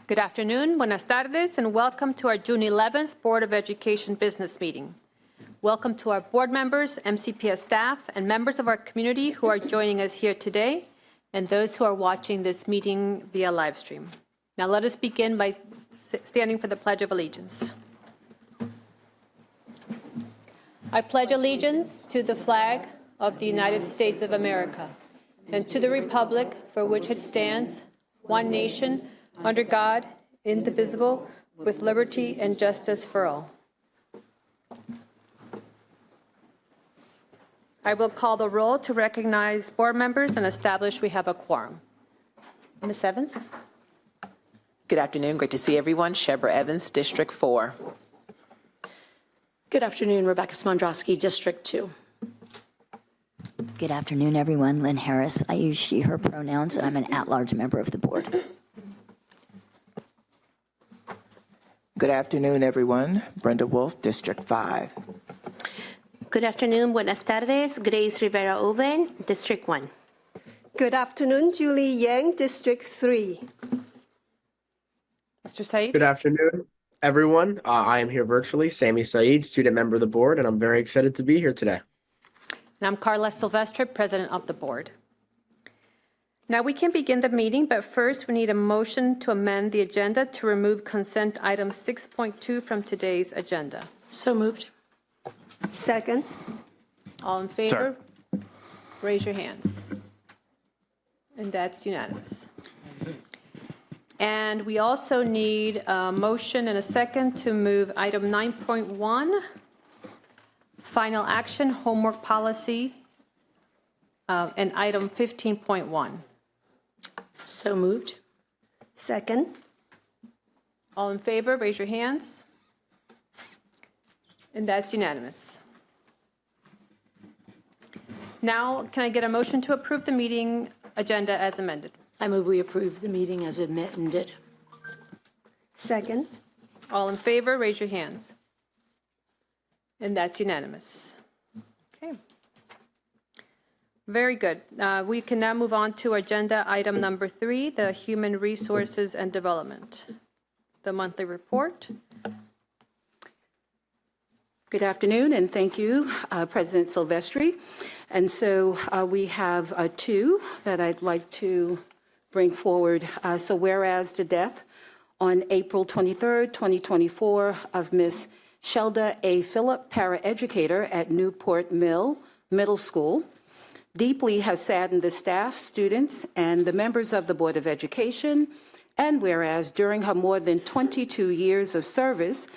Good afternoon, buenas tardes, and welcome to our June 11th Board of Education Business Meeting. Welcome to our board members, MCPS staff, and members of our community who are joining us here today, and those who are watching this meeting via live stream. Now let us begin by standing for the Pledge of Allegiance. I pledge allegiance to the flag of the United States of America and to the republic for which it stands, one nation, under God, indivisible, with liberty and justice for all. I will call the roll to recognize board members and establish we have a quorum. Ms. Evans? Good afternoon. Great to see everyone. Shebra Evans, District 4. Good afternoon. Rebecca Smondrowski, District 2. Good afternoon, everyone. Lynn Harris. I use she, her pronouns, and I'm an at-large member of the board. Good afternoon, everyone. Brenda Wolf, District 5. Good afternoon, buenas tardes. Grace Rivera Oven, District 1. Good afternoon, Julie Yang, District 3. Mr. Said? Good afternoon, everyone. I am here virtually, Sami Saeed, student member of the board, and I'm very excited to be here today. And I'm Carla Silvestre, president of the board. Now we can begin the meeting, but first we need a motion to amend the agenda to remove consent item 6.2 from today's agenda. So moved. Second. All in favor? Raise your hands. And that's unanimous. And we also need a motion and a second to move item 9.1, final action, homework policy, and item 15.1. So moved. Second. All in favor, raise your hands. And that's unanimous. Now, can I get a motion to approve the meeting agenda as amended? I move we approve the meeting as amended. Second. All in favor, raise your hands. And that's unanimous. Okay. Very good. We can now move on to agenda item number 3, the Human Resources and Development, the monthly report. Good afternoon, and thank you, President Silvestri. And so we have two that I'd like to bring forward. So whereas the death on April 23rd, 2024 of Ms. Shelda A. Phillip, paraeducator at Newport Mill Middle School, deeply has saddened the staff, students, and the members of the Board of Education. And whereas during her more than 22 years of service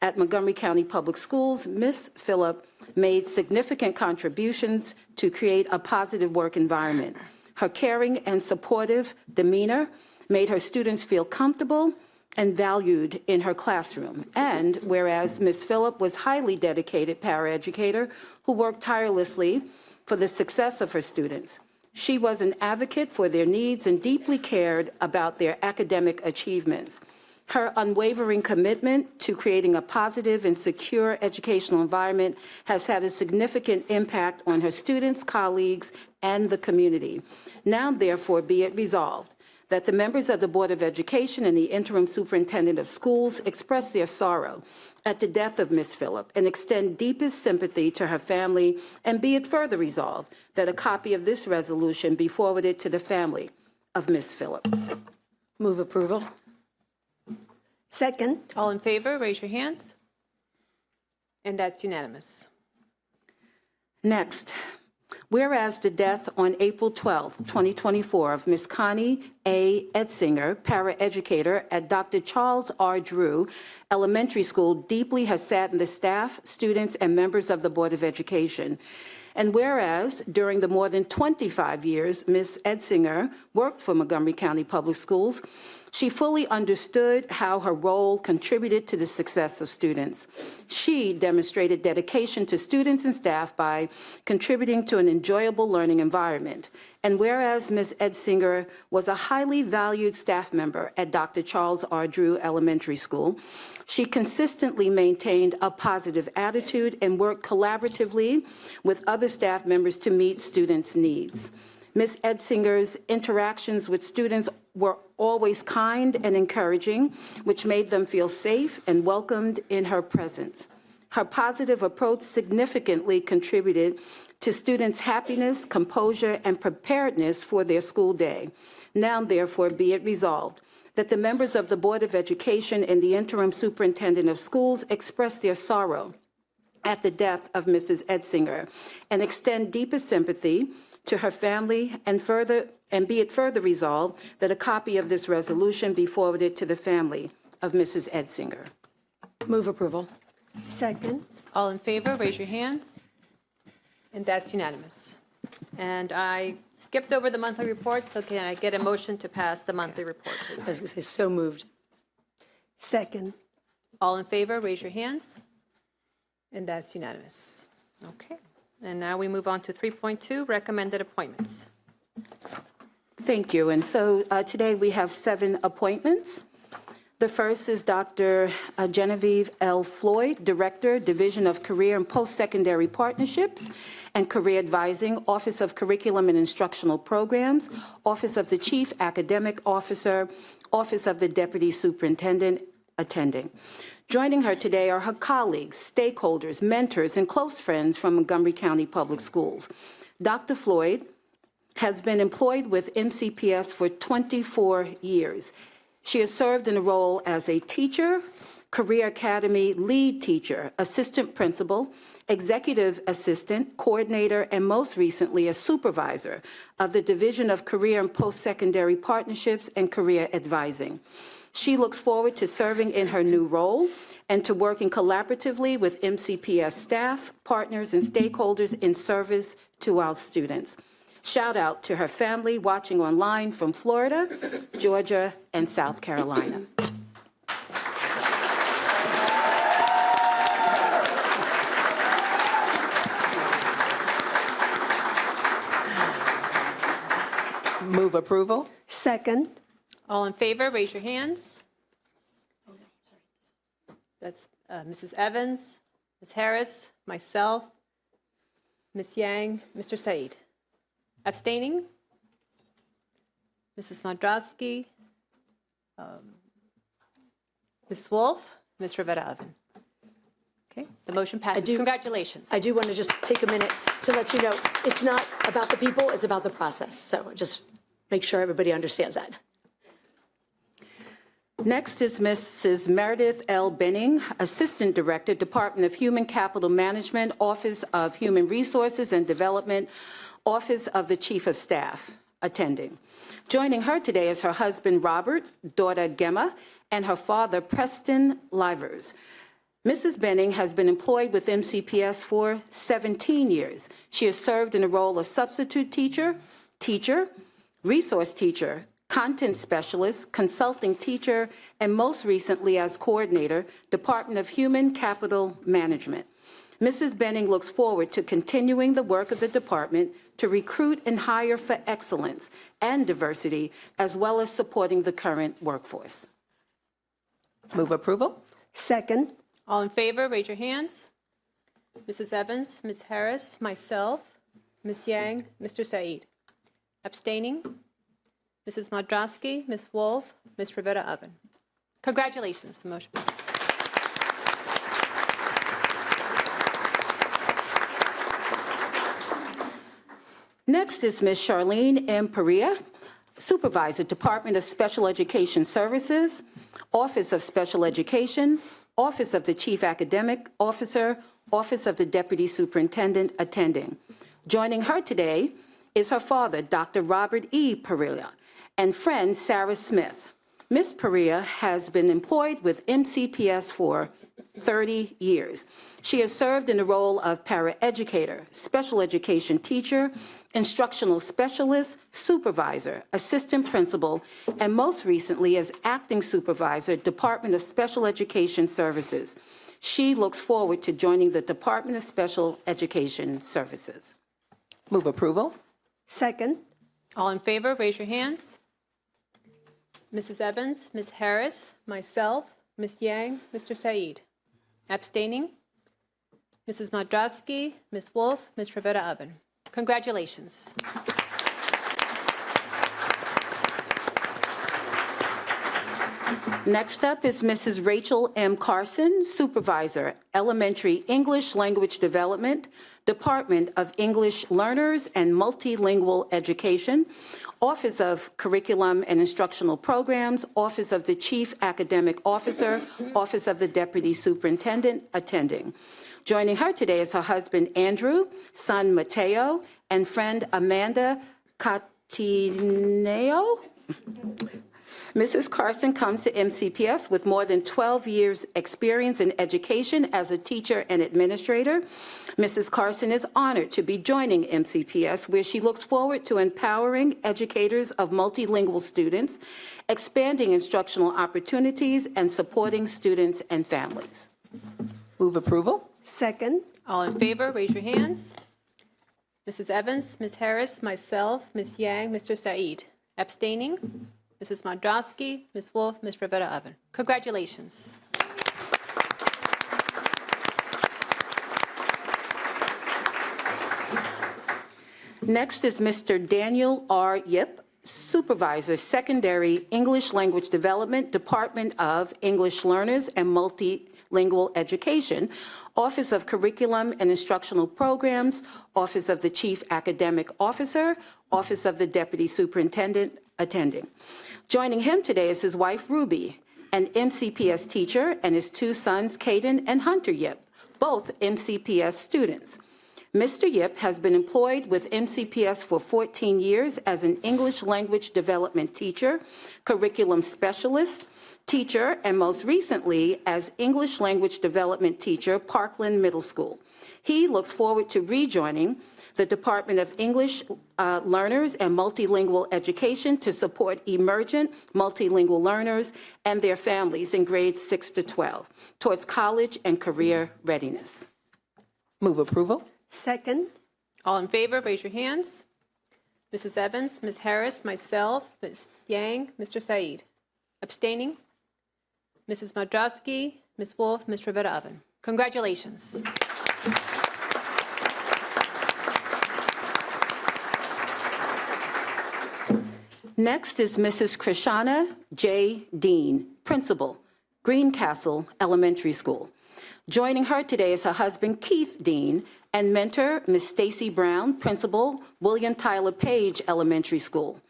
at Montgomery County Public Schools, Ms. Phillip made significant contributions to create a positive work environment. Her caring and supportive demeanor made her students feel comfortable and valued in her classroom. And whereas Ms. Phillip was a highly dedicated paraeducator who worked tirelessly for the success of her students, she was an advocate for their needs and deeply cared about their academic achievements. Her unwavering commitment to creating a positive and secure educational environment has had a significant impact on her students, colleagues, and the community. Now, therefore, be it resolved that the members of the Board of Education and the interim superintendent of schools express their sorrow at the death of Ms. Phillip and extend deepest sympathy to her family, and be it further resolved that a copy of this resolution be forwarded to the family of Ms. Phillip. Move approval. Second. All in favor, raise your hands. And that's unanimous. Next, whereas the death on April 12th, 2024 of Ms. Connie A. Etzinger, paraeducator at Dr. Charles R. Drew Elementary School, deeply has saddened the staff, students, and members of the Board of Education. And whereas during the more than 25 years Ms. Etzinger worked for Montgomery County Public Schools, she fully understood how her role contributed to the success of students. She demonstrated dedication to students and staff by contributing to an enjoyable learning environment. And whereas Ms. Etzinger was a highly valued staff member at Dr. Charles R. Drew Elementary School, she consistently maintained a positive attitude and worked collaboratively with other staff members to meet students' needs. Ms. Etzinger's interactions with students were always kind and encouraging, which made them feel safe and welcomed in her presence. Her positive approach significantly contributed to students' happiness, composure, and preparedness for their school day. Now, therefore, be it resolved that the members of the Board of Education and the interim superintendent of schools express their sorrow at the death of Mrs. Edsinger and extend deepest sympathy to her family, and be it further resolved that a copy of this resolution be forwarded to the family of Mrs. Edsinger. Move approval. Second. All in favor, raise your hands. And that's unanimous. And I skipped over the monthly reports, so can I get a motion to pass the monthly report, please? I was going to say, so moved. Second. All in favor, raise your hands. And that's unanimous. Okay. And now we move on to 3.2, recommended appointments. Thank you. And so today we have 7 appointments. The first is Dr. Genevieve L. Floyd, Director, Division of Career and Post-Secondary Partnerships and Career Advising, Office of Curriculum and Instructional Programs, Office of the Chief Academic Officer, Office of the Deputy Superintendent, attending. Joining her today are her colleagues, stakeholders, mentors, and close friends from Montgomery County Public Schools. Dr. Floyd has been employed with MCPS for 24 years. She has served in a role as a teacher, Career Academy lead teacher, assistant principal, executive assistant, coordinator, and most recently a supervisor of the Division of Career and Post-Secondary Partnerships and Career Advising. She looks forward to serving in her new role and to working collaboratively with MCPS staff, partners, and stakeholders in service to our students. Shout out to her family watching online from Florida, Georgia, and South Carolina. Move approval. Second. All in favor, raise your hands. That's Mrs. Evans, Ms. Harris, myself, Ms. Yang, Mr. Said. Abstaining? Mrs. Modrowski, Ms. Wolf, Ms. Rivera-Oven. Okay, the motion passes. Congratulations. I do want to just take a minute to let you know, it's not about the people, it's about the process. So just make sure everybody understands that. Next is Mrs. Meredith L. Benning, Assistant Director, Department of Human Capital Management, Office of Human Resources and Development, Office of the Chief of Staff, attending. Joining her today is her husband, Robert, daughter, Gemma, and her father, Preston Livers. Mrs. Benning has been employed with MCPS for 17 years. She has served in the role of substitute teacher, resource teacher, content specialist, consulting teacher, and most recently as coordinator, Department of Human Capital Management. Mrs. Benning looks forward to continuing the work of the department to recruit and hire for excellence and diversity, as well as supporting the current workforce. Move approval. Second. All in favor, raise your hands. Mrs. Evans, Ms. Harris, myself, Ms. Yang, Mr. Said. Abstaining? Mrs. Modrowski, Ms. Wolf, Ms. Rivera-Oven. Congratulations, the motion passes. Next is Ms. Charlene M. Perea, Supervisor, Department of Special Education Services, Office of Special Education, Office of the Chief Academic Officer, Office of the Deputy Superintendent, attending. Joining her today is her father, Dr. Robert E. Perea, and friend Sarah Smith. Ms. Perea has been employed with MCPS for 30 years. She has served in the role of paraeducator, special education teacher, instructional specialist, supervisor, assistant principal, and most recently as acting supervisor, Department of Special Education Services. She looks forward to joining the Department of Special Education Services. Move approval. Second. All in favor, raise your hands. Mrs. Evans, Ms. Harris, myself, Ms. Yang, Mr. Said. Abstaining? Mrs. Modrowski, Ms. Wolf, Ms. Rivera-Oven. Congratulations. Next up is Mrs. Rachel M. Carson, Supervisor, Elementary English Language Development, Department of English Learners and Multilingual Education, Office of Curriculum and Instructional Programs, Office of the Chief Academic Officer, Office of the Deputy Superintendent, attending. Joining her today is her husband, Andrew, son, Mateo, and friend, Amanda Catineo. Mrs. Carson comes to MCPS with more than 12 years' experience in education as a teacher and administrator. Mrs. Carson is honored to be joining MCPS, where she looks forward to empowering educators of multilingual students, expanding instructional opportunities, and supporting students and families. Move approval. Second. All in favor, raise your hands. Mrs. Evans, Ms. Harris, myself, Ms. Yang, Mr. Said. Abstaining, Mrs. Mandrowski, Ms. Wolf, Ms. Rivera-Oven. Congratulations. Next is Mr. Daniel R. Yip, Supervisor, Secondary English Language Development, Department of English Learners and Multilingual Education, Office of Curriculum and Instructional Programs, Office of the Chief Academic Officer, Office of the Deputy Superintendent, attending. Joining him today is his wife, Ruby, an MCPS teacher, and his two sons, Caden and Hunter Yip, both MCPS students. Mr. Yip has been employed with MCPS for 14 years as an English language development teacher, curriculum specialist, teacher, and most recently as English language development teacher, Parkland Middle School. He looks forward to rejoining the Department of English Learners and Multilingual Education to support emergent multilingual learners and their families in grades 6 to 12 towards college and career readiness. Move approval. Second. All in favor, raise your hands. Mrs. Evans, Ms. Harris, myself, Ms. Yang, Mr. Said. Abstaining, Mrs. Mandrowski, Ms. Wolf, Ms. Rivera-Oven. Congratulations. Next is Mrs. Krishana J. Dean, Principal, Greencastle Elementary School. Joining her today is her husband, Keith Dean, and mentor, Ms. Stacy Brown, Principal, William Tyler Page Elementary School.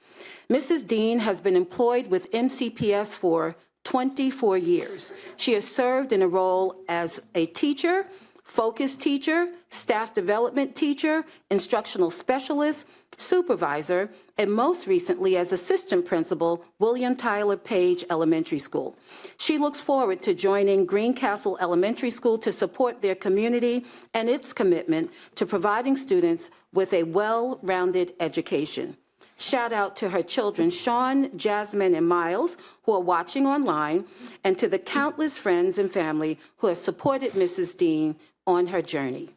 Mrs. Dean has been employed with MCPS for 24 years. She has served in a role as a teacher, focus teacher, staff development teacher, instructional specialist, supervisor, and most recently as assistant principal, William Tyler Page Elementary School. She looks forward to joining Greencastle Elementary School to support their community and its commitment to providing students with a well-rounded education. Shout out to her children, Sean, Jasmine, and Miles, who are watching online, and to the countless friends and family who have supported Mrs. Dean on her journey.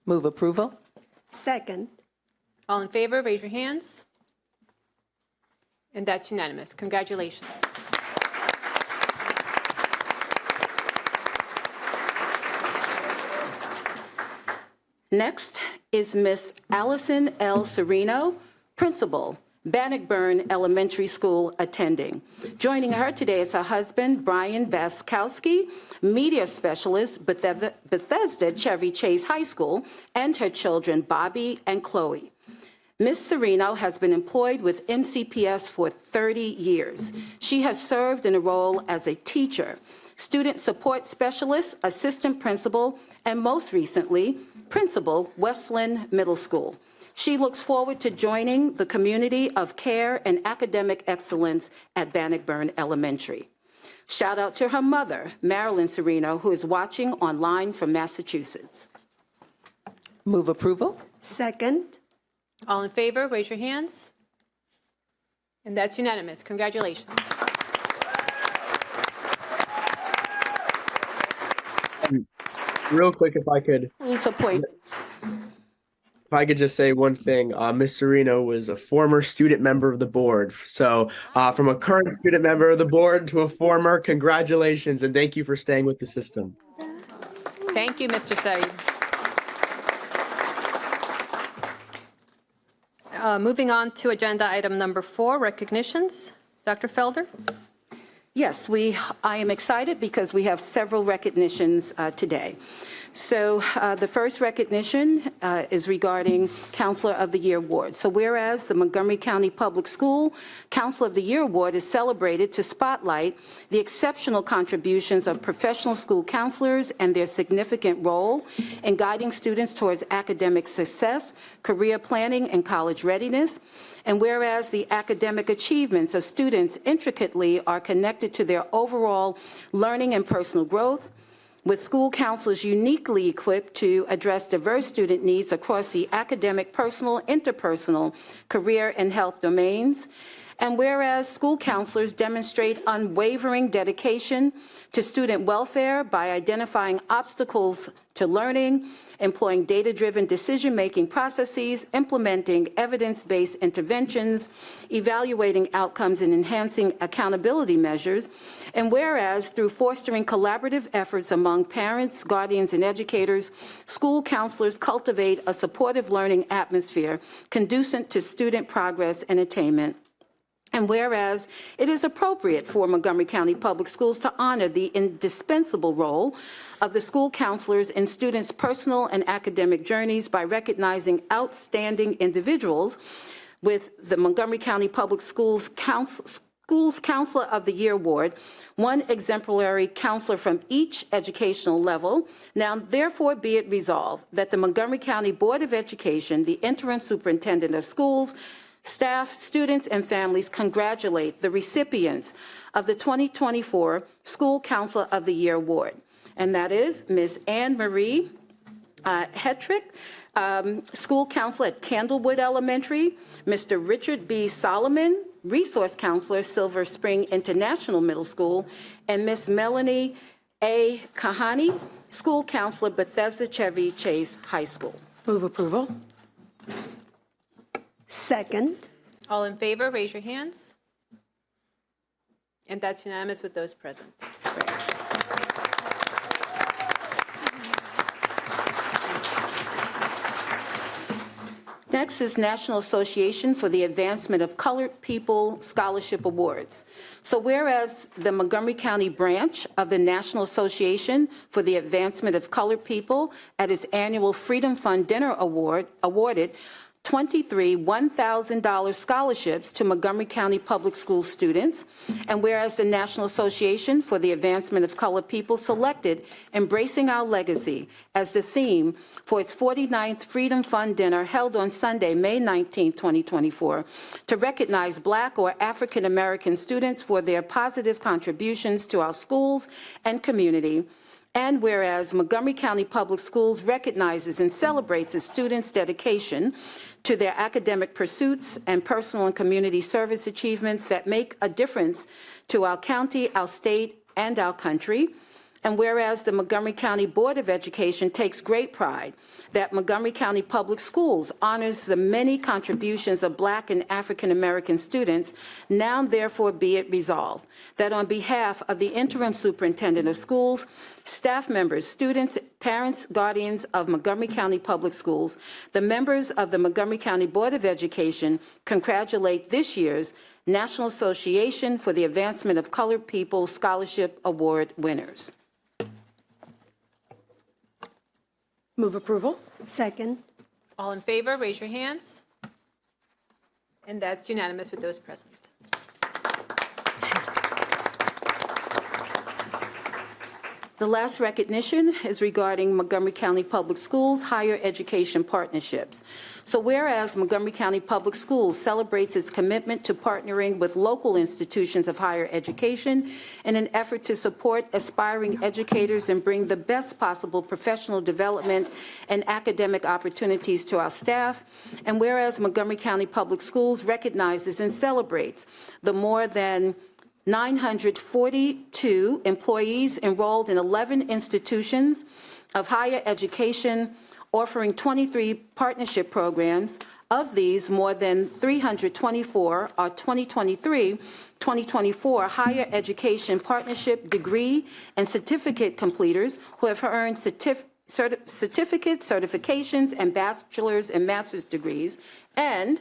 Move approval. Second. All in favor, raise your hands. And that's unanimous. Congratulations. Next is Miss Allison L. Sereno, Principal, Bannockburn Elementary School, attending. Joining her today is her husband, Brian Baskowski, Media Specialist, Bethesda Chevy Chase High School, and her children, Bobby and Chloe. Ms. Sereno has been employed with MCPS for 30 years. She has served in a role as a teacher, student support specialist, assistant principal, and most recently, principal, Westland Middle School. She looks forward to joining the community of care and academic excellence at Bannockburn Elementary. Shout out to her mother, Marilyn Sereno, who is watching online from Massachusetts. Move approval. Second. All in favor, raise your hands. And that's unanimous. Congratulations. Real quick, if I could Please appoint. just say one thing. Ms. Sereno was a former student member of the board. So from a current student member of the board to a former, congratulations, and thank you for staying with the system. Thank you, Mr. Said. Moving on to agenda item number 4, recognitions. Dr. Felder? Yes, I am excited because we have several recognitions today. So the first recognition is regarding Counselor of the Year Award. So whereas the Montgomery County Public School Counselor of the Year Award is celebrated to spotlight the exceptional contributions of professional school counselors and their significant role in guiding students towards academic success, career planning, and college readiness. And whereas the academic achievements of students intricately are connected to their overall learning and personal growth, with school counselors uniquely equipped to address diverse student needs across the academic, personal, interpersonal, career, and health domains. And whereas school counselors demonstrate unwavering dedication to student welfare by identifying obstacles to learning, employing data-driven decision-making processes, implementing evidence-based interventions, evaluating outcomes, and enhancing accountability measures. And whereas through fostering collaborative efforts among parents, guardians, and educators, school counselors cultivate a supportive learning atmosphere conducive to student progress and attainment. And whereas it is appropriate for Montgomery County Public Schools to honor the indispensable role of the school counselors in students' personal and academic journeys by recognizing outstanding individuals with the Montgomery County Public Schools Counselor of the Year Award, one exemplary counselor from each educational level. Now, therefore, be it resolved that the Montgomery County Board of Education, the interim superintendent of schools, staff, students, and families congratulate the recipients of the 2024 School Counselor of the Year Award. And that is Ms. Anne Marie Hetrick, School Counselor at Candlewood Elementary, Mr. Richard B. Solomon, Resource Counselor, Silver Spring International Middle School, and Ms. Melanie A. Kahani, School Counselor, Bethesda Chevy Chase High School. Move approval. Second. All in favor, raise your hands. And that's unanimous with those present. Next is National Association for the Advancement of Colored People Scholarship Awards. So whereas the Montgomery County branch of the National Association for the Advancement of Colored People at its annual Freedom Fund Dinner awarded 23 $1,000 scholarships to Montgomery County Public School students, and whereas the National Association for the Advancement of Colored People selected Embracing Our Legacy as the theme for its 49th Freedom Fund Dinner held on Sunday, May 19, 2024, to recognize Black or African American students for their positive contributions to our schools and community. And whereas Montgomery County Public Schools recognizes and celebrates its students' dedication to their academic pursuits and personal and community service achievements that make a difference to our county, our state, and our country. And whereas the Montgomery County Board of Education takes great pride that Montgomery County Public Schools honors the many contributions of Black and African American students, now therefore be it resolved that on behalf of the interim superintendent of schools, staff members, students, parents, guardians of Montgomery County Public Schools, the members of the Montgomery County Board of Education congratulate this year's National Association for the Advancement of Colored People Scholarship Award winners. Move approval. Second. All in favor, raise your hands. And that's unanimous with those present. The last recognition is regarding Montgomery County Public Schools higher education partnerships. So whereas Montgomery County Public Schools celebrates its commitment to partnering with local institutions of higher education in an effort to support aspiring educators and bring the best possible professional development and academic opportunities to our staff, and whereas Montgomery County Public Schools recognizes and celebrates the more than 942 employees enrolled in 11 institutions of higher education, offering 23 partnership programs. Of these, more than 324 are 2023-2024 higher education partnership degree and certificate completers who have earned certificates, certifications, and bachelor's and master's degrees. And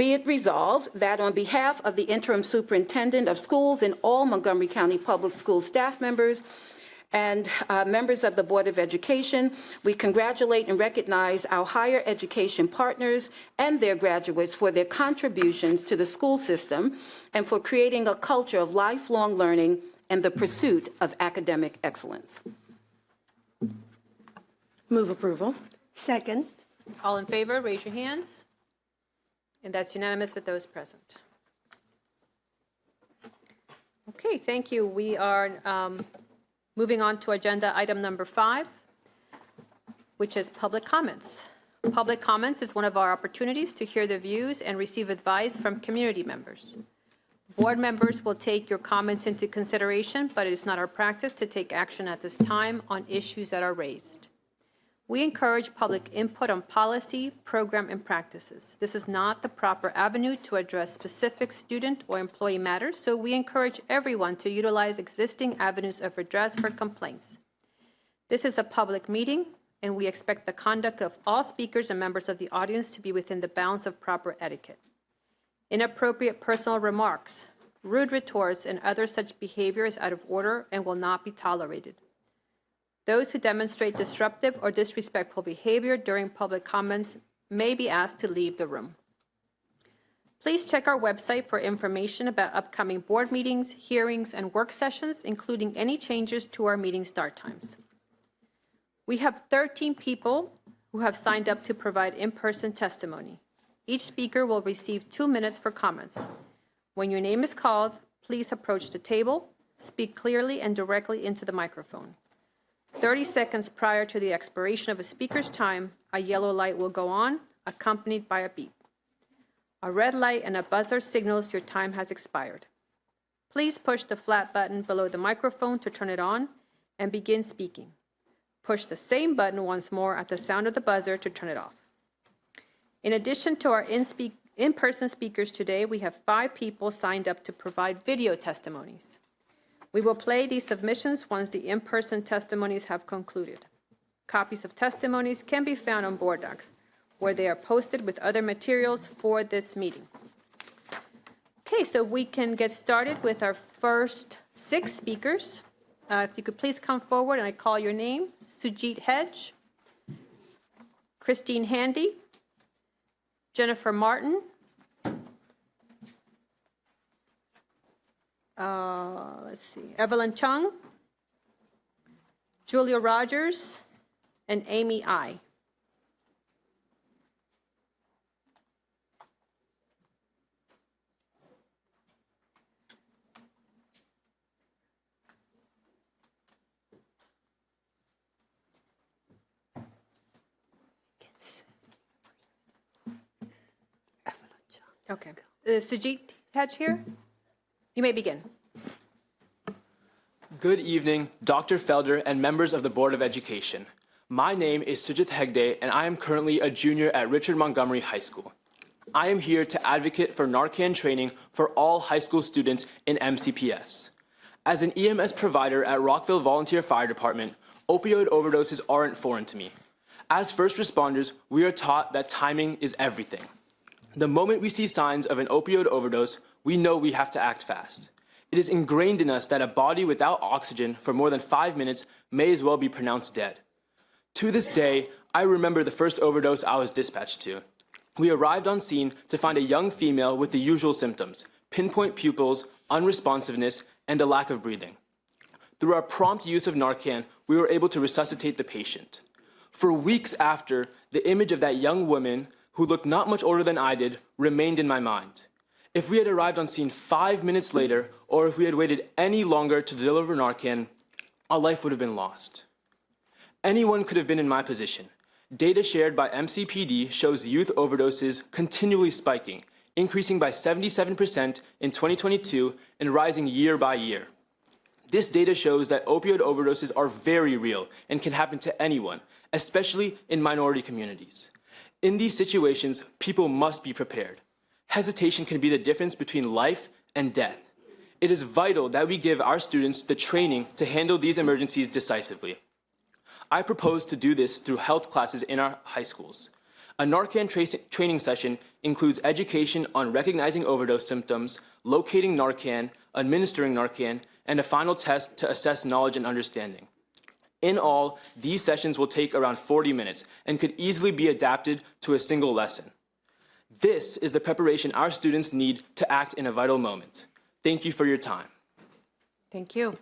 Be it resolved that on behalf of the interim superintendent of schools and all Montgomery County Public Schools staff members and members of the Board of Education, we congratulate and recognize our higher education partners and their graduates for their contributions to the school system and for creating a culture of lifelong learning and the pursuit of academic excellence. Move approval. Second. All in favor, raise your hands. And that's unanimous with those present. Okay, thank you. We are moving on to agenda item number 5, which is public comments. Public comments is one of our opportunities to hear the views and receive advice from community members. Board members will take your comments into consideration, but it is not our practice to take action at this time on issues that are raised. We encourage public input on policy, program, and practices. This is not the proper avenue to address specific student or employee matters, so we encourage everyone to utilize existing avenues of redress for complaints. This is a public meeting, and we expect the conduct of all speakers and members of the audience to be within the bounds of proper etiquette. Inappropriate personal remarks, rude retorts, and other such behavior is out of order and will not be tolerated. Those who demonstrate disruptive or disrespectful behavior during public comments may be asked to leave the room. Please check our website for information about upcoming board meetings, hearings, and work sessions, including any changes to our meeting start times. We have 13 people who have signed up to provide in-person testimony. Each speaker will receive 2 minutes for comments. When your name is called, please approach the table, speak clearly and directly into the microphone. 30 seconds prior to the expiration of a speaker's time, a yellow light will go on, accompanied by a beep. A red light and a buzzer signals your time has expired. Please push the flat button below the microphone to turn it on and begin speaking. Push the same button once more at the sound of the buzzer to turn it off. In addition to our in-person speakers today, we have 5 people signed up to provide video testimonies. We will play these submissions once the in-person testimonies have concluded. Copies of testimonies can be found on Board Docs, where they are posted with other materials for this meeting. Okay, so we can get started with our first 6 speakers. If you could please come forward and I call your name. Sujit Hedge, Christine Handy, Jennifer Martin, Evelyn Chung, Julia Rogers, and Amy I. Okay. Sujit Hedge here? You may begin. Good evening, Dr. Felder and members of the Board of Education. My name is Sujit Hegde, and I am currently a junior at Richard Montgomery High School. I am here to advocate for Narcan training for all high school students in MCPS. As an EMS provider at Rockville Volunteer Fire Department, opioid overdoses aren't foreign to me. As first responders, we are taught that timing is everything. The moment we see signs of an opioid overdose, we know we have to act fast. It is ingrained in us that a body without oxygen for more than 5 minutes may as well be pronounced dead. To this day, I remember the first overdose I was dispatched to. We arrived on scene to find a young female with the usual symptoms: pinpoint pupils, unresponsiveness, and a lack of breathing. Through our prompt use of Narcan, we were able to resuscitate the patient. For weeks after, the image of that young woman, who looked not much older than I did, remained in my mind. If we had arrived on scene 5 minutes later, or if we had waited any longer to deliver Narcan, our life would have been lost. Anyone could have been in my position. Data shared by MCPD shows youth overdoses continually spiking, increasing by 77% in 2022 and rising year by year. This data shows that opioid overdoses are very real and can happen to anyone, especially in minority communities. In these situations, people must be prepared. Hesitation can be the difference between life and death. It is vital that we give our students the training to handle these emergencies decisively. I propose to do this through health classes in our high schools. A Narcan training session includes education on recognizing overdose symptoms, locating Narcan, administering Narcan, and a final test to assess knowledge and understanding. In all, these sessions will take around 40 minutes and could easily be adapted to a single lesson. This is the preparation our students need to act in a vital moment. Thank you for your time. Thank you.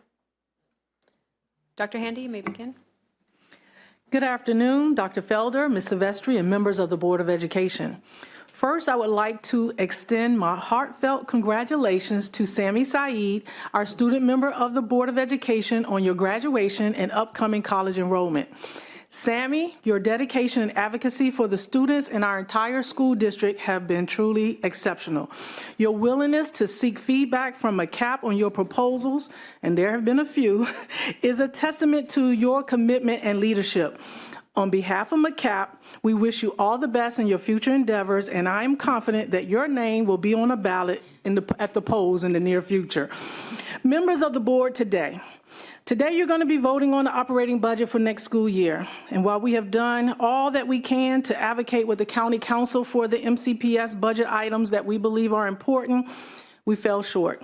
Dr. Handy, you may begin. Good afternoon, Dr. Felder, Ms. Silvestri, and members of the Board of Education. First, I would like to extend my heartfelt congratulations to Sammy Saeed, our student member of the Board of Education, on your graduation and upcoming college enrollment. Sammy, your dedication and advocacy for the students in our entire school district have been truly exceptional. Your willingness to seek feedback from MCAP on your proposals, and there have been a few, is a testament to your commitment and leadership. On behalf of MCAP, we wish you all the best in your future endeavors, and I am confident that your name will be on a ballot at the polls in the near future. Members of the board, today you're going to be voting on the operating budget for next school year. And while we have done all that we can to advocate with the county council for the MCPS budget items that we believe are important, we fell short.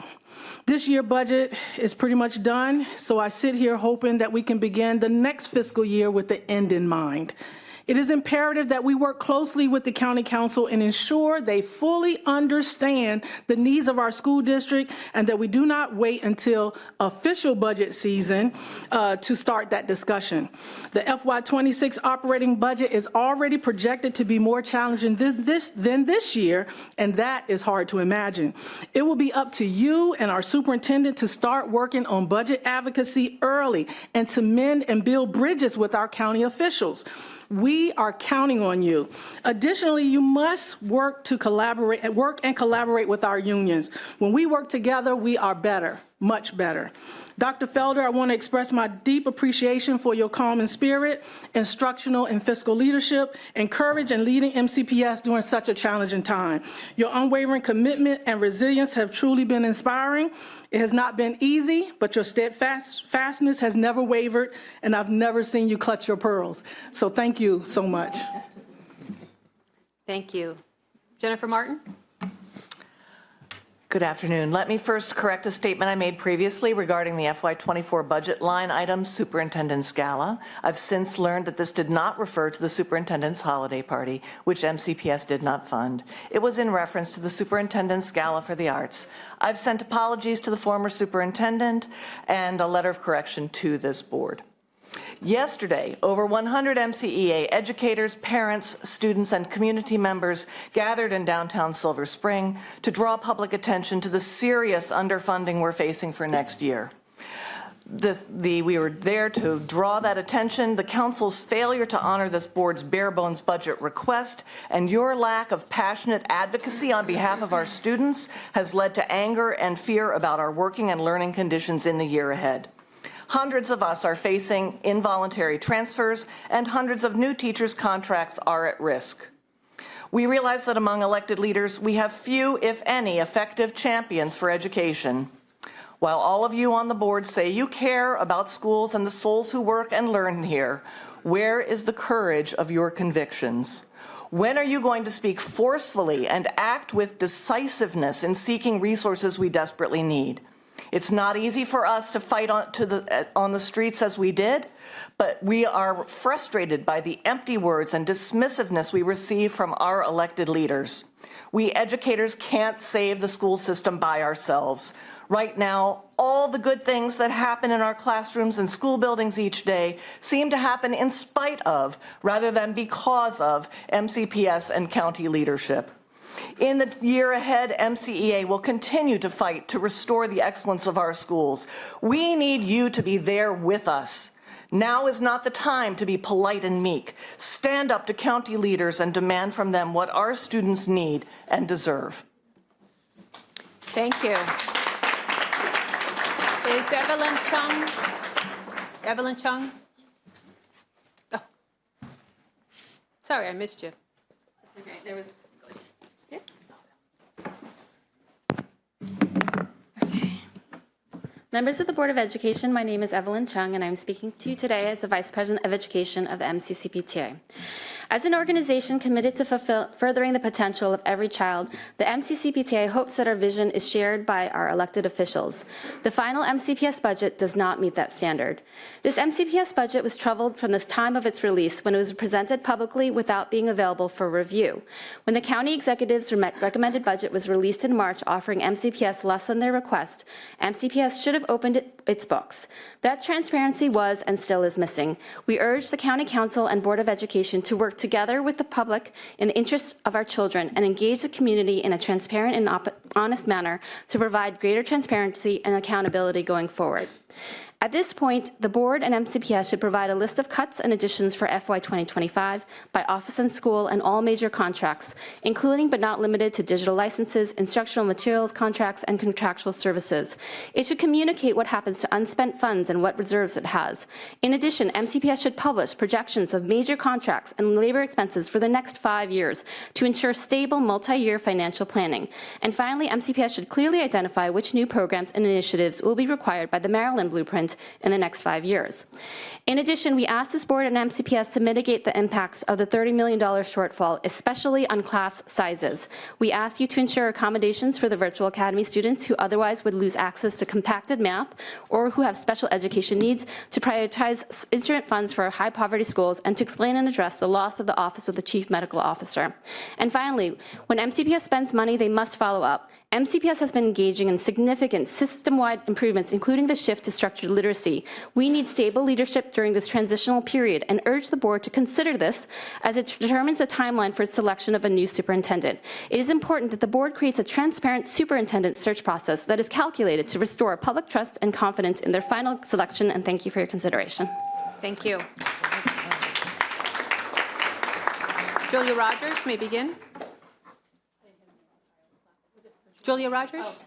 This year's budget is pretty much done, so I sit here hoping that we can begin the next fiscal year with the end in mind. It is imperative that we work closely with the county council and ensure they fully understand the needs of our school district, and that we do not wait until official budget season to start that discussion. The FY26 operating budget is already projected to be more challenging than this year, and that is hard to imagine. It will be up to you and our superintendent to start working on budget advocacy early and to mend and build bridges with our county officials. We are counting on you. Additionally, you must work and collaborate with our unions. When we work together, we are better, much better. Dr. Felder, I want to express my deep appreciation for your calm and spirit, instructional and fiscal leadership, and courage in leading MCPS during such a challenging time. Your unwavering commitment and resilience have truly been inspiring. It has not been easy, but your steadfastness has never wavered, and I've never seen you clutch your pearls. So thank you so much. Thank you. Jennifer Martin? Good afternoon. Let me first correct a statement I made previously regarding the FY24 budget line item, Superintendent's Gala. I've since learned that this did not refer to the Superintendent's Holiday Party, which MCPS did not fund. It was in reference to the Superintendent's Gala for the Arts. I've sent apologies to the former superintendent and a letter of correction to this board. Yesterday, over 100 MCEA educators, parents, students, and community members gathered in downtown Silver Spring to draw public attention to the serious underfunding we're facing for next year. We were there to draw that attention, the council's failure to honor this board's bare bones budget request, and your lack of passionate advocacy on behalf of our students has led to anger and fear about our working and learning conditions in the year ahead. Hundreds of us are facing involuntary transfers, and hundreds of new teachers' contracts are at risk. We realize that among elected leaders, we have few, if any, effective champions for education. While all of you on the board say you care about schools and the souls who work and learn here, where is the courage of your convictions? When are you going to speak forcefully and act with decisiveness in seeking resources we desperately need? It's not easy for us to fight on the streets as we did, but we are frustrated by the empty words and dismissiveness we receive from our elected leaders. We educators can't save the school system by ourselves. Right now, all the good things that happen in our classrooms and school buildings each day seem to happen in spite of, rather than because of, MCPS and county leadership. In the year ahead, MCEA will continue to fight to restore the excellence of our schools. We need you to be there with us. Now is not the time to be polite and meek. Stand up to county leaders and demand from them what our students need and deserve. Thank you. Is Evelyn Chung? Evelyn Chung? Oh. Sorry, I missed you. That's okay. There was. Members of the Board of Education, my name is Evelyn Chung, and I'm speaking to you today as the Vice President of Education of the MCCPTA. As an organization committed to furthering the potential of every child, the MCCPTA hopes that our vision is shared by our elected officials. The final MCPS budget does not meet that standard. This MCPS budget was troubled from the time of its release when it was presented publicly without being available for review. When the county executive's recommended budget was released in March offering MCPS less than their request, MCPS should have opened its books. That transparency was and still is missing. We urge the County Council and Board of Education to work together with the public in the interest of our children and engage the community in a transparent and honest manner to provide greater transparency and accountability going forward. At this point, the board and MCPS should provide a list of cuts and additions for FY 2025 by office and school and all major contracts, including but not limited to digital licenses, instructional materials contracts, and contractual services. It should communicate what happens to unspent funds and what reserves it has. In addition, MCPS should publish projections of major contracts and labor expenses for the next 5 years to ensure stable multi-year financial planning. And finally, MCPS should clearly identify which new programs and initiatives will be required by the Maryland Blueprint in the next 5 years. In addition, we asked this board and MCPS to mitigate the impacts of the $30 million shortfall, especially on class sizes. We asked you to ensure accommodations for the virtual academy students who otherwise would lose access to compacted math or who have special education needs, to prioritize instrument funds for high poverty schools, and to explain and address the loss of the Office of the Chief Medical Officer. And finally, when MCPS spends money, they must follow up. MCPS has been engaging in significant system-wide improvements, including the shift to structured literacy. We need stable leadership during this transitional period and urge the board to consider this as it determines the timeline for its selection of a new superintendent. It is important that the board creates a transparent superintendent search process that is calculated to restore public trust and confidence in their final selection, and thank you for your consideration. Thank you. Julia Rogers may begin. Julia Rogers?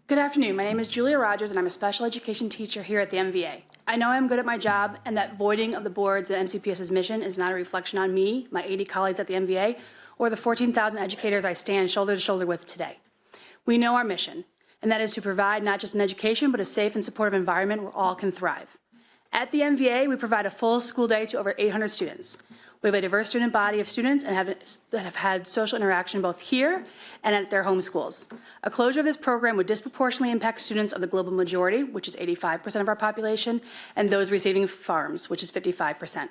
Good afternoon. My name is Julia Rogers, and I'm a special education teacher here at the MVA. I know I'm good at my job, and that voiding of the board's and MCPS's mission is not a reflection on me, my 80 colleagues at the MVA, or the 14,000 educators I stand shoulder to shoulder with today. We know our mission, and that is to provide not just an education, but a safe and supportive environment where all can thrive. At the MVA, we provide a full school day to over 800 students. We have a diverse student body of students that have had social interaction both here and at their home schools. A closure of this program would disproportionately impact students of the global majority, which is 85% of our population, and those receiving FARMS, which is 55%.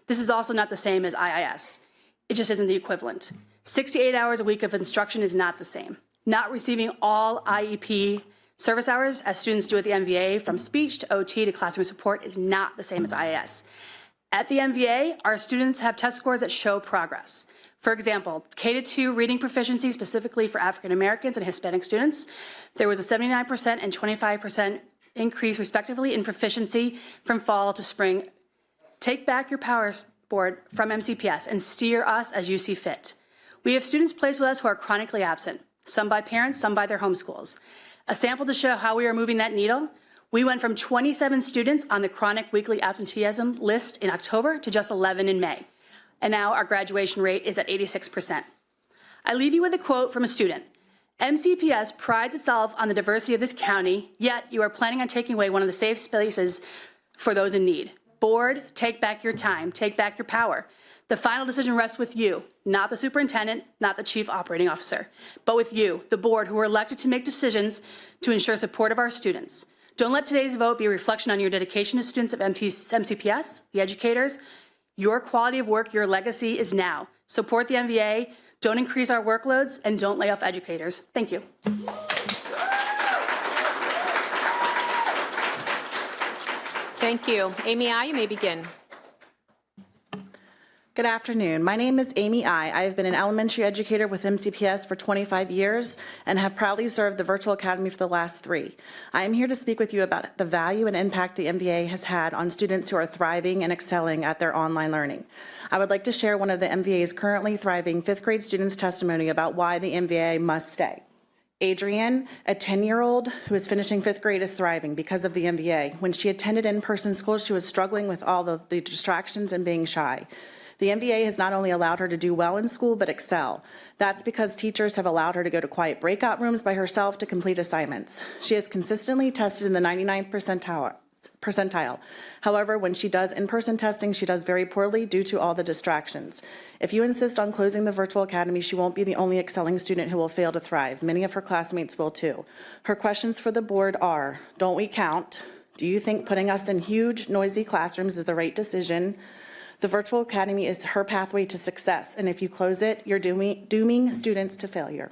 This is also not the same as IIS. It just isn't the equivalent. 68 hours a week of instruction is not the same. Not receiving all IEP service hours, as students do at the MVA, from speech to OT to classroom support, is not the same as IIS. At the MVA, our students have test scores that show progress. For example, K-2 reading proficiency, specifically for African Americans and Hispanic students, there was a 79% and 25% increase, respectively, in proficiency from fall to spring. Take back your power, board, from MCPS and steer us as you see fit. We have students placed with us who are chronically absent, some by parents, some by their home schools. A sample to show how we are moving that needle: we went from 27 students on the chronic weekly absenteeism list in October to just 11 in May. And now our graduation rate is at 86%. I leave you with a quote from a student. MCPS prides itself on the diversity of this county, yet you are planning on taking away one of the safe spaces for those in need. Board, take back your time, take back your power. The final decision rests with you, not the superintendent, not the chief operating officer, but with you, the board, who are elected to make decisions to ensure support of our students. Don't let today's vote be a reflection on your dedication to students of MCPS, the educators. Your quality of work, your legacy is now. Support the MVA, don't increase our workloads, and don't lay off educators. Thank you. Thank you. Amy I, you may begin. Good afternoon. My name is Amy I have been an elementary educator with MCPS for 25 years and have proudly served the Virtual Academy for the last 3. I am here to speak with you about the value and impact the MVA has had on students who are thriving and excelling at their online learning. I would like to share one of the MVA's currently thriving 5th grade students' testimony about why the MVA must stay. Adrienne, a 10-year-old who is finishing 5th grade, is thriving because of the MVA. When she attended in-person school, she was struggling with all the distractions and being shy. The MVA has not only allowed her to do well in school, but excel. That's because teachers have allowed her to go to quiet breakout rooms by herself to complete assignments. She has consistently tested in the 99th percentile. However, when she does in-person testing, she does very poorly due to all the distractions. If you insist on closing the virtual academy, she won't be the only excelling student who will fail to thrive. Many of her classmates will too. Her questions for the board are, don't we count? Do you think putting us in huge, noisy classrooms is the right decision? The virtual academy is her pathway to success, and if you close it, you're dooming students to failure.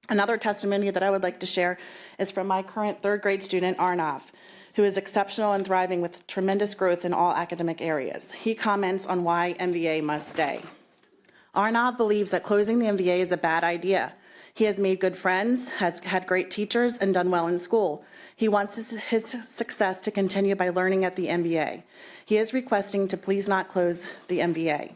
Another testimony that I would like to share is from my current third grade student, Arnav, who is exceptional and thriving with tremendous growth in all academic areas. He comments on why MVA must stay. Arnav believes that closing the MVA is a bad idea. He has made good friends, has had great teachers, and done well in school. He wants his success to continue by learning at the MVA. He is requesting to please not close the MVA.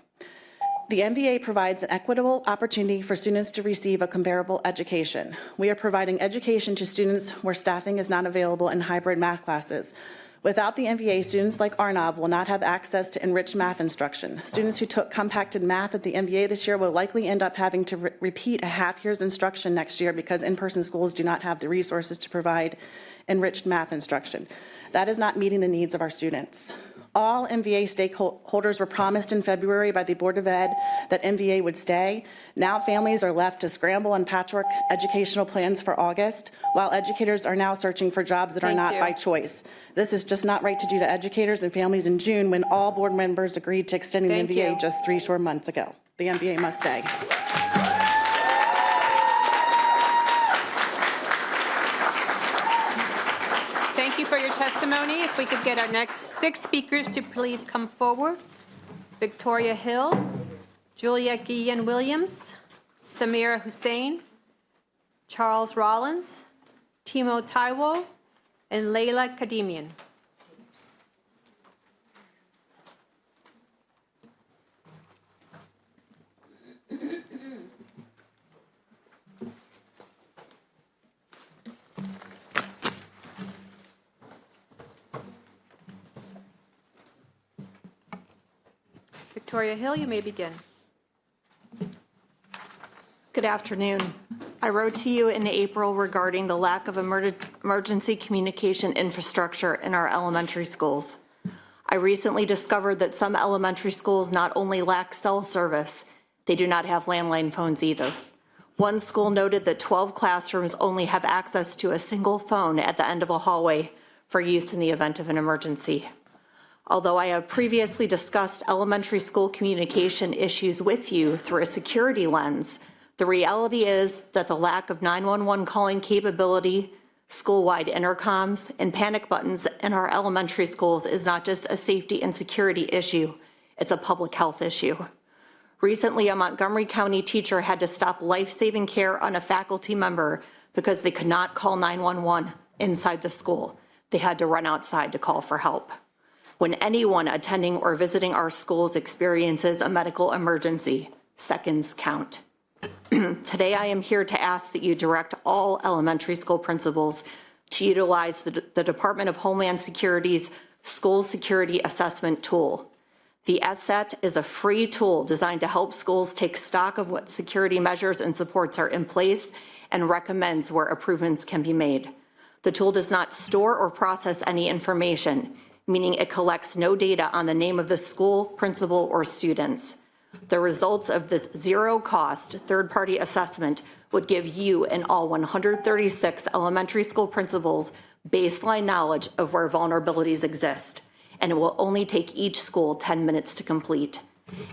The MVA provides an equitable opportunity for students to receive a comparable education. We are providing education to students where staffing is not available in hybrid math classes. Without the MVA, students like Arnav will not have access to enriched math instruction. Students who took compacted math at the MVA this year will likely end up having to repeat a half year's instruction next year because in-person schools do not have the resources to provide enriched math instruction. That is not meeting the needs of our students. All MVA stakeholders were promised in February by the Board of Ed that MVA would stay. Now families are left to scramble and patchwork educational plans for August, while educators are now searching for jobs that are not by choice. This is just not right to do to educators and families in June when all board members agreed to extending the MVA just 3 short months ago. The MVA must stay. Thank you for your testimony. If we could get our next 6 speakers to please come forward. Victoria Hill, Julia Guillen-Williams, Samira Hussein, Charles Rollins, Timo Taiwo, and Layla Kademian. Victoria Hill, you may begin. Good afternoon. I wrote to you in April regarding the lack of emergency communication infrastructure in our elementary schools. I recently discovered that some elementary schools not only lack cell service, they do not have landline phones either. One school noted that 12 classrooms only have access to a single phone at the end of a hallway for use in the event of an emergency. Although I have previously discussed elementary school communication issues with you through a security lens, the reality is that the lack of 911 calling capability, school-wide intercoms, and panic buttons in our elementary schools is not just a safety and security issue, it's a public health issue. Recently, a Montgomery County teacher had to stop life-saving care on a faculty member because they could not call 911 inside the school. They had to run outside to call for help. When anyone attending or visiting our schools experiences a medical emergency, seconds count. Today, I am here to ask that you direct all elementary school principals to utilize the Department of Homeland Security's School Security Assessment Tool. The SSET is a free tool designed to help schools take stock of what security measures and supports are in place and recommends where improvements can be made. The tool does not store or process any information, meaning it collects no data on the name of the school, principal, or students. The results of this zero-cost third-party assessment would give you and all 136 elementary school principals baseline knowledge of where vulnerabilities exist, and it will only take each school 10 minutes to complete.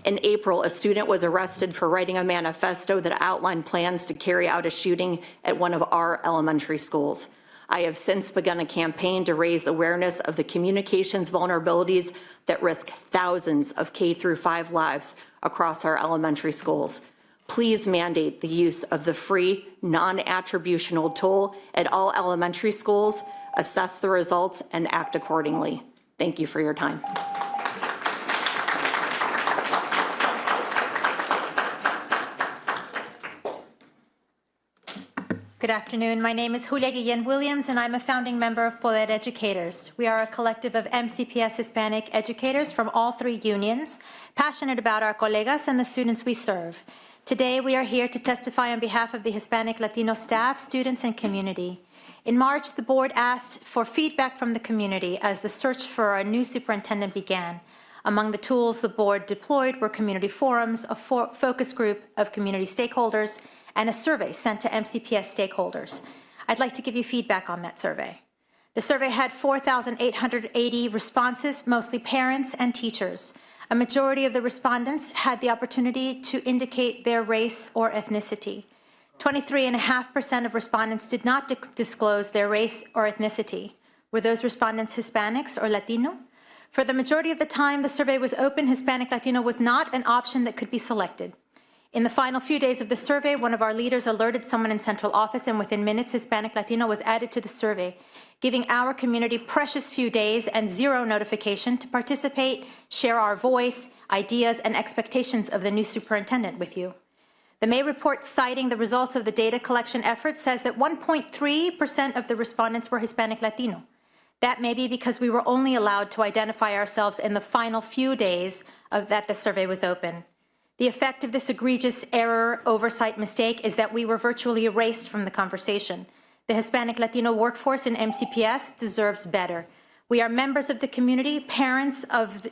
In April, a student was arrested for writing a manifesto that outlined plans to carry out a shooting at one of our elementary schools. I have since begun a campaign to raise awareness of the communications vulnerabilities that risk thousands of K-5 lives across our elementary schools. Please mandate the use of the free, non-attributional tool at all elementary schools, assess the results, and act accordingly. Thank you for your time. Good afternoon. My name is Julia Guillen-Williams, and I'm a founding member of Poder Educators. We are a collective of MCPS Hispanic educators from all 3 unions, passionate about our colegas and the students we serve. Today, we are here to testify on behalf of the Hispanic Latino staff, students, and community. In March, the board asked for feedback from the community as the search for a new superintendent began. Among the tools the board deployed were community forums, a focus group of community stakeholders, and a survey sent to MCPS stakeholders. I'd like to give you feedback on that survey. The survey had 4,880 responses, mostly parents and teachers. A majority of the respondents had the opportunity to indicate their race or ethnicity. 23.5% of respondents did not disclose their race or ethnicity. Were those respondents Hispanics or Latino? For the majority of the time the survey was open, Hispanic Latino was not an option that could be selected. In the final few days of the survey, one of our leaders alerted someone in central office, and within minutes, Hispanic Latino was added to the survey, giving our community precious few days and zero notification to participate, share our voice, ideas, and expectations of the new superintendent with you. The May report, citing the results of the data collection efforts, says that 1.3% of the respondents were Hispanic Latino. That may be because we were only allowed to identify ourselves in the final few days that the survey was open. The effect of this egregious error, oversight, mistake is that we were virtually erased from the conversation. The Hispanic Latino workforce in MCPS deserves better. We are members of the community, parents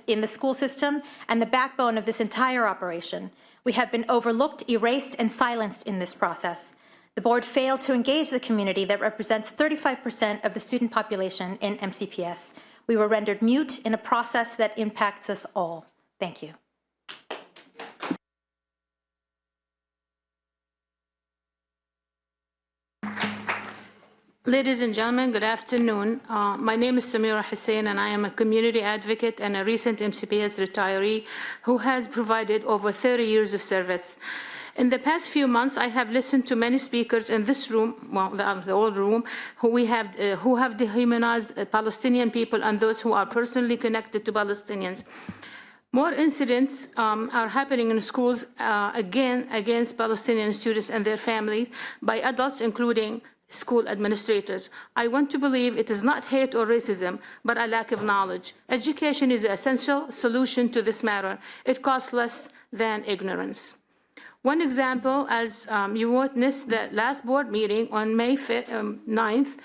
in the school system, and the backbone of this entire operation. We have been overlooked, erased, and silenced in this process. The board failed to engage the community that represents 35% of the student population in MCPS. We were rendered mute in a process that impacts us all. Thank you. Ladies and gentlemen, good afternoon. My name is Samira Hussein, and I am a community advocate and a recent MCPS retiree who has provided over 30 years of service. In the past few months, I have listened to many speakers in this room, well, the old room, who have dehumanized Palestinian people and those who are personally connected to Palestinians. More incidents are happening in schools again against Palestinian students and their families by adults, including school administrators. I want to believe it is not hate or racism, but a lack of knowledge. Education is an essential solution to this matter. It costs less than ignorance. One example, as you witnessed the last board meeting on May 9th,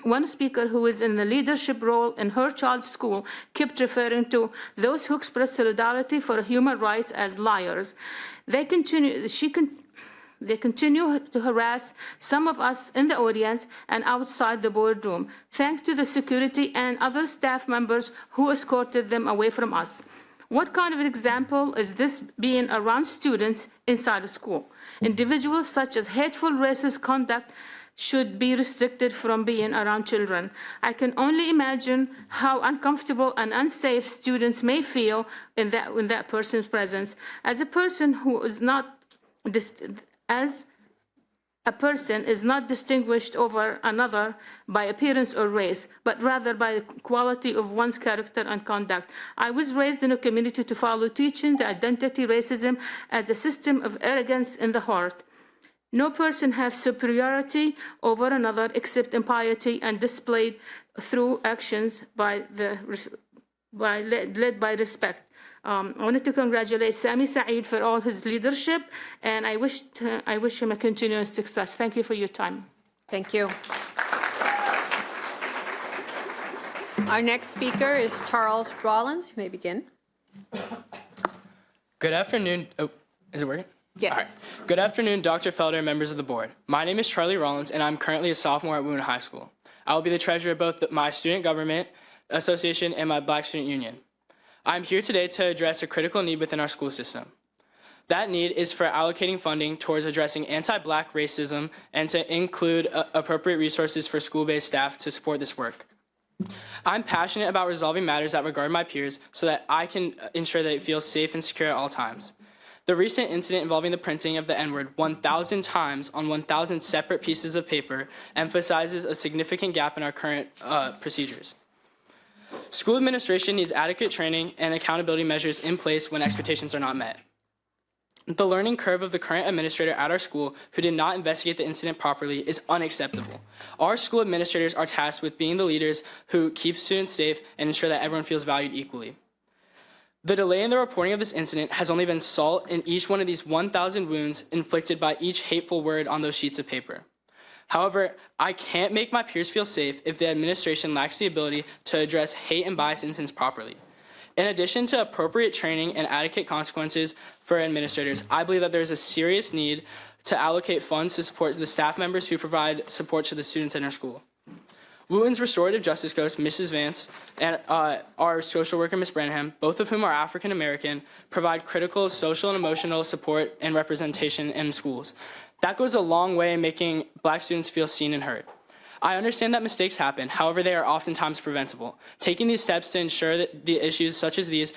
one speaker who is in the leadership role in her child's school kept referring to those who express solidarity for human rights as liars. They continue to harass some of us in the audience and outside the boardroom, thanks to the security and other staff members who escorted them away from us. What kind of an example is this being around students inside a school? Individuals such as hateful racist conduct should be restricted from being around children. I can only imagine how uncomfortable and unsafe students may feel in that person's presence. As a person is not distinguished over another by appearance or race, but rather by the quality of one's character and conduct. I was raised in a community to follow teaching the identity racism as a system of arrogance in the heart. No person has superiority over another except impiety and displayed through actions led by respect. I wanted to congratulate Sami Saeed for all his leadership, and I wish him a continuous success. Thank you for your time. Thank you. Our next speaker is Charles Rollins. You may begin. Good afternoon. Oh, is it working? Yes. All right. Good afternoon, Dr. Felder and members of the board. My name is Charlie Rollins, and I'm currently a sophomore at Woon High School. I will be the treasurer of both my student government association and my Black Student Union. I'm here today to address a critical need within our school system. That need is for allocating funding towards addressing anti-Black racism and to include appropriate resources for school-based staff to support this work. I'm passionate about resolving matters that regard my peers so that I can ensure that it feels safe and secure at all times. The recent incident involving the printing of the N-word 1,000 times on 1,000 separate pieces of paper emphasizes a significant gap in our current procedures. School administration needs adequate training and accountability measures in place when expectations are not met. The learning curve of the current administrator at our school who did not investigate the incident properly is unacceptable. Our school administrators are tasked with being the leaders who keep students safe and ensure that everyone feels valued equally. The delay in the reporting of this incident has only been salt in each one of these 1,000 wounds inflicted by each hateful word on those sheets of paper. However, I can't make my peers feel safe if the administration lacks the ability to address hate and bias incidents properly. In addition to appropriate training and adequate consequences for administrators, I believe that there is a serious need to allocate funds to support the staff members who provide support to the students in our school. Wooten's Restorative Justice Coach, Mrs. Vance, and our social worker, Ms. Branham, both of whom are African American, provide critical social and emotional support and representation in schools. That goes a long way in making Black students feel seen and heard. I understand that mistakes happen, however, they are oftentimes preventable. Taking these steps to ensure that the issues such as these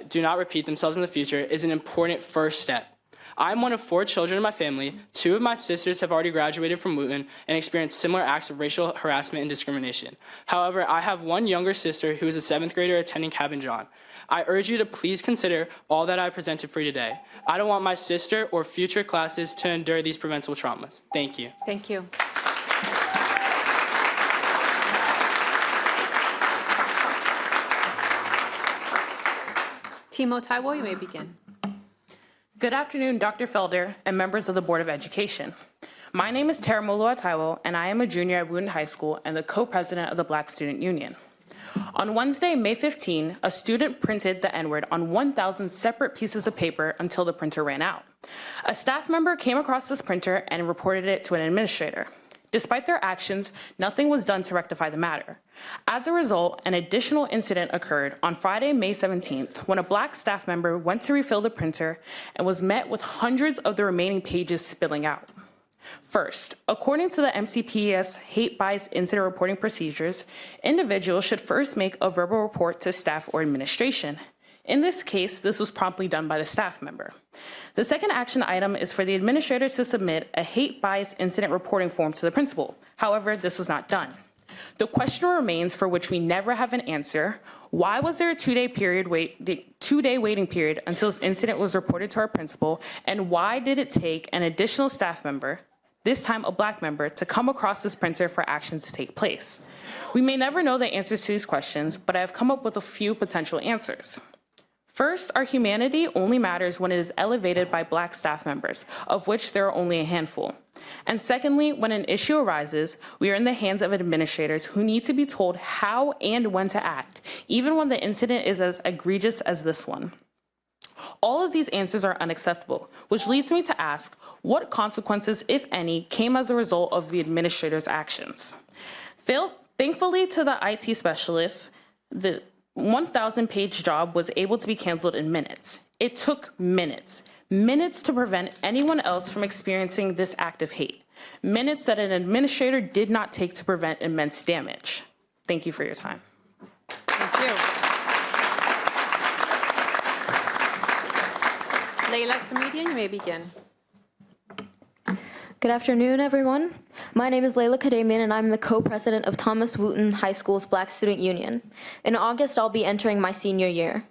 do not repeat themselves in the future is an important first step. I'm one of 4 children in my family. 2 of my sisters have already graduated from Wooten and experienced similar acts of racial harassment and discrimination. However, I have one younger sister who is a 7th grader attending Cabin John. I urge you to please consider all that I presented for you today. I don't want my sister or future classes to endure these preventable traumas. Thank you. Thank you. Timo Taiwo, you may begin. Good afternoon, Dr. Felder and members of the Board of Education. My name is Tara Molua Taiwo, and I am a junior at Wooten High School and the co-president of the Black Student Union. On Wednesday, May 15, a student printed the N-word on 1,000 separate pieces of paper until the printer ran out. A staff member came across this printer and reported it to an administrator. Despite their actions, nothing was done to rectify the matter. As a result, an additional incident occurred on Friday, May 17th, when a Black staff member went to refill the printer and was met with hundreds of the remaining pages spilling out. First, according to the MCPS hate bias incident reporting procedures, individuals should first make a verbal report to staff or administration. In this case, this was promptly done by the staff member. The second action item is for the administrator to submit a hate bias incident reporting form to the principal. However, this was not done. The question remains, for which we never have an answer: why was there a two-day waiting period until this incident was reported to our principal, and why did it take an additional staff member, this time a Black member, to come across this printer for actions to take place? We may never know the answers to these questions, but I have come up with a few potential answers. First, our humanity only matters when it is elevated by Black staff members, of which there are only a handful. And secondly, when an issue arises, we are in the hands of administrators who need to be told how and when to act, even when the incident is as egregious as this one. All of these answers are unacceptable, which leads me to ask, what consequences, if any, came as a result of the administrator's actions? Thankfully to the IT specialists, the 1,000-page job was able to be canceled in minutes. It took minutes to prevent anyone else from experiencing this act of hate. Minutes that an administrator did not take to prevent immense damage. Thank you for your time. Thank you. Layla, comedian, you may begin. Good afternoon, everyone. My name is Layla Kadamian, and I'm the co-president of Thomas Wooten High School's Black Student Union. In August, I'll be entering my senior year.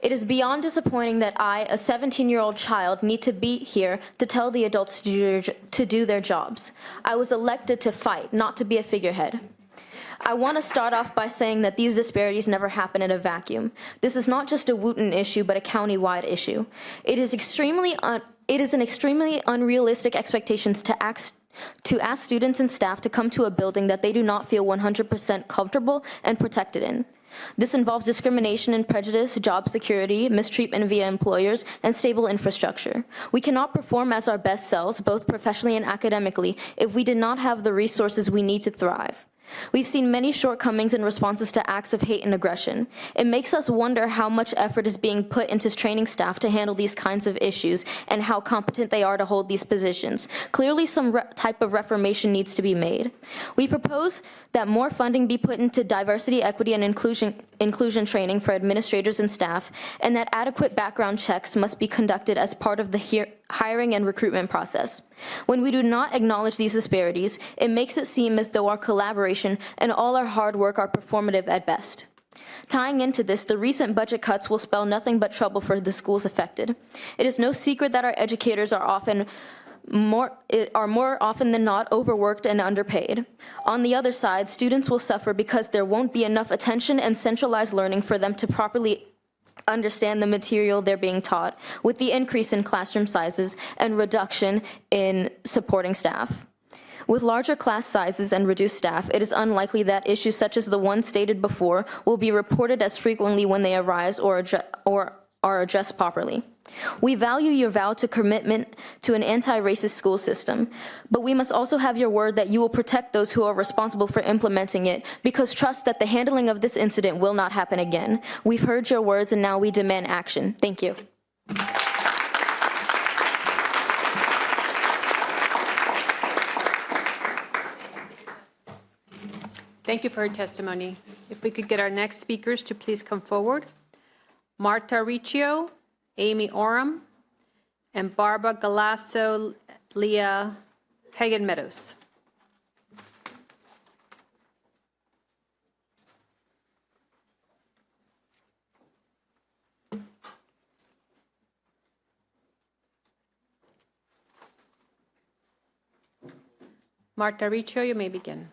It is beyond disappointing that I, a 17-year-old child, need to be here to tell the adults to do their jobs. I was elected to fight, not to be a figurehead. I want to start off by saying that these disparities never happen in a vacuum. This is not just a Wooten issue, but a county-wide issue. It is an extremely unrealistic expectation to ask students and staff to come to a building that they do not feel 100% comfortable and protected in. This involves discrimination and prejudice, job security, mistreatment via employers, and stable infrastructure. We cannot perform as our best selves, both professionally and academically, if we did not have the resources we need to thrive. We've seen many shortcomings in responses to acts of hate and aggression. It makes us wonder how much effort is being put into training staff to handle these kinds of issues and how competent they are to hold these positions. Clearly, some type of reformation needs to be made. We propose that more funding be put into diversity, equity, and inclusion training for administrators and staff, and that adequate background checks must be conducted as part of the hiring and recruitment process. When we do not acknowledge these disparities, it makes it seem as though our collaboration and all our hard work are performative at best. Tying into this, the recent budget cuts will spell nothing but trouble for the schools affected. It is no secret that our educators are more often than not overworked and underpaid. On the other side, students will suffer because there won't be enough attention and centralized learning for them to properly understand the material they're being taught, with the increase in classroom sizes and reduction in supporting staff. With larger class sizes and reduced staff, it is unlikely that issues such as the one stated before will be reported as frequently when they arise or are addressed properly. We value your vow to commitment to an anti-racist school system, but we must also have your word that you will protect those who are responsible for implementing it, because trust that the handling of this incident will not happen again. We've heard your words and now we demand action. Thank you. Thank you for your testimony. If we could get our next speakers to please come forward. Marta Riccio, Amy Oram, and Barbara Galasso Leah Hagan Meadows. Marta Riccio, you may begin.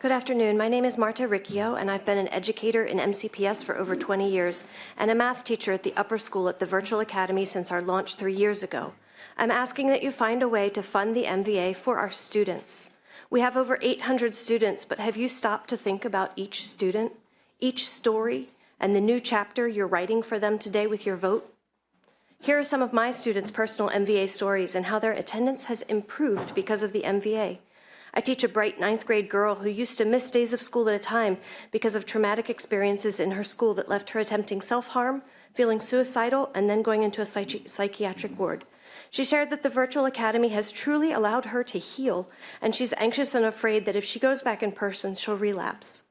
Good afternoon. My name is Marta Riccio, and I've been an educator in MCPS for over 20 years and a math teacher at the upper school at the Virtual Academy since our launch 3 years ago. I'm asking that you find a way to fund the MVA for our students. We have over 800 students, but have you stopped to think about each student, each story, and the new chapter you're writing for them today with your vote? Here are some of my students' personal MVA stories and how their attendance has improved because of the MVA. I teach a bright 9th grade girl who used to miss days of school at a time because of traumatic experiences in her school that left her attempting self-harm, feeling suicidal, and then going into a psychiatric ward. She shared that the Virtual Academy has truly allowed her to heal, and she's anxious and afraid that if she goes back in person, she'll relapse.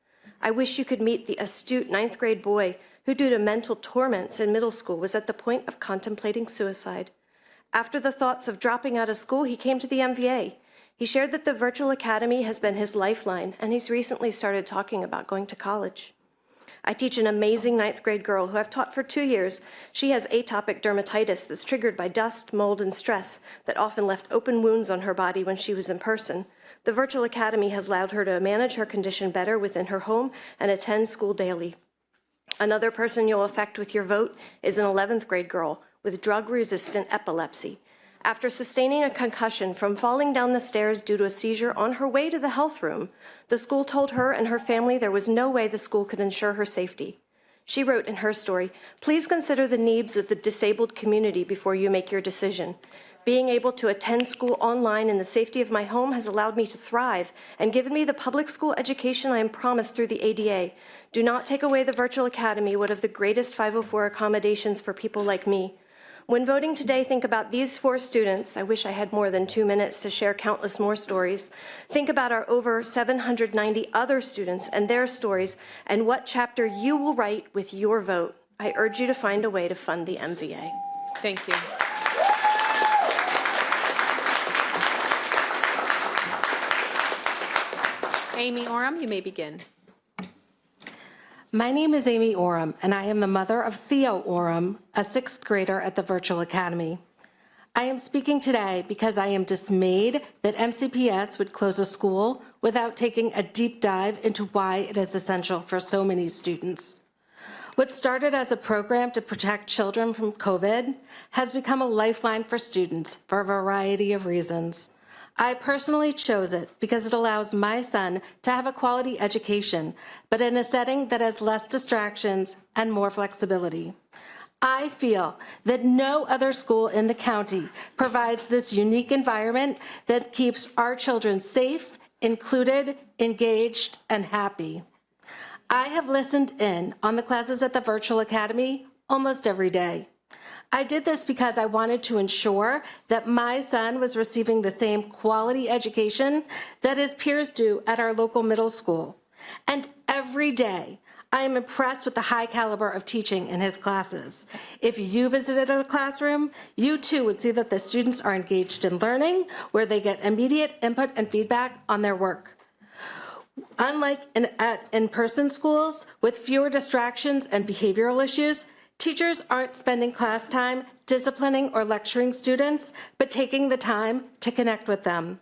I wish you could meet the astute 9th grade boy who, due to mental torments in middle school, was at the point of contemplating suicide. After the thoughts of dropping out of school, he came to the MVA. He shared that the Virtual Academy has been his lifeline, and he's recently started talking about going to college. I teach an amazing 9th grade girl who I've taught for 2 years. She has atopic dermatitis that's triggered by dust, mold, and stress that often left open wounds on her body when she was in person. The Virtual Academy has allowed her to manage her condition better within her home and attend school daily. Another person you'll affect with your vote is an 11th grade girl with drug-resistant epilepsy. After sustaining a concussion from falling down the stairs due to a seizure on her way to the health room, the school told her and her family there was no way the school could ensure her safety. She wrote in her story, "Please consider the needs of the disabled community before you make your decision. Being able to attend school online in the safety of my home has allowed me to thrive and given me the public school education I am promised through the ADA. Do not take away the Virtual Academy, one of the greatest 504 accommodations for people like me. When voting today, think about these 4 students. I wish I had more than 2 minutes to share countless more stories. Think about our over 790 other students and their stories and what chapter you will write with your vote. I urge you to find a way to fund the MVA." Thank you. Amy Oram, you may begin. My name is Amy Oram, and I am the mother of Theo Oram, a 6th grader at the Virtual Academy. I am speaking today because I am dismayed that MCPS would close a school without taking a deep dive into why it is essential for so many students. What started as a program to protect children from COVID has become a lifeline for students for a variety of reasons. I personally chose it because it allows my son to have a quality education, but in a setting that has less distractions and more flexibility. I feel that no other school in the county provides this unique environment that keeps our children safe, included, engaged, and happy. I have listened in on the classes at the Virtual Academy almost every day. I did this because I wanted to ensure that my son was receiving the same quality education that his peers do at our local middle school. And every day, I am impressed with the high caliber of teaching in his classes. If you visited a classroom, you too would see that the students are engaged in learning, where they get immediate input and feedback on their work. Unlike at in-person schools, with fewer distractions and behavioral issues, teachers aren't spending class time disciplining or lecturing students, but taking the time to connect with them.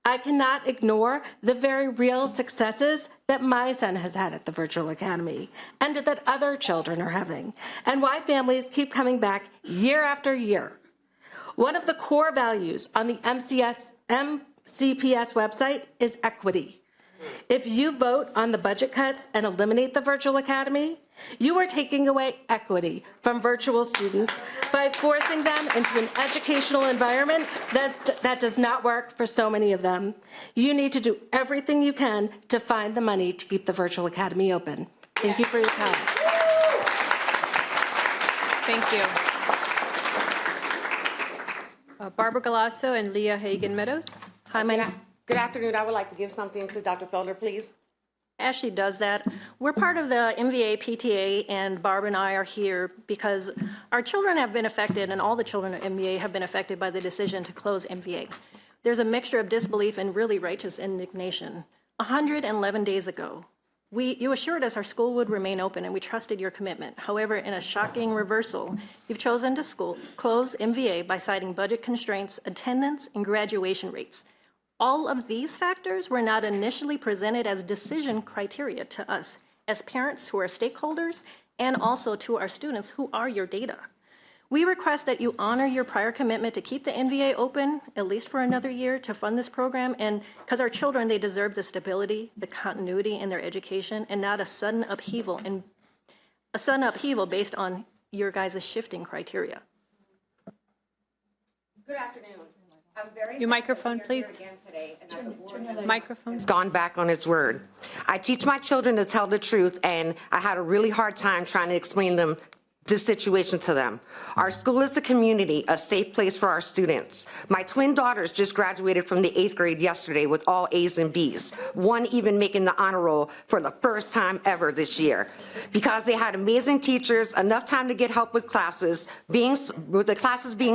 I cannot ignore the very real successes that my son has had at the Virtual Academy and that other children are having, and why families keep coming back year after year. One of the core values on the MCPS website is equity. If you vote on the budget cuts and eliminate the virtual academy, you are taking away equity from virtual students by forcing them into an educational environment that does not work for so many of them. You need to do everything you can to find the money to keep the virtual academy open. Thank you for your time. Thank you. Barbara Galasso and Leah Hagen-Meadows. Hi, good afternoon. I would like to give something to Dr. Felder, please. Ashley does that. We're part of the MVA PTA, and Barb and I are here because our children have been affected, and all the children at MVA have been affected by the decision to close MVA. There's a mixture of disbelief and really righteous indignation. 111 days ago, you assured us our school would remain open, and we trusted your commitment. However, in a shocking reversal, you've chosen to close MVA by citing budget constraints, attendance, and graduation rates. All of these factors were not initially presented as decision criteria to us as parents who are stakeholders and also to our students who are your data. We request that you honor your prior commitment to keep the MVA open, at least for another year, to fund this program, and because our children, they deserve the stability, the continuity in their education, and not a sudden upheaval based on your guys' shifting criteria. Good afternoon. I'm very Your microphone, please. Microphone. It's gone back on its word. I teach my children to tell the truth, and I had a really hard time trying to explain this situation to them. Our school is a community, a safe place for our students. My twin daughters just graduated from the 8th grade yesterday with all A's and B's, one even making the honor roll for the first time ever this year. Because they had amazing teachers, enough time to get help with the classes being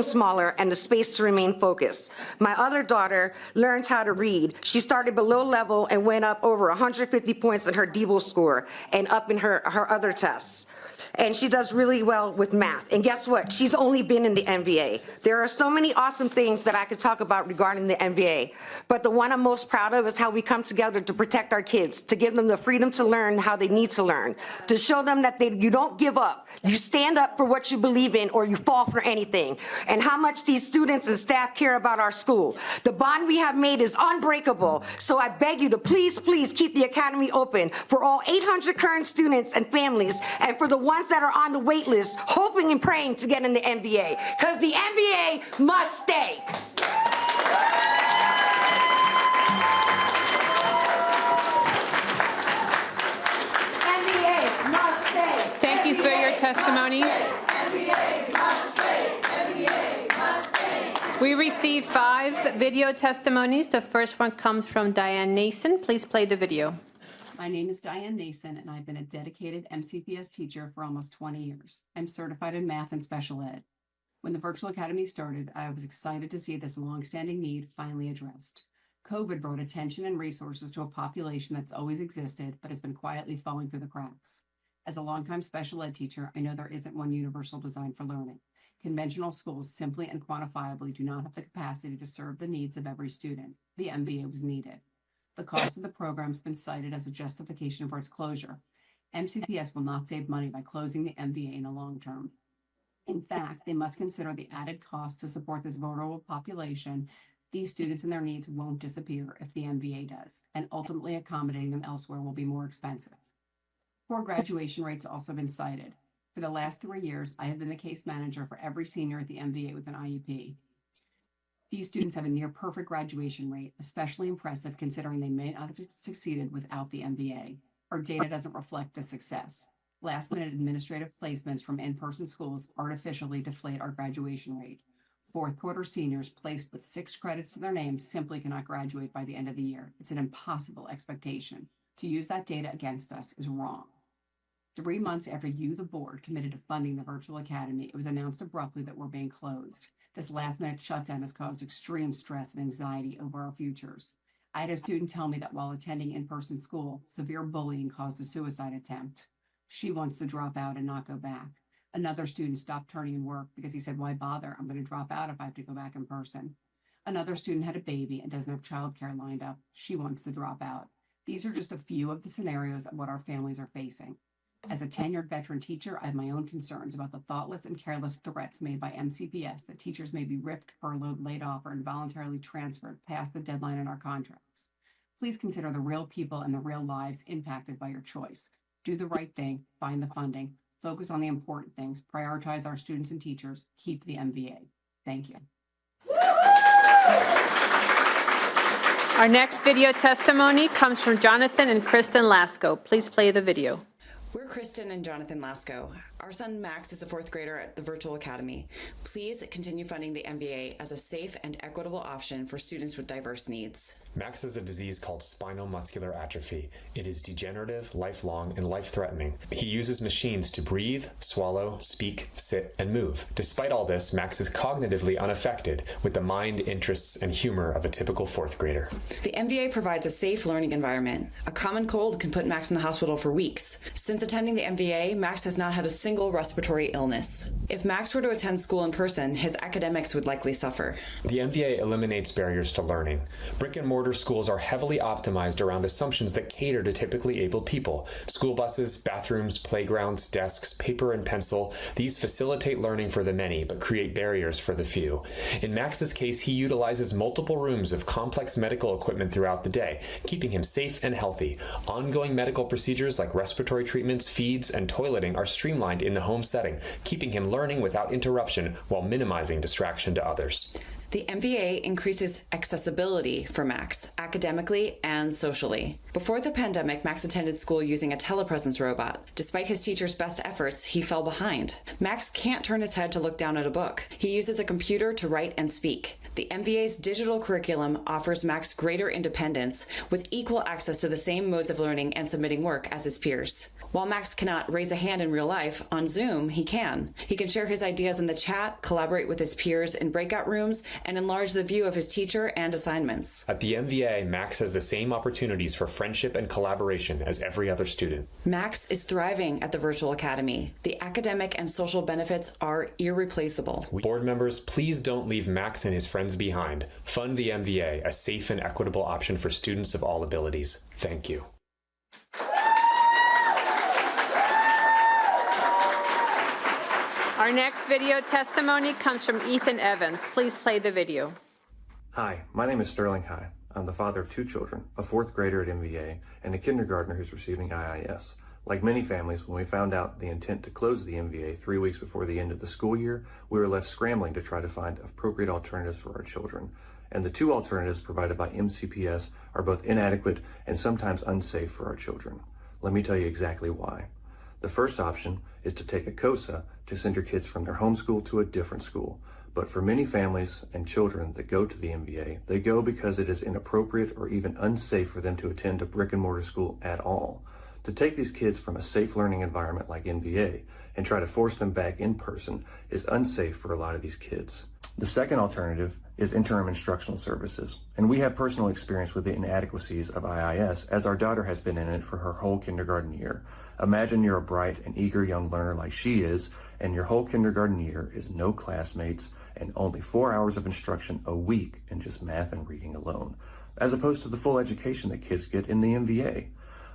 smaller, and the space to remain focused. My other daughter learned how to read. She started below level and went up over 150 points in her DEBO score and up in her other tests. And she does really well with math. And guess what? She's only been in the MVA. There are so many awesome things that I could talk about regarding the MVA, but the one I'm most proud of is how we come together to protect our kids, to give them the freedom to learn how they need to learn, to show them that you don't give up. You stand up for what you believe in, or you fall for anything, and how much these students and staff care about our school. The bond we have made is unbreakable, so I beg you to please, please keep the academy open for all 800 current students and families, and for the ones that are on the wait list, hoping and praying to get in the MVA, because the MVA must stay. MVA must stay. Thank you for your testimony. MVA must stay. MVA must stay. We received 5 video testimonies. The first one comes from Diane Nason. Please play the video. My name is Diane Nason, and I've been a dedicated MCPS teacher for almost 20 years. I'm certified in math and special ed. When the Virtual Academy started, I was excited to see this longstanding need finally addressed. COVID brought attention and resources to a population that's always existed, but has been quietly falling through the cracks. As a longtime special ed teacher, I know there isn't one universal design for learning. Conventional schools simply and quantifiably do not have the capacity to serve the needs of every student. The MVA was needed. The cost of the program has been cited as a justification for its closure. MCPS will not save money by closing the MVA in the long term. In fact, they must consider the added cost to support this vulnerable population. These students and their needs won't disappear if the MVA does, and ultimately accommodating them elsewhere will be more expensive. Poor graduation rates have also been cited. For the last 3 years, I have been the case manager for every senior at the MVA with an IEP. These students have a near perfect graduation rate, especially impressive considering they may not have succeeded without the MVA. Our data doesn't reflect this success. Last-minute administrative placements from in-person schools artificially deflate our graduation rate. Fourth-quarter seniors placed with 6 credits to their names simply cannot graduate by the end of the year. It's an impossible expectation. To use that data against us is wrong. 3 months after you, the board, committed to funding the Virtual Academy, it was announced abruptly that we're being closed. This last-minute shutdown has caused extreme stress and anxiety over our futures. I had a student tell me that while attending in-person school, severe bullying caused a suicide attempt. She wants to drop out and not go back. Another student stopped turning in work because he said, "Why bother? I'm going to drop out if I have to go back in person." Another student had a baby and doesn't have childcare lined up. She wants to drop out. These are just a few of the scenarios of what our families are facing. As a tenured veteran teacher, I have my own concerns about the thoughtless and careless threats made by MCPS that teachers may be ripped, furloughed, laid off, or involuntarily transferred past the deadline in our contracts. Please consider the real people and the real lives impacted by your choice. Do the right thing, find the funding, focus on the important things, prioritize our students and teachers, keep the MVA. Thank you. Our next video testimony comes from Jonathan and Kristen Lasco. Please play the video. We're Kristen and Jonathan Lasco. Our son Max is a fourth grader at the Virtual Academy. Please continue funding the MVA as a safe and equitable option for students with diverse needs. Max has a disease called spinal muscular atrophy. It is degenerative, lifelong, and life-threatening. He uses machines to breathe, swallow, speak, sit, and move. Despite all this, Max is cognitively unaffected with the mind, interests, and humor of a typical fourth grader. The MVA provides a safe learning environment. A common cold can put Max in the hospital for weeks. Since attending the MVA, Max has not had a single respiratory illness. If Max were to attend school in person, his academics would likely suffer. The MVA eliminates barriers to learning. Brick and mortar schools are heavily optimized around assumptions that cater to typically abled people. School buses, bathrooms, playgrounds, desks, paper and pencil, these facilitate learning for the many but create barriers for the few. In Max's case, he utilizes multiple rooms of complex medical equipment throughout the day, keeping him safe and healthy. Ongoing medical procedures like respiratory treatments, feeds, and toileting are streamlined in the home setting, keeping him learning without interruption while minimizing distraction to others. The MVA increases accessibility for Max, academically and socially. Before the pandemic, Max attended school using a telepresence robot. Despite his teacher's best efforts, he fell behind. Max can't turn his head to look down at a book. He uses a computer to write and speak. The MVA's digital curriculum offers Max greater independence with equal access to the same modes of learning and submitting work as his peers. While Max cannot raise a hand in real life, on Zoom, he can. He can share his ideas in the chat, collaborate with his peers in breakout rooms, and enlarge the view of his teacher and assignments. At the MVA, Max has the same opportunities for friendship and collaboration as every other student. Max is thriving at the Virtual Academy. The academic and social benefits are irreplaceable. Board members, please don't leave Max and his friends behind. Fund the MVA, a safe and equitable option for students of all abilities. Thank you. Our next video testimony comes from Ethan Evans. Please play the video. Hi, my name is Sterling High. I'm the father of 2 children, a 4th grader at MVA and a kindergartner who's receiving IIS. Like many families, when we found out the intent to close the MVA 3 weeks before the end of the school year, we were left scrambling to try to find appropriate alternatives for our children. And the 2 alternatives provided by MCPS are both inadequate and sometimes unsafe for our children. Let me tell you exactly why. The first option is to take a COSA to send your kids from their home school to a different school. But for many families and children that go to the MVA, they go because it is inappropriate or even unsafe for them to attend a brick and mortar school at all. To take these kids from a safe learning environment like MVA and try to force them back in person is unsafe for a lot of these kids. The second alternative is interim instructional services, and we have personal experience with the inadequacies of IIS as our daughter has been in it for her whole kindergarten year. Imagine you're a bright and eager young learner like she is, and your whole kindergarten year is no classmates and only 4 hours of instruction a week in just math and reading alone, as opposed to the full education that kids get in the MVA.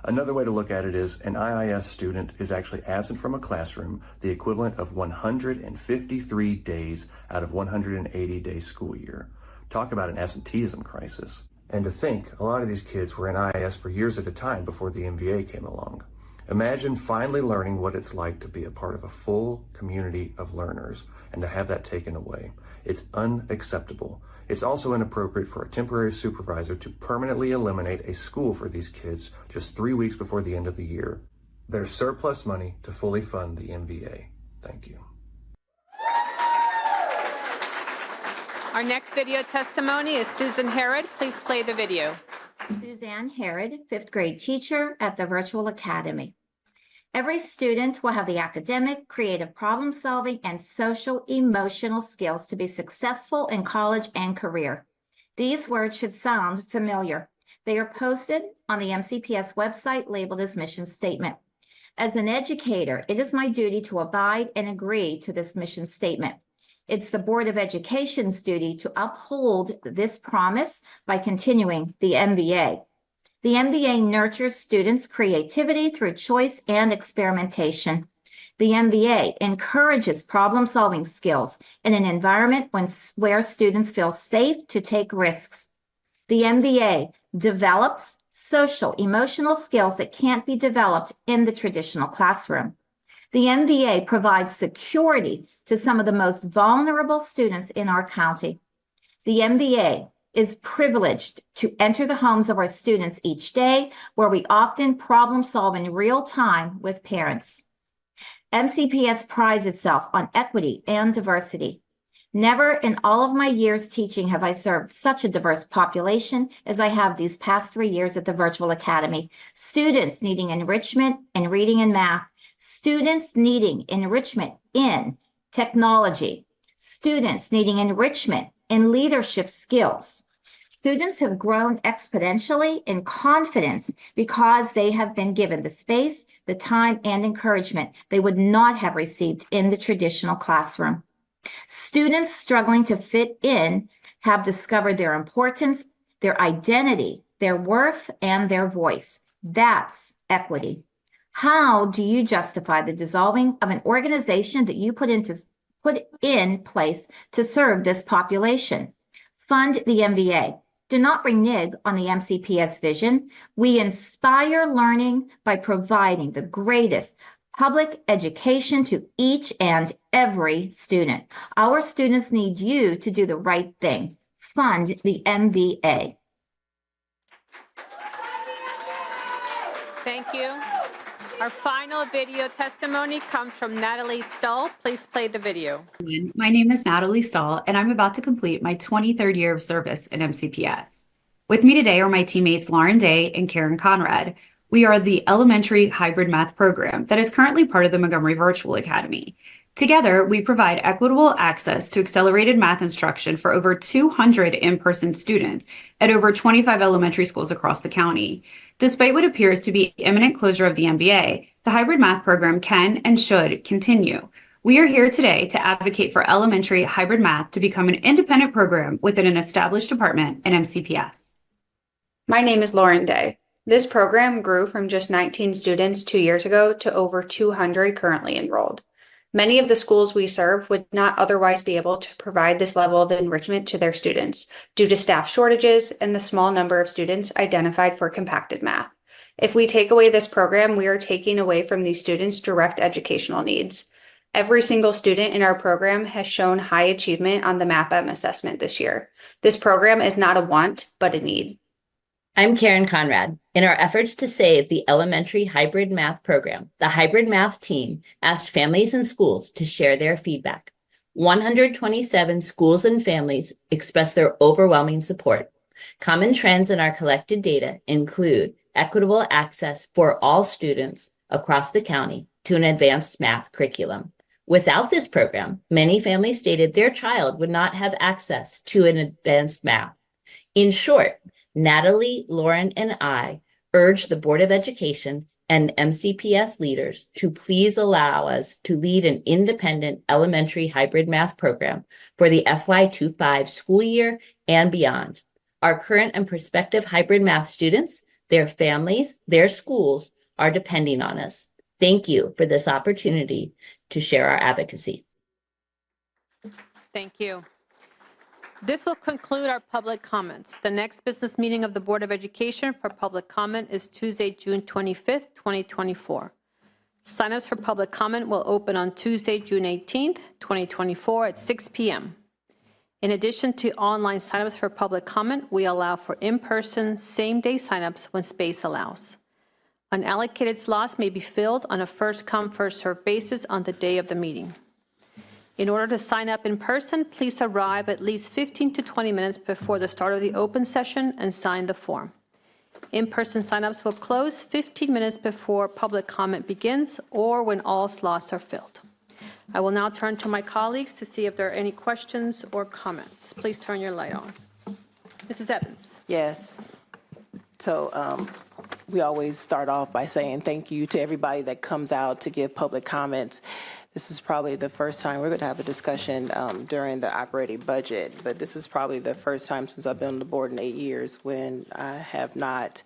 Another way to look at it is an IIS student is actually absent from a classroom the equivalent of 153 days out of 180-day school year. Talk about an absenteeism crisis. And to think, a lot of these kids were in IIS for years at a time before the MVA came along. Imagine finally learning what it's like to be a part of a full community of learners and to have that taken away. It's unacceptable. It's also inappropriate for a temporary supervisor to permanently eliminate a school for these kids just 3 weeks before the end of the year. There's surplus money to fully fund the MVA. Thank you. Our next video testimony is Susan Herod. Please play the video. Suzanne Herod, 5th grade teacher at the Virtual Academy. Every student will have the academic, creative problem-solving, and social-emotional skills to be successful in college and career. These words should sound familiar. They are posted on the MCPS website labeled as mission statement. As an educator, it is my duty to abide and agree to this mission statement. It's the Board of Education's duty to uphold this promise by continuing the MVA. The MBA nurtures students' creativity through choice and experimentation. The MBA encourages problem-solving skills in an environment where students feel safe to take risks. The MBA develops social, emotional skills that can't be developed in the traditional classroom. The MBA provides security to some of the most vulnerable students in our county. The MBA is privileged to enter the homes of our students each day, where we often problem solve in real time with parents. MCPS prides itself on equity and diversity. Never in all of my years teaching have I served such a diverse population as I have these past 3 years at the Virtual Academy. Students needing enrichment in reading and math, students needing enrichment in technology, students needing enrichment in leadership skills. Students have grown exponentially in confidence because they have been given the space, the time, and encouragement they would not have received in the traditional classroom. Students struggling to fit in have discovered their importance, their identity, their worth, and their voice. That's equity. How do you justify the dissolving of an organization that you put in place to serve this population? Fund the MBA. Do not renege on the MCPS vision. We inspire learning by providing the greatest public education to each and every student. Our students need you to do the right thing. Fund the MBA. Thank you. Our final video testimony comes from Natalie Stull. Please play the video. My name is Natalie Stull, and I'm about to complete my 23rd year of service in MCPS. With me today are my teammates Lauren Day and Karen Conrad. We are the elementary hybrid math program that is currently part of the Montgomery Virtual Academy. Together, we provide equitable access to accelerated math instruction for over 200 in-person students at over 25 elementary schools across the county. Despite what appears to be imminent closure of the MBA, the hybrid math program can and should continue. We are here today to advocate for elementary hybrid math to become an independent program within an established department in MCPS. My name is Lauren Day. This program grew from just 19 students 2 years ago to over 200 currently enrolled. Many of the schools we serve would not otherwise be able to provide this level of enrichment to their students due to staff shortages and the small number of students identified for compacted math. If we take away this program, we are taking away from these students' direct educational needs. Every single student in our program has shown high achievement on the MAPM assessment this year. This program is not a want, but a need. I'm Karen Conrad. In our efforts to save the elementary hybrid math program, the hybrid math team asked families and schools to share their feedback. 127 schools and families expressed their overwhelming support. Common trends in our collected data include equitable access for all students across the county to an advanced math curriculum. Without this program, many families stated their child would not have access to an advanced math. In short, Natalie, Lauren, and I urge the Board of Education and MCPS leaders to please allow us to lead an independent elementary hybrid math program for the FY25 school year and beyond. Our current and prospective hybrid math students, their families, their schools are depending on us. Thank you for this opportunity to share our advocacy. Thank you. This will conclude our public comments. The next business meeting of the Board of Education for public comment is Tuesday, June 25th, 2024. Sign-ups for public comment will open on Tuesday, June 18th, 2024 at 6 p.m. In addition to online sign-ups for public comment, we allow for in-person, same-day sign-ups when space allows. Unallocated slots may be filled on a first-come, first-served basis on the day of the meeting. In order to sign up in person, please arrive at least 15 to 20 minutes before the start of the open session and sign the form. In-person sign-ups will close 15 minutes before public comment begins or when all slots are filled. I will now turn to my colleagues to see if there are any questions or comments. Please turn your light on. Mrs. Evans. Yes. So we always start off by saying thank you to everybody that comes out to give public comments. This is probably the first time we're going to have a discussion during the operating budget, but this is probably the first time since I've been on the board in 8 years when I have not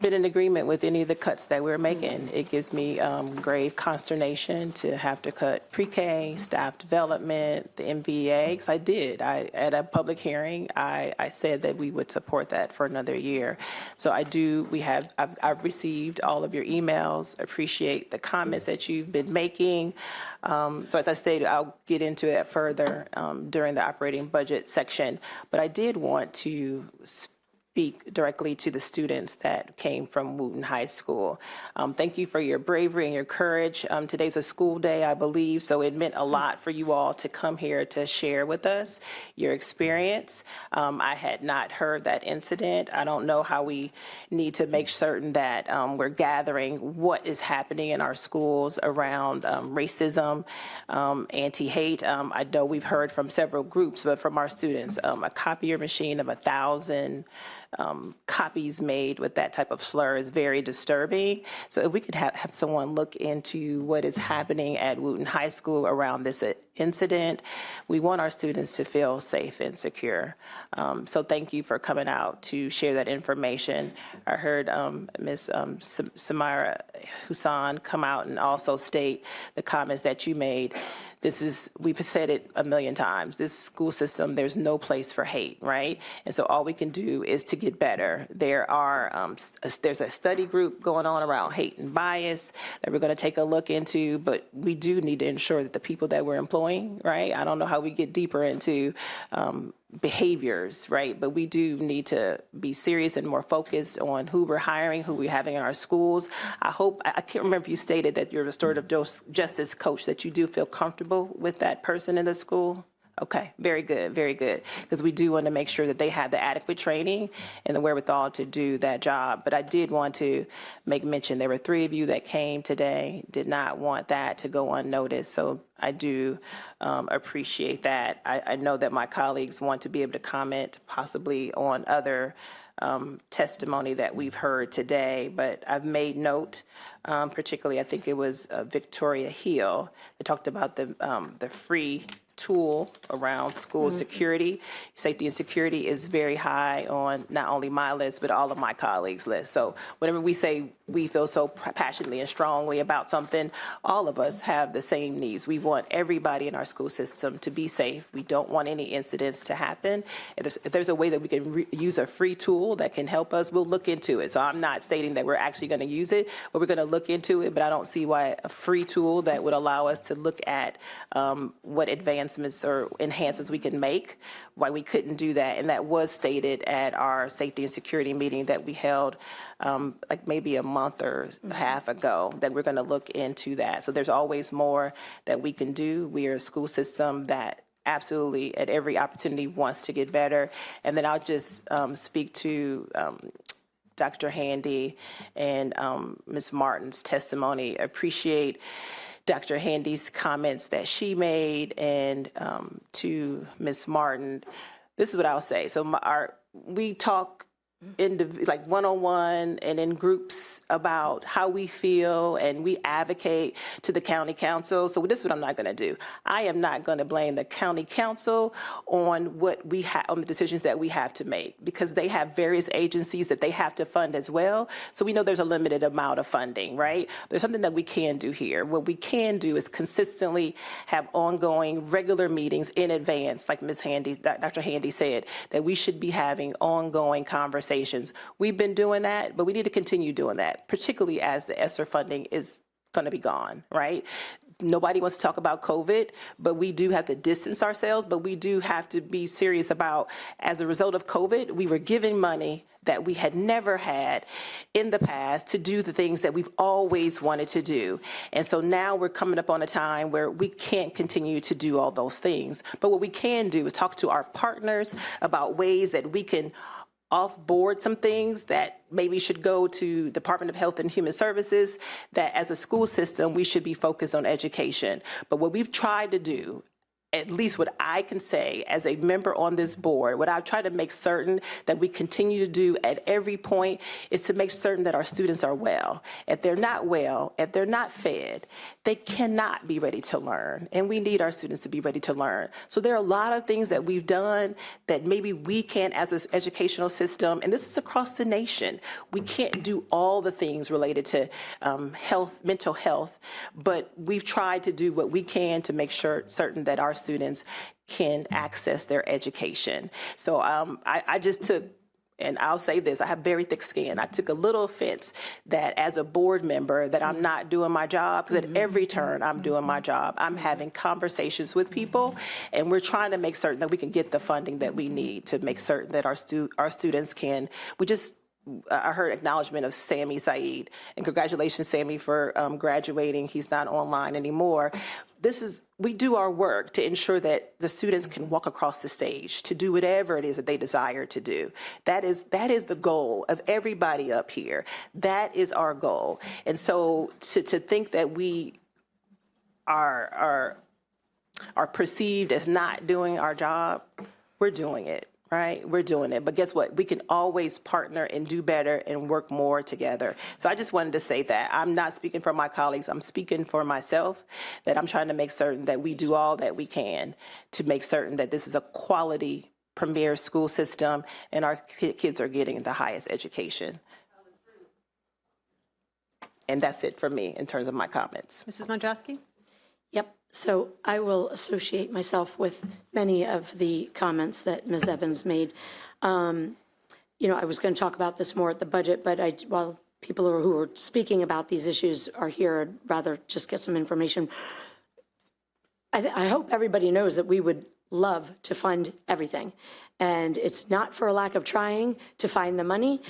been in agreement with any of the cuts that we're making. It gives me grave consternation to have to cut pre-K, staff development, the MBA, because I did. At a public hearing, I said that we would support that for another year. So I've received all of your emails, appreciate the comments that you've been making. So as I stated, I'll get into it further during the operating budget section, but I did want to speak directly to the students that came from Wooten High School. Thank you for your bravery and your courage. Today's a school day, I believe, so it meant a lot for you all to come here to share with us your experience. I had not heard that incident. I don't know how we need to make certain that we're gathering what is happening in our schools around racism, anti-hate. I know we've heard from several groups, but from our students, a copier machine of 1,000 copies made with that type of slur is very disturbing. So if we could have someone look into what is happening at Wooten High School around this incident, we want our students to feel safe and secure. So thank you for coming out to share that information. I heard Ms. Samira Hussan come out and also state the comments that you made. We've said it a million times, this school system, there's no place for hate, right? And so all we can do is to get better. There's a study group going on around hate and bias that we're gonna take a look into, but we do need to ensure that the people that we're employing, right? I don't know how we get deeper into behaviors, right? But we do need to be serious and more focused on who we're hiring, who we're having in our schools. I can't remember if you stated that you're a restorative justice coach, that you do feel comfortable with that person in the school. Okay, very good, because we do want to make sure that they have the adequate training and the wherewithal to do that job. But I did want to make mention, there were 3 of you that came today, did not want that to go unnoticed, so I do appreciate that. I know that my colleagues want to be able to comment possibly on other testimony that we've heard today, but I've made note, particularly I think it was Victoria Hill that talked about the free tool around school security. Safety and security is very high on not only my list, but all of my colleagues' list. So whenever we say we feel so passionately and strongly about something, all of us have the same needs. We want everybody in our school system to be safe. We don't want any incidents to happen. If there's a way that we can use a free tool that can help us, we'll look into it. So I'm not stating that we're actually going to use it, but we're going to look into it, but I don't see why a free tool that would allow us to look at what advancements or enhancements we can make, why we couldn't do that. And that was stated at our safety and security meeting that we held like maybe a month or half ago, that we're going to look into that. So there's always more that we can do. We are a school system that absolutely at every opportunity wants to get better. And then I'll just speak to Dr. Handy and Ms. Martin's testimony. Appreciate Dr. Handy's comments that she made, and to Ms. Martin, this is what I'll say. So we talk like one-on-one and in groups about how we feel, and we advocate to the county council. So this is what I'm not going to do. I am not going to blame the county council on what we have, on the decisions that we have to make, because they have various agencies that they have to fund as well. So we know there's a limited amount of funding, right? There's something that we can do here. What we can do is consistently have ongoing regular meetings in advance, like Dr. Handy said, that we should be having ongoing conversations. We've been doing that, but we need to continue doing that, particularly as the ESSER funding is going to be gone, right? Nobody wants to talk about COVID, but we do have to distance ourselves, but we do have to be serious about, as a result of COVID, we were giving money that we had never had in the past to do the things that we've always wanted to do. And so now we're coming up on a time where we can't continue to do all those things. But what we can do is talk to our partners about ways that we can off-board some things that maybe should go to Department of Health and Human Services, that as a school system, we should be focused on education. But what we've tried to do, at least what I can say as a member on this board, what I've tried to make certain that we continue to do at every point is to make certain that our students are well. If they're not well, if they're not fed, they cannot be ready to learn, and we need our students to be ready to learn. So there are a lot of things that we've done that maybe we can't as an educational system, and this is across the nation. We can't do all the things related to health, mental health, but we've tried to do what we can to make sure certain that our students can access their education. So I just took, and I'll say this, I have very thick skin. I took a little offense that as a board member that I'm not doing my job, because at every turn I'm doing my job. I'm having conversations with people, and we're trying to make certain that we can get the funding that we need to make certain that our students can, I heard acknowledgement of Sammy Saeed, and congratulations, Sammy, for graduating. He's not online anymore. We do our work to ensure that the students can walk across the stage to do whatever it is that they desire to do. That is the goal of everybody up here. That is our goal. And so to think that we are perceived as not doing our job, we're doing it. Right? We're doing it. But guess what? We can always partner and do better and work more together. So I just wanted to say that. I'm not speaking for my colleagues. I'm speaking for myself, that I'm trying to make certain that we do all that we can to make certain that this is a quality premier school system and our kids are getting the highest education. And that's it for me in terms of my comments. Mrs. Mondrowski? Yep. So I will associate myself with many of the comments that Ms. Evans made. I was going to talk about this more at the budget, but while people who are speaking about these issues are here, I'd rather just get some information. I hope everybody knows that we would love to fund everything. And it's not for a lack of trying to find the money,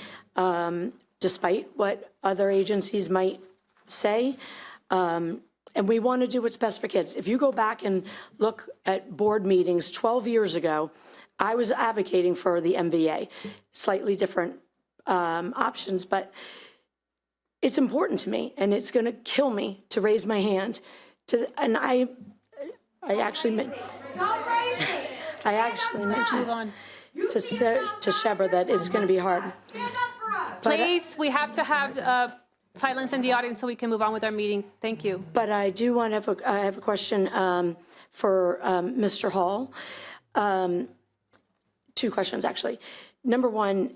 despite what other agencies might say. And we want to do what's best for kids. If you go back and look at board meetings 12 years ago, I was advocating for the MVA, slightly different options, but it's important to me, and it's going to kill me to raise my hand. And I actually mentioned to Shebra that it's going to be hard. Please, we have to have silence in the audience so we can move on with our meeting. Thank you. But I do want to have a question for Mr. Hall. Two questions, actually. Number one,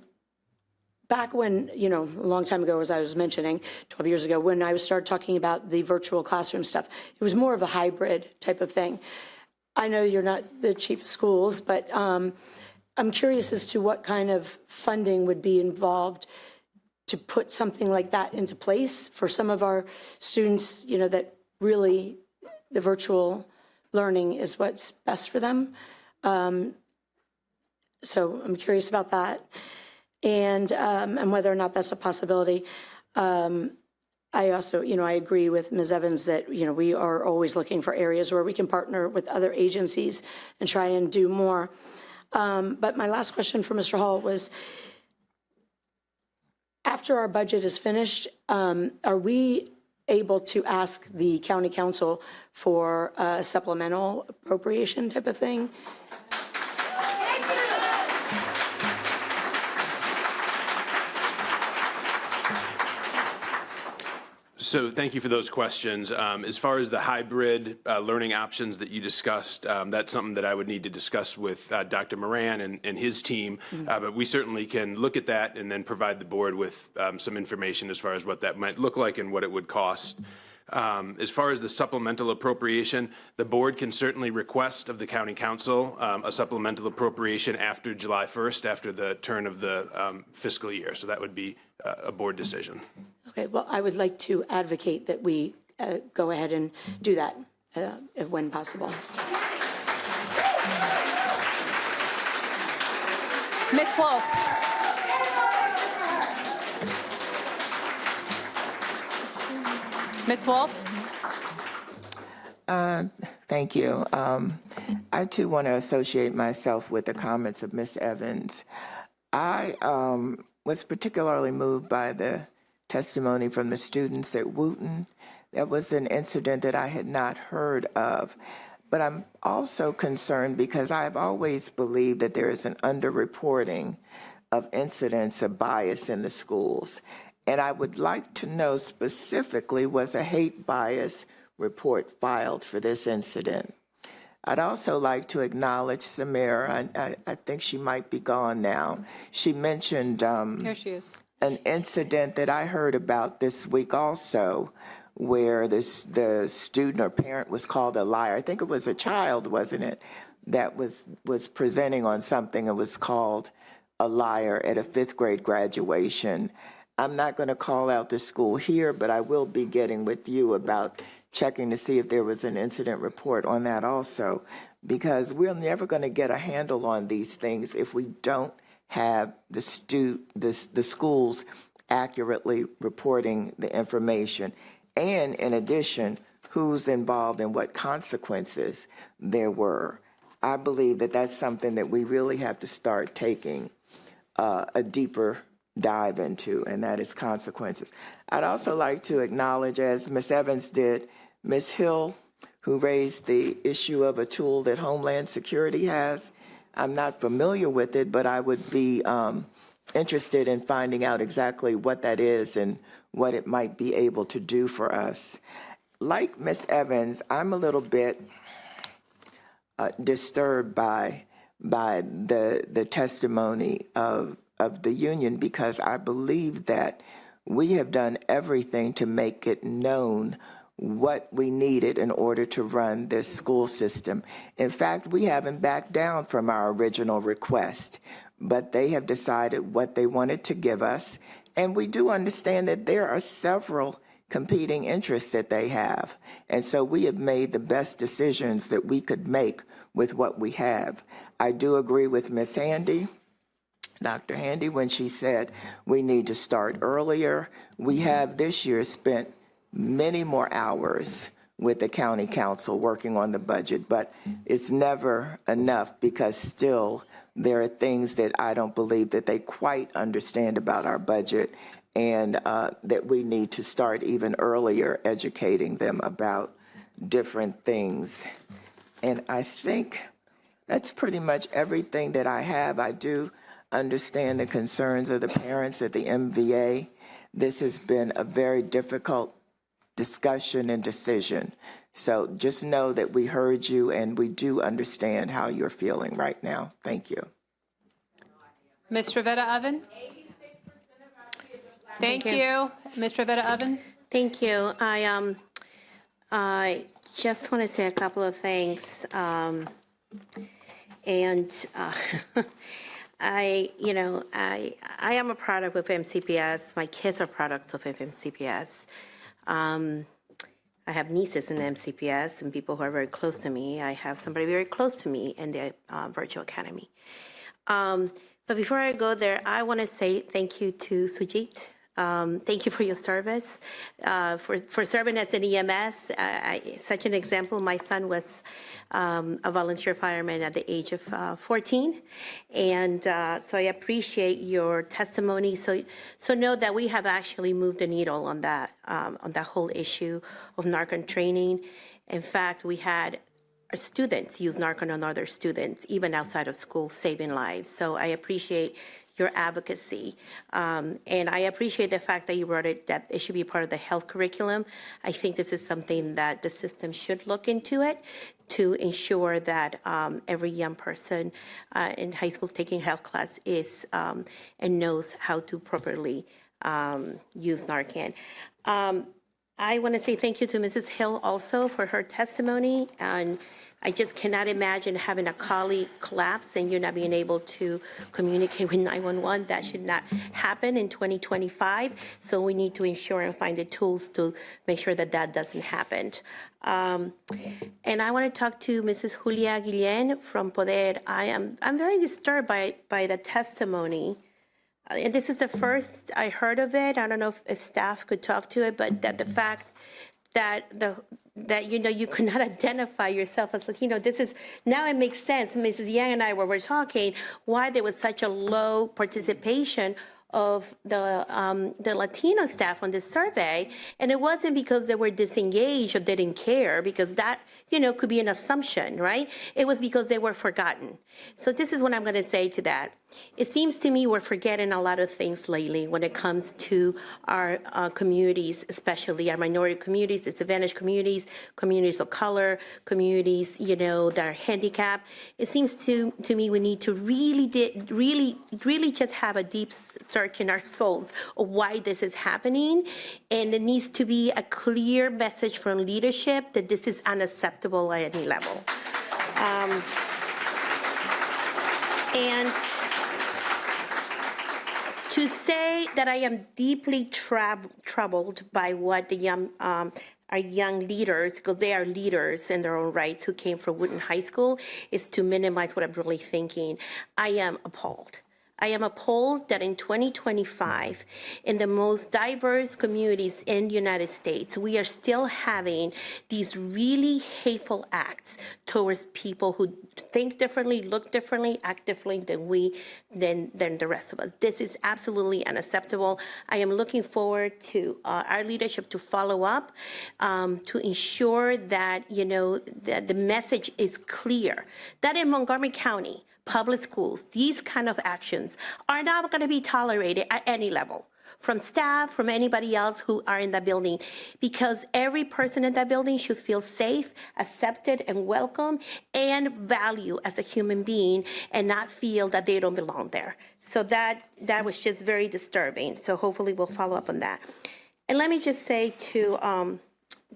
back when, a long time ago, as I was mentioning, 12 years ago, when I started talking about the virtual classroom stuff, it was more of a hybrid type of thing. I know you're not the chief of schools, but I'm curious as to what kind of funding would be involved to put something like that into place for some of our students, that really the virtual learning is what's best for them. So I'm curious about that, and whether or not that's a possibility. I also, I agree with Ms. Evans that, we are always looking for areas where we can partner with other agencies and try and do more. But my last question for Mr. Hall was, after our budget is finished, are we able to ask the county council for a supplemental appropriation type of thing? So thank you for those questions. As far as the hybrid learning options that you discussed, that's something that I would need to discuss with Dr. Moran and his team. But we certainly can look at that and then provide the board with some information as far as what that might look like and what it would cost. As far as the supplemental appropriation, the board can certainly request of the county council a supplemental appropriation after July 1st, after the turn of the fiscal year. So that would be a board decision. Okay, well, I would like to advocate that we go ahead and do that when possible. Ms. Wolf. Ms. Wolf? Thank you. I, too, want to associate myself with the comments of Ms. Evans. I was particularly moved by the testimony from the students at Wooten. That was an incident that I had not heard of. But I'm also concerned because I've always believed that there is an underreporting of incidents of bias in the schools. And I would like to know specifically, was a hate bias report filed for this incident. I'd also like to acknowledge Samira. I think she might be gone now. She mentioned Here she is. an incident that I heard about this week also, where the student or parent was called a liar. I think it was a child, wasn't it, that was presenting on something and was called a liar at a 5th grade graduation. I'm not going to call out the school here, but I will be getting with you about checking to see if there was an incident report on that also, because we're never going to get a handle on these things if we don't have the schools accurately reporting the information. And in addition, who's involved and what consequences there were. I believe that that's something that we really have to start taking a deeper dive into, and that is consequences. I'd also like to acknowledge, as Ms. Evans did, Ms. Hill, who raised the issue of a tool that Homeland Security has. I'm not familiar with it, but I would be interested in finding out exactly what that is and what it might be able to do for us. Like Ms. Evans, I'm a little bit disturbed by the testimony of the union, because I believe that we have done everything to make it known what we needed in order to run this school system. In fact, we haven't backed down from our original request, but they have decided what they wanted to give us. And we do understand that there are several competing interests that they have. And so we have made the best decisions that we could make with what we have. I do agree with Ms. Handy, Dr. Handy, when she said we need to start earlier. We have this year spent many more hours with the county council working on the budget, but it's never enough, because still there are things that I don't believe that they quite understand about our budget, and that we need to start even earlier educating them about different things. And I think that's pretty much everything that I have. I do understand the concerns of the parents at the MVA. This has been a very difficult discussion and decision. So just know that we heard you and we do understand how you're feeling right now. Thank you. Ms. Rivera-Oven? Thank you. Ms. Rivera-Oven? Thank you. I just want to say a couple of things. I am a product of MCPS. My kids are products of MCPS. I have nieces in MCPS and people who are very close to me. I have somebody very close to me in the virtual academy. But before I go there, I want to say thank you to Sujit. Thank you for your service, for serving as an EMS. Such an example, my son was a volunteer fireman at the age of 14. And so I appreciate your testimony. So know that we have actually moved the needle on that whole issue of Narcan training. In fact, we had our students use Narcan on other students, even outside of school, saving lives. So I appreciate your advocacy. And I appreciate the fact that you wrote it, that it should be part of the health curriculum. I think this is something that the system should look into it to ensure that every young person in high school taking health class is and knows how to properly use Narcan. I want to say thank you to Mrs. Hill also for her testimony. And I just cannot imagine having a colleague collapse and you not being able to communicate with 911. That should not happen in 2025. So we need to ensure and find the tools to make sure that that doesn't happen. And I want to talk to Mrs. Julia Guillen from Poder. I'm very disturbed by the testimony. And this is the first I heard of it. I don't know if staff could talk to it, but that the fact that you could not identify yourself as Latino. This is, now it makes sense. Mrs. Yang and I were talking why there was such a low participation of the Latino staff on this survey, and it wasn't because they were disengaged or didn't care, because that, could be an assumption, right? It was because they were forgotten. So this is what I'm going to say to that. It seems to me we're forgetting a lot of things lately when it comes to our communities, especially our minority communities, disadvantaged communities, communities of color, communities, that are handicapped. It seems to me we need to really just have a deep search in our souls of why this is happening. And it needs to be a clear message from leadership that this is unacceptable at any level. And to say that I am deeply troubled by what the our young leaders, because they are leaders in their own rights who came from Wooten High School, is to minimize what I'm really thinking. I am appalled. I am appalled that in 2025, in the most diverse communities in the United States, we are still having these really hateful acts towards people who think differently, look differently, act differently than the rest of us. This is absolutely unacceptable. I am looking forward to our leadership to follow up, to ensure that, that the message is clear, that in Montgomery County, public schools, these kind of actions are not going to be tolerated at any level, from staff, from anybody else who are in that building, because every person in that building should feel safe, accepted, and welcome, and valued as a human being, and not feel that they don't belong there. So that was just very disturbing. So hopefully we'll follow up on that. And let me just say to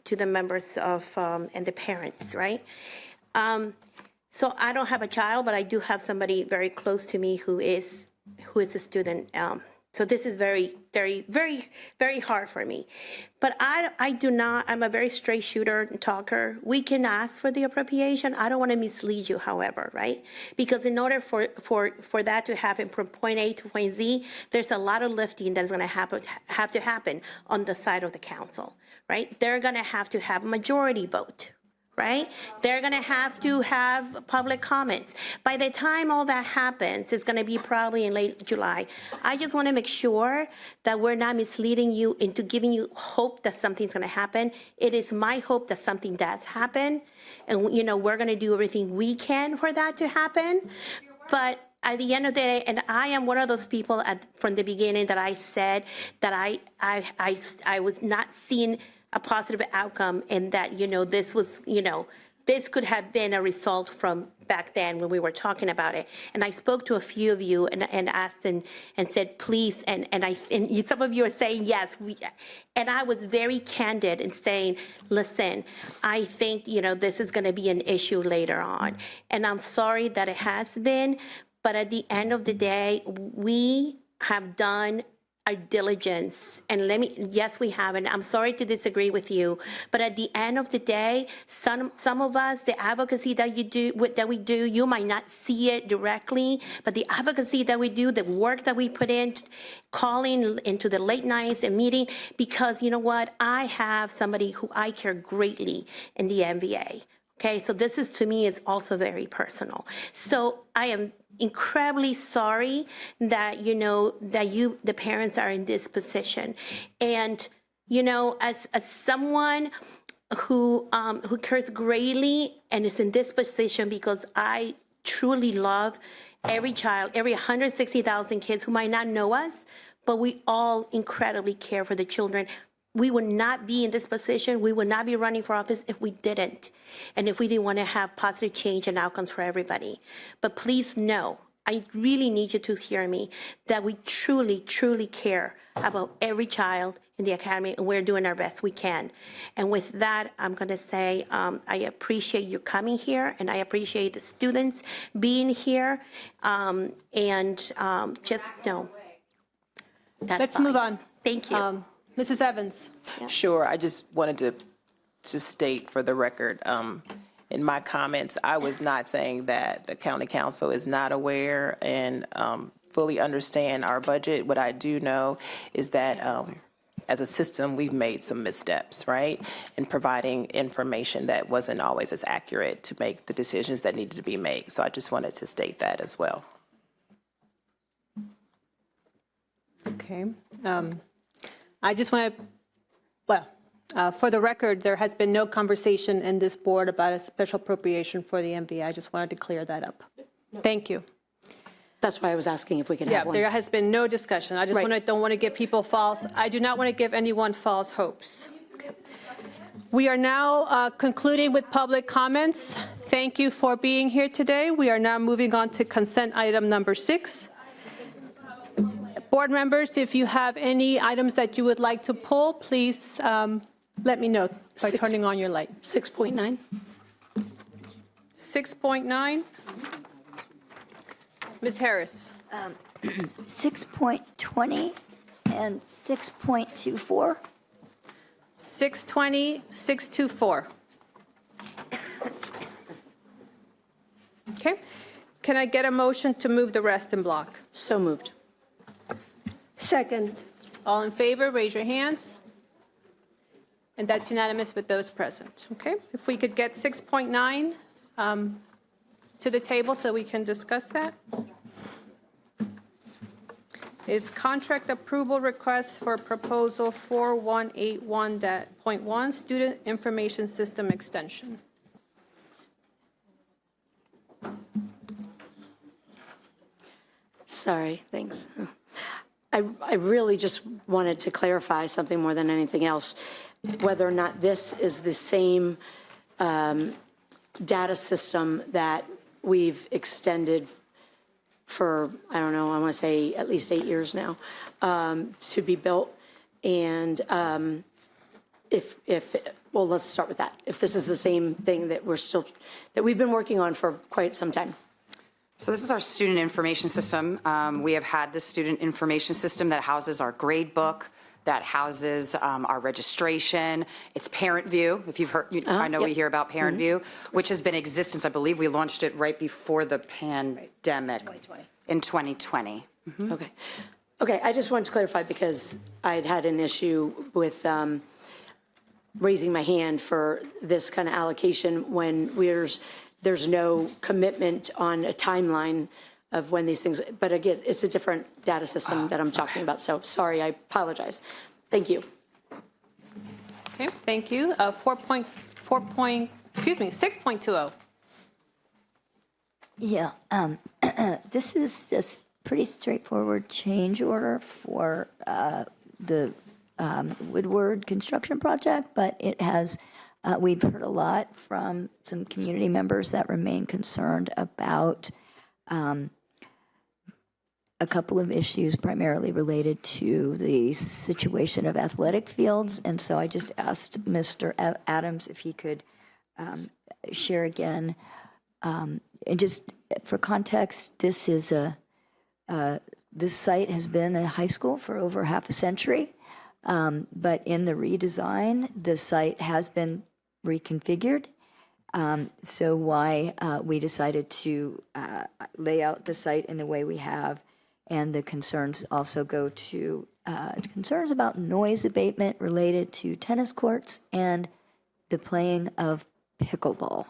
the members of and the parents, right? So I don't have a child, but I do have somebody very close to me who is a student. So this is very, very, very, very hard for me. But I do not, I'm a very straight shooter and talker. We can ask for the appropriation. I don't want to mislead you, however, right? Because in order for that to happen from point A to point Z, there's a lot of lifting that is going to have to happen on the side of the council, right? They're going to have a majority vote, right? They're going to have public comments. By the time all that happens, it's going to be probably in late July. I just want to make sure that we're not misleading you into giving you hope that something's going to happen. It is my hope that something does happen. And, we're going to do everything we can for that to happen. But at the end of the day, and I am one of those people from the beginning that I said that I was not seeing a positive outcome, and that, this was, this could have been a result from back then when we were talking about it. And I spoke to a few of you and asked and said, please, and some of you are saying, yes, and I was very candid in saying, listen, I think, this is going to be an issue later on. And I'm sorry that it has been, but at the end of the day, we have done our diligence, and yes, we have, and I'm sorry to disagree with you, but at the end of the day, some of us, the advocacy that we do, you might not see it directly, but the advocacy that we do, the work that we put in, calling into the late nights and meeting, because you know what, I have somebody who I care greatly in the MVA. Okay, so this is, to me, is also very personal. So I am incredibly sorry that, the parents are in this position. And, as someone who cares greatly and is in this position, because I truly love every child, every 160,000 kids who might not know us, but we all incredibly care for the children. We would not be in this position. We would not be running for office if we didn't, and if we didn't want to have positive change and outcomes for everybody. But please know, I really need you to hear me, that we truly, truly care about every child in the academy, and we're doing our best we can. And with that, I'm going to say I appreciate you coming here, and I appreciate the students being here, and just know that's Let's fine. move on. Thank you. Mrs. Evans. Sure, I just wanted to state for the record, in my comments, I was not saying that the county council is not aware and fully understand our budget. What I do know is that as a system, we've made some missteps, right, in providing information that wasn't always as accurate to make the decisions that needed to be made. So I just wanted to state that as well. Okay. I just want to, for the record, there has been no conversation in this board about a special appropriation for the MVA. I just wanted to clear that up. Thank you. That's why I was asking if we could have one. There has been no discussion. I just don't want to give people I do not want to give anyone false hopes. Okay. We are now concluding with public comments. Thank you for being here today. We are now moving on to consent item number 6. Board members, if you have any items that you would like to pull, please let me know by turning on your light. 6.9. 6.9. Ms. Harris. 6.20 and 6.24. 620, 624. Okay. Can I get a motion to move the rest in block? So moved. Second. All in favor, raise your hands. And that's unanimous with those present. Okay. If we could get 6.9 to the table so we can discuss that. Is contract approval request for proposal 4181.1 student information system extension. Sorry, thanks. I really just wanted to clarify something more than anything else, whether or not this is the same data system that we've extended for, I don't know, I want to say at least 8 years now, to be built. And well, let's start with that. If this is the same thing that we've been working on for quite some time. So this is our student information system. We have had this student information system that houses our grade book, that houses our registration. It's Parent View, if you've heard, I know we hear about Parent View, which has been in existence, I believe we launched it right before the pandemic. 2020. In 2020. Okay. Okay, I just wanted to clarify because I'd had an issue with raising my hand for this kind of allocation when there's no commitment on a timeline of when these things, but again, it's a different data system that I'm talking about. So sorry, I apologize. Thank you. Okay, thank you. 6.20. Yeah, this is just pretty straightforward change order for the Woodward construction project, but it has, we've heard a lot from some community members that remain concerned about a couple of issues primarily related to the situation of athletic fields. And so I just asked Mr. Adams if he could share again. And just for context, this is this site has been a high school for over half a century. But in the redesign, the site has been reconfigured. So why we decided to lay out the site in the way we have. And the concerns also go to concerns about noise abatement related to tennis courts and the playing of pickleball.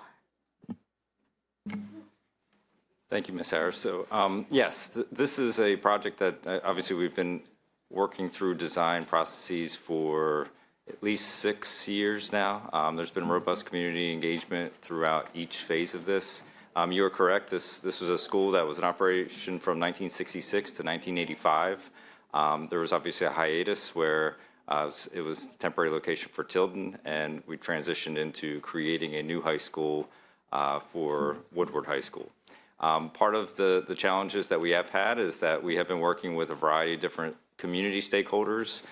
Thank you, Ms. Harris. So yes, this is a project that obviously we've been working through design processes for at least 6 years now. There's been robust community engagement throughout each phase of this. You are correct. This was a school that was in operation from 1966 to 1985. There was obviously a hiatus where it was a temporary location for Tilden, and we transitioned into creating a new high school for Woodward High School. Part of the challenges that we have had is that we have been working with a variety of different community stakeholders.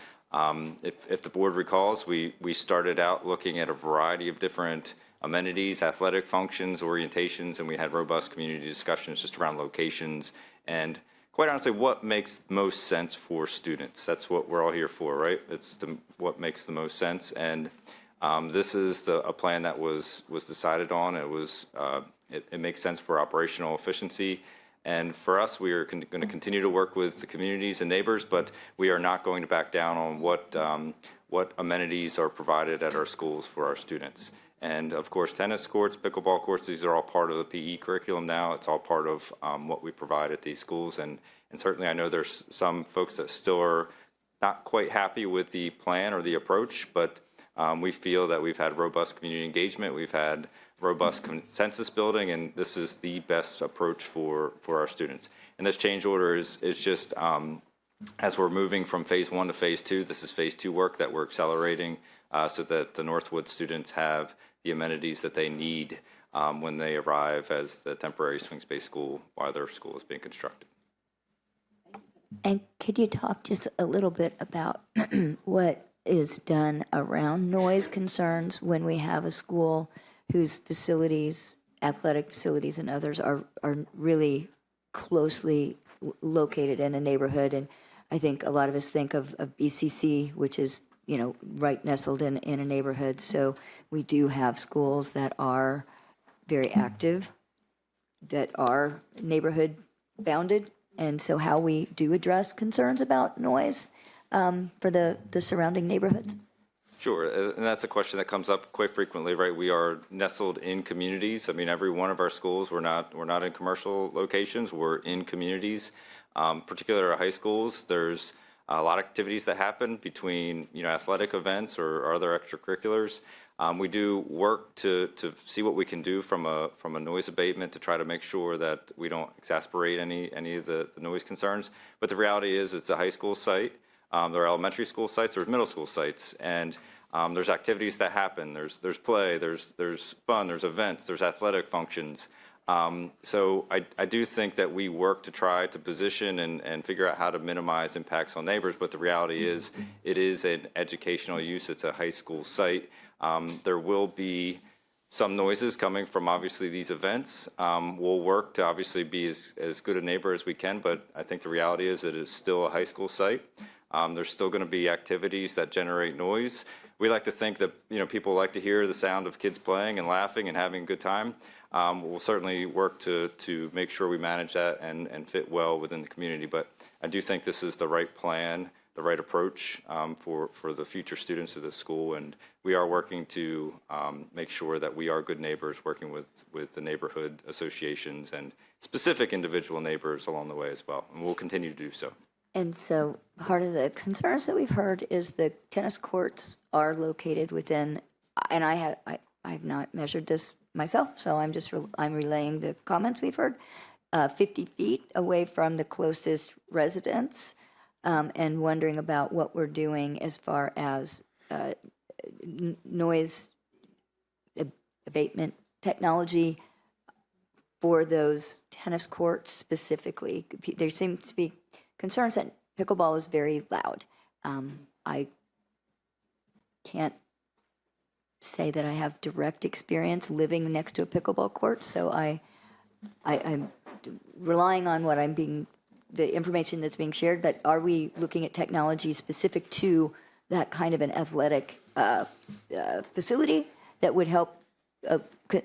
If the board recalls, we started out looking at a variety of different amenities, athletic functions, orientations, and we had robust community discussions just around locations and, quite honestly, what makes most sense for students. That's what we're all here for, right? It's what makes the most sense. And this is a plan that was decided on. It makes sense for operational efficiency. And for us, we are going to continue to work with the communities and neighbors, but we are not going to back down on what amenities are provided at our schools for our students. And of course, tennis courts, pickleball courts, these are all part of the PE curriculum now. It's all part of what we provide at these schools. And certainly I know there's some folks that still are not quite happy with the plan or the approach, but we feel that we've had robust community engagement, we've had robust consensus building, and this is the best approach for our students. And this change order is just, as we're moving from phase 1 to phase 2, this is phase 2 work that we're accelerating so that the Northwood students have the amenities that they need when they arrive as the temporary swing space school while their school is being constructed. And could you talk just a little bit about what is done around noise concerns when we have a school whose facilities, athletic facilities and others are really closely located in a neighborhood? And I think a lot of us think of BCC, which is, you know, right nestled in a neighborhood. So we do have schools that are very active, that are neighborhood bounded. And so how we do address concerns about noise for the surrounding neighborhoods? Sure, and that's a question that comes up quite frequently, right? We are nestled in communities. I mean, every one of our schools, we're not in commercial locations, we're in communities. Particularly our high schools, there's a lot of activities that happen between, you know, athletic events or other extracurriculars. We do work to see what we can do from a noise abatement to try to make sure that we don't exacerbate any of the noise concerns. But the reality is it's a high school site. There are elementary school sites, there's middle school sites, and there's activities that happen. There's play, there's fun, there's events, there's athletic functions. So I do think that we work to try to position and figure out how to minimize impacts on neighbors, but the reality is it is an educational use. It's a high school site. There will be some noises coming from obviously these events. We'll work to obviously be as good a neighbor as we can, but I think the reality is it is still a high school site. There's still going to be activities that generate noise. We like to think that, you know, people like to hear the sound of kids playing and laughing and having a good time. We'll certainly work to make sure we manage that and fit well within the community. But I do think this is the right plan, the right approach for the future students of the school. And we are working to make sure that we are good neighbors, working with the neighborhood associations and specific individual neighbors along the way as well. And we'll continue to do so. And so part of the concerns that we've heard is the tennis courts are located within, and I have not measured this myself, so I'm relaying the comments we've heard, 50 feet away from the closest residence, and wondering about what we're doing as far as noise abatement technology for those tennis courts specifically. There seems to be concerns that pickleball is very loud. I can't say that I have direct experience living next to a pickleball court, so I'm relying on the information that's being shared, but are we looking at technology specific to that kind of an athletic facility that would help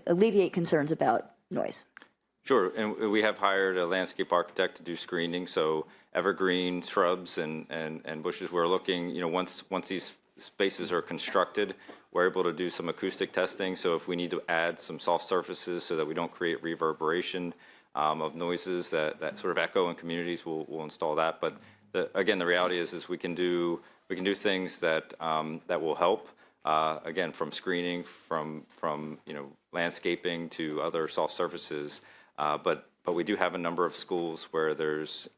alleviate concerns about noise? Sure, and we have hired a landscape architect to do screening, so evergreen shrubs and bushes. We're looking, you know, once these spaces are constructed, we're able to do some acoustic testing. So if we need to add some soft surfaces so that we don't create reverberation of noises that sort of echo in communities, we'll install that. But again, the reality is we can do things that that will help. Again, from screening, from you know, landscaping to other soft surfaces. But we do have a number of schools where there's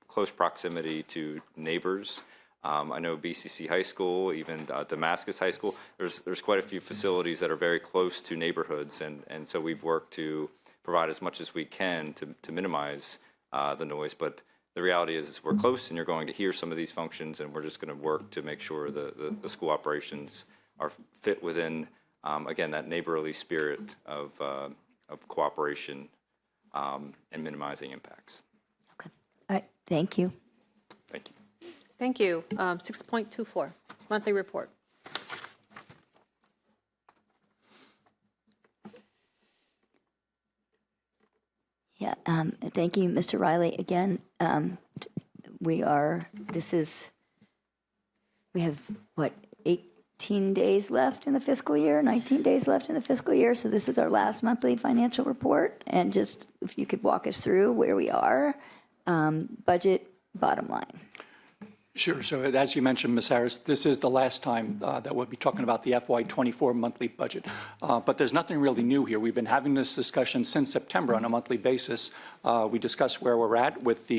close proximity to neighbors. I know BCC High School, even Damascus High School, there's quite a few facilities that are very close to neighborhoods, and so we've worked to provide as much as we can to minimize the noise. But the reality is we're close, and you're going to hear some of these functions, and we're just going to work to make sure the school operations are fit within, again, that neighborly spirit of cooperation and minimizing impacts. Okay. All right. Thank you. Thank you. Thank you. 6.24, monthly report. Yeah, thank you, Mr. Riley. Again, we have, 18 18 days left in the fiscal year, 19 days left in the fiscal year. So this is our last monthly financial report. And just if you could walk us through where we are, budget, bottom line. Sure. So as you mentioned, Ms. Harris, this is the last time that we'll be talking about the FY24 monthly budget. But there's nothing really new here. We've been having this discussion since September on a monthly basis. We discussed where we're at with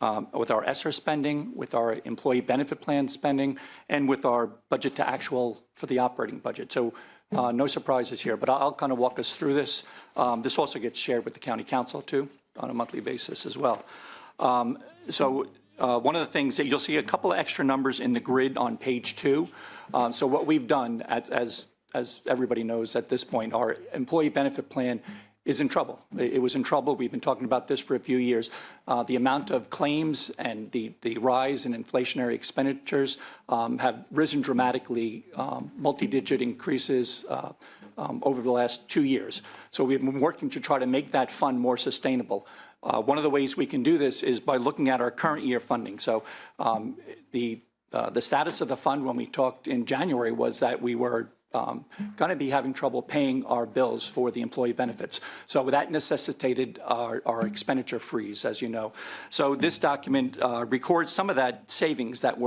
our ESSER spending, with our employee benefit plan spending, and with our budget to actual for the operating budget. So no surprises here, but I'll kind of walk us through this. This also gets shared with the county council too on a monthly basis as well. One of the things that you'll see a couple of extra numbers in the grid on page 2. So what we've done, as everybody knows at this point, our employee benefit plan is in trouble. It was in trouble. We've been talking about this for a few years. The amount of claims and the rise in inflationary expenditures have risen dramatically, multi-digit increases over the last 2 years. So we've been working to try to make that fund more sustainable. One of the ways we can do this is by looking at our current year funding. So the status of the fund when we talked in January was that we were going to be having trouble paying our bills for the employee benefits. So that necessitated our expenditure freeze, as you know. So this document records some of that savings that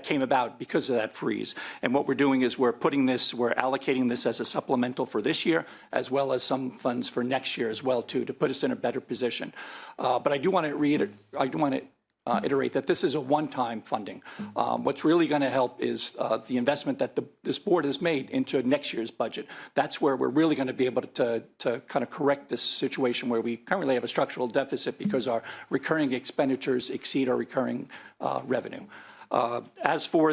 came about because of that freeze. And what we're doing is we're allocating this as a supplemental for this year, as well as some funds for next year as well too, to put us in a better position. But I do want to iterate that this is a one-time funding. What's really going to help is the investment that this board has made into next year's budget. That's where we're really going to be able to kind of correct this situation where we currently have a structural deficit because our recurring expenditures exceed our recurring revenue. As for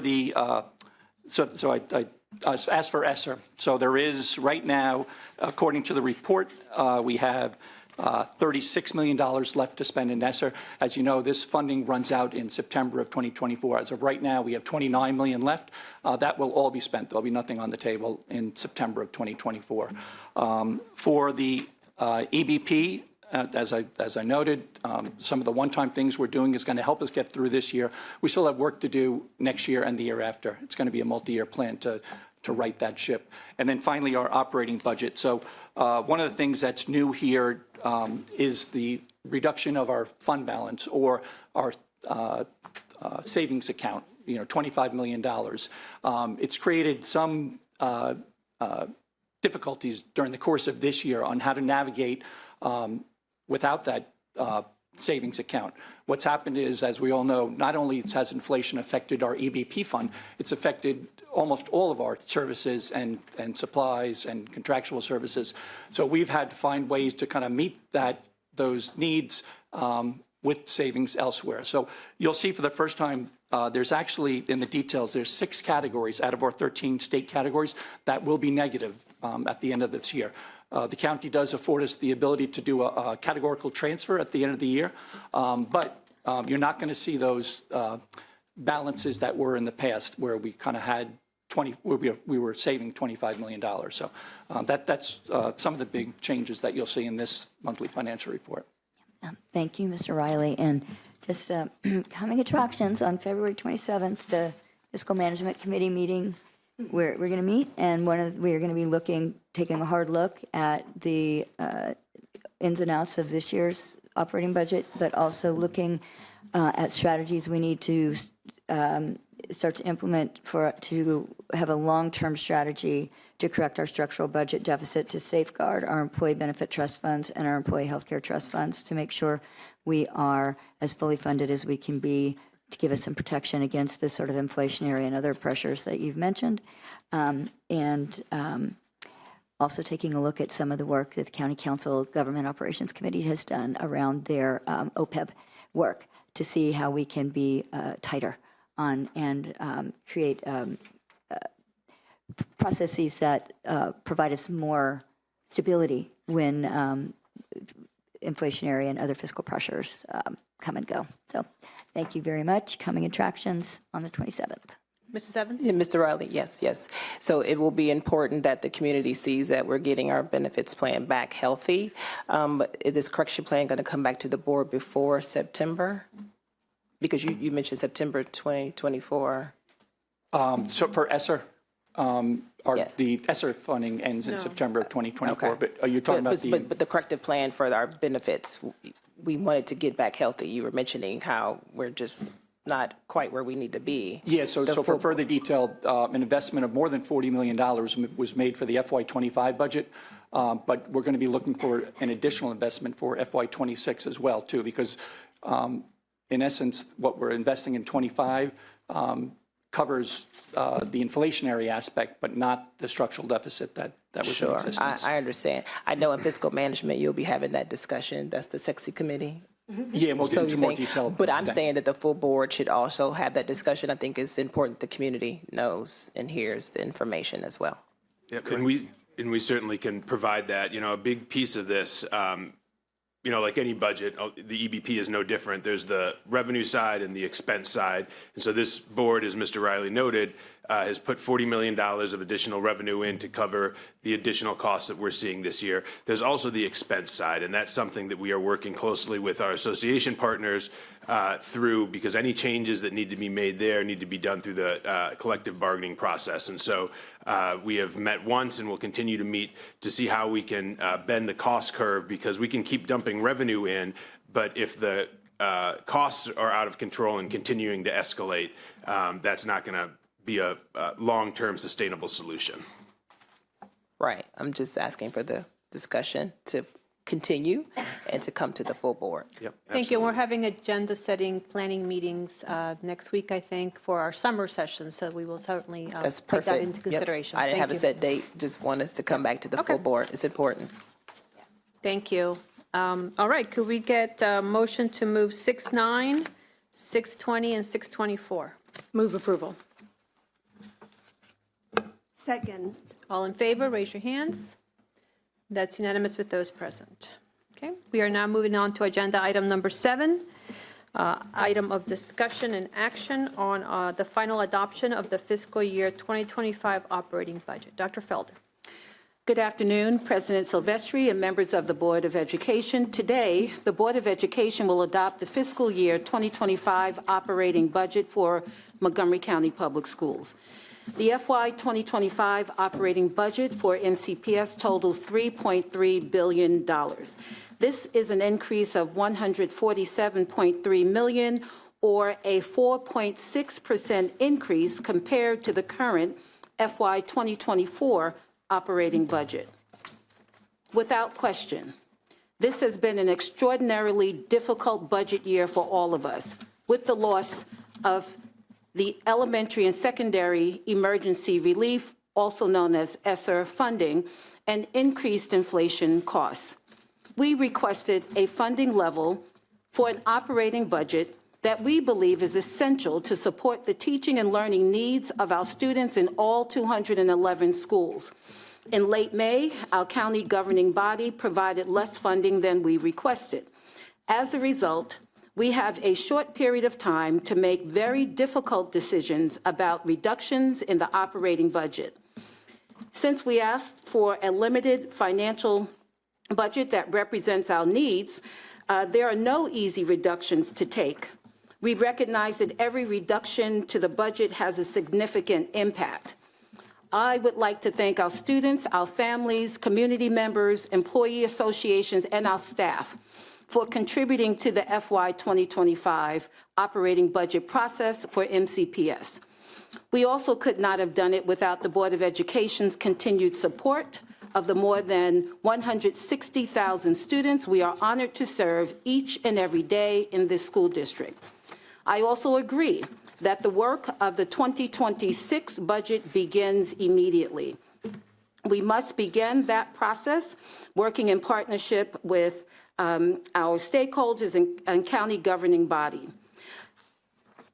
ESSER, so there is right now, according to the report, we have $36 million left to spend in ESSER. As you know, this funding runs out in September of 2024. As of right now, we have $29 million left. That will all be spent. There'll be nothing on the table in September of 2024. For the EBP, as I noted, some of the one-time things we're doing is going to help us get through this year. We still have work to do next year and the year after. It's going to be a multi-year plan to right that ship. And then finally, our operating budget. So one of the things that's new here is the reduction of our fund balance or our savings account, $25 million. It's created some difficulties during the course of this year on how to navigate without that savings account. What's happened is, as we all know, not only has inflation affected our EBP fund, it's affected almost all of our services and supplies and contractual services. So we've had to find ways to kind of meet those needs with savings elsewhere. So you'll see for the first time, there's actually, in the details, there's 6 categories out of our 13 state categories that will be negative at the end of this year. The county does afford us the ability to do a categorical transfer at the end of the year, but you're not going to see those balances that were in the past where we kind of had we were saving $25 million. So that's some of the big changes that you'll see in this monthly financial report. Thank you, Mr. Riley. And just coming attractions on February 27th, the Fiscal Management Committee meeting, we're going to meet, and we are going to be taking a hard look at the ins and outs of this year's operating budget, but also looking at strategies we need to start to implement to have a long-term strategy to correct our structural budget deficit, to safeguard our employee benefit trust funds and our employee health care trust funds, to make sure we are as fully funded as we can be to give us some protection against this sort of inflationary and other pressures that you've mentioned. Also taking a look at some of the work that the County Council Government Operations Committee has done around their OPEB work to see how we can be tighter on and create processes that provide us more stability when inflationary and other fiscal pressures come and go. So thank you very much. Coming attractions on the 27th. Mrs. Evans? Yeah, Mr. Riley, yes. So it will be important that the community sees that we're getting our benefits plan back healthy. But is this correction plan going to come back to the board before September? Because you mentioned September 2024. So for ESSER, the ESSER funding ends in September of 2024, Okay. but are you talking about the... But the corrective plan for our benefits, we wanted to get back healthy. You were mentioning how we're just not quite where we need to be. Yeah, so for further detail, an investment of more than $40 million was made for the FY25 budget, but we're going to be looking for an additional investment for FY26 as well, too, because in essence, what we're investing in 25 covers the inflationary aspect, but not the structural deficit that was in existence. I understand. I know in fiscal management, you'll be having that discussion. That's the sexy committee. Yeah, we'll get into more detail. But I'm saying that the full board should also have that discussion. I think it's important the community knows and hears the information as well. Yep, and we certainly can provide that. You know, a big piece of this, you know, like any budget, the EBP is no different. There's the revenue side and the expense side. And so this board, as Mr. Riley noted, has put $40 million of additional revenue in to cover the additional costs that we're seeing this year. There's also the expense side, and that's something that we are working closely with our association partners through, because any changes that need to be made there need to be done through the collective bargaining process. And so we have met once and will continue to meet to see how we can bend the cost curve, because we can keep dumping revenue in, but if the costs are out of control and continuing to escalate, that's not going to be a long-term sustainable solution. Right. I'm just asking for the discussion to continue and to come to the full board. Yep. Thank you. We're having agenda-setting planning meetings next week, I think, for our summer session, so we will certainly That's take perfect. that into consideration. Yep. I didn't Thank have a you. set date, just want us to come back to the full board. It's important. Thank you. All right, could we get a motion to move 6-9, 6-20, and 6-24? Move approval. Second. All in favor, raise your hands. That's unanimous with those present. Okay, we are now moving on to agenda item number 7, item of discussion and action on the final adoption of the fiscal year 2025 operating budget. Dr. Felder. Good afternoon, President Silvestri and members of the Board of Education. Today, the Board of Education will adopt the fiscal year 2025 operating budget for Montgomery County Public Schools. The FY 2025 operating budget for MCPS totals $3.3 billion. This is an increase of $147.3 million, or a 4.6% increase compared to the current FY 2024 operating budget. Without question, this has been an extraordinarily difficult budget year for all of us, with the loss of the elementary and secondary emergency relief, also known as ESSER funding, and increased inflation costs. We requested a funding level for an operating budget that we believe is essential to support the teaching and learning needs of our students in all 211 schools. In late May, our county governing body provided less funding than we requested. As a result, we have a short period of time to make very difficult decisions about reductions in the operating budget. Since we asked for a limited financial budget that represents our needs, there are no easy reductions to take. We recognize that every reduction to the budget has a significant impact. I would like to thank our students, our families, community members, employee associations, and our staff for contributing to the FY 2025 operating budget process for MCPS. We also could not have done it without the Board of Education's continued support of the more than 160,000 students we are honored to serve each and every day in this school district. I also agree that the work of the 2026 budget begins immediately. We must begin that process working in partnership with our stakeholders and county governing body.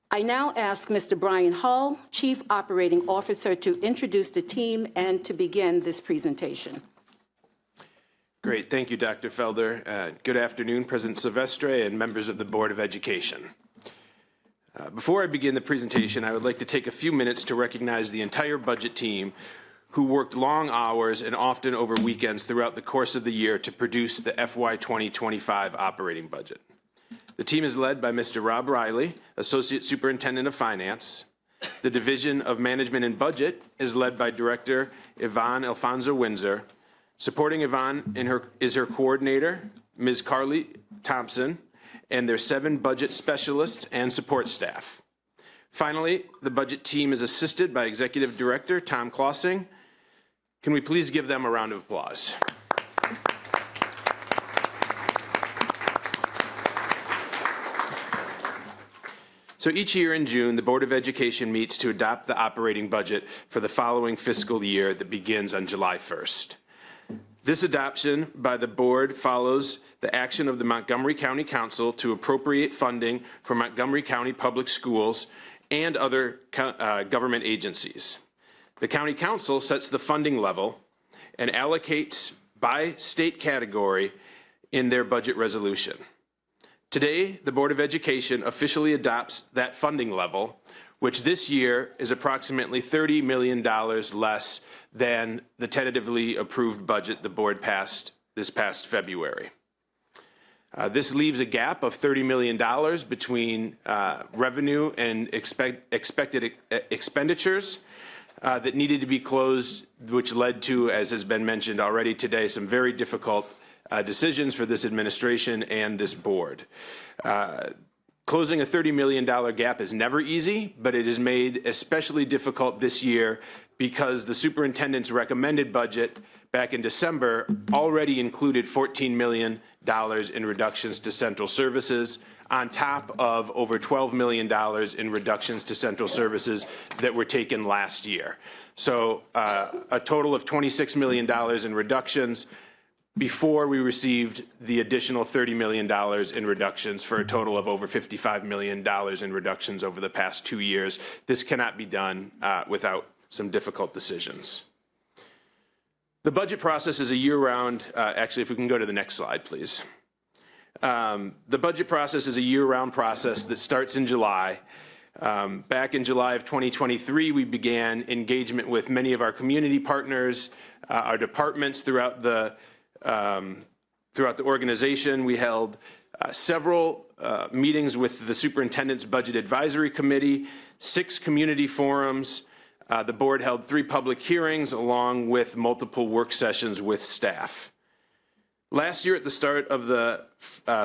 I now ask Mr. Brian Hall, Chief Operating Officer, to introduce the team and to begin this presentation. Great. Thank you, Dr. Felder. Good afternoon, President Silvestre and members of the Board of Education. Before I begin the presentation, I would like to take a few minutes to recognize the entire budget team who worked long hours and often over weekends throughout the course of the year to produce the FY 2025 operating budget. The team is led by Mr. Rob Riley, Associate Superintendent of Finance, The Division of Management and Budget is led by Director Yvonne Alfonso Windsor. Supporting Yvonne is her coordinator, Ms. Carly Thompson, and their 7 budget specialists and support staff. Finally, the budget team is assisted by Executive Director Tom Klossing. Can we please give them a round of applause? So each year in June, the Board of Education meets to adopt the operating budget for the following fiscal year that begins on July 1st. This adoption by the board follows the action of the Montgomery County Council to appropriate funding for Montgomery County Public Schools and other government agencies. The County Council sets the funding level and allocates by state category in their budget resolution. Today, the Board of Education officially adopts that funding level, which this year is approximately $30 million less than the tentatively approved budget the board passed this past February. This leaves a gap of $30 million between revenue and expected expenditures that needed to be closed, which led to, as has been mentioned already today, some very difficult decisions for this administration and this board. Closing a $30 million gap is never easy, but it is made especially difficult this year because the superintendent's recommended budget back in December already included $14 million in reductions to central services, on top of over $12 million in reductions to central services that were taken last year. So a total of $26 million in reductions before we received the additional $30 million in reductions, for a total of over $55 million in reductions over the past 2 years. This cannot be done without some difficult decisions. The budget process is a year-round, actually, if we can go to the next slide, please. The budget process is a year-round process that starts in July. Back in July of 2023, we began engagement with many of our community partners, our departments throughout the organization. We held several meetings with the Superintendent's Budget Advisory Committee, 6 community forums. The board held 3 public hearings along with multiple work sessions with staff. Last year, at the start of the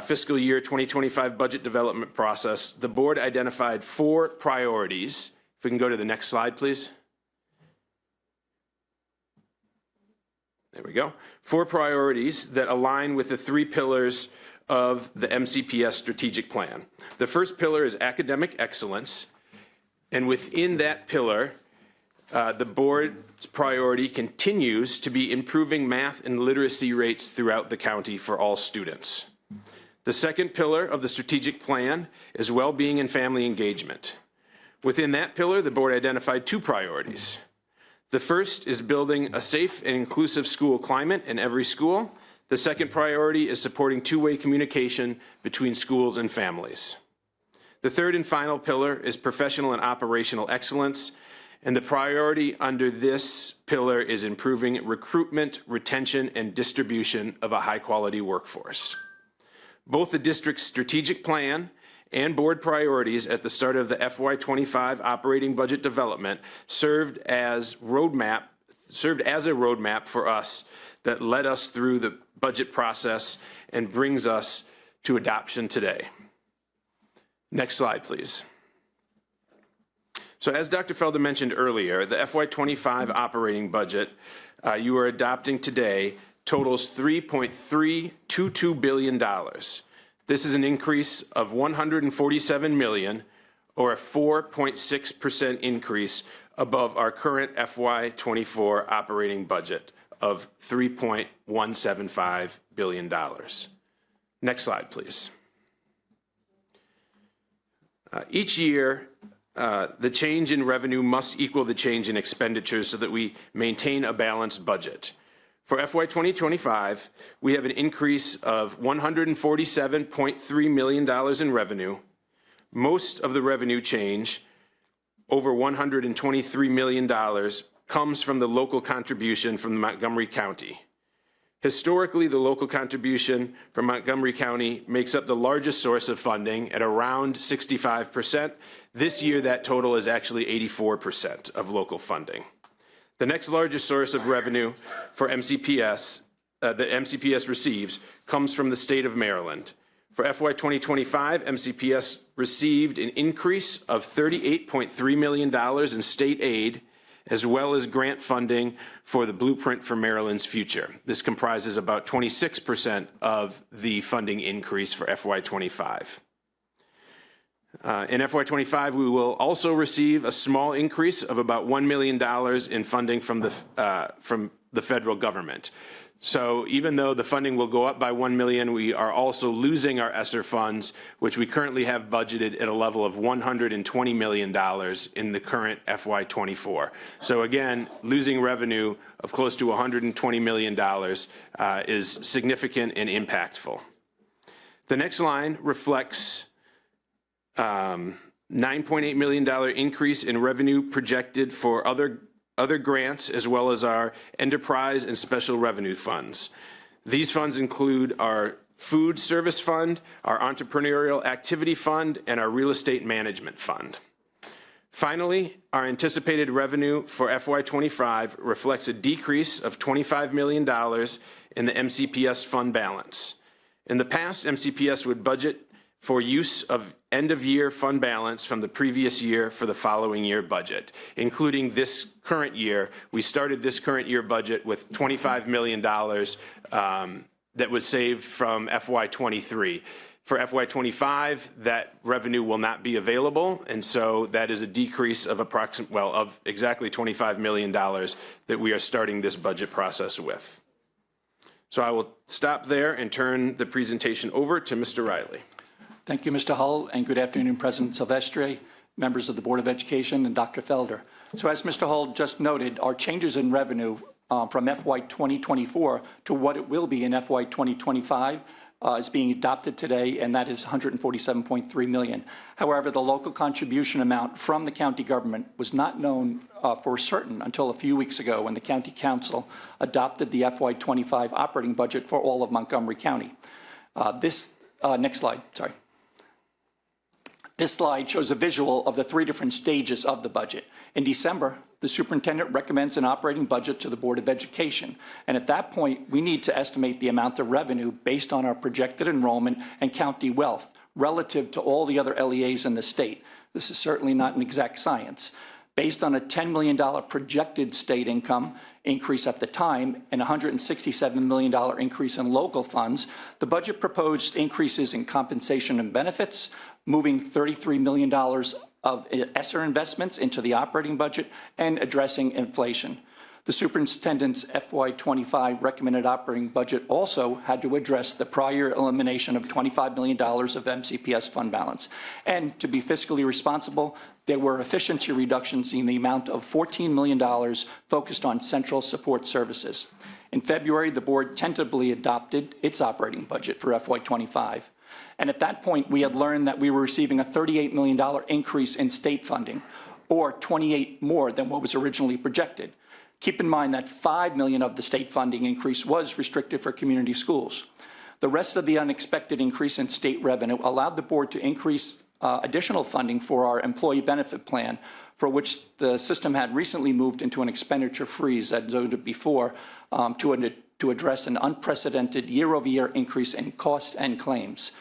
fiscal year 2025 budget development process, the board identified 4 priorities. If we can go to the next slide, please. There we go. 4 priorities that align with the 3 pillars of the MCPS strategic plan. The first pillar is academic excellence, and within that pillar, the board's priority continues to be improving math and literacy rates throughout the county for all students. The second pillar of the strategic plan is well-being and family engagement. Within that pillar, the board identified 2 priorities. The first is building a safe and inclusive school climate in every school. The second priority is supporting two-way communication between schools and families. The third and final pillar is professional and operational excellence, and the priority under this pillar is improving recruitment, retention, and distribution of a high-quality workforce. Both the district's strategic plan and board priorities at the start of the FY25 operating budget development served as a roadmap for us that led us through the budget process and brings us to adoption today. Next slide, please. So as Dr. Felder mentioned earlier, the FY25 operating budget you are adopting today totals $3.322 billion. This is an increase of $147 million, or a 4.6% increase above our current FY24 operating budget of $3.175 billion. Next slide, please. Each year, the change in revenue must equal the change in expenditures so that we maintain a balanced budget. For FY 2025, we have an increase of $147.3 million in revenue. Most of the revenue change, over $123 million, comes from the local contribution from Montgomery County. Historically, the local contribution from Montgomery County makes up the largest source of funding at around 65%. This year, that total is actually 84% of local funding. The next largest source of revenue for MCPS that MCPS receives comes from the state of Maryland. For FY 2025, MCPS received an increase of $38.3 million in state aid, as well as grant funding for the Blueprint for Maryland's Future. This comprises about 26% of the funding increase for FY 25. In FY 25, we will also receive a small increase of about $1 million in funding from the federal government. So even though the funding will go up by $1 million, we are also losing our ESSER funds, which we currently have budgeted at a level of $120 million in the current FY 24. So again, losing revenue of close to $120 million is significant and impactful. The next line reflects $9.8 million increase in revenue projected for other grants, as well as our enterprise and special revenue funds. These funds include our food service fund, our entrepreneurial activity fund, and our real estate management fund. Finally, our anticipated revenue for FY25 reflects a decrease of $25 million in the MCPS fund balance. In the past, MCPS would budget for use of end-of-year fund balance from the previous year for the following year budget, including this current year. We started this current year budget with $25 million that was saved from FY23. For FY25, that revenue will not be available, and so that is a decrease of of exactly $25 million that we are starting this budget process with. So I will stop there and turn the presentation over to Mr. Riley. Thank you, Mr. Hull, and good afternoon, President Silvestri, members of the Board of Education, and Dr. Felder. So as Mr. Hull just noted, our changes in revenue from FY 2024 to what it will be in FY 2025 is being adopted today, and that is $147.3 million. However, the local contribution amount from the county government was not known for certain until a few weeks ago when the County Council adopted the FY 25 operating budget for all of Montgomery County. Next slide, sorry. This slide shows a visual of the three different stages of the budget. In December, the superintendent recommends an operating budget to the Board of Education. And at that point, we need to estimate the amount of revenue based on our projected enrollment and county wealth relative to all the other LEAs in the state. This is certainly not an exact science. Based on a $10 million projected state income increase at the time and $167 million increase in local funds, the budget proposed increases in compensation and benefits, moving $33 million of ESSER investments into the operating budget, and addressing inflation. The superintendent's FY25 recommended operating budget also had to address the prior elimination of $25 million of MCPS fund balance. And to be fiscally responsible, there were efficiency reductions in the amount of $14 million focused on central support services. In February, the board tentatively adopted its operating budget for FY25. And at that point, we had learned that we were receiving a $38 million increase in state funding, or 28 more than what was originally projected. Keep in mind that $5 million of the state funding increase was restricted for community schools. The rest of the unexpected increase in state revenue allowed the board to increase additional funding for our employee benefit plan, for which the system had recently moved into an expenditure freeze, as noted before, to address an unprecedented year-over-year increase in cost and claims.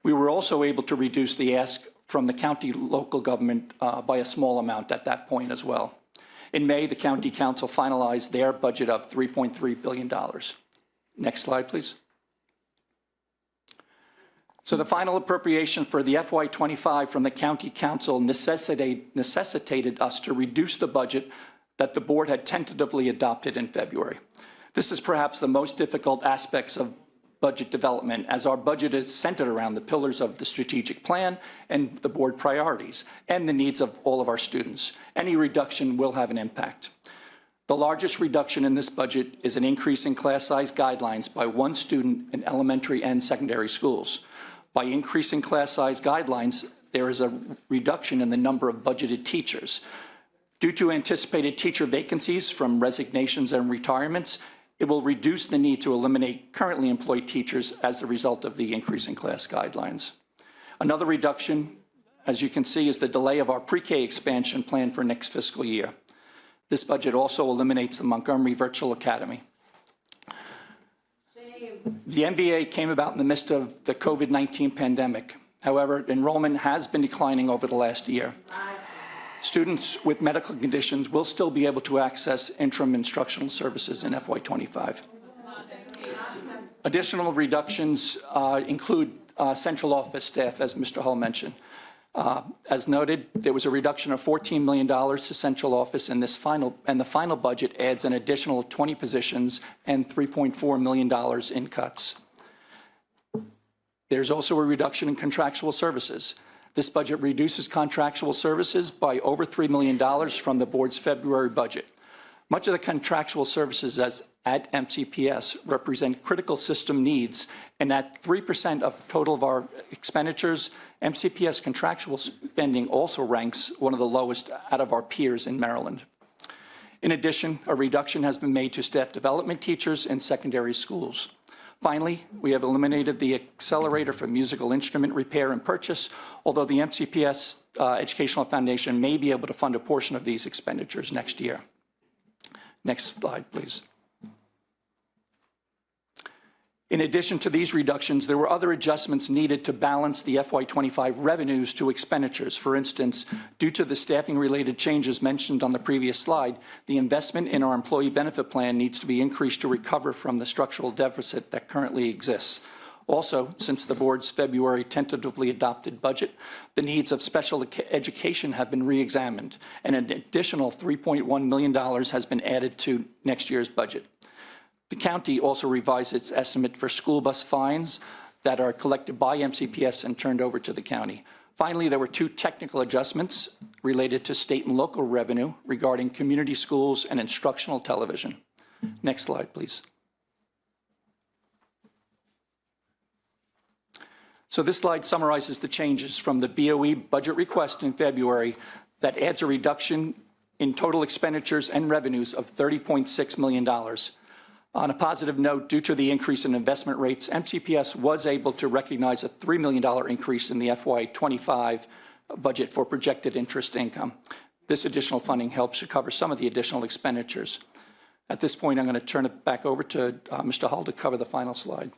We were also able to reduce the ask from the county local government by a small amount at that point as well. In May, the County Council finalized their budget of $3.3 billion. Next slide, please. So the final appropriation for the FY25 from the County Council necessitated us to reduce the budget that the board had tentatively adopted in February. This is perhaps the most difficult aspects of budget development, as our budget is centered around the pillars of the strategic plan and the board priorities and the needs of all of our students. Any reduction will have an impact. The largest reduction in this budget is an increase in class size guidelines by one student in elementary and secondary schools. By increasing class size guidelines, there is a reduction in the number of budgeted teachers. Due to anticipated teacher vacancies from resignations and retirements, It will reduce the need to eliminate currently employed teachers as the result of the increase in class guidelines. Another reduction, as you can see, is the delay of our pre-K expansion plan for next fiscal year. This budget also eliminates the Montgomery Virtual Academy. The MVA came about in the midst of the COVID-19 pandemic. However, enrollment has been declining over the last year. Students with medical conditions will still be able to access interim instructional services in FY25. Additional reductions include central office staff, as Mr. Hull mentioned. As noted, there was a reduction of $14 million to central office in the final budget adds an additional 20 positions and $3.4 million in cuts. There's also a reduction in contractual services. This budget reduces contractual services by over $3 million from the board's February budget. Much of the contractual services at MCPS represent critical system needs, and at 3% of total of our expenditures, MCPS contractual spending also ranks one of the lowest out of our peers in Maryland. In addition, a reduction has been made to staff development teachers in secondary schools. Finally, we have eliminated the accelerator for musical instrument repair and purchase, although the MCPS Educational Foundation may be able to fund a portion of these expenditures next year. Next slide, please. In addition to these reductions, there were other adjustments needed to balance the FY25 revenues to expenditures. For instance, due to the staffing-related changes mentioned on the previous slide, the investment in our employee benefit plan needs to be increased to recover from the structural deficit that currently exists. Also, since the board's February tentatively adopted budget, the needs of special education have been re-examined, and an additional $3.1 million has been added to next year's budget. The county also revised its estimate for school bus fines that are collected by MCPS and turned over to the county. Finally, there were two technical adjustments related to state and local revenue regarding community schools and instructional television. Next slide, please. So this slide summarizes the changes from the BOE budget request in February that adds a reduction in total expenditures and revenues of $30.6 million. On a positive note, due to the increase in investment rates, MCPS was able to recognize a $3 million increase in the FY25 budget for projected interest income. This additional funding helps to cover some of the additional expenditures. At this point, I'm going to turn it back over to Mr. Hull to cover the final slide.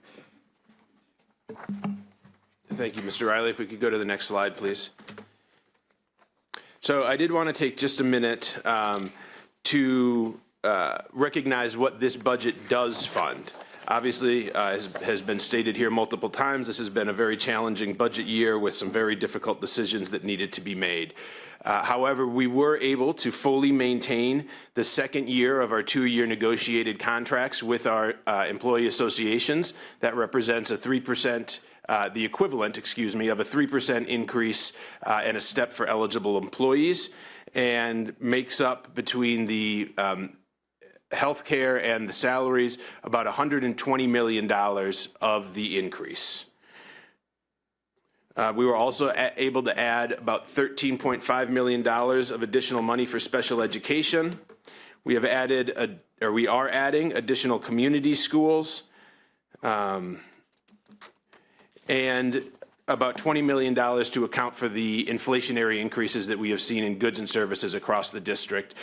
Thank you, Mr. Riley. If we could go to the next slide, please. So I did want to take just a minute to recognize what this budget does fund. Obviously, as has been stated here multiple times, this has been a very challenging budget year with some very difficult decisions that needed to be made. However, we were able to fully maintain the second year of our 2-year negotiated contracts with our employee associations. That represents a 3%, the equivalent, of a 3% increase and a step for eligible employees, and makes up between the healthcare and the salaries about $120 million of the increase. We were also able to add about $13.5 million of additional money for special education. We have added, we are adding additional community schools, and about $20 million to account for the inflationary increases that we have seen in goods and services across the district.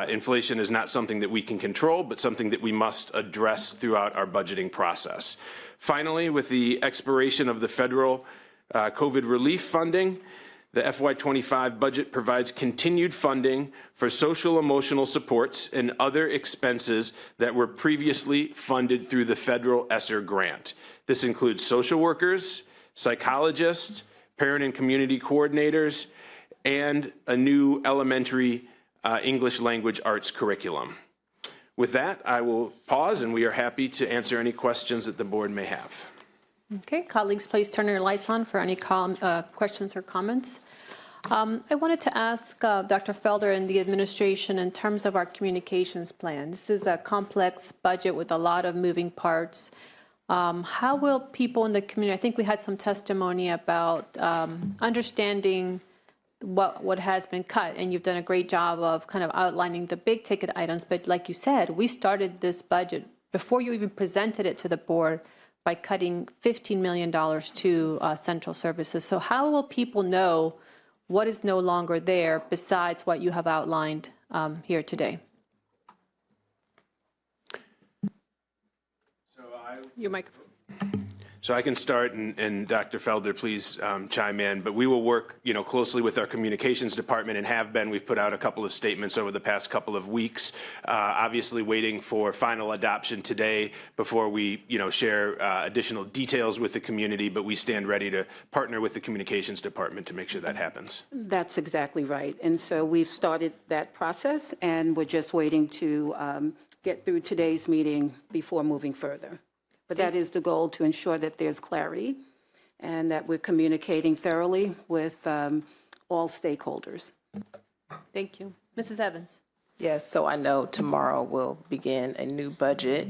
Inflation is not something that we can control, but something that we must address throughout our budgeting process. Finally, with the expiration of the federal COVID relief funding, the FY25 budget provides continued funding for social emotional supports and other expenses that were previously funded through the federal ESSER grant. This includes social workers, psychologists, parent and community coordinators, and a new elementary English language arts curriculum. With that, I will pause, and we are happy to answer any questions that the board may have. Okay, colleagues, please turn your lights on for any questions or comments. I wanted to ask Dr. Felder and the administration in terms of our communications plan. This is a complex budget with a lot of moving parts. How will people in the community, I think we had some testimony about understanding what has been cut, and you've done a great job of kind of outlining the big ticket items, but like you said, we started this budget before you even presented it to the board, by cutting $15 million to central services. So how will people know what is no longer there besides what you have outlined here today? Your microphone. So I can start, and Dr. Felder, please chime in. But we will work, closely with our communications department, and have been. We've put out a couple of statements over the past couple of weeks. Obviously, waiting for final adoption today before we, share additional details with the community. But we stand ready to partner with the communications department to make sure that happens. That's exactly right. And so we've started that process, and we're just waiting to get through today's meeting before moving further. But that is the goal, to ensure that there's clarity and that we're communicating thoroughly with all stakeholders. Thank you. Mrs. Evans. Yes, so I know tomorrow we'll begin a new budget.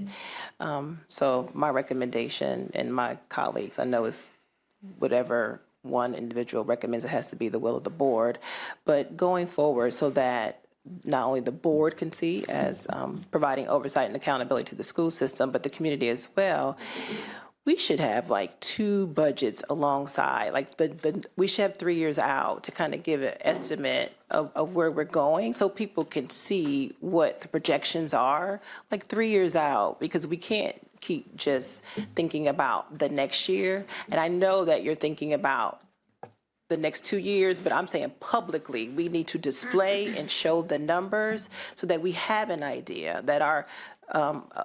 So my recommendation, and my colleagues, I know is whatever one individual recommends, it has to be the will of the board. But going forward, so that not only the board can see as providing oversight and accountability to the school system, but the community as well, we should have like 2 budgets alongside. Like we should have 3 years out to kind of give an estimate of where we're going, so people can see what the projections are, like 3 years out, because we can't keep just thinking about the next year. And I know that you're thinking about the next 2 years, but I'm saying publicly, we need to display and show the numbers so that we have an idea, that our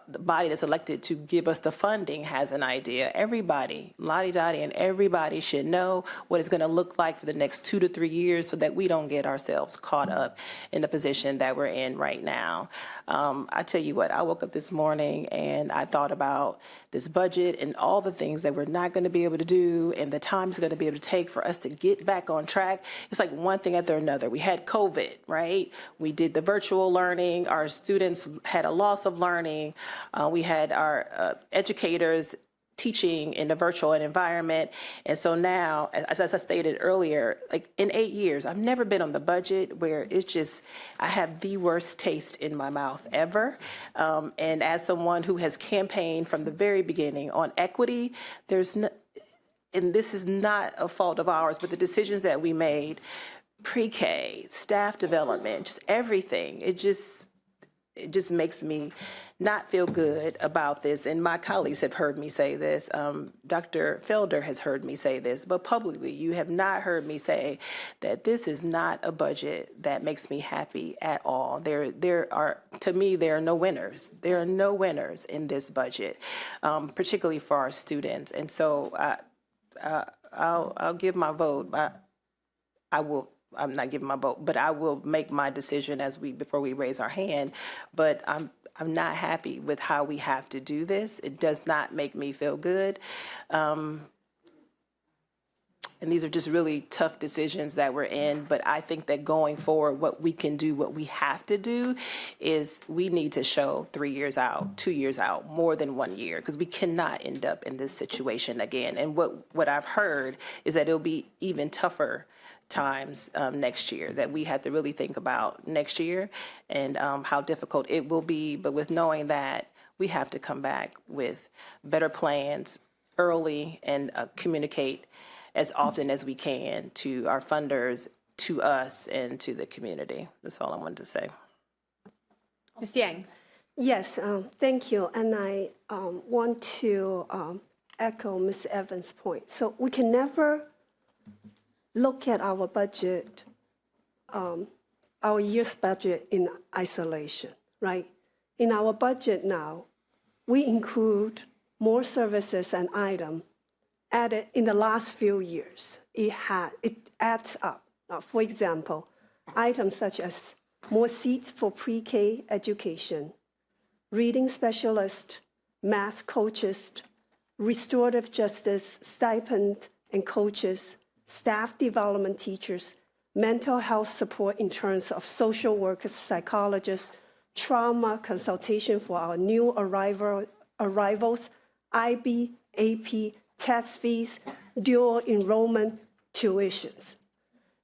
the body that's elected to give us the funding has an idea. Everybody, lottie-dottie, and everybody should know what it's going to look like for the next 2 to 3 years, so that we don't get ourselves caught up in the position that we're in right now. I tell you what, I woke up this morning and I thought about this budget and all the things that we're not going to be able to do, and the time it's going to be able to take for us to get back on track. It's like one thing after another. We had COVID, right? We did the virtual learning. Our students had a loss of learning. We had our educators teaching in a virtual environment. And so now, as I stated earlier, like in 8 years, I've never been on the budget where it's just, I have the worst taste in my mouth ever. And as someone who has campaigned from the very beginning on equity, and this is not a fault of ours, but the decisions that we made, pre-K, staff development, just everything, it just makes me not feel good about this. And my colleagues have heard me say this. Dr. Felder has heard me say this, but publicly, you have not heard me say that this is not a budget that makes me happy at all. To me, there are no winners. There are no winners in this budget, particularly for our students. And so I'll give my vote. I'm not giving my vote, but I will make my decision before we raise our hand. But I'm not happy with how we have to do this. It does not make me feel good. And these are just really tough decisions that we're in. But I think that going forward, what we can do, what we have to do, is we need to show 3 years out, 2 years out, more than 1 year, because we cannot end up in this situation again. And what I've heard is that it'll be even tougher times next year, that we have to really think about next year and how difficult it will be. But with knowing that, we have to come back with better plans early and communicate as often as we can to our funders, to us, and to the community. That's all I wanted to say. Ms. Yang. Yes, thank you. And I want to echo Ms. Evans' point. So we can never look at our budget, our year's budget in isolation, right? In our budget now, we include more services and items added in the last few years. It adds up. For example, items such as more seats for pre-K education, reading specialists, math coaches, restorative justice stipend and coaches, staff development teachers, mental health support in terms of social workers, psychologists, trauma consultation for our new arrivals, IB, AP, test fees, dual enrollment tuitions.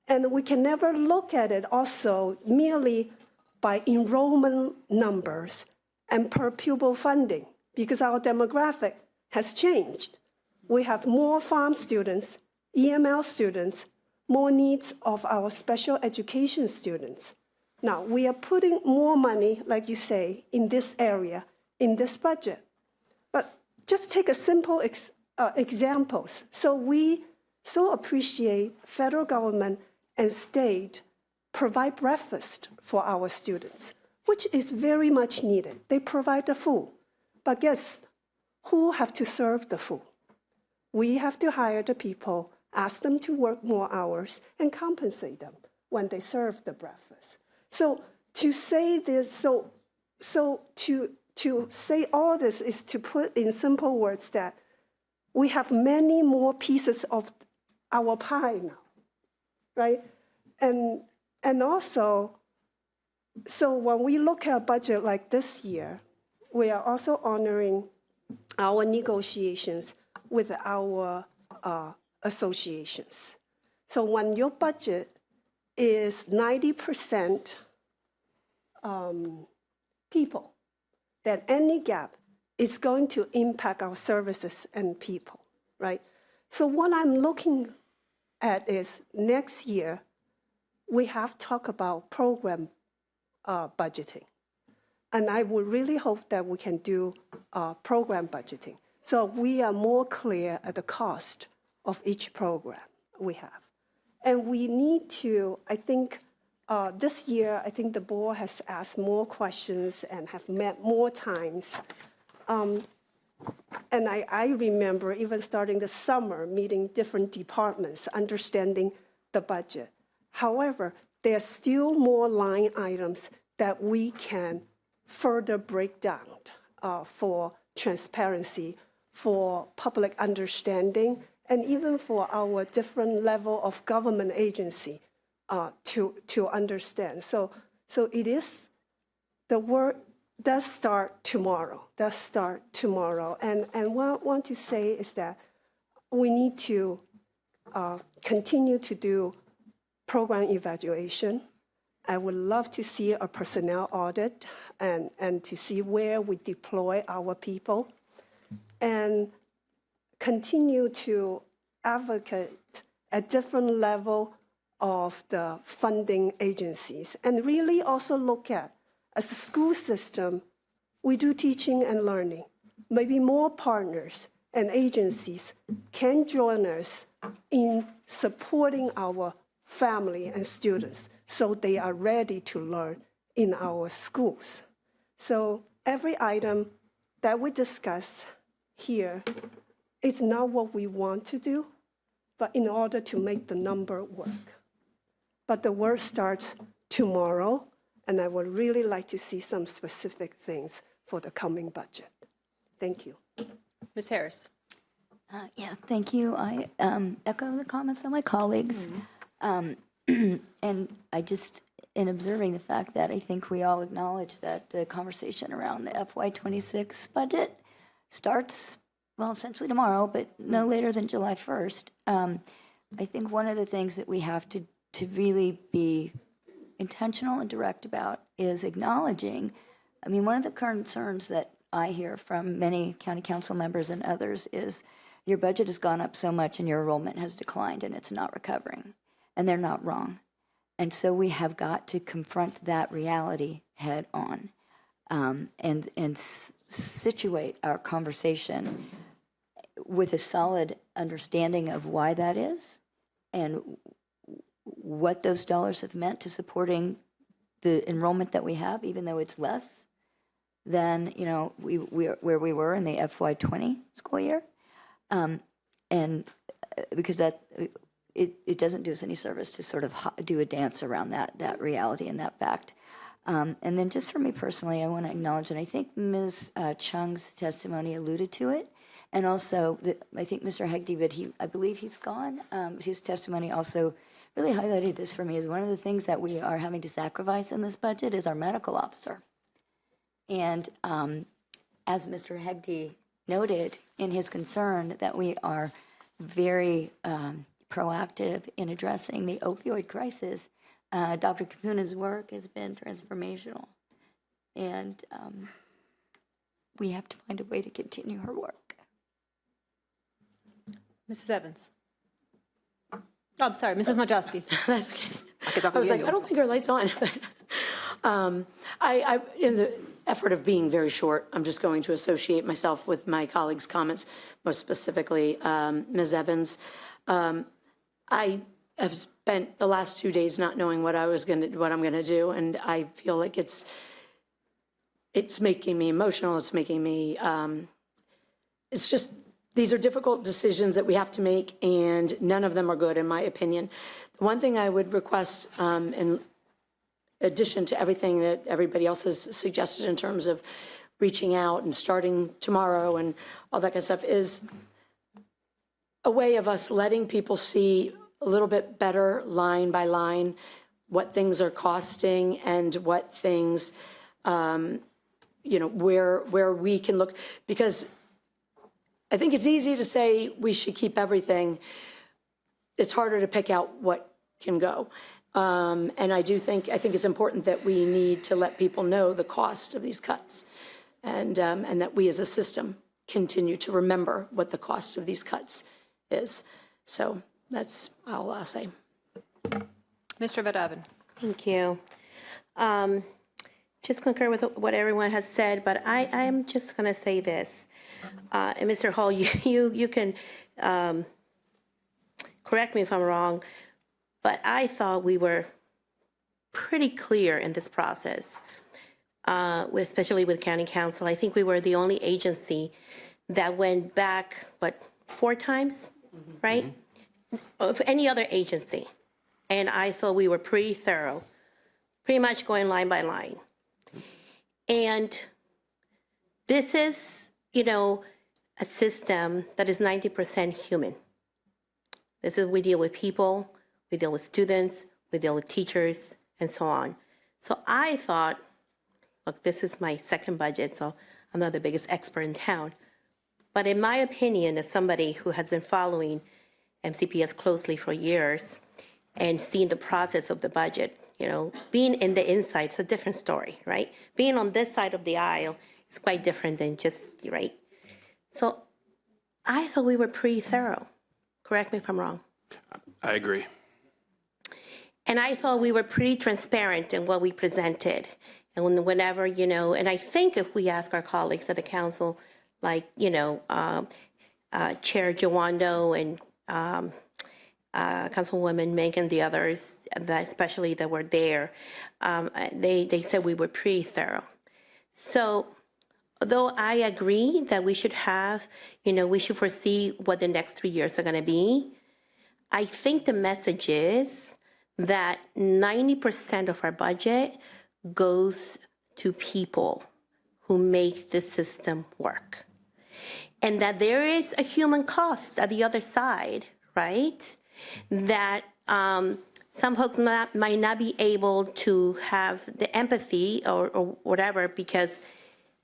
And we can never look at it also merely by enrollment numbers and per pupil funding. because our demographic has changed. We have more farm students, EML students, more needs of our special education students. Now, we are putting more money, like you say, in this area, in this budget. But just take a simple examples. So we so appreciate federal government and state provide breakfast for our students, which is very much needed. They provide the food. But guess who have to serve the food? We have to hire the people, ask them to work more hours, and compensate them when they serve the breakfast. So to say this, so to say all this is to put in simple words that we have many more pieces of our pie now, right? And also, so when we look at a budget like this year, we are also honoring our negotiations with our associations. So when your budget is 90% people, then any gap is going to impact our services and people, right? So what I'm looking at is next year, we have talked about program budgeting. And I would really hope that we can do program budgeting. So we are more clear at the cost of each program we have. And we need to, I think, this year, I think the board has asked more questions and have met more times. And I remember even starting the summer, meeting different departments, understanding the budget. However, there are still more line items that we can further break down for transparency, for public understanding, and even for our different level of government agency to understand. So it is, the work does start tomorrow, And what I want to say is that we need to continue to do program evaluation. I would love to see a personnel audit and to see where we deploy our people, and continue to advocate at different level of the funding agencies, and really also look at, as a school system, we do teaching and learning. Maybe more partners and agencies can join us in supporting our family and students so they are ready to learn in our schools. So every item that we discuss here, it's not what we want to do, but in order to make the number work. But the work starts tomorrow, and I would really like to see some specific things for the coming budget. Thank you. Ms. Harris. Yeah, thank you. I echo the comments of my colleagues. And I just, in observing the fact that I think we all acknowledge that the conversation around the FY26 budget starts, well, essentially tomorrow, but no later than July 1st. I think one of the things that we have to really be intentional and direct about is acknowledging, I mean, one of the concerns that I hear from many county council members and others is your budget has gone up so much and your enrollment has declined and it's not recovering. And they're not wrong. And so we have got to confront that reality head on, and situate our conversation with a solid understanding of why that is and what those dollars have meant to supporting the enrollment that we have, even though it's less than where we were in the FY20 school year, and because that it doesn't do us any service to sort of do a dance around that reality and that fact. And then just for me personally, I want to acknowledge, and I think Ms. Chung's testimony alluded to it, and also I think Mr. Hegde, but I believe he's gone. His testimony also really highlighted this for me, is one of the things that we are having to sacrifice in this budget is our medical officer. And as Mr. Hegde noted in his concern that we are very proactive in addressing the opioid crisis, Dr. Kapuna's work has been transformational. And we have to find a way to continue her work. Mrs. Evans. Oh, I'm sorry, Mrs. Majowski. That's okay. I was like, I don't think our light's on. I, in the effort of being very short, I'm just going to associate myself with my colleagues' comments, most specifically Ms. Evans. I have spent the last 2 days not knowing what I'm going to do, and I feel like it's making me emotional. It's making me. It's just, these are difficult decisions that we have to make, and none of them are good, in my opinion. The one thing I would request, in addition to everything that everybody else has suggested in terms of reaching out and starting tomorrow and all that kind of stuff, is a way of us letting people see a little bit better line by line what things are costing and what things, where we can look, because I think it's easy to say we should keep everything. It's harder to pick out what can go. And I think it's important that we need to let people know the cost of these cuts, and that we as a system continue to remember what the cost of these cuts is. So that's all I'll say. Mr. Vadavin. Thank you. Just concur with what everyone has said, but I'm just going to say this. And Mr. Hall, you can correct me if I'm wrong, but I thought we were pretty clear in this process, especially with County Council. I think we were the only agency that went back, 4 times, right? Of any other agency. And I thought we were pretty thorough, pretty much going line by line. And this is, a system that is 90% human. We deal with people, we deal with students, we deal with teachers, and so on. So I thought, look, this is my second budget, so I'm not the biggest expert in town. But in my opinion, as somebody who has been following MCPS closely for years and seeing the process of the budget, being in the inside is a different story, right? Being on this side of the aisle is quite different than just, right? So I thought we were pretty thorough. Correct me if I'm wrong. I agree. And I thought we were pretty transparent in what we presented. And whenever, and I think if we ask our colleagues at the council, like, Chair Jawando and Councilwoman Megan, the others, especially that were there, they said we were pretty thorough. So although I agree that we should have, we should foresee what the next 3 years are going to be, I think the message is that 90% of our budget goes to people who make the system work. And that there is a human cost at the other side, right? That some folks might not be able to have the empathy or whatever,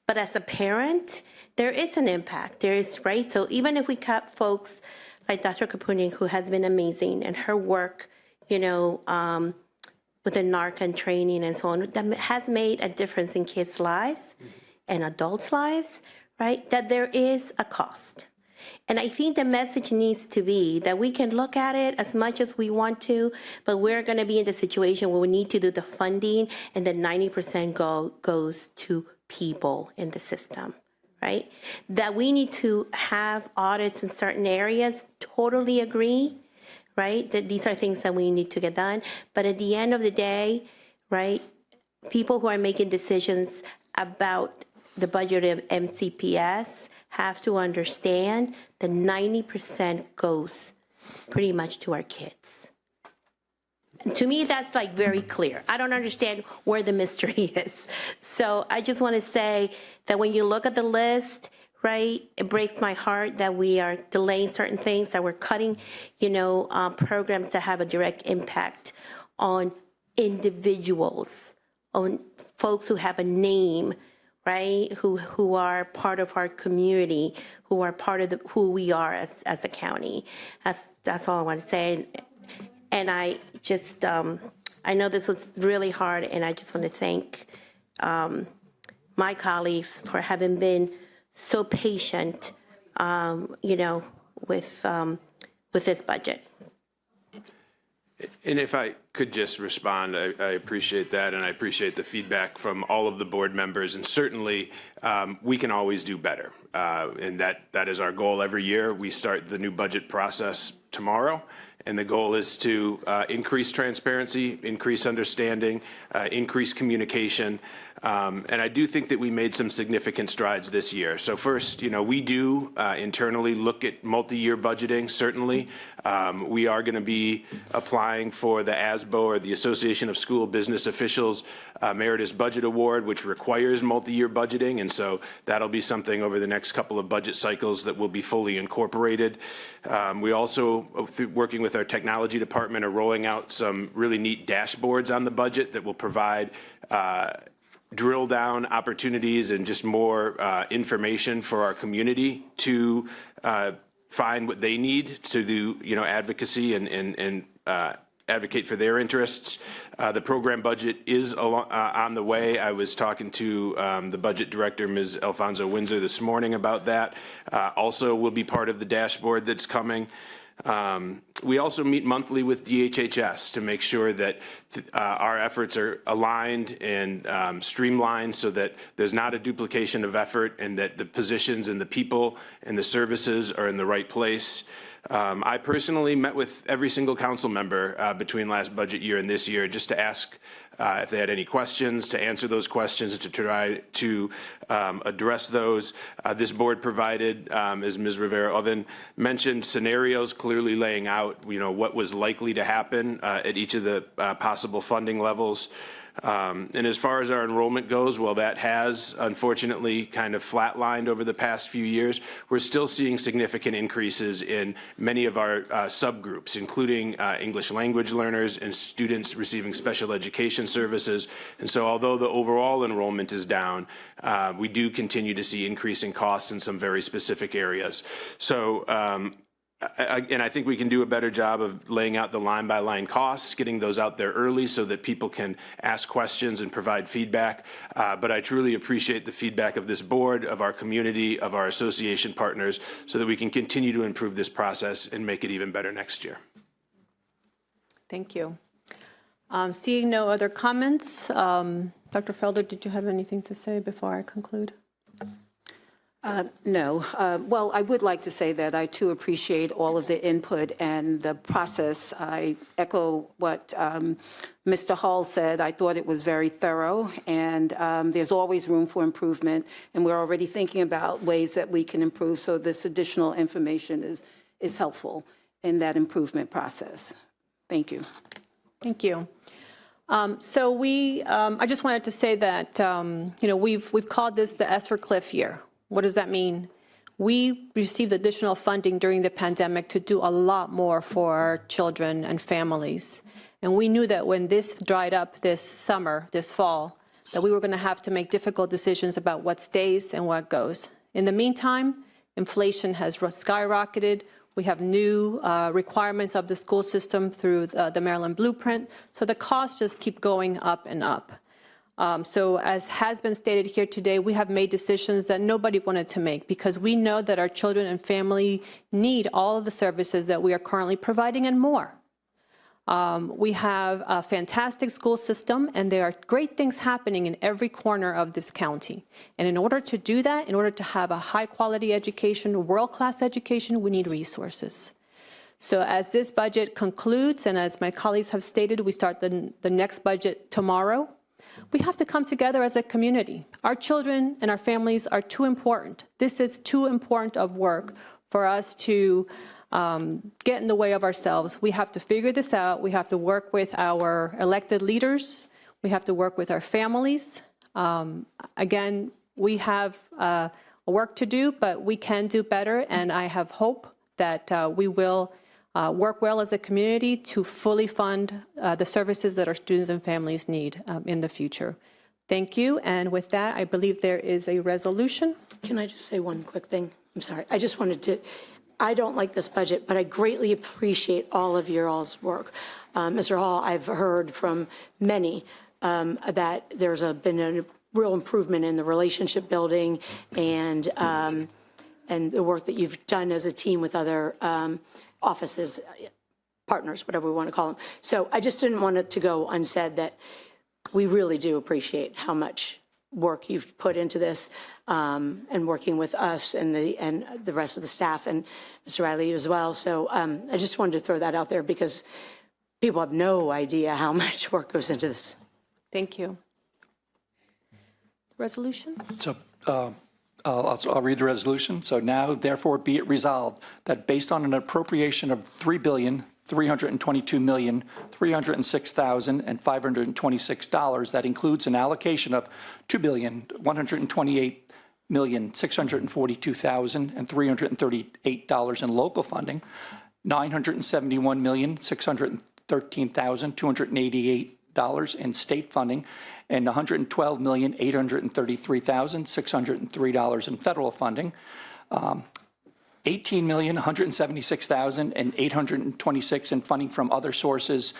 but as a parent, there is an impact. There is, right? So even if we cut folks like Dr. Kapuning, who has been amazing, and her work, with the Narcan training and so on, that has made a difference in kids' lives and adults' lives, right? That there is a cost. And I think the message needs to be that we can look at it as much as we want to, but we're going to be in the situation where we need to do the funding, and then 90% goes to people in the system, right? That we need to have audits in certain areas, totally agree, right? That these are things that we need to get done. But at the end of the day, right, people who are making decisions about the budget of MCPS have to understand that 90% goes pretty much to our kids. To me, that's like very clear. I don't understand where the mystery is. So I just want to say that when you look at the list, right, it breaks my heart that we are delaying certain things, that we're cutting, programs that have a direct impact on individuals, on folks who have a name, right, who are part of our community, who are part of who we are as a county. That's all I want to say. And I just, I know this was really hard, and I just want to thank my colleagues for having been so patient, with this budget. And if I could just respond, I appreciate that, and I appreciate the feedback from all of the board members. And certainly, we can always do better, and that is our goal every year. We start the new budget process tomorrow, and the goal is to increase transparency, increase understanding, increase communication. And I do think that we made some significant strides this year. So first, we do internally look at multi-year budgeting, certainly. We are going to be applying for the ASBO, or the Association of School Business Officials Emeritus Budget Award, which requires multi-year budgeting. And so that'll be something over the next couple of budget cycles that will be fully incorporated. We also, working with our technology department, are rolling out some really neat dashboards on the budget that will provide drill down opportunities and just more information for our community to find what they need to do, advocacy and advocate for their interests. The program budget is on the way. I was talking to the budget director, Ms. Alfonso Windsor, this morning about that. Also will be part of the dashboard that's coming. We also meet monthly with DHHS to make sure that our efforts are aligned and streamlined so that there's not a duplication of effort and that the positions and the people and the services are in the right place. I personally met with every single council member between last budget year and this year just to ask if they had any questions, to answer those questions, and to try to address those. This board provided, as Ms. Rivera-Oven mentioned, scenarios clearly laying out, what was likely to happen at each of the possible funding levels. And as far as our enrollment goes, well, that has unfortunately kind of flatlined over the past few years. We're still seeing significant increases in many of our subgroups, including English language learners and students receiving special education services. And so although the overall enrollment is down, we do continue to see increasing costs in some very specific areas. So, and I think we can do a better job of laying out the line-by-line costs, getting those out there early so that people can ask questions and provide feedback. But I truly appreciate the feedback of this board, of our community, of our association partners, so that we can continue to improve this process and make it even better next year. Thank you. Seeing no other comments, Dr. Felder, did you have anything to say before I conclude? No. Well, I would like to say that I, too, appreciate all of the input and the process. I echo what Mr. Hall said. I thought it was very thorough, and there's always room for improvement, and we're already thinking about ways that we can improve, so this additional information is helpful in that improvement process. Thank you. Thank you. So I just wanted to say that, we've called this the Esther Cliff year. What does that mean? We received additional funding during the pandemic to do a lot more for our children and families. And we knew that when this dried up this summer, this fall, that we were going to have to make difficult decisions about what stays and what goes. In the meantime, inflation has skyrocketed. We have new requirements of the school system through the Maryland Blueprint. So the costs just keep going up and up. So as has been stated here today, we have made decisions that nobody wanted to make because we know that our children and family need all of the services that we are currently providing and more. We have a fantastic school system, and there are great things happening in every corner of this county. And in order to do that, in order to have a high-quality education, world-class education, we need resources. So as this budget concludes, and as my colleagues have stated, we start the next budget tomorrow. We have to come together as a community. Our children and our families are too important. This is too important of work for us to get in the way of ourselves. We have to figure this out. We have to work with our elected leaders. We have to work with our families. Again, we have work to do, but we can do better, and I have hope that we will work well as a community to fully fund the services that our students and families need in the future. Thank you. And with that, I believe there is a resolution. Can I just say one quick thing? I'm sorry. I just wanted to, I don't like this budget, but I greatly appreciate all of your all's work. Mr. Hall, I've heard from many that there's been a real improvement in the relationship building and the work that you've done as a team with other offices, partners, whatever we want to call them. So I just didn't want it to go unsaid that we really do appreciate how much work you've put into this and working with us and the rest of the staff and Mr. Riley as well. So I just wanted to throw that out there because people have no idea how much work goes into this. Thank you. Resolution? So I'll read the resolution. So now, therefore, be it resolved that based on an appropriation of $3,322,306,526 that includes an allocation of $2,128,642,338 in local funding, $971,613,288 in state funding, and $112,833,603 in federal funding, $18,176,826 in funding from other sources,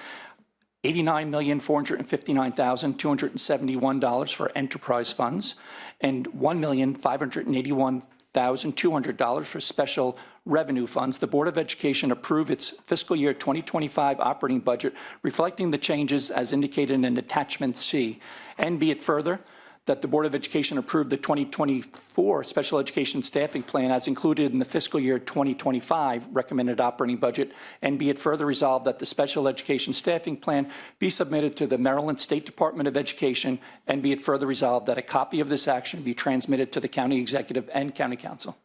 $89,459,271 for enterprise funds, and $1,581,200 for special revenue funds. The Board of Education approved its fiscal year 2025 operating budget, reflecting the changes as indicated in Attachment C. And be it further, that the Board of Education approved the 2024 Special Education Staffing Plan as included in the fiscal year 2025 recommended operating budget, and be it further resolved that the Special Education Staffing Plan be submitted to the Maryland State Department of Education, and be it further resolved that a copy of this action be transmitted to the County Executive and County Council.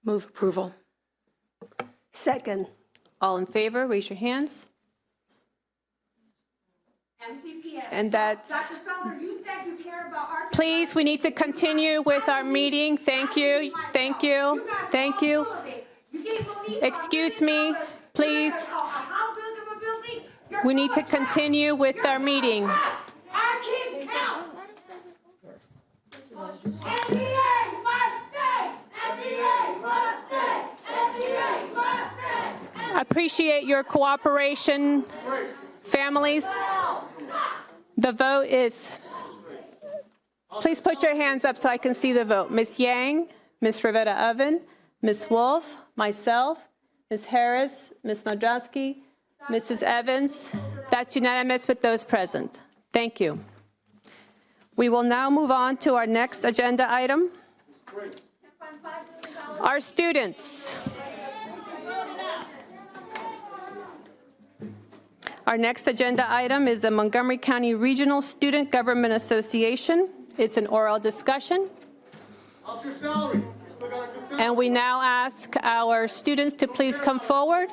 Move approval. Second. All in favor, raise your hands. MCPS. And that's... Dr. Felder, you said you care about our... Please, we need to continue with our meeting. Thank you. Thank you. Thank you. Excuse me, please. We need to continue with our meeting. Our kids count. NBA must stay. NBA must stay. NBA must stay. I appreciate your cooperation, families. The vote is, please put your hands up so I can see the vote. Ms. Yang, Ms. Rivetta Oven, Ms. Wolf, myself, Ms. Harris, Ms. Modrasky, Mrs. Evans. That's unanimous with those present. Thank you. We will now move on to our next agenda item. Our students. Our next agenda item is the Montgomery County Regional Student Government Association. It's an oral discussion. How's your salary? And we now ask our students to please come forward.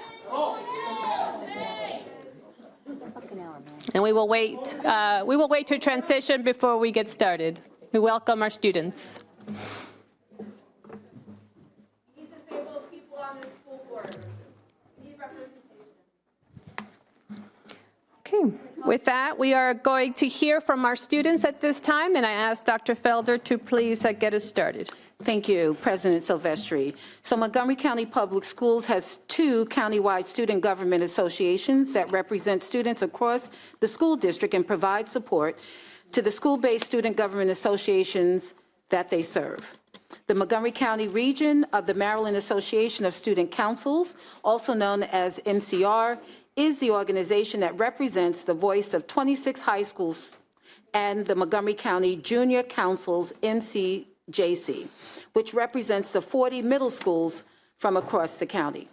And we will wait to transition before we get started. We welcome our students. Disabled people on this school board need representation. Okay, with that, we are going to hear from our students at this time, and I ask Dr. Felder to please get us started. Thank you, President Silvestri. So Montgomery County Public Schools has 2 countywide student government associations that represent students across the school district and provide support to the school-based student government associations that they serve. The Montgomery County region of the Maryland Association of Student Councils, also known as MCR, is the organization that represents the voice of 26 high schools and the Montgomery County Junior Council's MCJC, which represents the 40 middle schools from across the county.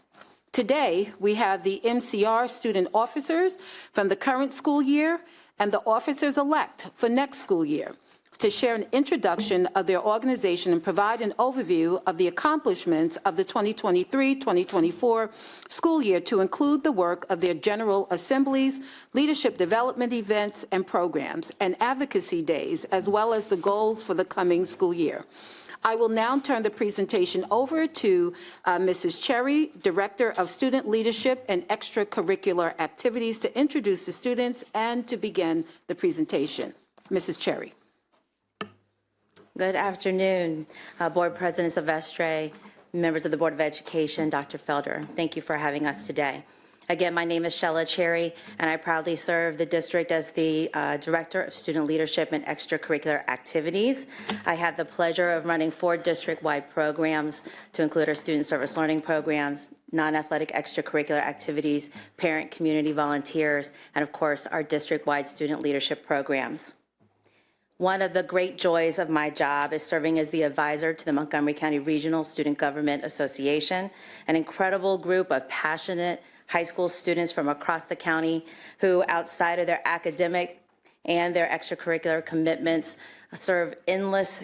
Today, we have the MCR student officers from the current school year and the officers-elect for next school year to share an introduction of their organization and provide an overview of the accomplishments of the 2023-2024 school year to include the work of their general assemblies, leadership development events and programs, and advocacy days, as well as the goals for the coming school year. I will now turn the presentation over to Mrs. Cherry, Director of Student Leadership and Extracurricular Activities, to introduce the students and to begin the presentation. Mrs. Cherry. Good afternoon, Board President Silvestri, members of the Board of Education, Dr. Felder. Thank you for having us today. Again, my name is Shella Cherry, and I proudly serve the district as the Director of Student Leadership and Extracurricular Activities. I had the pleasure of running 4 district-wide programs to include our student service learning programs, non-athletic extracurricular activities, parent community volunteers, and of course, our district-wide student leadership programs. One of the great joys of my job is serving as the advisor to the Montgomery County Regional Student Government Association, an incredible group of passionate high school students from across the county who, outside of their academic and their extracurricular commitments, serve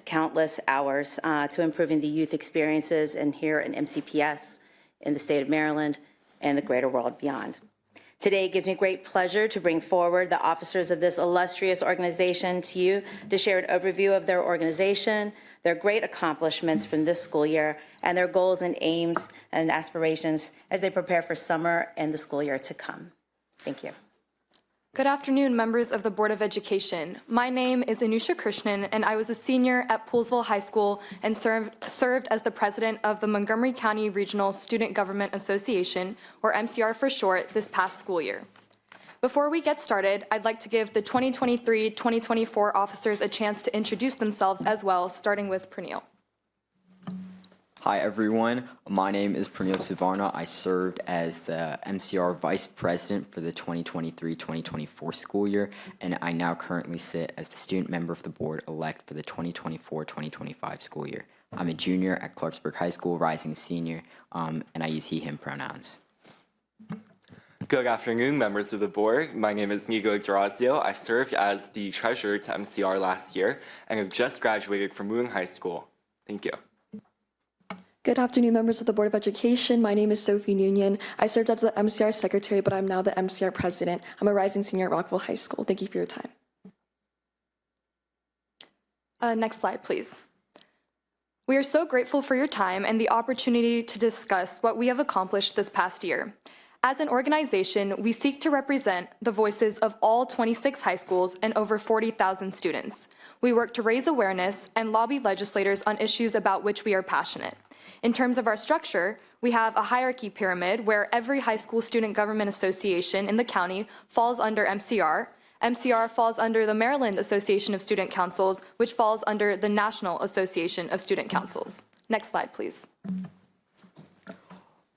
countless hours to improving the youth experiences and here in MCPS, in the state of Maryland, and the greater world beyond. Today it gives me great pleasure to bring forward the officers of this illustrious organization to you to share an overview of their organization, their great accomplishments from this school year, and their goals and aims and aspirations as they prepare for summer and the school year to come. Thank you. Good afternoon, members of the Board of Education. My name is Anusha Krishnan, and I was a senior at Poolsville High School and served as the president of the Montgomery County Regional Student Government Association, or MCR for short, this past school year. Before we get started, I'd like to give the 2023-2024 officers a chance to introduce themselves as well, starting with Pranil. Hi everyone, my name is Pranil Suvarna. I served as the MCR Vice President for the 2023-2024 school year, and I now currently sit as the student member of the board-elect for the 2024-2025 school year. I'm a junior at Clarksburg High School, rising senior, and I use he, him pronouns. Good afternoon, members of the board. My name is Nico Durazio. I served as the treasurer to MCR last year and have just graduated from Moon High School. Thank you. Good afternoon, members of the Board of Education. My name is Sophie Noonian. I served as the MCR secretary, but I'm now the MCR president. I'm a rising senior at Rockville High School. Thank you for your time. Next slide, please. We are so grateful for your time and the opportunity to discuss what we have accomplished this past year. As an organization, we seek to represent the voices of all 26 high schools and over 40,000 students. We work to raise awareness and lobby legislators on issues about which we are passionate. In terms of our structure, we have a hierarchy pyramid where every high school student government association in the county falls under MCR. MCR falls under the Maryland Association of Student Councils, which falls under the National Association of Student Councils. Next slide, please.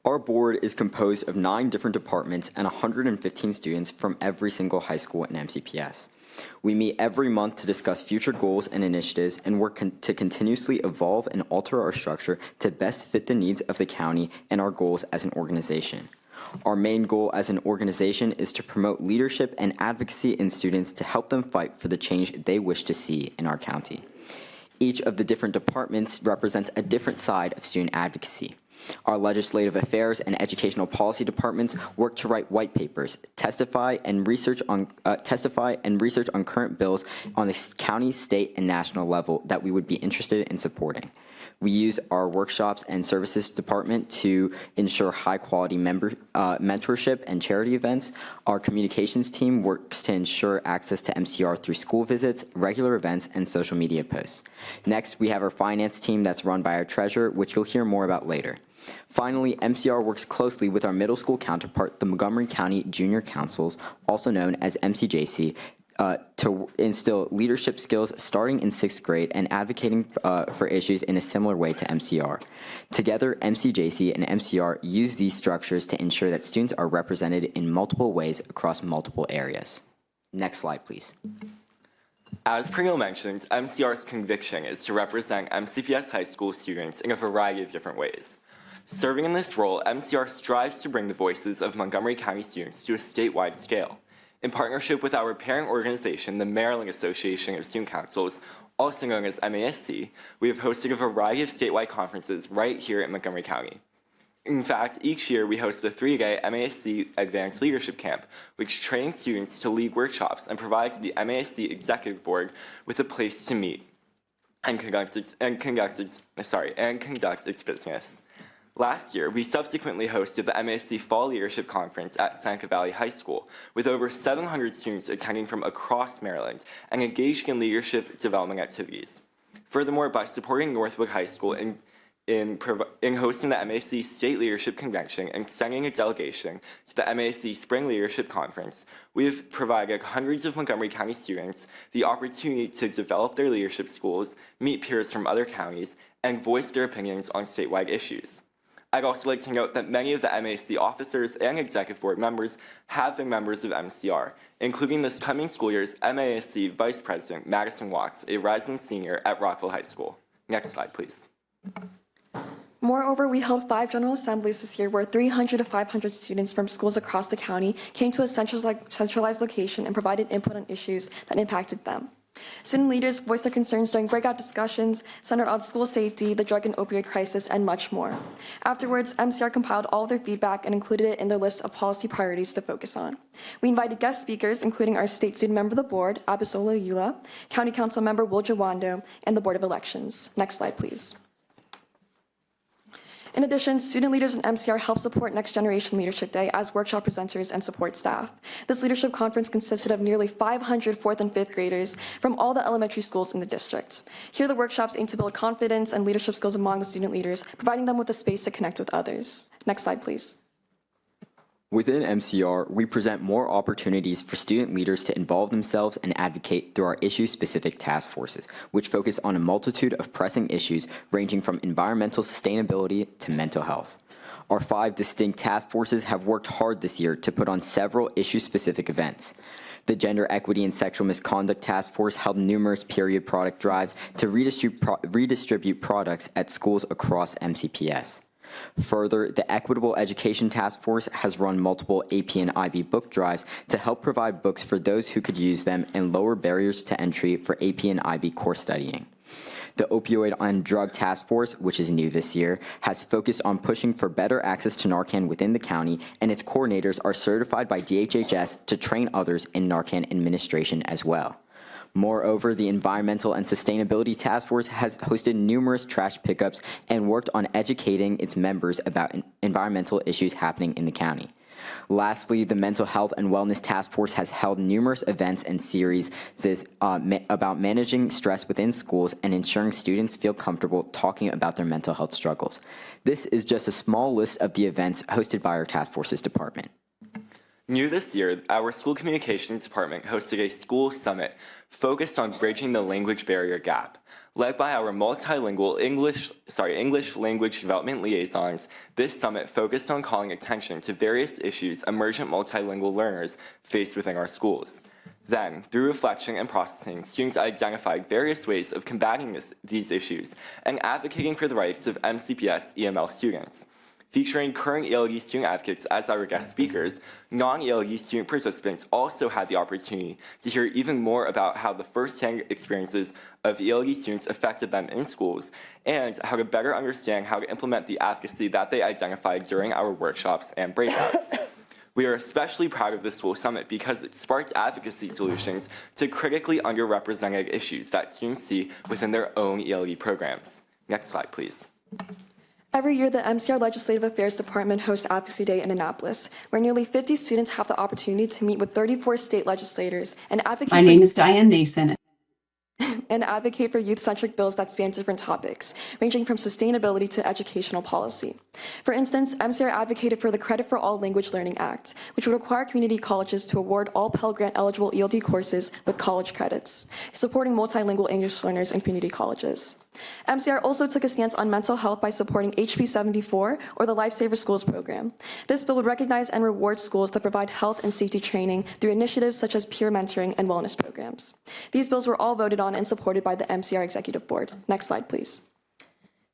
Our board is composed of 9 different departments and 115 students from every single high school in MCPS. We meet every month to discuss future goals and initiatives and work to continuously evolve and alter our structure to best fit the needs of the county and our goals as an organization. Our main goal as an organization is to promote leadership and advocacy in students to help them fight for the change they wish to see in our county. Each of the different departments represents a different side of student advocacy. Our legislative affairs and educational policy departments work to write white papers, testify and research on current bills on the county, state, and national level that we would be interested in supporting. We use our workshops and services department to ensure high-quality mentorship and charity events. Our communications team works to ensure access to MCR through school visits, regular events, and social media posts. Next, we have our finance team that's run by our treasurer, which you'll hear more about later. Finally, MCR works closely with our middle school counterpart, the Montgomery County Junior Councils, also known as MCJC, to instill leadership skills starting in 6th grade and advocating for issues in a similar way to MCR. Together, MCJC and MCR use these structures to ensure that students are represented in multiple ways across multiple areas. Next slide, please. As Pranil mentioned, MCR's conviction is to represent MCPS high school students in a variety of different ways. Serving in this role, MCR strives to bring the voices of Montgomery County students to a statewide scale. In partnership with our parent organization, the Maryland Association of Student Councils, also known as MASC, we have hosted a variety of statewide conferences right here in Montgomery County. In fact, each year we host the 3-day MASC Advanced Leadership Camp, which trains students to lead workshops and provides the MASC Executive Board with a place to meet and conduct its business. Last year, we subsequently hosted the MASC Fall Leadership Conference at Seneca Valley High School, with over 700 students attending from across Maryland and engaged in leadership development activities. Furthermore, by supporting Northwood High School in in hosting the MAC State Leadership Convention and sending a delegation to the MAC Spring Leadership Conference, we have provided hundreds of Montgomery County students the opportunity to develop their leadership skills, meet peers from other counties, and voice their opinions on statewide issues. I'd also like to note that many of the MAC officers and executive board members have been members of MCR, including this coming school year's MASC Vice President Madison Watts, a rising senior at Rockville High School. Next slide, please. Moreover, we held 5 General Assemblies this year where 300 to 500 students from schools across the county came to a centralized location and provided input on issues that impacted them. Student leaders voiced their concerns during breakout discussions centered on school safety, the drug and opioid crisis, and much more. Afterwards, MCR compiled all of their feedback and included it in their list of policy priorities to focus on. We invited guest speakers, including our state student member of the board, Abisola Eula, County Council member Will Jawando, and the Board of Elections. Next slide, please. In addition, student leaders in MCR help support Next Generation Leadership Day as workshop presenters and support staff. This leadership conference consisted of nearly 500 4th and 5th graders from all the elementary schools in the district. Here, the workshops aim to build confidence and leadership skills among the student leaders, providing them with a space to connect with others. Next slide, please. Within MCR, we present more opportunities for student leaders to involve themselves and advocate through our issue-specific task forces, which focus on a multitude of pressing issues ranging from environmental sustainability to mental health. Our 5 distinct task forces have worked hard this year to put on several issue-specific events. The Gender Equity and Sexual Misconduct Task Force held numerous period product drives to redistribute products at schools across MCPS. Further, the Equitable Education Task Force has run multiple AP and IB book drives to help provide books for those who could use them and lower barriers to entry for AP and IB course studying. The Opioid and Drug Task Force, which is new this year, has focused on pushing for better access to Narcan within the county, and its coordinators are certified by DHHS to train others in Narcan administration as well. Moreover, the Environmental and Sustainability Task Force has hosted numerous trash pickups and worked on educating its members about environmental issues happening in the county. Lastly, the Mental Health and Wellness Task Force has held numerous events and series about managing stress within schools and ensuring students feel comfortable talking about their mental health struggles. This is just a small list of the events hosted by our Task Forces department. New this year, our school communications department hosted a school summit focused on bridging the language barrier gap. Led by our multilingual English language development liaisons, this summit focused on calling attention to various issues emergent multilingual learners face within our schools. Then, through reflection and processing, students identified various ways of combating these issues and advocating for the rights of MCPS EML students. Featuring current ELD student advocates as our guest speakers, non-ELD student participants also had the opportunity to hear even more about how the first-hand experiences of ELD students affected them in schools and how to better understand how to implement the advocacy that they identified during our workshops and breakouts. We are especially proud of the school summit because it sparked advocacy solutions to critically underrepresented issues that students see within their own ELD programs. Next slide, please. Every year, the MCR Legislative Affairs Department hosts Advocacy Day in Annapolis, where nearly 50 students have the opportunity to meet with 34 state legislators and advocate. My name is Diane Nason. And advocate for youth-centric bills that span different topics, ranging from sustainability to educational policy. For instance, MCR advocated for the Credit for All Language Learning Act, which would require community colleges to award all Pell Grant-eligible ELD courses with college credits, supporting multilingual English learners in community colleges. MCR also took a stance on mental health by supporting HB 74, or the Lifesaver Schools program. This bill would recognize and reward schools that provide health and safety training through initiatives such as peer mentoring and wellness programs. These bills were all voted on and supported by the MCR Executive Board. Next slide, please.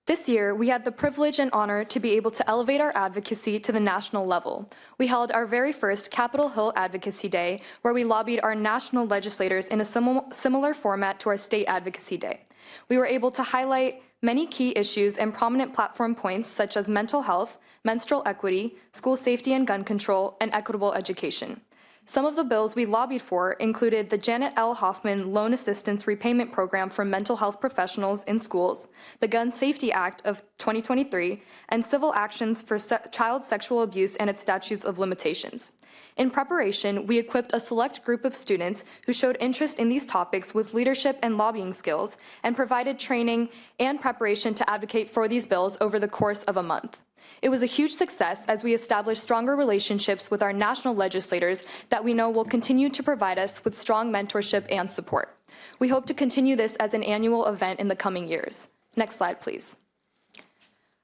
This year, we had the privilege and honor to be able to elevate our advocacy to the national level. We held our very first Capitol Hill Advocacy Day, where we lobbied our national legislators in a similar format to our state advocacy day. We were able to highlight many key issues and prominent platform points such as mental health, menstrual equity, school safety and gun control, and equitable education. Some of the bills we lobbied for included the Janet L. Hoffman Loan Assistance Repayment Program for mental health professionals in schools, the Gun Safety Act of 2023, and civil actions for child sexual abuse and its statutes of limitations. In preparation, we equipped a select group of students who showed interest in these topics with leadership and lobbying skills and provided training and preparation to advocate for these bills over the course of a month. It was a huge success as we established stronger relationships with our national legislators that we know will continue to provide us with strong mentorship and support. We hope to continue this as an annual event in the coming years. Next slide, please.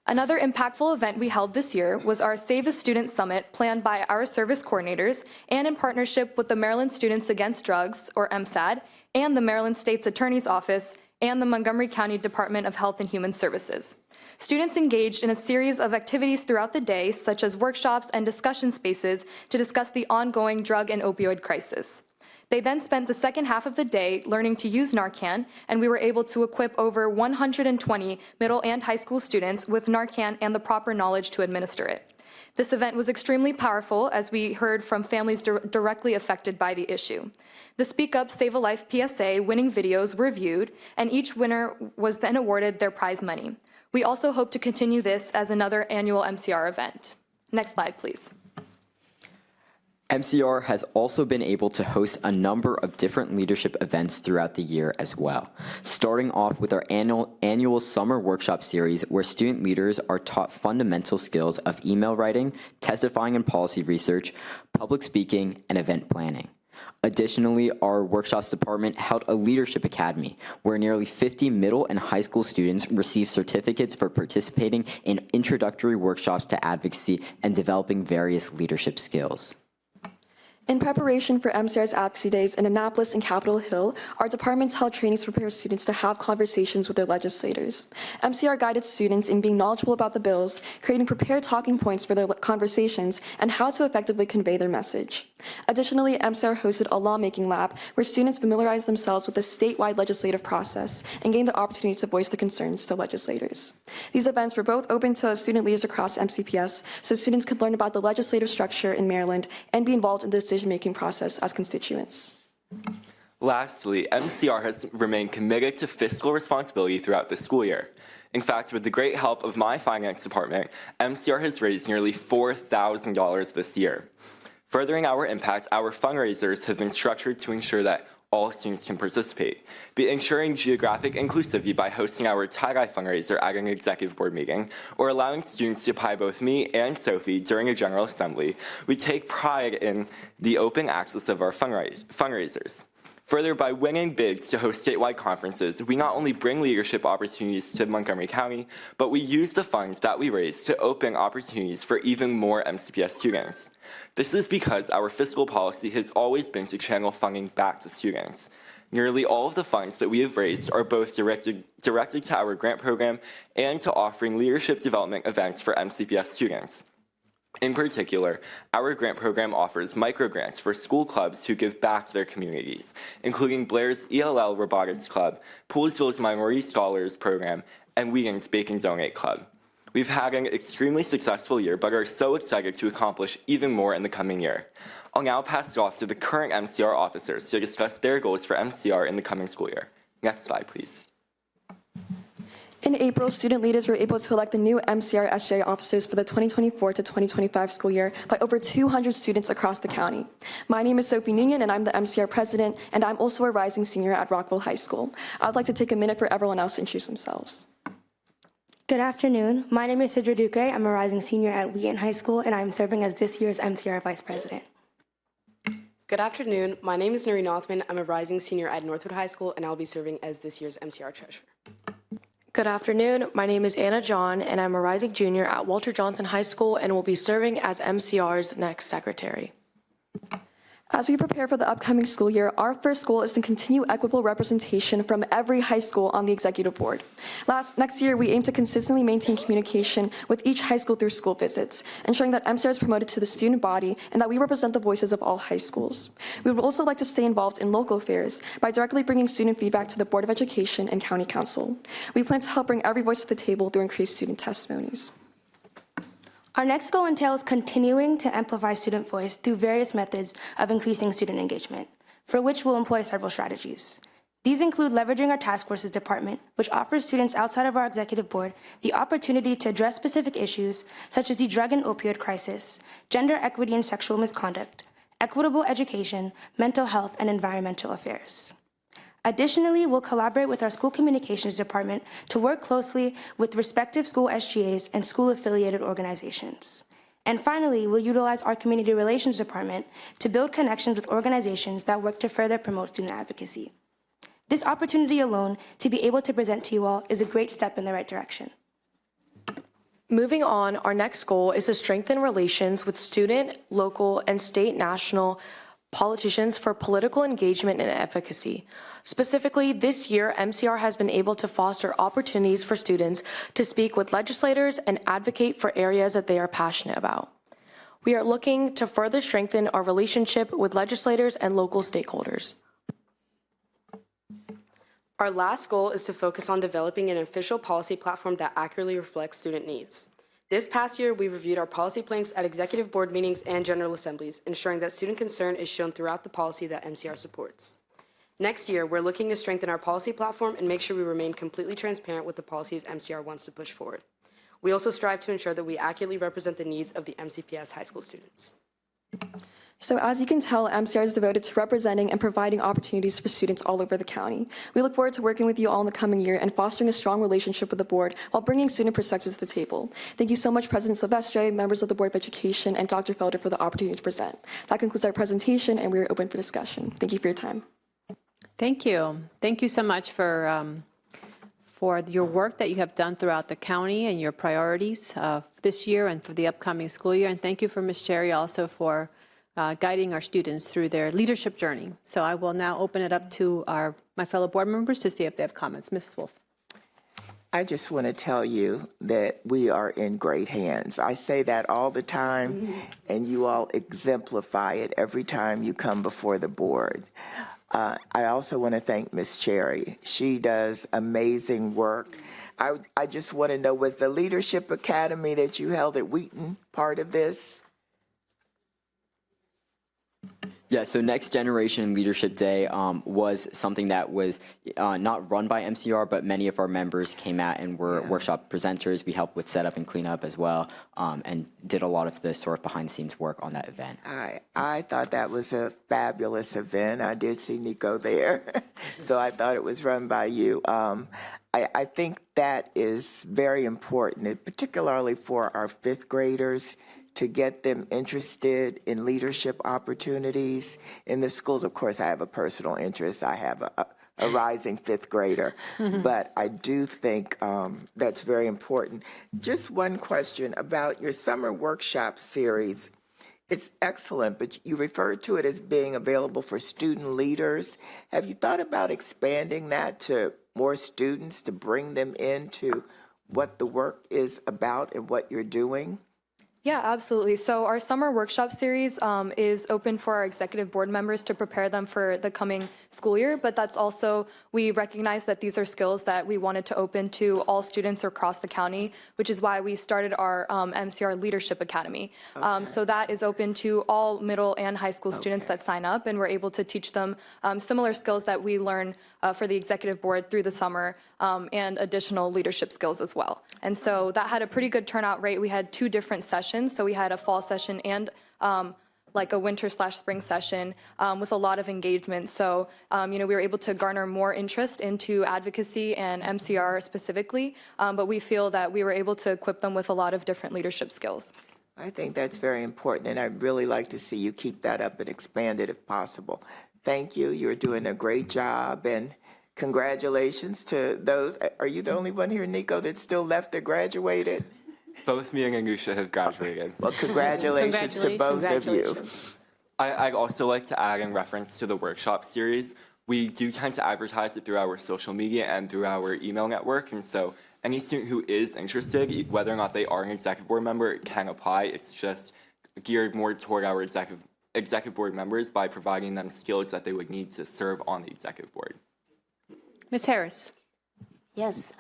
Another impactful event we held this year was our Save a Student Summit planned by our service coordinators and in partnership with the Maryland Students Against Drugs, or MSAD, and the Maryland State's Attorney's Office and the Montgomery County Department of Health and Human Services. Students engaged in a series of activities throughout the day, such as workshops and discussion spaces to discuss the ongoing drug and opioid crisis. They then spent the second half of the day learning to use Narcan, and we were able to equip over 120 middle and high school students with Narcan and the proper knowledge to administer it. This event was extremely powerful as we heard from families directly affected by the issue. The Speak Up, Save a Life PSA winning videos were viewed, and each winner was then awarded their prize money. We also hope to continue this as another annual MCR event. Next slide, please. MCR has also been able to host a number of different leadership events throughout the year as well, starting off with our annual summer workshop series where student leaders are taught fundamental skills of email writing, testifying and policy research, public speaking, and event planning. Additionally, our workshops department held a leadership academy where nearly 50 middle and high school students received certificates for participating in introductory workshops to advocacy and developing various leadership skills. In preparation for MCR's Advocacy Days in Annapolis and Capitol Hill, our departments held trainings to prepare students to have conversations with their legislators. MCR guided students in being knowledgeable about the bills, creating prepared talking points for their conversations, and how to effectively convey their message. Additionally, MCR hosted a lawmaking lab where students familiarized themselves with the statewide legislative process and gained the opportunity to voice their concerns to legislators. These events were both open to student leaders across MCPS, so students could learn about the legislative structure in Maryland and be involved in the decision-making process as constituents. Lastly, MCR has remained committed to fiscal responsibility throughout the school year. In fact, with the great help of my finance department, MCR has raised nearly $4,000 this year. Furthering our impact, our fundraisers have been structured to ensure that all students can participate, be ensuring geographic inclusivity by hosting our tie-dye fundraiser at an executive board meeting, or allowing students to apply both me and Sophie during a general assembly. We take pride in the open access of our fundraisers. Further, by winning bids to host statewide conferences, we not only bring leadership opportunities to Montgomery County, but we use the funds that we raise to open opportunities for even more MCPS students. This is because our fiscal policy has always been to channel funding back to students. Nearly all of the funds that we have raised are both directed to our grant program and to offering leadership development events for MCPS students. In particular, our grant program offers microgrants for school clubs who give back to their communities, including Blair's ELL Robotics Club, Poolsville's Minority Scholars Program, and Wheaton's Bake and Donate Club. We've had an extremely successful year, but are so excited to accomplish even more in the coming year. I'll now pass it off to the current MCR officers to discuss their goals for MCR in the coming school year. Next slide, please. In April, student leaders were able to elect the new MCR SJ officers for the 2024 to 2025 school year by over 200 students across the county. My name is Sophie Nunez, and I'm the MCR president, and I'm also a rising senior at Rockville High School. I'd like to take a minute for everyone else to introduce themselves. Good afternoon. My name is Sidra Duque. I'm a rising senior at Wheaton High School, and I'm serving as this year's MCR vice president. Good afternoon. My name is Noreen Othman. I'm a rising senior at Northwood High School, and I'll be serving as this year's MCR treasurer. Good afternoon. My name is Anna John, and I'm a rising junior at Walter Johnson High School and will be serving as MCR's next secretary. As we prepare for the upcoming school year, our first goal is to continue equitable representation from every high school on the executive board. Next year, we aim to consistently maintain communication with each high school through school visits, ensuring that MCR is promoted to the student body and that we represent the voices of all high schools. We would also like to stay involved in local affairs by directly bringing student feedback to the Board of Education and County Council. We plan to help bring every voice to the table through increased student testimonies. Our next goal entails continuing to amplify student voice through various methods of increasing student engagement, for which we'll employ several strategies. These include leveraging our task forces department, which offers students outside of our executive board the opportunity to address specific issues such as the drug and opioid crisis, gender equity and sexual misconduct, equitable education, mental health, and environmental affairs. Additionally, we'll collaborate with our school communications department to work closely with respective school SGAs and school-affiliated organizations. And finally, we'll utilize our community relations department to build connections with organizations that work to further promote student advocacy. This opportunity alone to be able to present to you all is a great step in the right direction. Moving on, our next goal is to strengthen relations with student, local, and state national politicians for political engagement and advocacy. Specifically, this year, MCR has been able to foster opportunities for students to speak with legislators and advocate for areas that they are passionate about. We are looking to further strengthen our relationship with legislators and local stakeholders. Our last goal is to focus on developing an official policy platform that accurately reflects student needs. This past year, we reviewed our policy planks at executive board meetings and general assemblies, ensuring that student concern is shown throughout the policy that MCR supports. Next year, we're looking to strengthen our policy platform and make sure we remain completely transparent with the policies MCR wants to push forward. We also strive to ensure that we accurately represent the needs of the MCPS high school students. So as you can tell, MCR is devoted to representing and providing opportunities for students all over the county. We look forward to working with you all in the coming year and fostering a strong relationship with the board while bringing student perspectives to the table. Thank you so much, President Silvestre, members of the Board of Education, and Dr. Felder for the opportunity to present. That concludes our presentation, and we are open for discussion. Thank you for your time. Thank you. Thank you so much for your work that you have done throughout the county and your priorities this year and for the upcoming school year. And thank you for Ms. Cherry also for guiding our students through their leadership journey. So I will now open it up to my fellow board members to see if they have comments. Mrs. Wolf. I just want to tell you that we are in great hands. I say that all the time, and you all exemplify it every time you come before the board. I also want to thank Ms. Cherry. She does amazing work. I just want to know, was the Leadership Academy that you held at Wheaton part of this? Yeah, so Next Generation Leadership Day was something that was not run by MCR, but many of our members came out and were workshop presenters. We helped with setup and cleanup as well, and did a lot of the sort of behind-the-scenes work on that event. I thought that was a fabulous event. I did see Nico there, so I thought it was run by you. I think that is very important, particularly for our fifth graders, to get them interested in leadership opportunities in the schools. Of course, I have a personal interest. I have a rising fifth grader, but I do think that's very important. Just one question about your summer workshop series. It's excellent, but you referred to it as being available for student leaders. Have you thought about expanding that to more students to bring them into what the work is about and what you're doing? Yeah, absolutely. So our summer workshop series is open for our executive board members to prepare them for the coming school year, but that's also, we recognize that these are skills that we wanted to open to all students across the county, which is why we started our MCR Leadership Academy. Okay. So that is open to all middle and high school students that sign up, and we're able to teach them similar skills that we learn for the executive board through the summer, and additional leadership skills as well. And so that had a pretty good turnout rate. We had 2 different sessions. So we had a fall session and like a winter/spring session with a lot of engagement. So, we were able to garner more interest into advocacy and MCR specifically, but we feel that we were able to equip them with a lot of different leadership skills. I think that's very important, and I'd really like to see you keep that up and expand it if possible. Thank you. You're doing a great job, and congratulations to those. Are you the only one here, Nico, that's still left that graduated? Both me and Angusha have graduated. Well, congratulations to both of you. I'd also like to add in reference to the workshop series, we do tend to advertise it through our social media and through our email network, and so any student who is interested, whether or not they are an executive board member, can apply. It's just geared more toward our executive board members by providing them skills that they would need to serve on the executive board. Ms. Harris. Yes,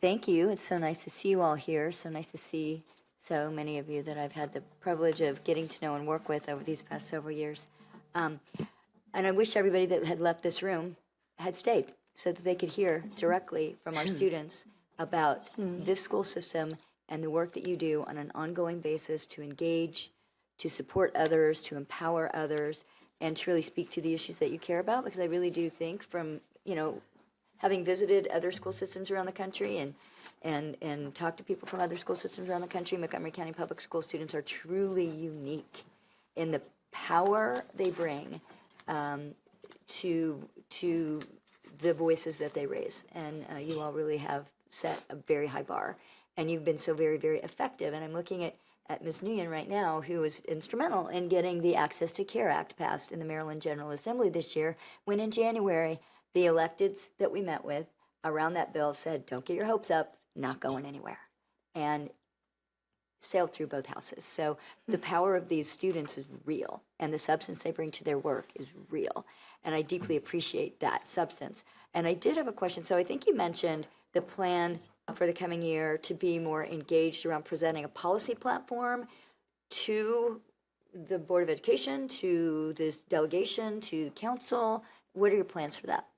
thank you. It's so nice to see you all here. So nice to see so many of you that I've had the privilege of getting to know and work with over these past several years. And I wish everybody that had left this room had stayed so that they could hear directly from our students about this school system and the work that you do on an ongoing basis to engage, to support others, to empower others, and to really speak to the issues that you care about, because I really do think from, having visited other school systems around the country and talked to people from other school systems around the country, Montgomery County Public School students are truly unique in the power they bring to the voices that they raise. And you all really have set a very high bar, and you've been so very, very effective. And I'm looking at Ms. Nguyen right now, who was instrumental in getting the Access to Care Act passed in the Maryland General Assembly this year, when in January, the electeds that we met with around that bill said, don't get your hopes up, not going anywhere, and sailed through both houses. So the power of these students is real, and the substance they bring to their work is real. And I deeply appreciate that substance. And I did have a question. So I think you mentioned the plan for the coming year to be more engaged around presenting a policy platform to the Board of Education, to this delegation, to council. What are your plans for that?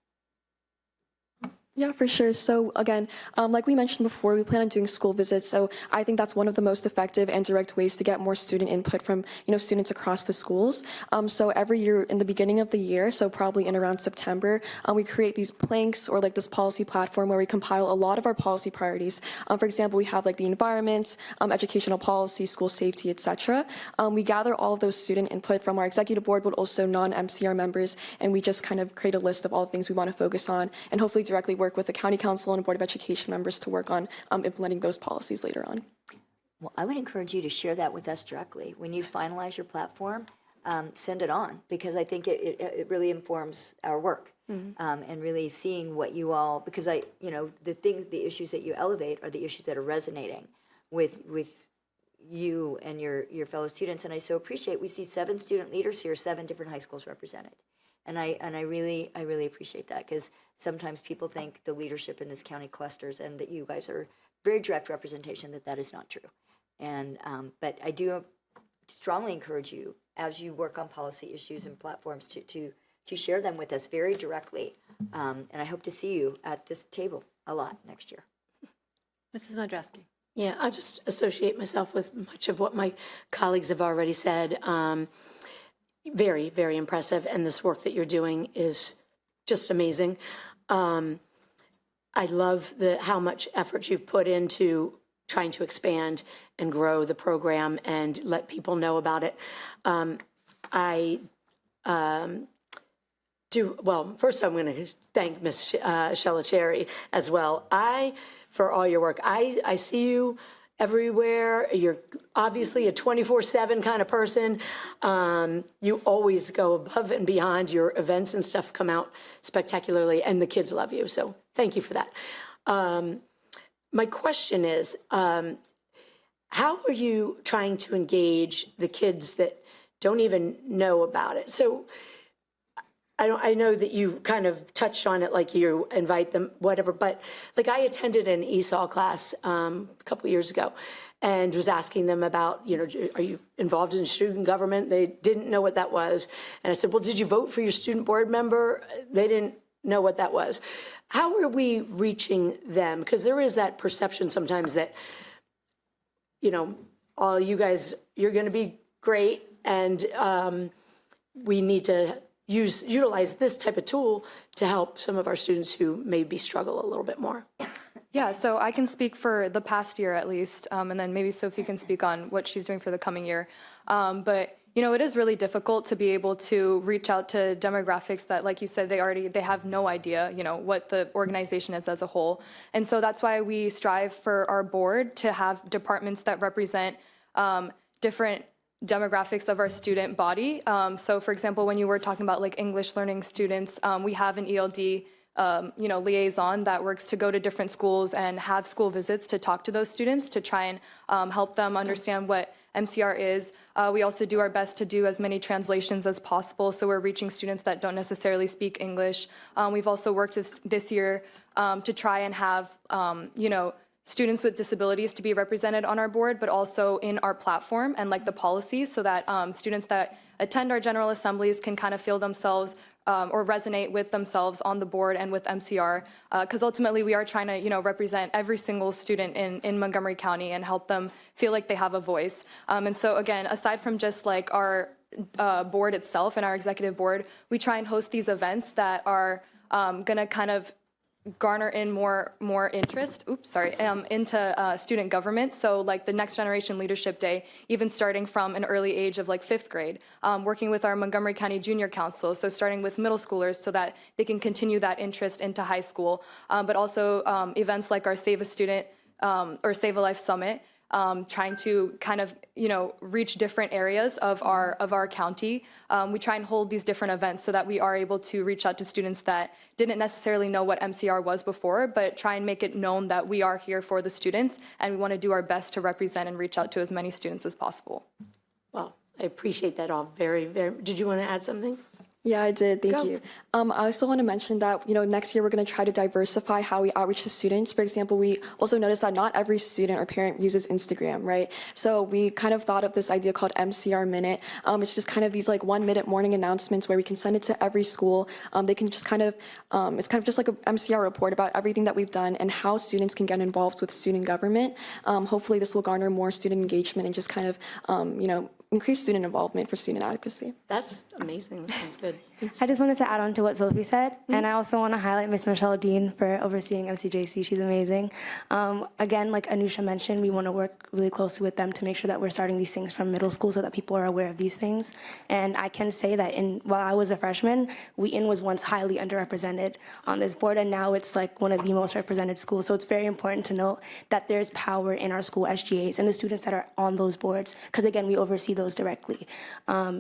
Yeah, for sure. So again, like we mentioned before, we plan on doing school visits. So I think that's one of the most effective and direct ways to get more student input from, students across the schools. So every year in the beginning of the year, so probably in around September, we create these planks or like this policy platform where we compile a lot of our policy priorities. For example, we have like the environment, educational policy, school safety, etc. We gather all of those student input from our executive board, but also non-MCR members, and we just kind of create a list of all the things we want to focus on, and hopefully directly work with the county council and board of education members to work on implementing those policies later on. Well, I would encourage you to share that with us directly. When you finalize your platform, send it on, because I think it really informs our work. And really seeing what you all, because the issues that you elevate are the issues that are resonating with you and your fellow students. And I so appreciate, we see 7 student leaders here, 7 different high schools represented. And I really appreciate that, because sometimes people think the leadership in this county clusters, and that you guys are very direct representation that is not true. And but I do strongly encourage you, as you work on policy issues and platforms, to share them with us very directly. And I hope to see you at this table a lot next year. Mrs. Madrasky. Yeah, I just associate myself with much of what my colleagues have already said. Very, very impressive, and this work that you're doing is just amazing. I love how much effort you've put into trying to expand and grow the program and let people know about it. First I'm going to thank Ms. Shella Cherry as well. For all your work. I see you everywhere. You're obviously a 24/7 kind of person. You always go above and beyond. Your events and stuff come out spectacularly, and the kids love you. So thank you for that. My question is, how are you trying to engage the kids that don't even know about it? So I know that you kind of touched on it, like you invite them, whatever, but like I attended an ESOL class a couple of years ago and was asking them about, are you involved in student government? They didn't know what that was. And I said, well, did you vote for your student board member? They didn't know what that was. How are we reaching them? Because there is that perception sometimes that, all you guys, you're going to be great, and we need to utilize this type of tool to help some of our students who maybe struggle a little bit more. Yeah, so I can speak for the past year at least, and then maybe Sophie can speak on what she's doing for the coming year. But it is really difficult to be able to reach out to demographics that, like you said, they have no idea, what the organization is as a whole. And so that's why we strive for our board to have departments that represent different demographics of our student body. So for example, when you were talking about like English learning students, we have an ELD liaison that works to go to different schools and have school visits to talk to those students to try and help them understand what MCR is. We also do our best to do as many translations as possible, so we're reaching students that don't necessarily speak English. We've also worked this year to try and have, students with disabilities to be represented on our board, but also in our platform and like the policies, so that students that attend our General Assemblies can kind of feel themselves or resonate with themselves on the board and with MCR, because ultimately we are trying to, represent every single student in Montgomery County and help them feel like they have a voice. And so again, aside from just like our board itself and our executive board, we try and host these events that are going to kind of garner in more interest, into student government. So like the Next Generation Leadership Day, even starting from an early age of like 5th grade, working with our Montgomery County Junior Council, so starting with middle schoolers so that they can continue that interest into high school, but also events like our Save a Student or Save a Life Summit, trying to kind of, reach different areas of our county. We try and hold these different events so that we are able to reach out to students that didn't necessarily know what MCR was before, but try and make it known that we are here for the students and we want to do our best to represent and reach out to as many students as possible. Well, I appreciate that all very, very. Did you want to add something? Yeah, I did. Thank you. I also want to mention that, next year we're going to try to diversify how we outreach to students. For example, we also noticed that not every student or parent uses Instagram, right? So we kind of thought of this idea called MCR Minute. It's just kind of these like 1-minute morning announcements where we can send it to every school. They can just kind of, it's kind of just like a MCR report about everything that we've done and how students can get involved with student government. Hopefully this will garner more student engagement and just kind of, increase student involvement for student advocacy. That's amazing. That sounds good. I just wanted to add on to what Sophie said, and I also want to highlight Ms. Michelle Dean for overseeing MCJC. She's amazing. Again, like Anusha mentioned, we want to work really closely with them to make sure that we're starting these things from middle school so that people are aware of these things. And I can say that while I was a freshman, Wheaton was once highly underrepresented on this board, and now it's like one of the most represented schools. So it's very important to note that there's power in our school SGAs and the students that are on those boards, because again, we oversee those directly.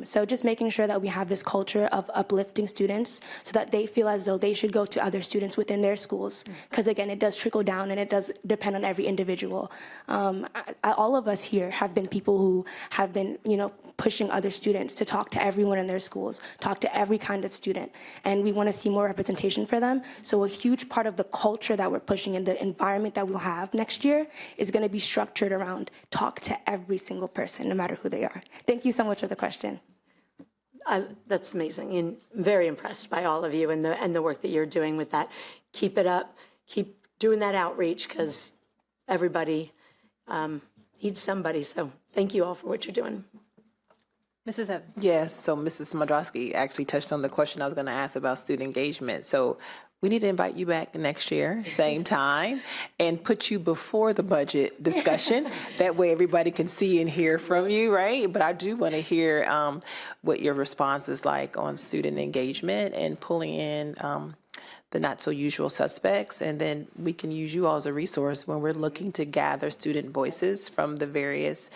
So just making sure that we have this culture of uplifting students so that they feel as though they should go to other students within their schools, because again, it does trickle down and it does depend on every individual. All of us here have been people who have been, pushing other students to talk to everyone in their schools, talk to every kind of student, and we want to see more representation for them. So a huge part of the culture that we're pushing in the environment that we'll have next year is going to be structured around talk to every single person, no matter who they are. Thank you so much for the question. That's amazing, and very impressed by all of you and the work that you're doing with that. Keep it up. Keep doing that outreach, because everybody needs somebody. So thank you all for what you're doing. Mrs. Evans. Yes, so Mrs. Modrowski actually touched on the question I was going to ask about student engagement. So we need to invite you back next year, same time, and put you before the budget discussion. That way everybody can see and hear from you, right? But I do want to hear what your response is like on student engagement and pulling in the not so usual suspects. And then we can use you all as a resource when we're looking to gather student voices from the various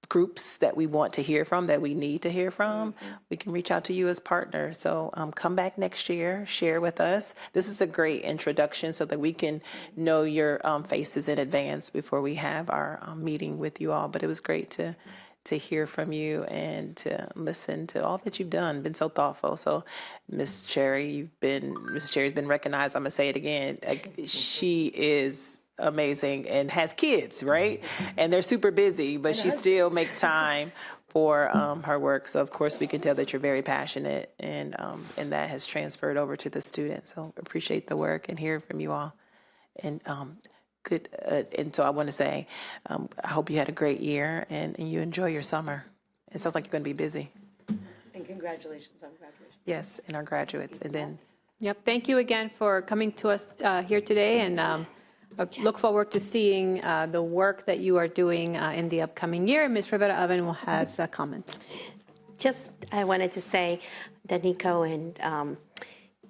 groups that we want to hear from, that we need to hear from. We can reach out to you as partners. So come back next year, share with us. This is a great introduction so that we can know your faces in advance before we have our meeting with you all. But it was great to hear from you and to listen to all that you've done. Been so thoughtful. So Ms. Cherry's been recognized. I'm gonna say it again. She is amazing and has kids, right? And they're super busy, but she still makes time for her work. So of course we can tell that you're very passionate, and that has transferred over to the students. So appreciate the work and hear from you all. And good. And so I want to say, I hope you had a great year and you enjoy your summer. It sounds like you're going to be busy. And congratulations on graduation. Yes, and our graduates. And then. Yep. Thank you again for coming to us here today, and I look forward to seeing the work that you are doing in the upcoming year. Ms. Rivera-Oven will have a comment. I wanted to say that Nico, and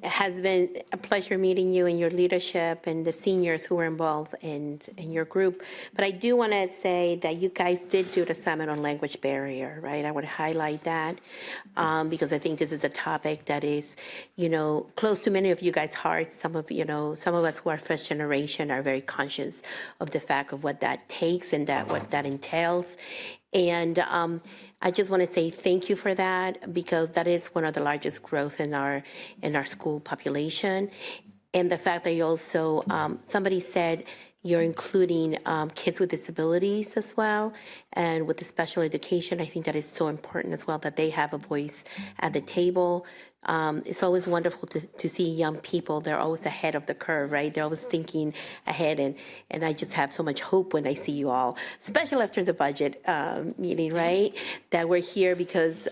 it has been a pleasure meeting you and your leadership and the seniors who were involved in your group. But I do want to say that you guys did do the summit on language barrier, right? I want to highlight that because I think this is a topic that is, close to many of you guys' hearts. Some of us who are first generation are very conscious of the fact of what that takes and what that entails. And I just want to say thank you for that, because that is one of the largest growth in our school population. And the fact that you also, somebody said, you're including kids with disabilities as well, and with the special education. I think that is so important as well, that they have a voice at the table. It's always wonderful to see young people. They're always ahead of the curve, right? They're always thinking ahead, and I just have so much hope when I see you all, especially after the budget meeting, right? That we're here because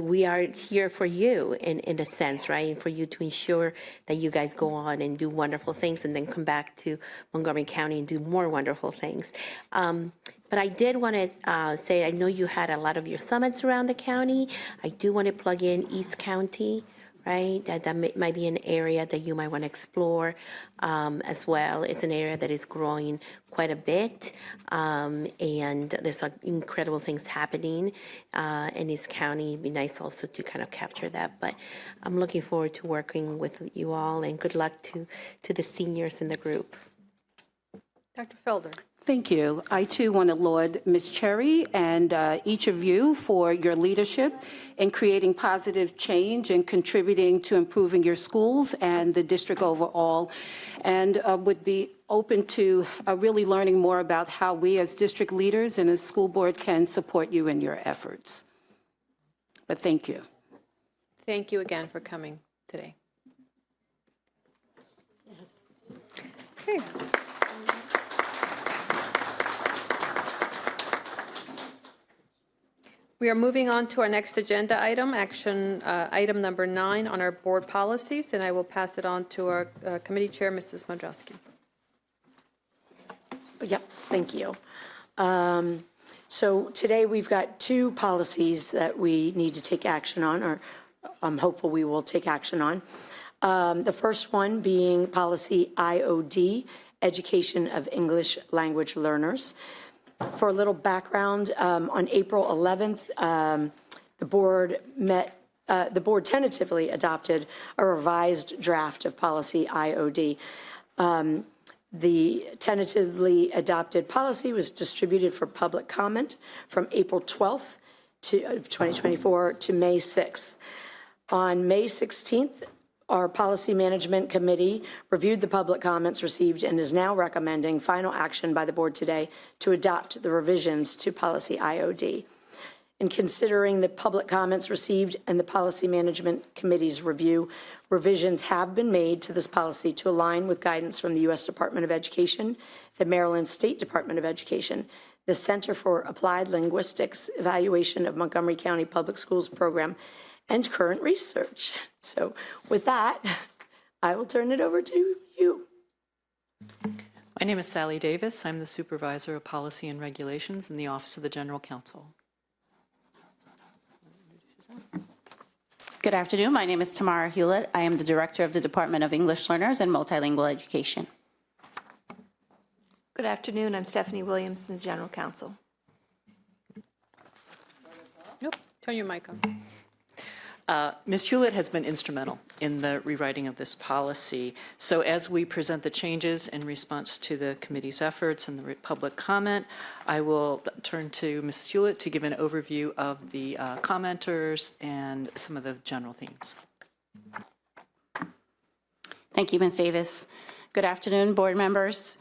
we are here for you in a sense, right? And for you to ensure that you guys go on and do wonderful things and then come back to Montgomery County and do more wonderful things. But I did want to say, I know you had a lot of your summits around the county. I do want to plug in East County, right? That might be an area that you might want to explore as well. It's an area that is growing quite a bit, and there's incredible things happening in East County. It'd be nice also to kind of capture that. But I'm looking forward to working with you all, and good luck to the seniors in the group. Dr. Felder. Thank you. I too want to laud Ms. Cherry and each of you for your leadership in creating positive change and contributing to improving your schools and the district overall, and would be open to really learning more about how we as district leaders and as school board can support you in your efforts. But thank you. Thank you again for coming today. Okay. We are moving on to our next agenda item, action item number 9 on our board policies, and I will pass it on to our committee chair, Mrs. Modrowski. Yep, thank you. So today we've got 2 policies that we need to take action on, or I'm hopeful we will take action on. The first one being policy IOD, Education of English Language Learners. For a little background, on April 11th, the board tentatively adopted a revised draft of policy IOD. The tentatively adopted policy was distributed for public comment from April 12th to 2024 to May 6th. On May 16th, our Policy Management Committee reviewed the public comments received and is now recommending final action by the board today to adopt the revisions to Policy IOD. In considering the public comments received and the Policy Management Committee's review, revisions have been made to this policy to align with guidance from the U.S. Department of Education, the Maryland State Department of Education, the Center for Applied Linguistics Evaluation of Montgomery County Public Schools program, and current research. So with that, I will turn it over to you. My name is Sally Davis. I'm the Supervisor of Policy and Regulations in the Office of the General Counsel. Good afternoon. My name is Tamara Hewlett. I am the Director of the Department of English Learners and Multilingual Education. Good afternoon. I'm Stephanie Williams from the General Counsel. Nope. Turn your mic on. Ms. Hewlett has been instrumental in the rewriting of this policy. So as we present the changes in response to the committee's efforts and the public comment, I will turn to Ms. Hewlett to give an overview of the commenters and some of the general themes. Thank you, Ms. Davis. Good afternoon, board members.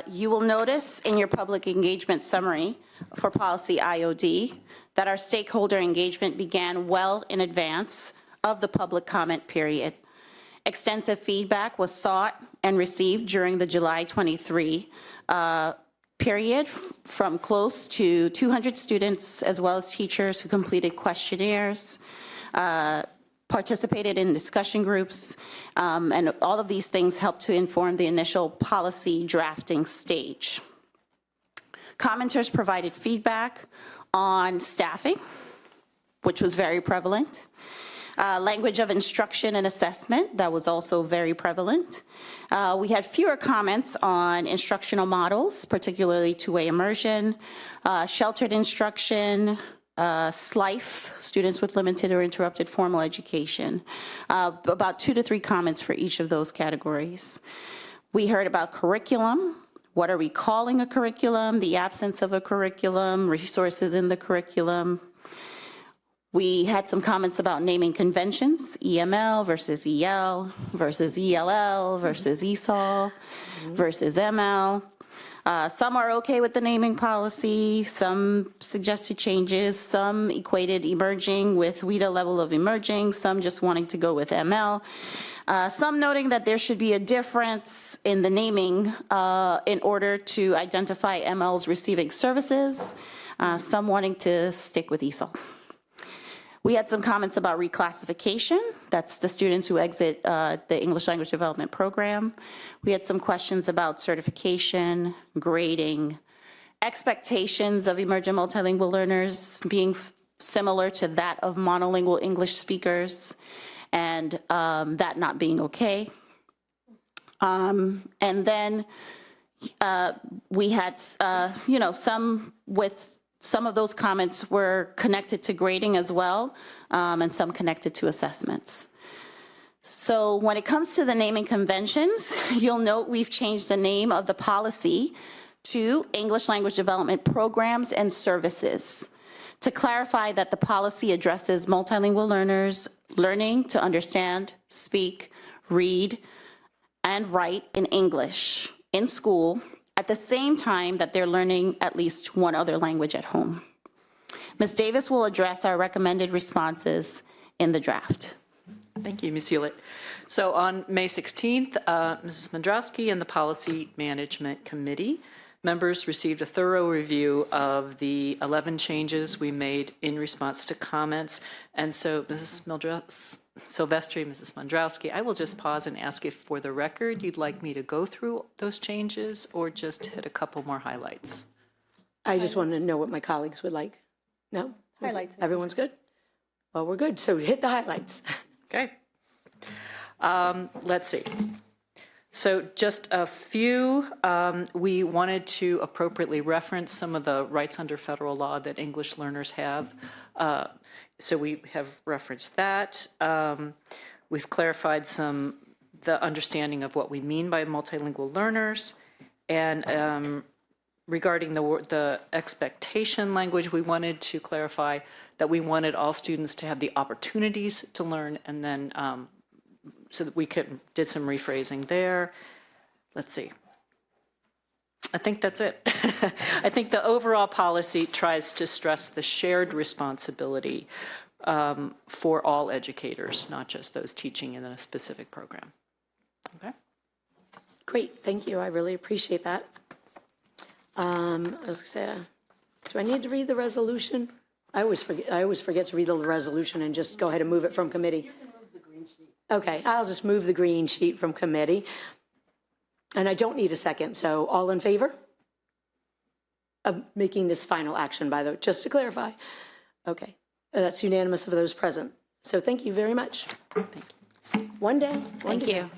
You will notice in your public engagement summary for policy IOD that our stakeholder engagement began well in advance of the public comment period. Extensive feedback was sought and received during the July 23 period from close to 200 students as well as teachers who completed questionnaires, participated in discussion groups, and all of these things helped to inform the initial policy drafting stage. Commenters provided feedback on staffing, which was very prevalent. Language of instruction and assessment, that was also very prevalent. We had fewer comments on instructional models, particularly two-way immersion, sheltered instruction, SLIFE, students with limited or interrupted formal education. About 2 to 3 comments for each of those categories. We heard about curriculum. What are we calling a curriculum? The absence of a curriculum, resources in the curriculum. We had some comments about naming conventions, EML versus EL versus ELL versus ESOL versus ML. Some are okay with the naming policy, some suggested changes, some equated emerging with WIDA level of emerging, some just wanting to go with ML. Some noting that there should be a difference in the naming in order to identify MLs receiving services, some wanting to stick with ESOL. We had some comments about reclassification. That's the students who exit the English Language Development Program. We had some questions about certification, grading, expectations of emergent multilingual learners being similar to that of monolingual English speakers, and that not being okay. And then we had, some of those comments were connected to grading as well, and some connected to assessments. So when it comes to the naming conventions, you'll note we've changed the name of the policy to English Language Development Programs and Services to clarify that the policy addresses multilingual learners learning to understand, speak, read, and write in English in school at the same time that they're learning at least one other language at home. Ms. Davis will address our recommended responses in the draft. Thank you, Ms. Hewlett. So on May 16th, Mrs. Mendrowski and the Policy Management Committee members received a thorough review of the 11 changes we made in response to comments. And so, Mrs. Silvestri, Mrs. Mendrowski, I will just pause and ask if, for the record, you'd like me to go through those changes or just hit a couple more highlights. I just wanted to know what my colleagues would like. No? Highlights. Everyone's good? Well, we're good. So hit the highlights. Okay. Let's see. So just a few, we wanted to appropriately reference some of the rights under federal law that English learners have. So we have referenced that. We've clarified the understanding of what we mean by multilingual learners. And regarding the expectation language, we wanted to clarify that we wanted all students to have the opportunities to learn, and then so that we did some rephrasing there. Let's see. I think that's it. I think the overall policy tries to stress the shared responsibility for all educators, not just those teaching in a specific program. Okay. Great, thank you. I really appreciate that. I was going to say, do I need to read the resolution? I always forget to read the resolution and just go ahead and move it from committee. You can move the green sheet. Okay, I'll just move the green sheet from committee. And I don't need a second, so all in favor of making this final action, by the way, just to clarify? Okay, that's unanimous of those present. So thank you very much. Thank you. One down. Thank you.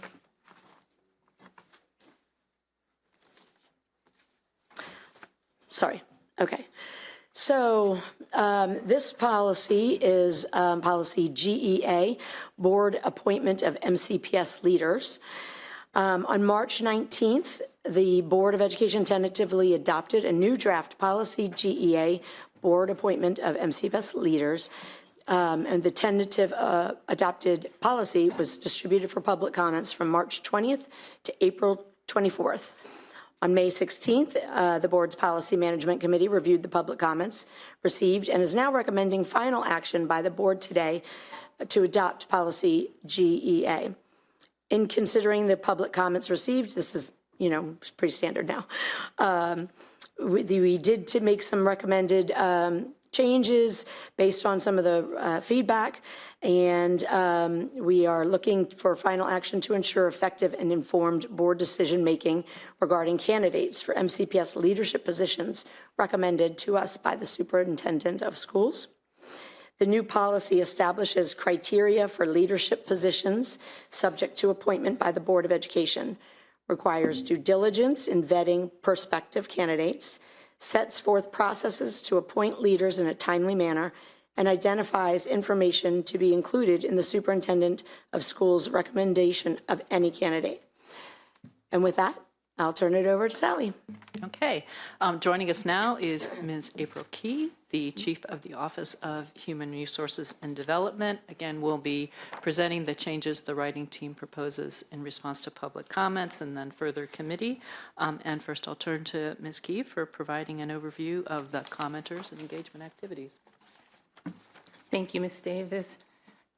Sorry, okay. So this policy is policy GEA, Board Appointment of MCPS Leaders. On March 19th, the Board of Education tentatively adopted a new draft policy, GEA, Board Appointment of MCPS Leaders. And the tentative adopted policy was distributed for public comments from March 20th to April 24th. On May 16th, the board's Policy Management Committee reviewed the public comments received and is now recommending final action by the board today to adopt policy GEA. In considering the public comments received, this is, pretty standard now. We did to make some recommended changes based on some of the feedback, and we are looking for final action to ensure effective and informed board decision-making regarding candidates for MCPS leadership positions recommended to us by the superintendent of schools. The new policy establishes criteria for leadership positions subject to appointment by the Board of Education, requires due diligence in vetting prospective candidates, sets forth processes to appoint leaders in a timely manner, and identifies information to be included in the superintendent of schools' recommendation of any candidate. And with that, I'll turn it over to Sally. Okay. Joining us now is Ms. April Key, the Chief of the Office of Human Resources and Development. Again, we'll be presenting the changes the writing team proposes in response to public comments and then further committee. And first, I'll turn to Ms. Key for providing an overview of the commenters and engagement activities. Thank you, Ms. Davis.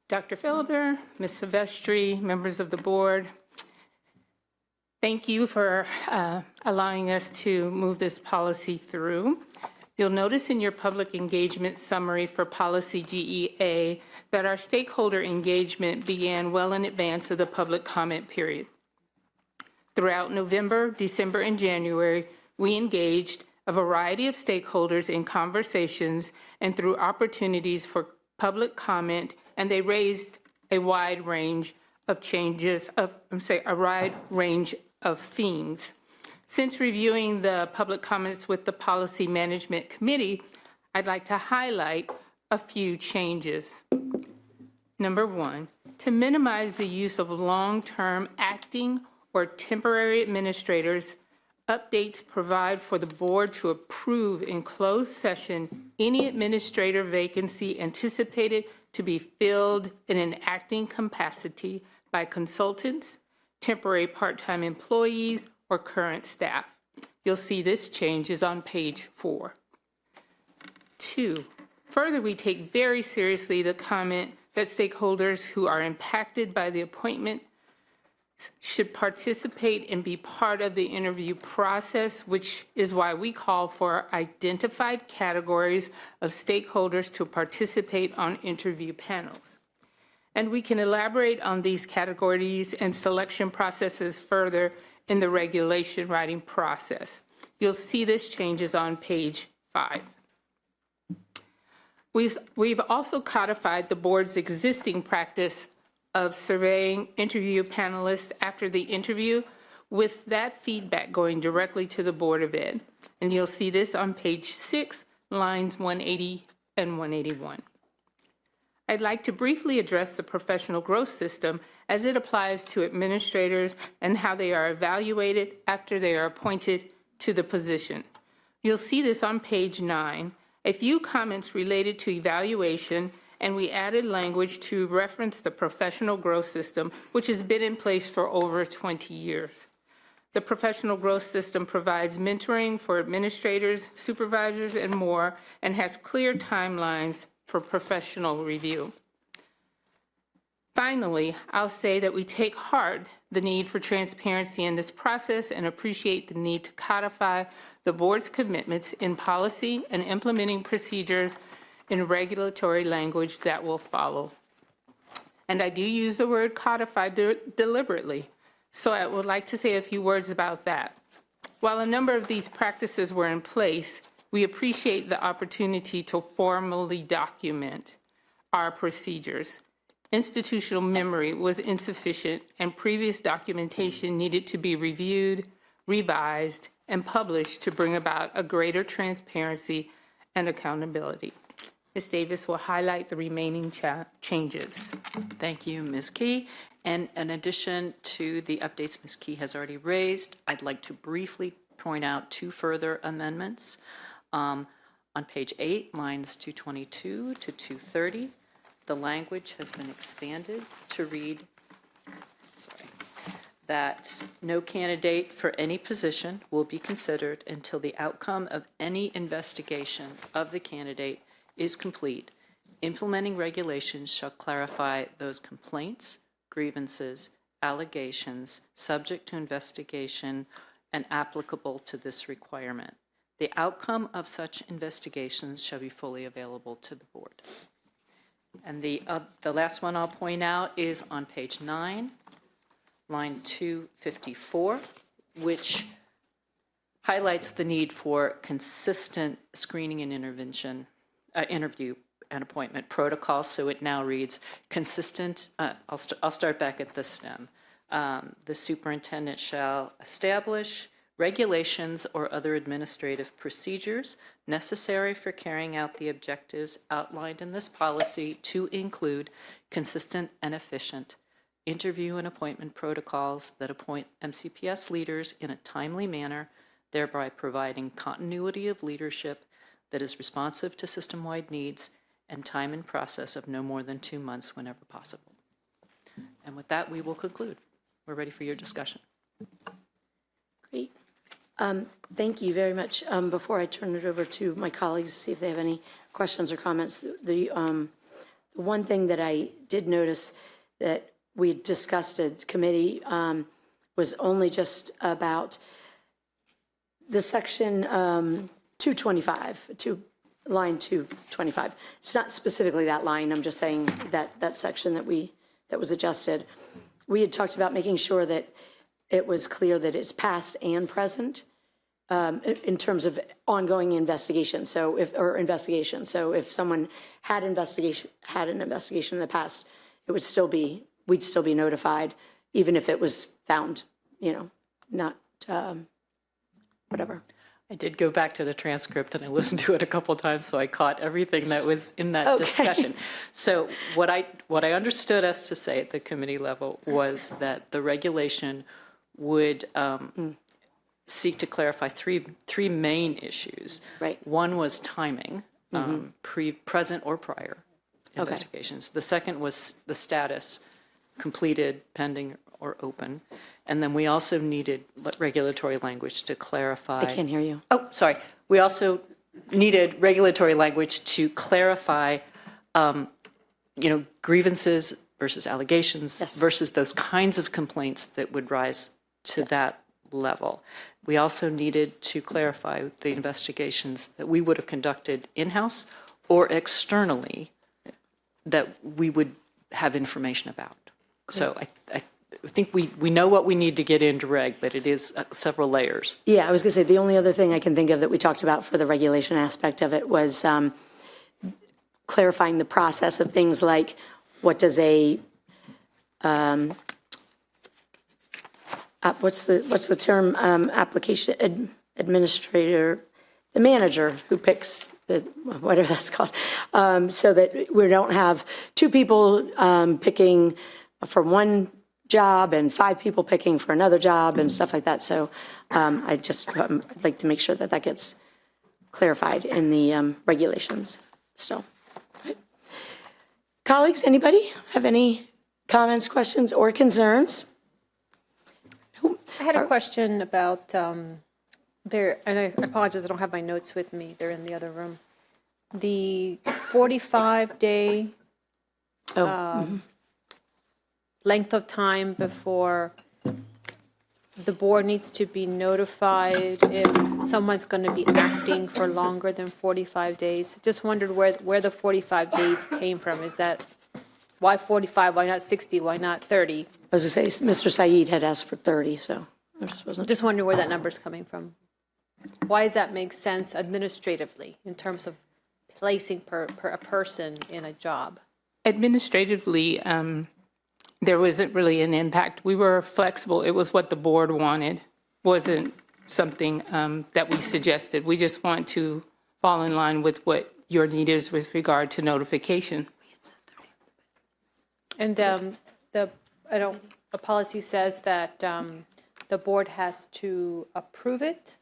Dr. Philibert, Ms. Silvestri, members of the board, thank you for allowing us to move this policy through. You'll notice in your public engagement summary for policy GEA that our stakeholder engagement began well in advance of the public comment period. Throughout November, December, and January, we engaged a variety of stakeholders in conversations and through opportunities for public comment, and they raised a wide range of themes. Since reviewing the public comments with the Policy Management Committee, I'd like to highlight a few changes. Number one, to minimize the use of long-term acting or temporary administrators, updates provide for the board to approve in closed session any administrator vacancy anticipated to be filled in an acting capacity by consultants, temporary part-time employees, or current staff. You'll see this change is on page 4. 2, further, we take very seriously the comment that stakeholders who are impacted by the appointment should participate and be part of the interview process, which is why we call for identified categories of stakeholders to participate on interview panels. And we can elaborate on these categories and selection processes further in the regulation writing process. You'll see this changes on page 5. We've also codified the board's existing practice of surveying interview panelists after the interview, with that feedback going directly to the Board of Ed. And you'll see this on page 6, lines 180 and 181. I'd like to briefly address the professional growth system as it applies to administrators and how they are evaluated after they are appointed to the position. You'll see this on page 9. A few comments related to evaluation, and we added language to reference the professional growth system, which has been in place for over 20 years. The professional growth system provides mentoring for administrators, supervisors, and more, and has clear timelines for professional review. Finally, I'll say that we take heart the need for transparency in this process and appreciate the need to codify the board's commitments in policy and implementing procedures in regulatory language that will follow. And I do use the word codify deliberately, so I would like to say a few words about that. While a number of these practices were in place, we appreciate the opportunity to formally document our procedures. Institutional memory was insufficient, and previous documentation needed to be reviewed, revised, and published to bring about a greater transparency and accountability. Ms. Davis will highlight the remaining changes. Thank you, Ms. Key. And in addition to the updates Ms. Key has already raised, I'd like to briefly point out 2 further amendments. On page 8, lines 222 to 230, the language has been expanded to read, that no candidate for any position will be considered until the outcome of any investigation of the candidate is complete. Implementing regulations shall clarify those complaints, grievances, allegations subject to investigation and applicable to this requirement. The outcome of such investigations shall be fully available to the board. And the last one I'll point out is on page 9, line 254, which highlights the need for consistent screening and interview and appointment protocol. So it now reads consistent. I'll start back at the stem. The superintendent shall establish regulations or other administrative procedures necessary for carrying out the objectives outlined in this policy to include consistent and efficient interview and appointment protocols that appoint MCPS leaders in a timely manner, thereby providing continuity of leadership that is responsive to system-wide needs and time and process of no more than 2 months whenever possible. And with that, we will conclude. We're ready for your discussion. Great. Thank you very much. Before I turn it over to my colleagues to see if they have any questions or comments, the one thing that I did notice that we discussed at committee was only just about the section 225, line 225. It's not specifically that line. I'm just saying that section that was adjusted. We had talked about making sure that it was clear that it's past and present in terms of ongoing investigation. So if someone had an investigation in the past, we'd still be notified, even if it was found, not whatever. I did go back to the transcript and I listened to it a couple times, so I caught everything that was in that discussion. So what I understood us to say at the committee level was that the regulation would seek to clarify three main issues. Right. One was timing, present or prior investigations. The second was the status, completed, pending, or open. And then we also needed regulatory language to clarify. I can't hear you. Oh, sorry. We also needed regulatory language to clarify, grievances versus allegations versus those kinds of complaints that would rise to that level. We also needed to clarify the investigations that we would have conducted in-house or externally that we would have information about. Great. So I think we know what we need to get into reg, but it is several layers. Yeah, I was going to say the only other thing I can think of that we talked about for the regulation aspect of it was clarifying the process of things like what does what's the term, application administrator, the manager who picks whatever that's called, so that we don't have two people picking for one job and 5 people picking for another job and stuff like that. So I'd like to make sure that gets clarified in the regulations. So, right. Colleagues, anybody have any comments, questions, or concerns? I had a question about there, and I apologize, I don't have my notes with me. They're in the other room. The 45-day length of time before the board needs to be notified if someone's going to be acting for longer than 45 days. Just wondered where the 45 days came from. Is that why 45? Why not 60? Why not 30? I was going to say, Mr. Saeed had asked for 30, so I just wondering where that number's coming from. Why does that make sense administratively in terms of placing a person in a job? Administratively, there wasn't really an impact. We were flexible. It was what the board wanted. Wasn't something that we suggested. We just want to fall in line with what your need is with regard to notification. And a policy says that the board has to approve it,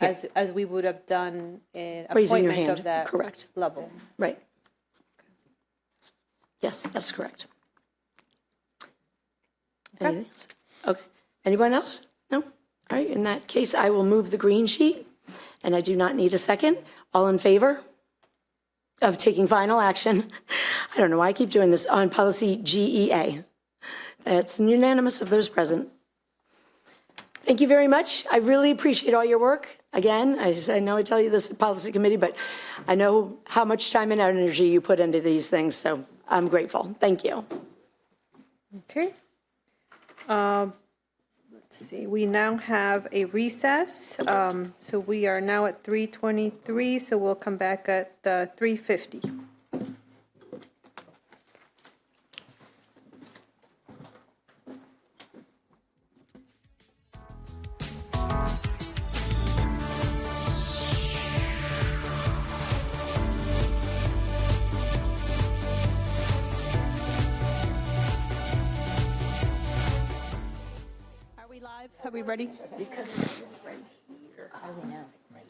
as we would have done an appointment of that level. Right. Yes, that's correct. Anything else? Okay. Anyone else? No? All right. In that case, I will move the green sheet, and I do not need a second. All in favor of taking final action? I don't know why I keep doing this on policy GEA. That's unanimous of those present. Thank you very much. I really appreciate all your work. Again, I know I tell you this at policy committee, but I know how much time and energy you put into these things, so I'm grateful. Thank you. Okay. Let's see, we now have a recess. So we are now at 3:23, so we'll come back at 3:50. 5, are we ready? Because it's just right here. Oh, no. But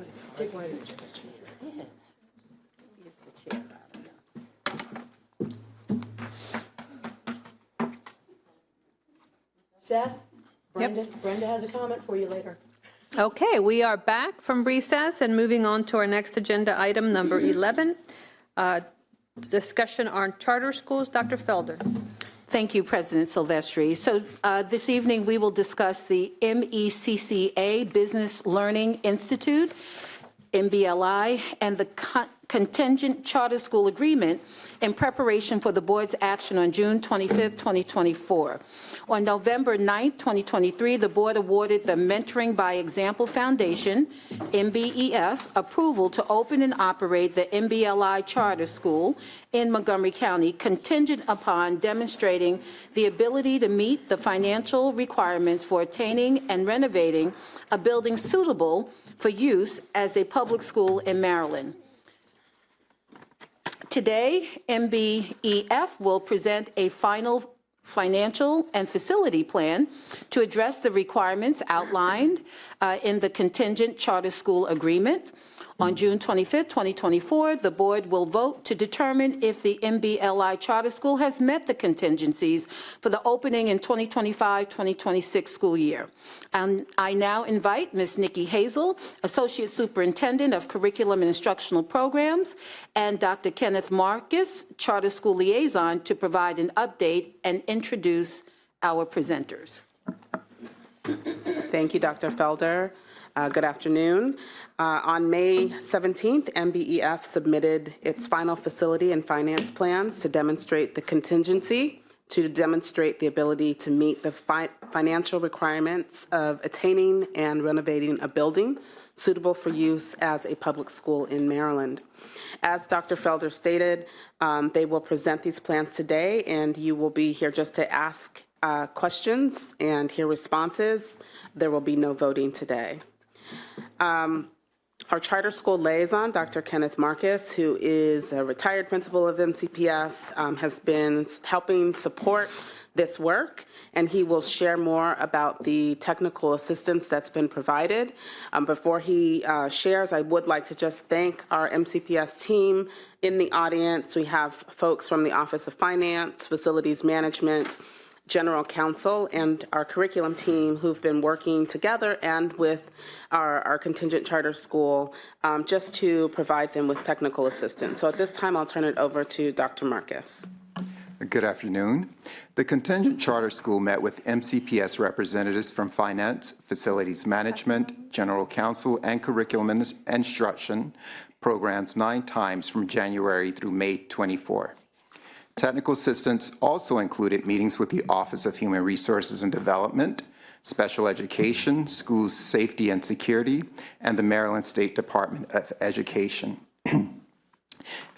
it's hard to just Seth, Brenda has a comment for you later. Okay, we are back from recess and moving on to our next agenda item, number 11, discussion on charter schools. Dr. Felder. Thank you, President Silvestri. So this evening, we will discuss the MECCA Business Learning Institute, MBLI, and the contingent charter school agreement in preparation for the board's action on June 25th, 2024. On November 9th, 2023, the board awarded the Mentoring by Example Foundation, MBEF, approval to open and operate the MBLI Charter School in Montgomery County, contingent upon demonstrating the ability to meet the financial requirements for attaining and renovating a building suitable for use as a public school in Maryland. Today, MBEF will present a final financial and facility plan to address the requirements outlined in the contingent charter school agreement. On June 25th, 2024, the board will vote to determine if the MBLI Charter School has met the contingencies for the opening in 2025-2026 school year. And I now invite Ms. Nikki Hazel, Associate Superintendent of Curriculum and Instructional Programs, and Dr. Kenneth Marcus, Charter School Liaison, to provide an update and introduce our presenters. Thank you, Dr. Felder. Good afternoon. On May 17th, MBEF submitted its final facility and finance plans to demonstrate the contingency, to demonstrate the ability to meet the financial requirements of attaining and renovating a building suitable for use as a public school in Maryland. As Dr. Felder stated, they will present these plans today, and you will be here just to ask questions and hear responses. There will be no voting today. Our charter school liaison, Dr. Kenneth Marcus, who is a retired principal of MCPS, has been helping support this work, and he will share more about the technical assistance that's been provided. Before he shares, I would like to just thank our MCPS team in the audience. We have folks from the Office of Finance, Facilities Management, General Counsel, and our curriculum team who've been working together and with our contingent charter school just to provide them with technical assistance. So at this time, I'll turn it over to Dr. Marcus. Good afternoon. The contingent charter school met with MCPS representatives from Finance, Facilities Management, General Counsel, and Curriculum and Instruction programs 9 times from January through May 24. Technical assistance also included meetings with the Office of Human Resources and Development, Special Education, Schools Safety and Security, and the Maryland State Department of Education.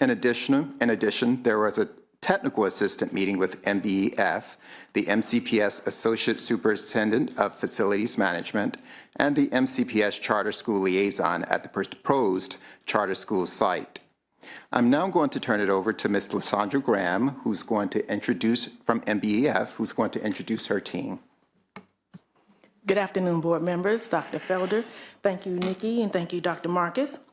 In addition, there was a technical assistant meeting with MBEF, the MCPS Associate Superintendent of Facilities Management, and the MCPS Charter School Liaison at the proposed charter school site. I'm now going to turn it over to Ms. Lysandra Graham, who's going to introduce, from MBEF, who's going to introduce her team. Good afternoon, board members. Dr. Felder, thank you, Nikki, and thank you, Dr. Marcus,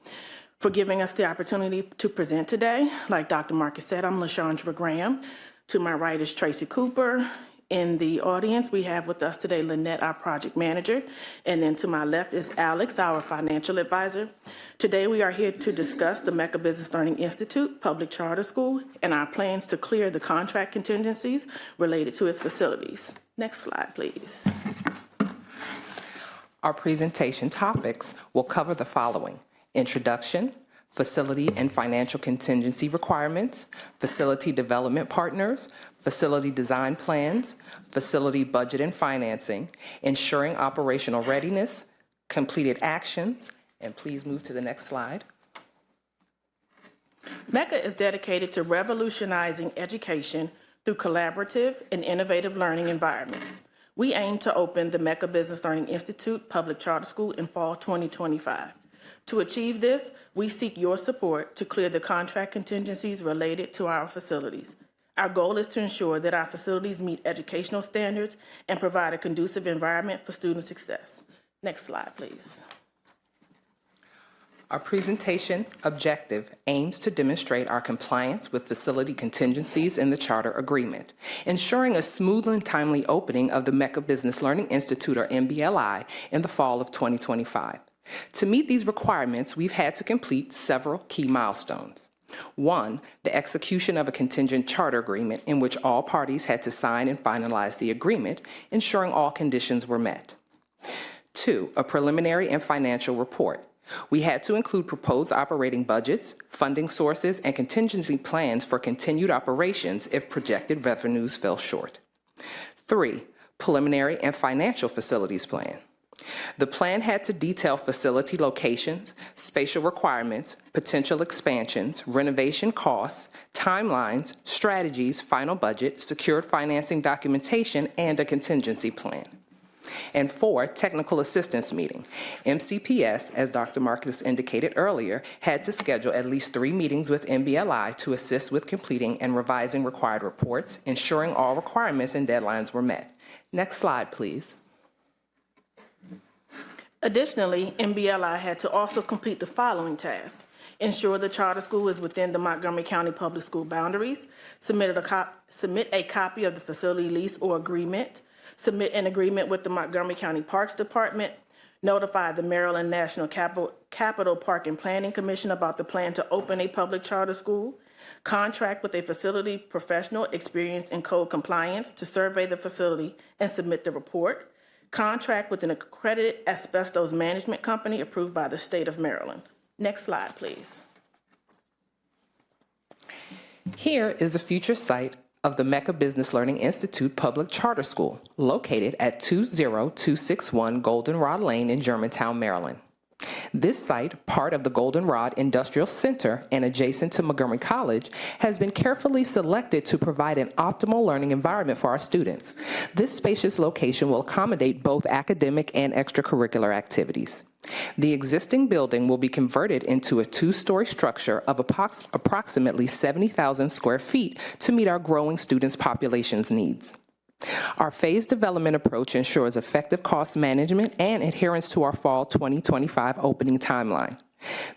for giving us the opportunity to present today. Like Dr. Marcus said, I'm Lysandra Graham. To my right is Tracy Cooper. In the audience, we have with us today Lynette, our project manager, and then to my left is Alex, our financial advisor. Today, we are here to discuss the Mecca Business Learning Institute Public Charter School and our plans to clear the contract contingencies related to its facilities. Next slide, please. Our presentation topics will cover the following: introduction, facility and financial contingency requirements, facility development partners, facility design plans, facility budget and financing, ensuring operational readiness, completed actions, and please move to the next slide. Mecca is dedicated to revolutionizing education through collaborative and innovative learning environments. We aim to open the Mecca Business Learning Institute Public Charter School in fall 2025. To achieve this, we seek your support to clear the contract contingencies related to our facilities. Our goal is to ensure that our facilities meet educational standards and provide a conducive environment for student success. Next slide, please. Our presentation objective aims to demonstrate our compliance with facility contingencies in the charter agreement, ensuring a smooth and timely opening of the Mecca Business Learning Institute, or MBLI, in the fall of 2025. To meet these requirements, we've had to complete several key milestones. 1, the execution of a contingent charter agreement in which all parties had to sign and finalize the agreement, ensuring all conditions were met. 2, a preliminary and financial report. We had to include proposed operating budgets, funding sources, and contingency plans for continued operations if projected revenues fell short. 3, preliminary and financial facilities plan. The plan had to detail facility locations, spatial requirements, potential expansions, renovation costs, timelines, strategies, final budget, secured financing documentation, and a contingency plan. And 4, technical assistance meeting. MCPS, as Dr. Marcus indicated earlier, had to schedule at least 3 meetings with MBLI to assist with completing and revising required reports, ensuring all requirements and deadlines were met. Next slide, please. Additionally, MBLI had to also complete the following tasks: ensure the charter school is within the Montgomery County Public School boundaries, submit a copy of the facility lease or agreement, submit an agreement with the Montgomery County Parks Department, notify the Maryland National Capital Park and Planning Commission about the plan to open a public charter school, contract with a facility professional experienced in code compliance to survey the facility and submit the report, contract with an accredited asbestos management company approved by the state of Maryland. Next slide, please. Here is the future site of the Mecca Business Learning Institute Public Charter School, located at 20261 Goldenrod Lane in Germantown, Maryland. This site, part of the Goldenrod Industrial Center and adjacent to Montgomery College, has been carefully selected to provide an optimal learning environment for our students. This spacious location will accommodate both academic and extracurricular activities. The existing building will be converted into a 2-story structure of approximately 70,000 square feet to meet our growing students' population's needs. Our phased development approach ensures effective cost management and adherence to our fall 2025 opening timeline.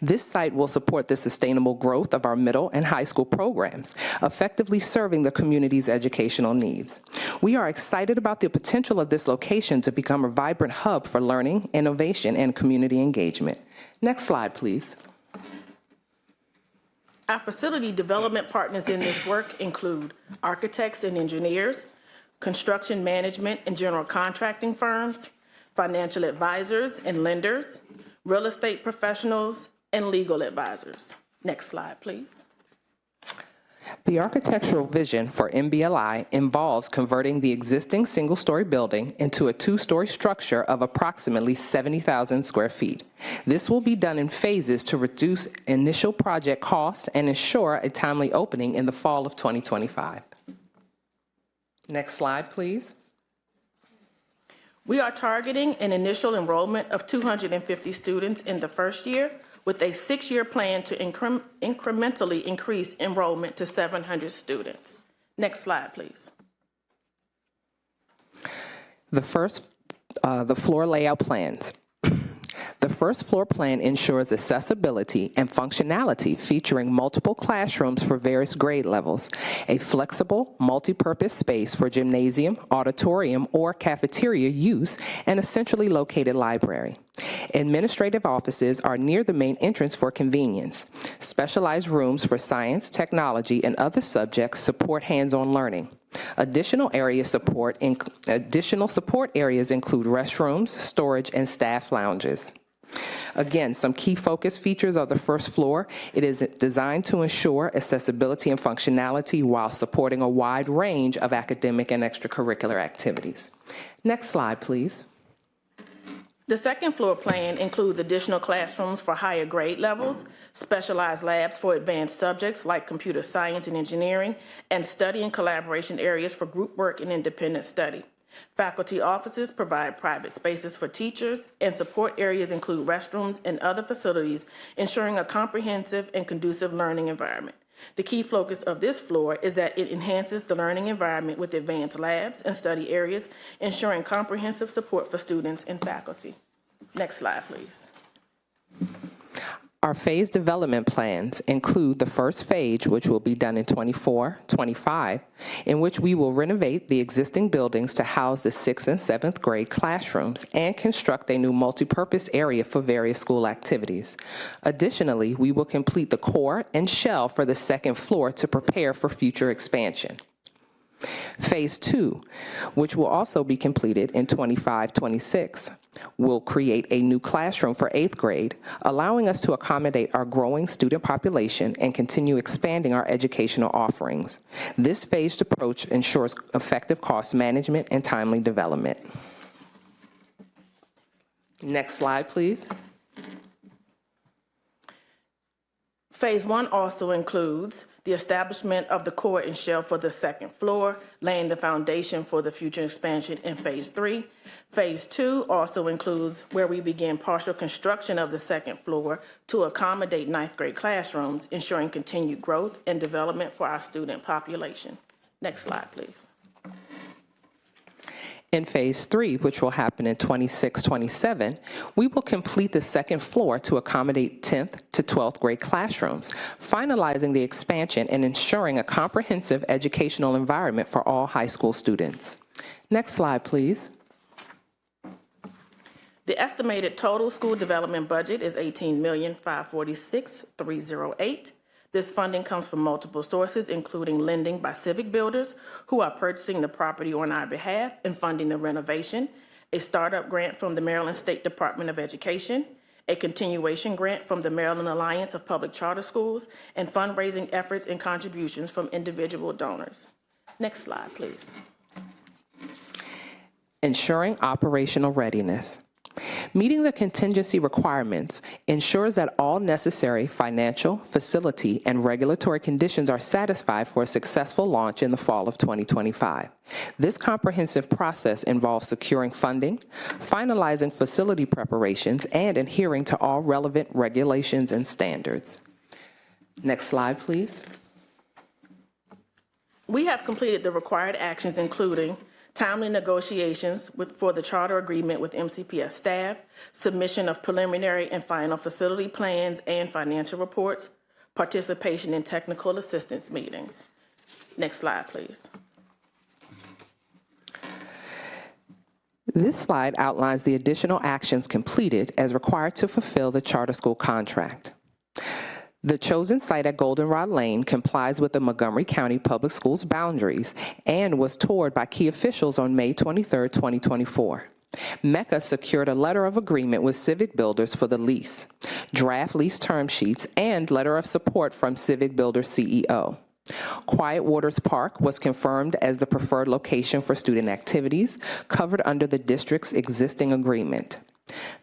This site will support the sustainable growth of our middle and high school programs, effectively serving the community's educational needs. We are excited about the potential of this location to become a vibrant hub for learning, innovation, and community engagement. Next slide, please. Our facility development partners in this work include architects and engineers, construction management and general contracting firms, financial advisors and lenders, real estate professionals, and legal advisors. Next slide, please. The architectural vision for MBLI involves converting the existing single-story building into a 2-story structure of approximately 70,000 square feet. This will be done in phases to reduce initial project costs and ensure a timely opening in the fall of 2025. Next slide, please. We are targeting an initial enrollment of 250 students in the first year, with a 6-year plan to incrementally increase enrollment to 700 students. Next slide, please. The floor layout plans. The first floor plan ensures accessibility and functionality, featuring multiple classrooms for various grade levels, a flexible, multi-purpose space for gymnasium, auditorium, or cafeteria use, and a centrally located library. Administrative offices are near the main entrance for convenience. Specialized rooms for science, technology, and other subjects support hands-on learning. Additional support areas include restrooms, storage, and staff lounges. Again, some key focus features of the first floor. It is designed to ensure accessibility and functionality while supporting a wide range of academic and extracurricular activities. Next slide, please. The second floor plan includes additional classrooms for higher grade levels, specialized labs for advanced subjects like computer science and engineering, and study and collaboration areas for group work and independent study. Faculty offices provide private spaces for teachers, and support areas include restrooms and other facilities, ensuring a comprehensive and conducive learning environment. The key focus of this floor is that it enhances the learning environment with advanced labs and study areas, ensuring comprehensive support for students and faculty. Next slide, please. Our phase development plans include the first phase, which will be done in 24-25, in which we will renovate the existing buildings to house the 6th and 7th grade classrooms and construct a new multipurpose area for various school activities. Additionally, we will complete the core and shell for the second floor to prepare for future expansion. Phase 2, which will also be completed in 25-26, will create a new classroom for 8th grade, allowing us to accommodate our growing student population and continue expanding our educational offerings. This phased approach ensures effective cost management and timely development. Next slide, please. Phase 1 also includes the establishment of the core and shell for the second floor, laying the foundation for the future expansion in Phase 3. Phase 2 also includes where we begin partial construction of the second floor to accommodate 9th grade classrooms, ensuring continued growth and development for our student population. Next slide, please. In Phase 3, which will happen in 26-27, we will complete the second floor to accommodate 10th to 12th grade classrooms, finalizing the expansion and ensuring a comprehensive educational environment for all high school students. Next slide, please. The estimated total school development budget is $18,546,308. This funding comes from multiple sources, including lending by civic builders who are purchasing the property on our behalf and funding the renovation, a startup grant from the Maryland State Department of Education, a continuation grant from the Maryland Alliance of Public Charter Schools, and fundraising efforts and contributions from individual donors. Next slide, please. Ensuring operational readiness. Meeting the contingency requirements ensures that all necessary financial, facility, and regulatory conditions are satisfied for a successful launch in the fall of 2025. This comprehensive process involves securing funding, finalizing facility preparations, and adhering to all relevant regulations and standards. Next slide, please. We have completed the required actions, including timely negotiations for the charter agreement with MCPS staff, submission of preliminary and final facility plans and financial reports, participation in technical assistance meetings. Next slide, please. This slide outlines the additional actions completed as required to fulfill the charter school contract. The chosen site at Goldenrod Lane complies with the Montgomery County Public Schools boundaries and was toured by key officials on May 23, 2024. MECA secured a letter of agreement with Civic Builders for the lease, draft lease term sheets, and letter of support from Civic Builders CEO. Quiet Waters Park was confirmed as the preferred location for student activities covered under the district's existing agreement.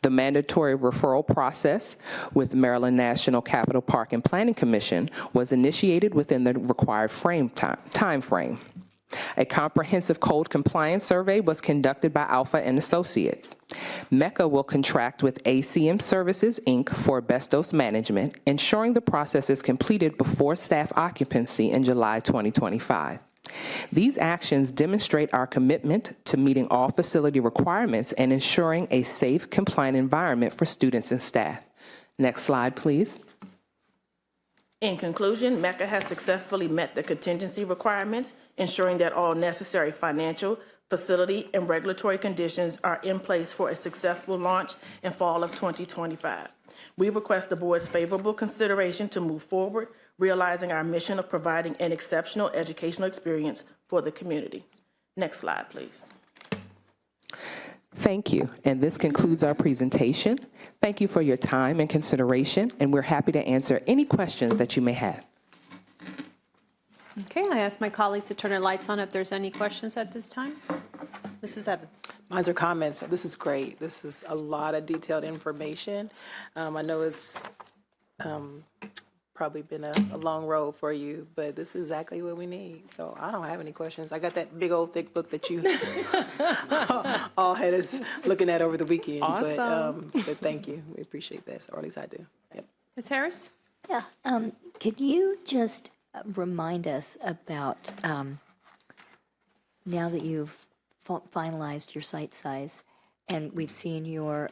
The mandatory referral process with Maryland National Capital Park and Planning Commission was initiated within the required time frame. A comprehensive code compliance survey was conducted by Alpha and Associates. MECA will contract with ACM Services, Inc. for asbestos management, ensuring the process is completed before staff occupancy in July 2025. These actions demonstrate our commitment to meeting all facility requirements and ensuring a safe, compliant environment for students and staff. Next slide, please. In conclusion, MECA has successfully met the contingency requirements, ensuring that all necessary financial, facility, and regulatory conditions are in place for a successful launch in fall of 2025. We request the board's favorable consideration to move forward, realizing our mission of providing an exceptional educational experience for the community. Next slide, please. Thank you, and this concludes our presentation. Thank you for your time and consideration, and we're happy to answer any questions that you may have. Okay, I ask my colleagues to turn their lights on if there's any questions at this time. Mrs. Evans. Mine are comments. This is great. This is a lot of detailed information. I know it's probably been a long road for you, but this is exactly what we need. So I don't have any questions. I got that big old thick book that you all had us looking at over the weekend. Awesome. But thank you. We appreciate this, or at least I do. Yep. Ms. Harris? Yeah. Could you just remind us about, now that you've finalized your site size and we've seen your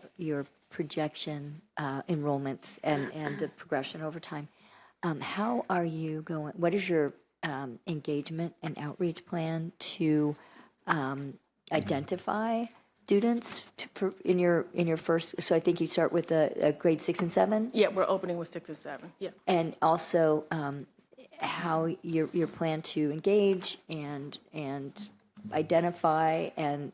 projection enrollments and the progression over time, how are you going, what is your engagement and outreach plan to identify students in your first, so I think you start with a grade 6 and 7? Yeah, we're opening with 6 and 7, yeah. And also how your plan to engage and identify and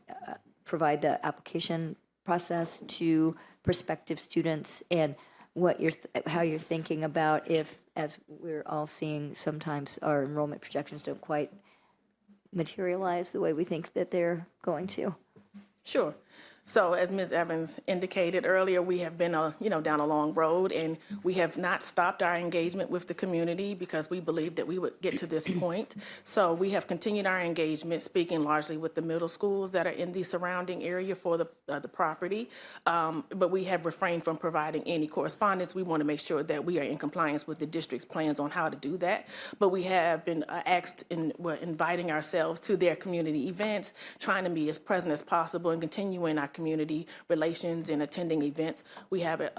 provide the application process to prospective students, and what how you're thinking about if, as we're all seeing, sometimes our enrollment projections don't quite materialize the way we think that they're going to. Sure. So as Ms. Evans indicated earlier, we have been down a long road, and we have not stopped our engagement with the community because we believed that we would get to this point. So we have continued our engagement, speaking largely with the middle schools that are in the surrounding area for the property. But we have refrained from providing any correspondence. We want to make sure that we are in compliance with the district's plans on how to do that. But we have been asked, and we're inviting ourselves to their community events, trying to be as present as possible and continuing our community relations and attending events. We have an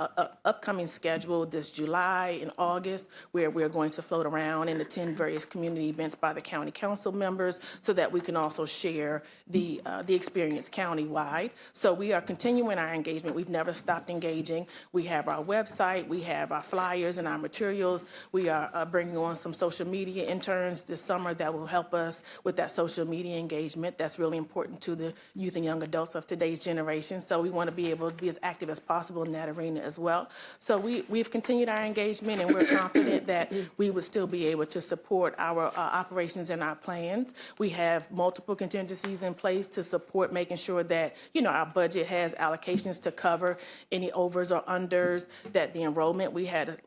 upcoming schedule this July and August where we're going to float around and attend various community events by the county council members so that we can also share the experience countywide. So we are continuing our engagement. We've never stopped engaging. We have our website, we have our flyers and our materials. We are bringing on some social media interns this summer that will help us with that social media engagement. That's really important to the youth and young adults of today's generation. So we want to be able to be as active as possible in that arena as well. So we've continued our engagement, and we're confident that we would still be able to support our operations and our plans. We have multiple contingencies in place to support making sure that, our budget has allocations to cover any overs or unders, that the enrollment, we had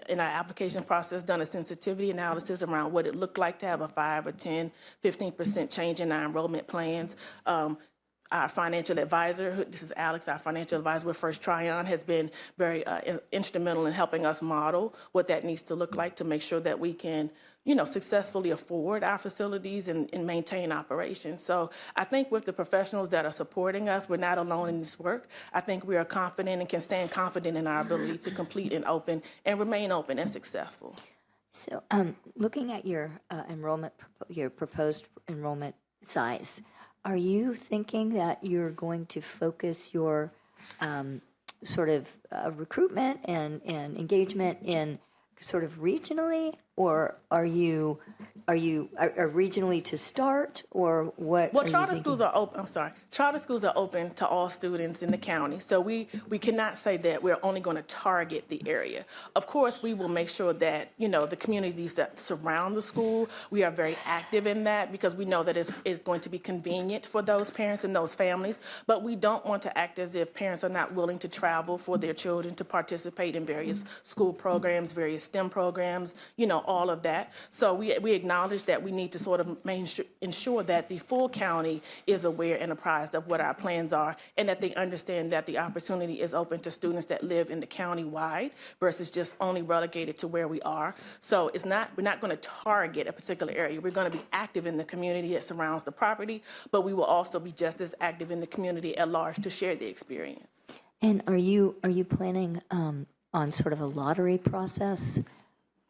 in our application process done a sensitivity analysis around what it looked like to have a 5 or 10, 15% change in our enrollment plans. Our financial advisor, this is Alex, our financial advisor with First Tryon, has been very instrumental in helping us model what that needs to look like to make sure that we can, successfully afford our facilities and maintain operations. So I think with the professionals that are supporting us, we're not alone in this work. I think we are confident and can stand confident in our ability to complete and open and remain open and successful. So looking at your your proposed enrollment size, are you thinking that you're going to focus your sort of recruitment and engagement in sort of regionally, or are you regionally to start, or what? Well, charter schools are open. I'm sorry. Charter schools are open to all students in the county. So we cannot say that we're only going to target the area. Of course, we will make sure that, the communities that surround the school, we are very active in that because we know that it's going to be convenient for those parents and those families. But we don't want to act as if parents are not willing to travel for their children to participate in various school programs, various STEM programs, all of that. So we acknowledge that we need to sort of ensure that the full county is aware and apprised of what our plans are, and that they understand that the opportunity is open to students that live in the county wide versus just only relegated to where we are. So we're not going to target a particular area. We're going to be active in the community that surrounds the property, but we will also be just as active in the community at large to share the experience. And are you planning on sort of a lottery process?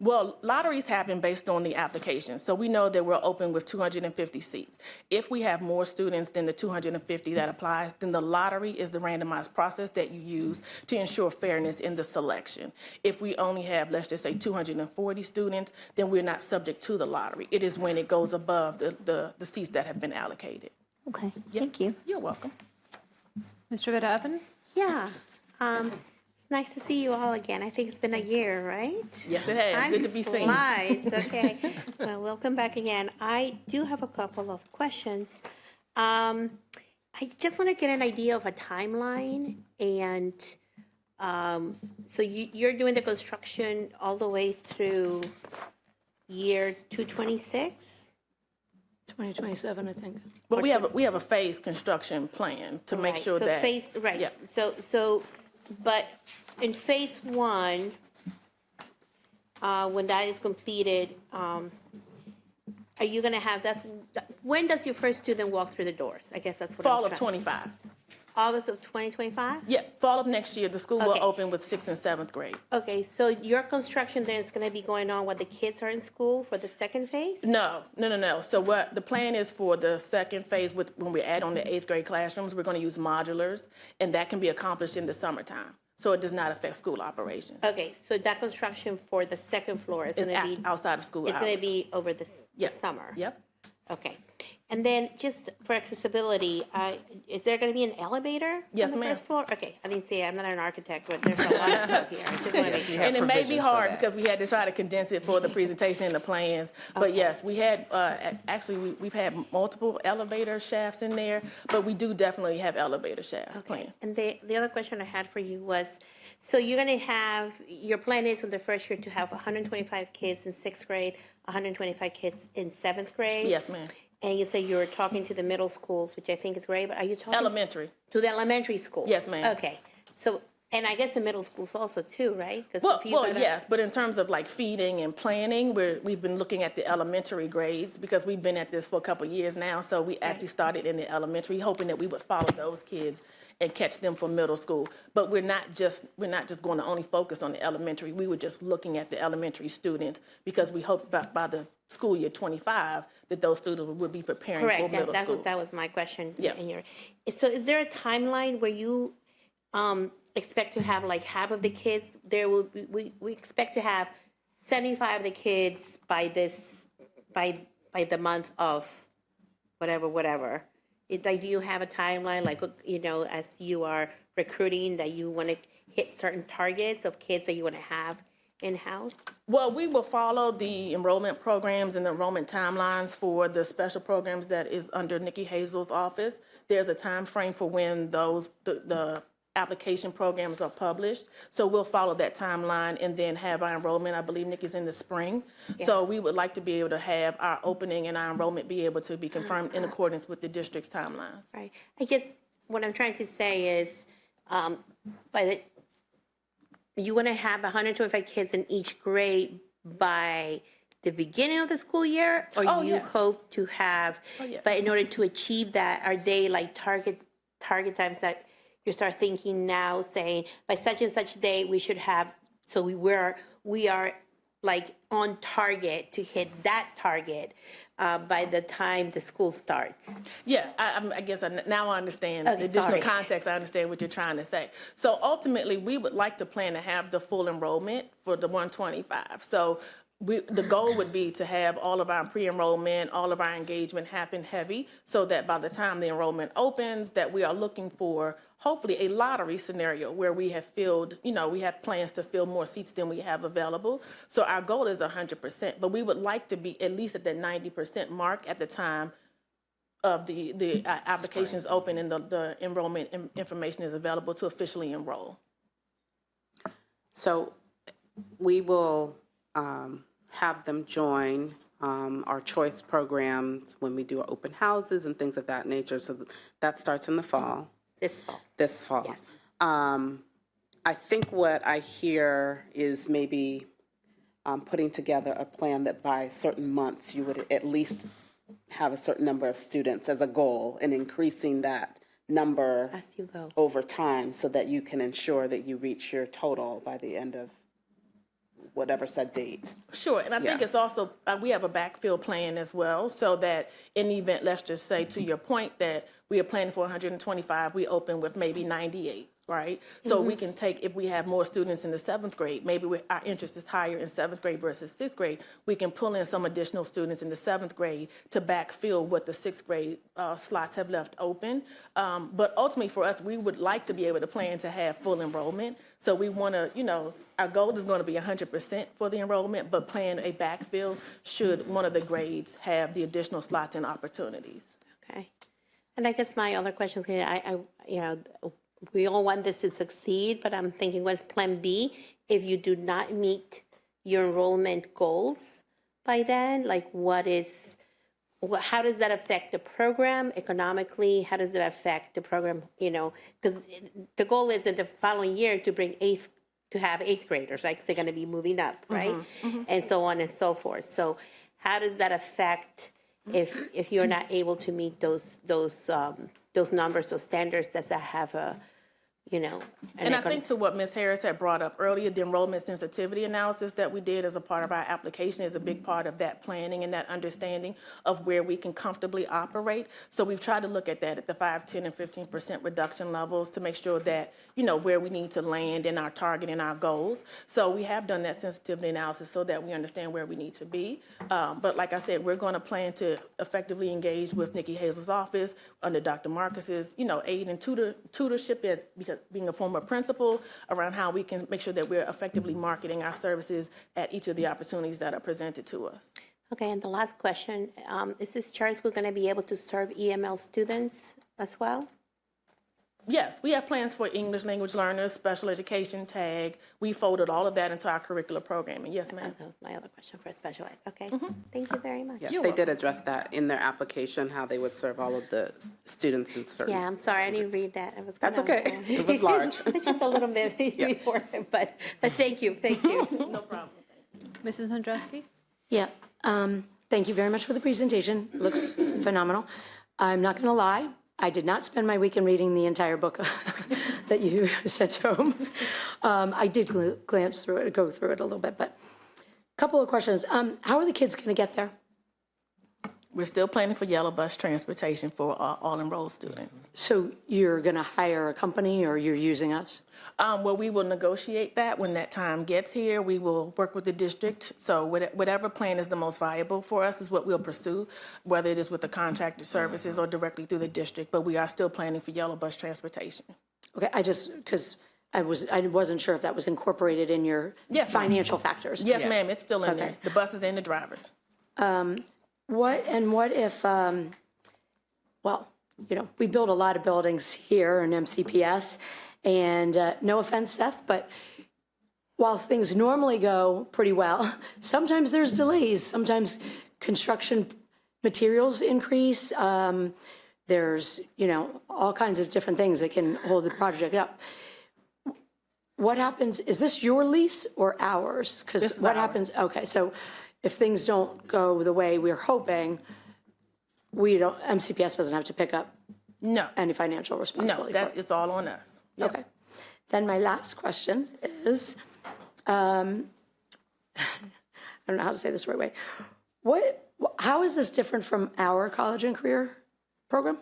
Well, lotteries happen based on the application. So we know that we're open with 250 seats. If we have more students than the 250 that applies, then the lottery is the randomized process that you use to ensure fairness in the selection. If we only have, let's just say, 240 students, then we're not subject to the lottery. It is when it goes above the seats that have been allocated. Okay, thank you. You're welcome. Mr. Verhaven? Yeah. Nice to see you all again. I think it's been a year, right? Yes, it has. Good to be seen. Nice. Okay. Well, welcome back again. I do have a couple of questions. I just want to get an idea of a timeline and So you're doing the construction all the way through year 226? 2027, I think. But we have a phased construction plan to make Right, sure so that. phase, right, Yeah. so, but in phase one, when that is completed, are you gonna have, when does your first student walk through the doors? I guess that's what I'm Fall of trying- 25. August of 2025? Yeah, fall of next year, the school will Okay. open with 6th and 7th grade. Okay, so your construction then is gonna be going on while the kids are in school for the second phase? No. So what the plan is for the second phase, when we add on the 8th grade classrooms, we're going to use modulars, and that can be accomplished in the summertime. So it does not affect school operations. Okay, so that construction for the second floor is It's gonna be. outside of school It's gonna hours. be over the Yep. summer? Yep. Okay. And then just for accessibility, is there gonna be an elevator? Yes, on the ma'am. first floor? Okay, I didn't say, I'm not an architect, but there's a lot of stuff here. I just wanna make sure. And it may be hard because we had to try to condense it for the presentation and the plans. But yes, we had, actually, we've had multiple elevator shafts in there, but we do definitely have elevator shafts planned. And the other question I had for you was, so you're gonna have, your plan is on the first year to have 125 kids in 6th grade, 125 kids in 7th grade? Yes, ma'am. And you say you were talking to the middle schools, which I think is great, but are you talking? Elementary. To the elementary schools? Yes, ma'am. Okay, so, and I guess the middle schools also too, right? 'Cause Well, if you gotta- yes, but in terms of like feeding and planning, we've been looking at the elementary grades because we've been at this for a couple of years now. So we actually started in the elementary, hoping that we would follow those kids and catch them for middle school. But we're not just going to only focus on the elementary. We were just looking at the elementary students because we hope by the school year 25 that those students would be preparing for Correct, middle school. that was my question. Yeah. So is there a timeline where you expect to have like half of the kids, we expect to have 75 of the kids by the month of whatever. Like, do you have a timeline, like, as you are recruiting, that you want to hit certain targets of kids that you want to have in-house? Well, we will follow the enrollment programs and the enrollment timelines for the special programs that is under Nikki Hazel's office. There's a time frame for when the application programs are published. So we'll follow that timeline and then have our enrollment. I believe Nikki's in the spring. Yeah. So we would like to be able to have our opening and our enrollment be able to be confirmed in accordance with the district's timelines. Right. I guess what I'm trying to say is, you want to have 125 kids in each grade by the beginning of the school year, or you hope to have? But in order to achieve that, are they like target times that you start thinking now, saying by such and such day we should have? So we are like on target to hit that target by the time the school starts. Yeah, I guess now I understand Okay, the additional sorry. context. I understand what you're trying to say. So ultimately, we would like to plan to have the full enrollment for the 125. So the goal would be to have all of our pre-enrollment, all of our engagement happen heavy, so that by the time the enrollment opens, that we are looking for hopefully a lottery scenario where we have filled, we have plans to fill more seats than we have available. So our goal is 100%, but we would like to be at least at that 90% mark at the time of the applications open and the enrollment information is available to officially enroll. So we will have them join our choice programs when we do our open houses and things of that nature. So that starts in the fall. This fall. Yes. I think what I hear is maybe putting together a plan that by certain months you would at least have a certain number of students as a goal, and increasing that number as you go over time so that you can ensure that you reach your total by the end of whatever set date. Sure, and I think it's also, we have a backfill plan as well, so that in the event, let's just say to your point, that we are planning for 125, we open with maybe 98, right? So we can take, if we have more students in the 7th grade, maybe our interest is higher in 7th grade versus 6th grade, we can pull in some additional students in the 7th grade to backfill what the 6th grade slots have left open. But ultimately for us, we would like to be able to plan to have full enrollment. So we want to, our goal is going to be 100% for the enrollment, but plan a backfill should one of the grades have the additional slots and opportunities. Okay. And I guess my other question is, we all want this to succeed, but I'm thinking, what's plan B if you do not meet your enrollment goals by then? Like, how does that affect the program economically? How does it affect the program, because the goal is in the following year to have eighth graders, right? Because they're going to be moving up, right? And so on and so forth. So how does that affect if you're not able to meet those numbers, those standards? Does that have a, And I think to what Ms. Harris had brought up earlier, the enrollment sensitivity analysis that we did as a part of our application is a big part of that planning and that understanding of where we can comfortably operate. So we've tried to look at that at the 5, 10, and 15% reduction levels to make sure that, where we need to land in our target and our goals. So we have done that sensitivity analysis so that we understand where we need to be. But like I said, we're going to plan to effectively engage with Nikki Hazel's office under Dr. Marcus's, aid and tutorship because being a former principal around how we can make sure that we're effectively marketing our services at each of the opportunities that are presented to us. Okay, and the last question, is this charter school going to be able to serve EML students as well? Yes, we have plans for English language learners, special education, TAG. We folded all of that into our curricular programming. Yes, ma'am. That was my other question for special ed. Okay, thank you very much. Yes, they did address that in their application, how they would serve all of the students in certain. Yeah, I'm sorry, I didn't read that. That's okay. It was large. It's just a little bit before, but thank you. No problem. Mrs. Mandrowski? Yeah, thank you very much for the presentation. Looks phenomenal. I'm not going to lie. I did not spend my weekend reading the entire book that you sent home. I did glance through it, go through it a little bit, but a couple of questions. How are the kids going to get there? We're still planning for yellow bus transportation for all enrolled students. So you're going to hire a company or you're using us? Well, we will negotiate that when that time gets here. We will work with the district. So whatever plan is the most viable for us is what we'll pursue, whether it is with the contracted services or directly through the district. But we are still planning for yellow bus transportation. Okay, because I wasn't sure if that was incorporated in your financial factors. Yes, ma'am, it's still in there. The buses and the drivers. What if, we build a lot of buildings here in MCPS, and no offense, Seth, but while things normally go pretty well, sometimes there's delays. Sometimes construction materials increase. There's, all kinds of different things that can hold the project up. What happens, is this your lease or ours? Because what happens, okay, so if things don't go the way we're hoping, MCPS doesn't have to pick up any financial responsibility. No, it's all on us. Yep. Okay. Then my last question is, I don't know how to say this the right way. How is this different from our college and career program,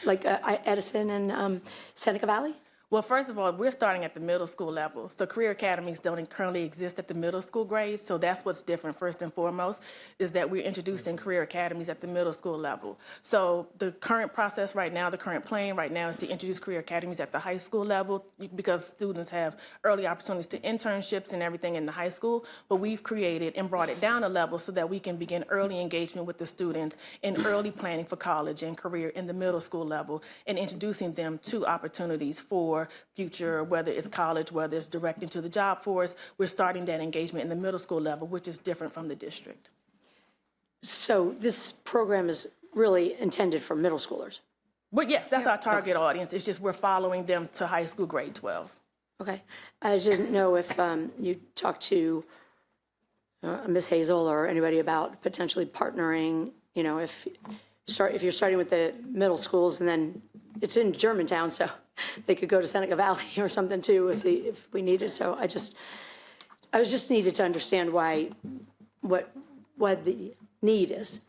like Edison and Seneca Valley? Well, first of all, we're starting at the middle school level. So career academies don't currently exist at the middle school grade. So that's what's different, first and foremost, is that we're introducing career academies at the middle school level. So the current process right now, the current plan right now is to introduce career academies at the high school level because students have early opportunities to internships and everything in the high school. But we've created and brought it down a level so that we can begin early engagement with the students in early planning for college and career in the middle school level and introducing them to opportunities for future, whether it's college, whether it's direct into the job force. We're starting that engagement in the middle school level, which is different from the district. So this program is really intended for middle schoolers? But yes, that's our target audience. It's just we're following them to high school grade 12. Okay. I didn't know if you talked to Ms. Hazel or anybody about potentially partnering, if you're starting with the middle schools and then it's in Germantown, so they could go to Seneca Valley or something too if we needed. So I was just needed to understand what the need is.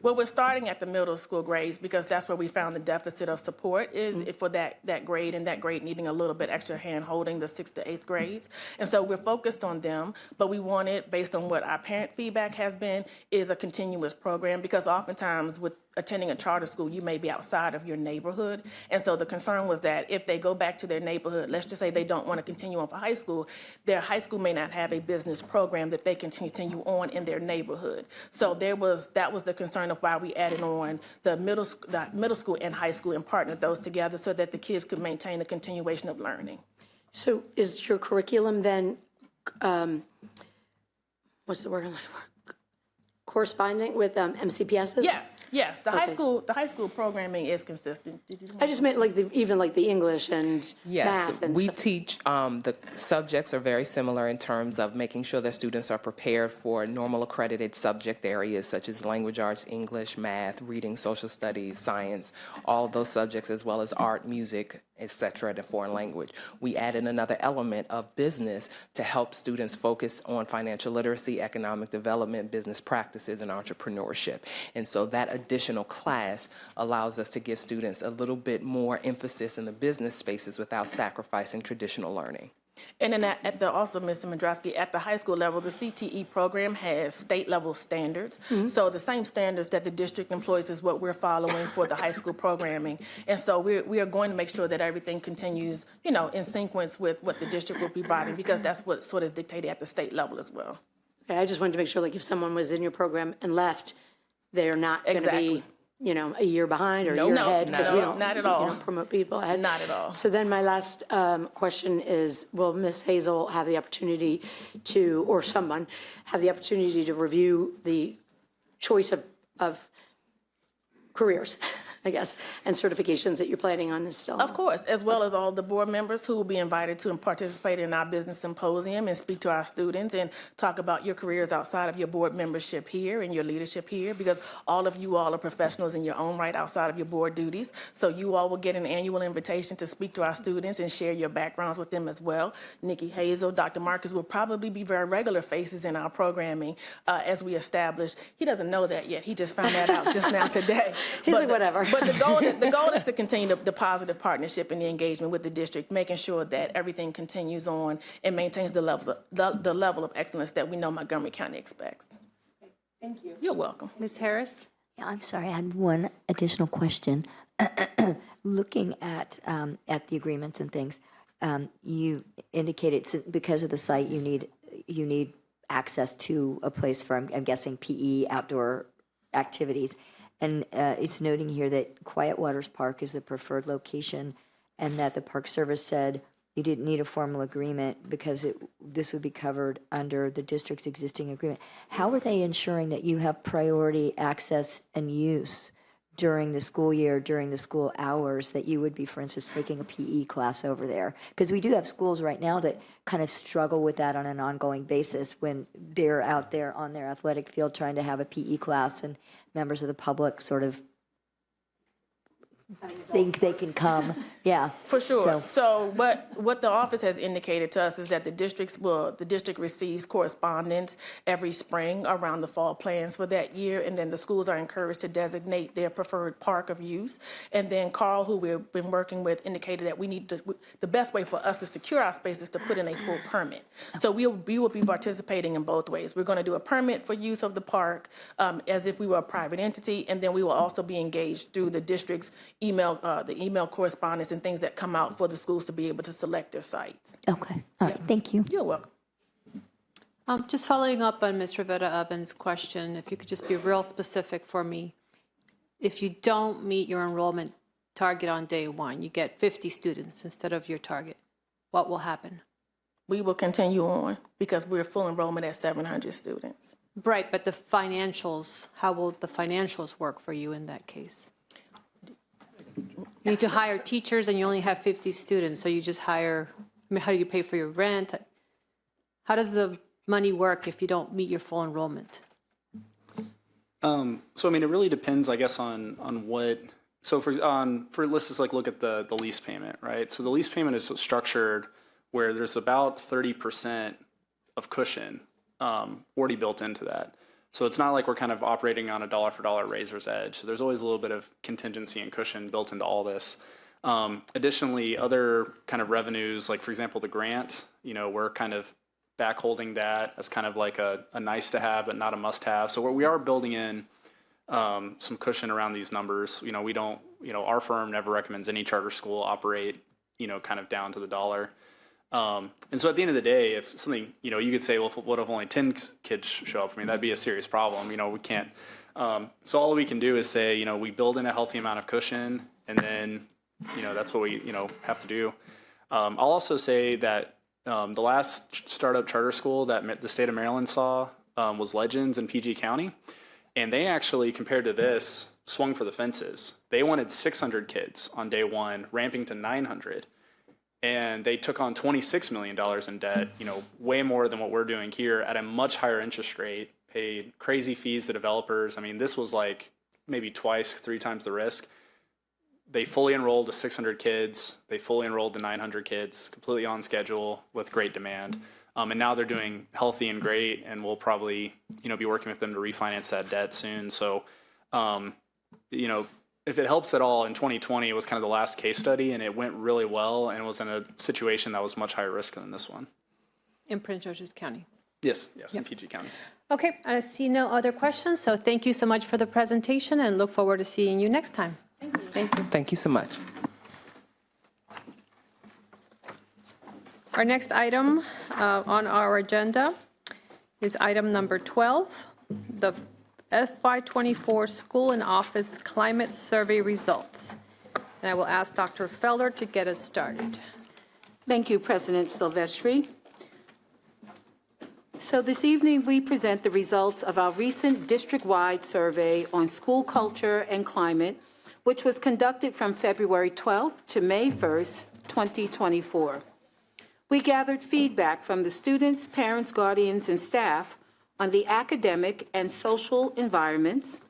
Well, we're starting at the middle school grades because that's where we found the deficit of support is for that grade, and that grade needing a little bit extra hand holding the 6th to 8th grades. And so we're focused on them, but we wanted, based on what our parent feedback has been, is a continuous program because oftentimes with attending a charter school, you may be outside of your neighborhood. And so the concern was that if they go back to their neighborhood, let's just say they don't want to continue on for high school, their high school may not have a business program that they can continue on in their neighborhood. So that was the concern of of why we added on the middle school and high school and partnered those together so that the kids could maintain a continuation of learning. So is your curriculum then, what's the word I'm looking for? Corresponding with MCPS's? Yes. The high school programming is consistent. I just meant like even like the English and math and we stuff. teach, the subjects are very similar in terms of making sure that students are prepared for normal accredited subject areas such as language arts, English, math, reading, social studies, science, all of those subjects, as well as art, music, etc., the foreign language. We added another element of business to help students focus on financial literacy, economic development, business practices, and entrepreneurship. And so that additional class allows us to give students a little bit more emphasis in the business spaces without sacrificing traditional learning. And then also, Mr. Mandrowski, at the high school level, the CTE program has state level standards. So the same standards that the district employs is what we're following for the high school programming. And so we are going to make sure that everything continues, in sequence with what the district will be providing, because that's what sort of dictated at the state level as well. Okay, I just wanted to make sure, like, if someone was in your program and left, they're not going to be, a year behind or a year ahead. Because we don't, not at all. We don't promote people ahead. Not at all. So then my last question is, will Ms. Hazel have the opportunity to, or someone, have the opportunity to review the choice of careers, I guess, and certifications that you're planning on installing? Of course, as well as all the board members who will be invited to participate in our business symposium and speak to our students and talk about your careers outside of your board membership here and your leadership here, because all of you all are professionals in your own right outside of your board duties. So you all will get an annual invitation to speak to our students and share your backgrounds with them as well. Nikki Hazel, Dr. Marcus will probably be very regular faces in our programming as we establish. He doesn't know that yet. He just found that out just now today. He's like, whatever. But the goal is to continue the positive partnership and the engagement with the district, making sure that everything continues on and maintains the level of excellence that we know Montgomery County expects. Thank you. You're welcome. Ms. Harris? Yeah, I'm sorry, I had one additional question. Looking at the agreements and things, you indicated because of the site, you need access to a place for, I'm guessing, PE, outdoor activities. And it's noting here that Quiet Waters Park is the preferred location, and that the Park Service said you didn't need a formal agreement because this would be covered under the district's existing agreement. How are they ensuring that you have priority access and use during the school year, during the school hours, that you would be, for instance, taking a PE class over there? Because we do have schools right now that kind of struggle with that on an ongoing basis when they're out there on their athletic field trying to have a PE class and members of the public sort of think they can come. Yeah. For sure. So what the office has indicated to us is that the district receives correspondence every spring around the fall plans for that year, and then the schools are encouraged to designate their preferred park of use. And then Carl, who we've been working with, indicated that we need the best way for us to secure our space is to put in a full permit. So we will be participating in both ways. We're going to do a permit for use of the park as if we were a private entity, and then we will also be engaged through the district's email correspondence and things that come out for the schools to be able to select their sites. Okay. All right. Thank you. You're welcome. Just following up on Ms. Rivetta Evans' question, if you could just be real specific for me. If you don't meet your enrollment target on day one, you get 50 students instead of your target, what will happen? We will continue on because we're full enrollment at 700 students. Right, but the financials, how will the financials work for you in that case? You need to hire teachers and you only have 50 students, so you just hire, how do you pay for your rent? How does the money work if you don't meet your full enrollment? So, it really depends, I guess, on what, so for let's just look at the lease payment, right? So the lease payment is structured where there's about 30% of cushion already built into that. So it's not like we're kind of operating on a dollar for dollar razor's edge. So there's always a little bit of contingency and cushion built into all this. Additionally, other kind of revenues, like for example, the grant, we're kind of back holding that as kind of like a nice to have, but not a must have. So we are building in some cushion around these numbers. We don't, our firm never recommends any charter school operate, kind of down to the dollar. And so at the end of the day, if something, you could say, well, what if only 10 kids show up? I mean, that'd be a serious problem. We can't. So all we can do is say, we build in a healthy amount of cushion, and then, that's what we, have to do. I'll also say that the last startup charter school that the state of Maryland saw was Legends in PG County. And they actually, compared to this, swung for the fences. They wanted 600 kids on day one, ramping to 900. And they took on $26 million in debt, way more than what we're doing here at a much higher interest rate, paid crazy fees to developers. I mean, this was like maybe twice, 3 times the risk. They fully enrolled to 600 kids. They fully enrolled to 900 kids, completely on schedule with great demand. And now they're doing healthy and great, and we'll probably, be working with them to refinance that debt soon. So, if it helps at all, in 2020, it was kind of the last case study, and it went really well, and it was in a situation that was much higher risk than this one. In Prince George's County. Yes, in PG County. Okay, I see no other questions, so thank you so much for the presentation, and look forward to seeing you next time. Thank you. Thank you so much. Our next item on our agenda is item number 12, the FY24 School and Office Climate Survey results. And I will ask Dr. Felder to get us started. Thank you, President Silvestri. So this evening, we present the results of our recent district-wide survey on school culture and climate, which was conducted from February 12th to May 1st, 2024. We gathered feedback from the students, parents, guardians, and staff on the academic and social environments,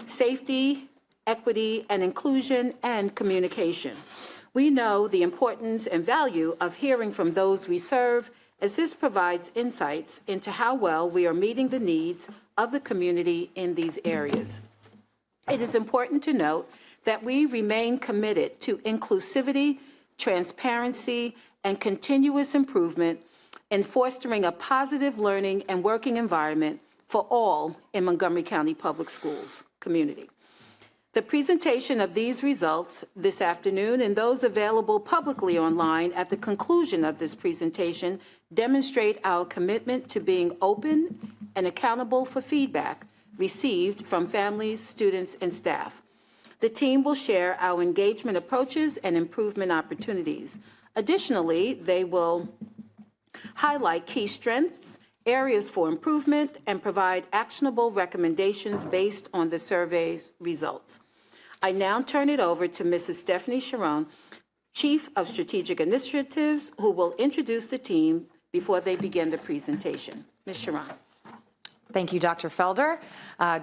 safety, equity, and inclusion, and communication. We know the importance and value of hearing from those we serve, as this provides insights into how well we are meeting the needs of the community in these areas. It is important to note that we remain committed to inclusivity, transparency, and continuous improvement in fostering a positive learning and working environment for all in Montgomery County Public Schools community. The presentation of these results this afternoon and those available publicly online at the conclusion of this presentation demonstrate our commitment to being open and accountable for feedback received from families, students, and staff. The team will share our engagement approaches and improvement opportunities. Additionally, they will highlight key strengths, areas for improvement, and provide actionable recommendations based on the survey's results. I now turn it over to Mrs. Stephanie Sharon, Chief of Strategic Initiatives, who will introduce the team before they begin the presentation. Ms. Sharon. Thank you, Dr. Felder.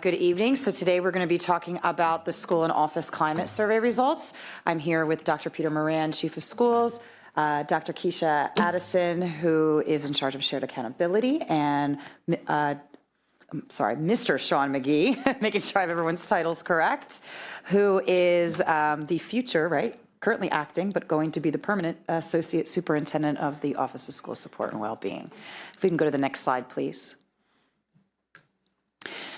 Good evening. So today we're going to be talking about the School and Office Climate Survey results. I'm here with Dr. Peter Moran, Chief of Schools, Dr. Keisha Addison, who is in charge of shared accountability, and Mr. Sean McGee, making sure I have everyone's titles correct, who is the future, currently acting, but going to be the permanent Associate Superintendent of the Office of School Support and Wellbeing. If we can go to the next slide, please.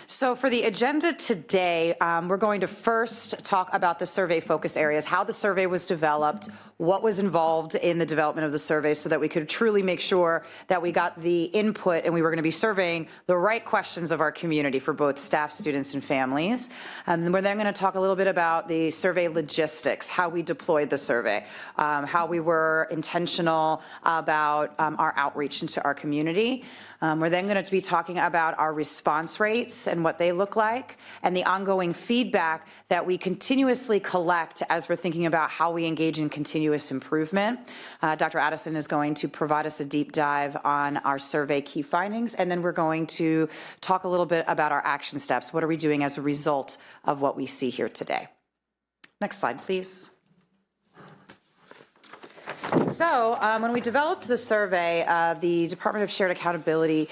So for the agenda today, we're going to first talk about the survey focus areas, how the survey was developed, what was involved in the development of the survey so that we could truly make sure that we got the input and we were going to be surveying the right questions of our community for both staff, students, and families. We're then going to talk a little bit about the survey logistics, how we deployed the survey, how we were intentional about our outreach into our community. We're then going to be talking about our response rates and what they look like, and the ongoing feedback that we continuously collect as we're thinking about how we engage in continuous improvement. Dr. Addison is going to provide us a deep dive on our survey key findings, and then we're going to talk a little bit about our action steps. What are we doing as a result of what we see here today? Next slide, please. So when we developed the survey, the Department of Shared Accountability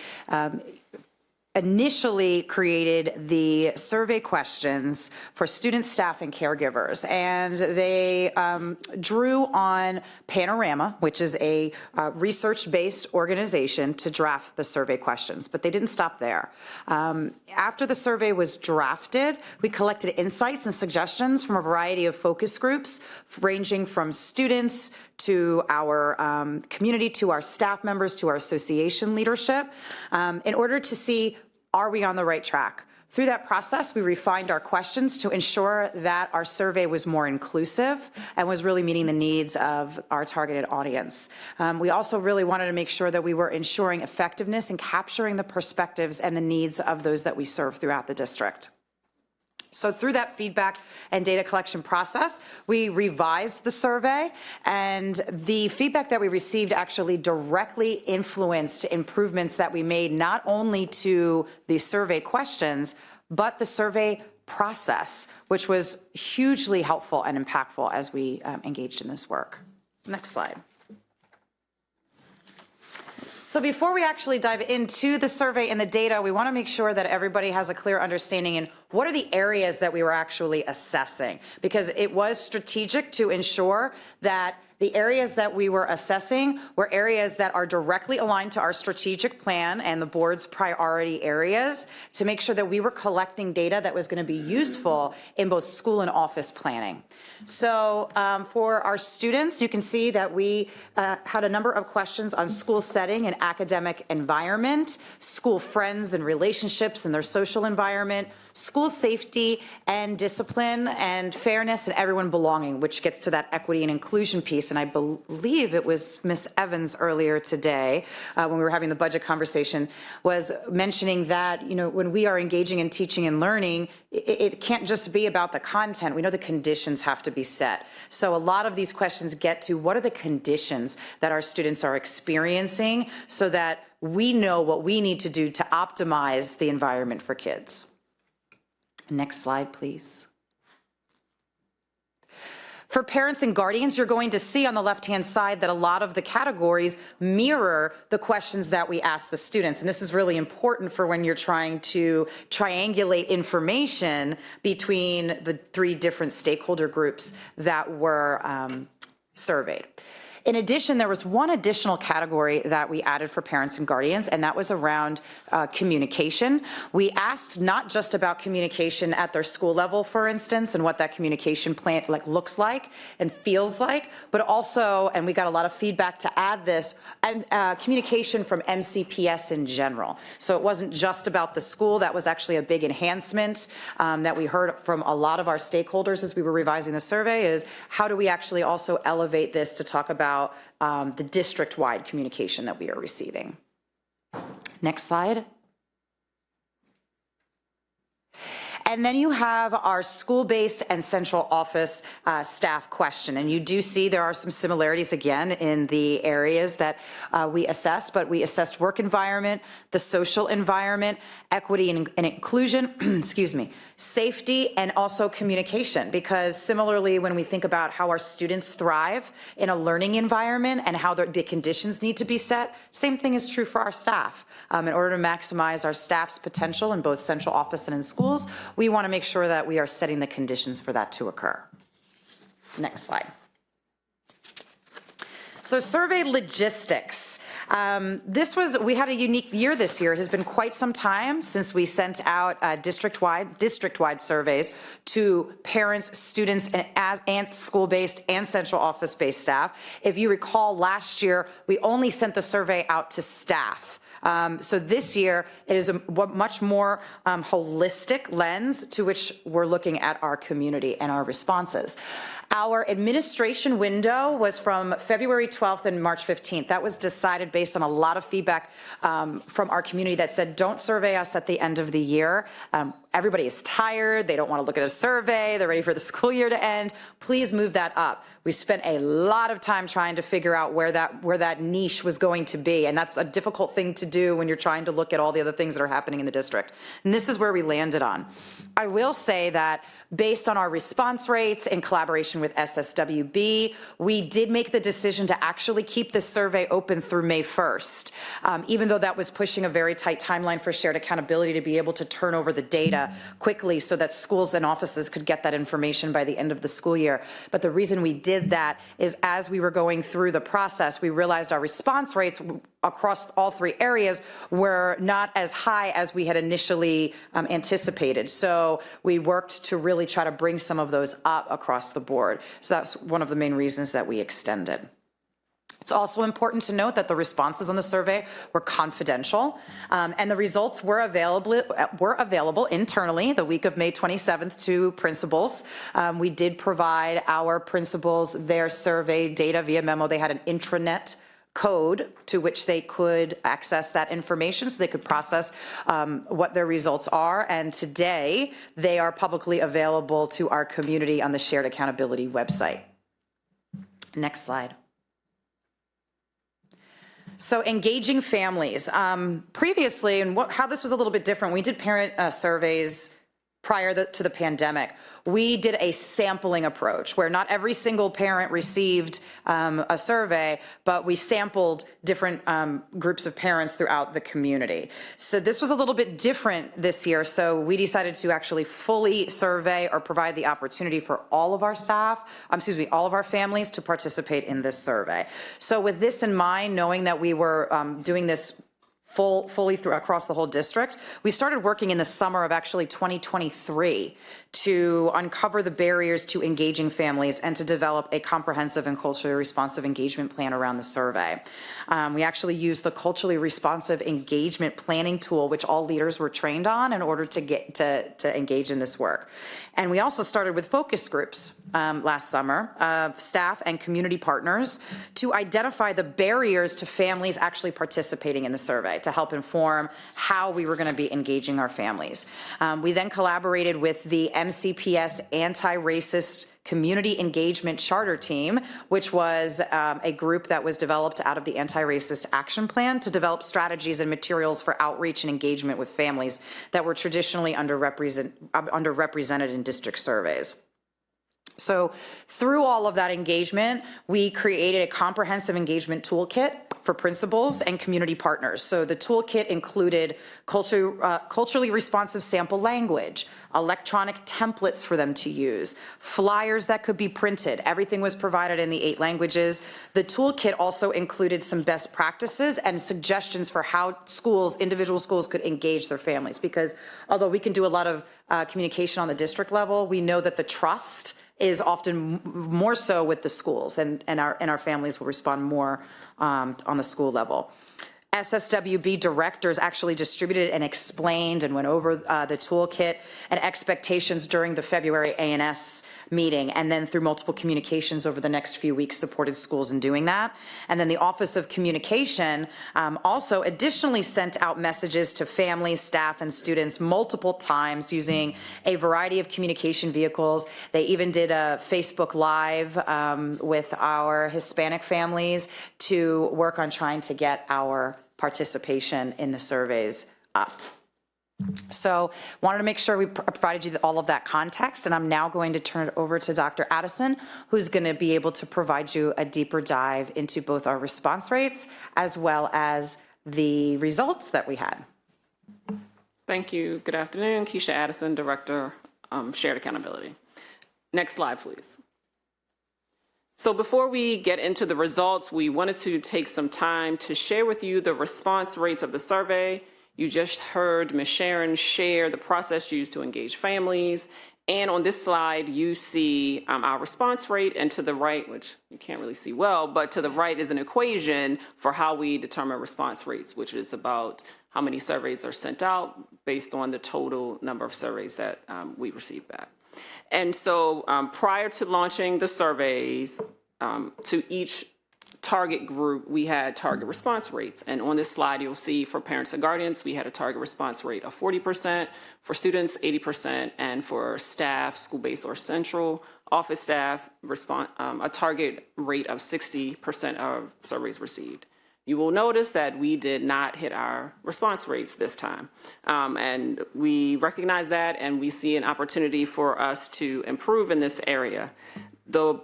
initially created the survey questions for students, staff, and caregivers. And they drew on Panorama, which is a research-based organization, to draft the survey questions. But they didn't stop there. After the survey was drafted, we collected insights and suggestions from a variety of focus groups, ranging from students to our community, to our staff members, to our association leadership, in order to see, are we on the right track? Through that process, we refined our questions to ensure that our survey was more inclusive and was really meeting the needs of our targeted audience. We also really wanted to make sure that we were ensuring effectiveness and capturing the perspectives and the needs of those that we serve throughout the district. So through that feedback and data collection process, we revised the survey, and the feedback that we received actually directly influenced improvements that we made not only to the survey questions, but the survey process, which was hugely helpful and impactful as we engaged in this work. Next slide. So before we actually dive into the survey and the data, we want to make sure that everybody has a clear understanding in what are the areas that we were actually assessing, because it was strategic to ensure that the areas that we were assessing were areas that are directly aligned to our strategic plan and the board's priority areas, to make sure that we were collecting data that was going to be useful in both school and office planning. So for our students, you can see that we had a number of questions on school setting and academic environment, school friends and relationships and their social environment, school safety and discipline and fairness and everyone belonging, which gets to that equity and inclusion piece. And I believe it was Ms. Evans earlier today when we were having the budget conversation was mentioning that, you know, when we are engaging in teaching and learning, it can't just be about the content. We know the conditions have to be set. So a lot of these questions get to what are the conditions that our students are experiencing so that we know what we need to do to optimize the environment for kids. Next slide, please. For parents and guardians, you're going to see on the left-hand side that a lot of the categories mirror the questions that we ask the students. And this is really important for when you're trying to triangulate information between the three different stakeholder groups that were surveyed. In addition, there was one additional category that we added for parents and guardians, and that was around communication. We asked not just about communication at their school level, for instance, and what that communication plan looks like and feels like, but also, and we got a lot of feedback to add this, and communication from MCPS in general. So it wasn't just about the school. That was actually a big enhancement that we heard from a lot of our stakeholders as we were revising the survey, is how do we actually also elevate this to talk about the district-wide communication that we are receiving. Next slide. And then you have our school-based and central office staff question. And you do see there are some similarities, again, in the areas that we assessed, but we assessed work environment, the social environment, equity and inclusion, excuse me, safety, and also communication. Because similarly, when we think about how our students thrive in a learning environment and how the conditions need to be set, same thing is true for our staff. In order to maximize our staff's potential in both central office and in schools, we want to make sure that we are setting the conditions for that to occur. Next slide. So survey logistics. We had a unique year this year. It has been quite some time since we sent out district-wide surveys to parents, students, and school-based and central office-based staff. If you recall, last year, we only sent the survey out to staff. So this year, it is a much more holistic lens to which we're looking at our community and our responses. Our administration window was from February 12th and March 15th. That was decided based on a lot of feedback from our community that said, don't survey us at the end of the year. Everybody is tired. They don't want to look at a survey. They're ready for the school year to end. Please move that up. We spent a lot of time trying to figure out where that niche was going to be. And that's a difficult thing to do when you're trying to look at all the other things that are happening in the district. And this is where we landed on. I will say that based on our response rates in collaboration with SSWB, we did make the decision to actually keep this survey open through May 1st, even though that was pushing a very tight timeline for shared accountability to be able to turn over the data quickly so that schools and offices could get that information by the end of the school year. But the reason we did that is as we were going through the process, we realized our response rates across all three areas were not as high as we had initially anticipated. So we worked to really try to bring some of those up across the board. So that's one of the main reasons that we extended. It's also important to note that the responses on the survey were confidential, and the results were available internally the week of May 27th to principals. We did provide our principals their survey data via memo. They had an intranet code to which they could access that information so they could process what their results are. And today, they are publicly available to our community on the Shared Accountability website. Next slide. So engaging families. Previously, and how this was a little bit different, we did parent surveys prior to the pandemic. We did a sampling approach where not every single parent received a survey, but we sampled different groups of parents throughout the community. So this was a little bit different this year. So we decided to actually fully survey or provide the opportunity for all of our staff, all of our families to participate in this survey. So with this in mind, knowing that we were doing this fully across the whole district, we started working in the summer of actually 2023 to uncover the barriers to engaging families and to develop a comprehensive and culturally responsive engagement plan around the survey. We actually used the culturally responsive engagement planning tool, which all leaders were trained on in order to get to engage in this work. And we also started with focus groups last summer of staff and community partners to identify the barriers to families actually participating in the survey to help inform how we were going to be engaging our families. We then collaborated with the MCPS Anti-Racist Community Engagement Charter Team, which was a group that was developed out of the Anti-Racist Action Plan to develop strategies and materials for outreach and engagement with families that were traditionally underrepresented in district surveys. So through all of that engagement, we created a comprehensive engagement toolkit for principals and community partners. So the toolkit included culturally responsive sample language, electronic templates for them to use, flyers that could be printed. Everything was provided in the 8 languages. The toolkit also included some best practices and suggestions for how individual schools could engage their families. Because although we can do a lot of communication on the district level, we know that the trust is often more so with the schools, and our families will respond more on the school level. SSWB directors actually distributed and explained and went over the toolkit and expectations during the February A&S meeting, and then through multiple communications over the next few weeks supported schools in doing that. And then the Office of Communication also additionally sent out messages to families, staff, and students multiple times using a variety of communication vehicles. They even did a Facebook Live with our Hispanic families to work on trying to get our participation in the surveys up. So wanted to make sure we provided you all of that context, and I'm now going to turn it over to Dr. Addison, who's going to be able to provide you a deeper dive into both our response rates as well as the results that we had. Thank you. Good afternoon. Keisha Addison, Director, Shared Accountability. Next slide, please. So before we get into the results, we wanted to take some time to share with you the response rates of the survey. You just heard Ms. Sharon share the process used to engage families. And on this slide, you see our response rate, and to the right, which you can't really see well, but to the right is an equation for how we determine response rates, which is about how many surveys are sent out based on the total number of surveys that we receive back. And so prior to launching the surveys to each target group, we had target response rates. And on this slide, you'll see for parents and guardians, we had a target response rate of 40%, for students, 80%, and for staff, school-based or central office staff, a target rate of 60% of surveys received. You will notice that we did not hit our response rates this time. And we recognize that, and we see an opportunity for us to improve in this area. The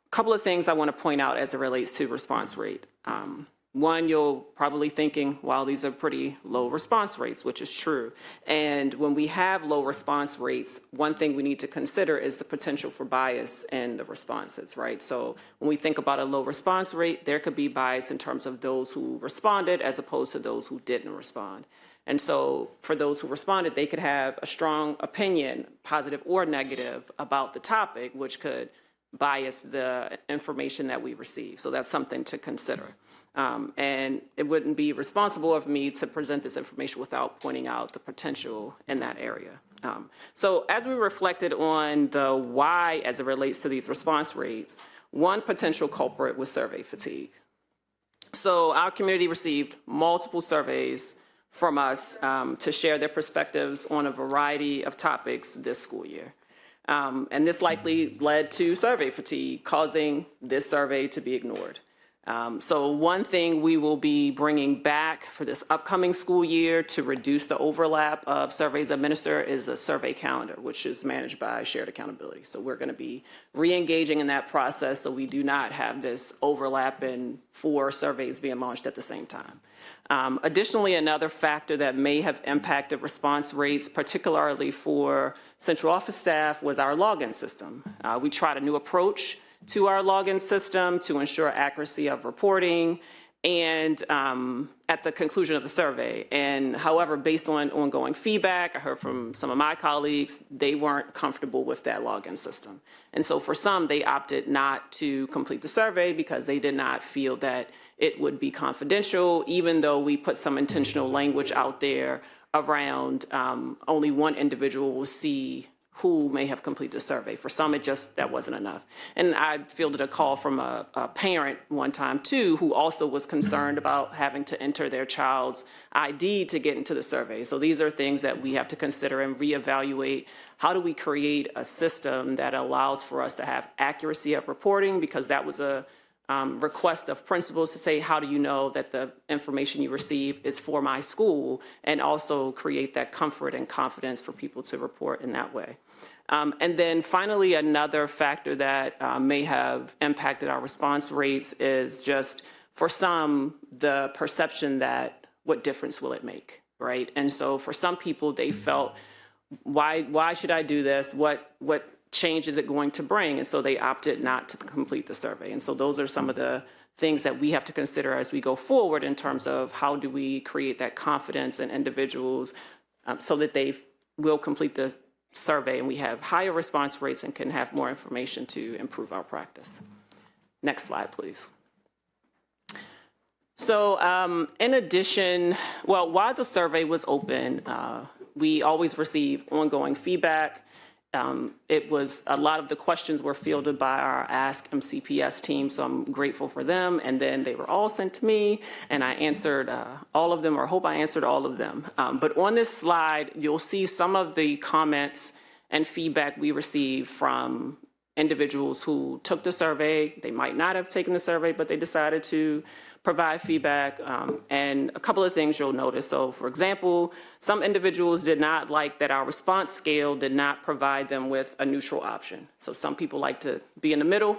couple of things I want to point out as it relates to response rate. One, you'll probably thinking, wow, these are pretty low response rates, which is true. And when we have low response rates, one thing we need to consider is the potential for bias in the responses, right? So when we think about a low response rate, there could be bias in terms of those who responded as opposed to those who didn't respond. And so for those who responded, they could have a strong opinion, positive or negative, about the topic, which could bias the information that we receive. So that's something to consider. And it wouldn't be responsible of me to present this information without pointing out the potential in that area. So as we reflected on the why as it relates to these response rates, one potential culprit was survey fatigue. So our community received multiple surveys from us to share their perspectives on a variety of topics this school year. And this likely led to survey fatigue, causing this survey to be ignored. So one thing we will be bringing back for this upcoming school year to reduce the overlap of surveys administered is a survey calendar, which is managed by Shared Accountability. So we're going to be re-engaging in that process so we do not have this overlap in 4 surveys being launched at the same time. Additionally, another factor that may have impacted response rates, particularly for central office staff, was our login system. We tried a new approach to our login system to ensure accuracy of reporting and at the conclusion of the survey. And however, based on ongoing feedback, I heard from some of my colleagues, they weren't comfortable with that login system. And so for some, they opted not to complete the survey because they did not feel that it would be confidential, even though we put some intentional language out there around only one individual will see who may have completed the survey. For some, that wasn't enough. And I fielded a call from a parent one time too, who also was concerned about having to enter their child's ID to get into the survey. So these are things that we have to consider and reevaluate. How do we create a system that allows for us to have accuracy of reporting? Because that was a request of principals to say, how do you know that the information you receive is for my school? And also create that comfort and confidence for people to report in that way. And then finally, another factor that may have impacted our response rates is just, for some, the perception that what difference will it make, right? And so for some people, they felt, why should I do this? What change is it going to bring? And so they opted not to complete the survey. And so those are some of the things that we have to consider as we go forward in terms of how do we create that confidence in individuals so that they will complete the survey and we have higher response rates and can have more information to improve our practice. Next slide, please. So in addition, well, while the survey was open, we always receive ongoing feedback. It was a lot of the questions were fielded by our Ask MCPS team, so I'm grateful for them. And then they were all sent to me, and I answered all of them, or hope I answered all of them. But on this slide, you'll see some of the comments and feedback we received from individuals who took the survey. They might not have taken the survey, but they decided to provide feedback, and a couple of things you'll notice. So for example, some individuals did not like that our response scale did not provide them with a neutral option. So some people like to be in the middle.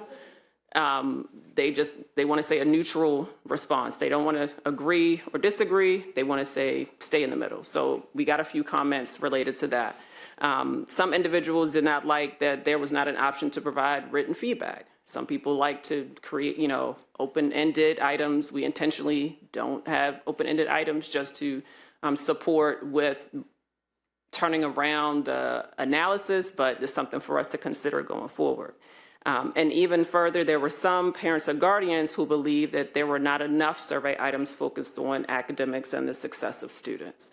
They want to say a neutral response. They don't want to agree or disagree. They want to say stay in the middle. So we got a few comments related to that. Some individuals did not like that there was not an option to provide written feedback. Some people like to create, open-ended items. We intentionally don't have open-ended items just to support with turning around the analysis, but it's something for us to consider going forward. And even further, there were some parents or guardians who believed that there were not enough survey items focused on academics and the success of students.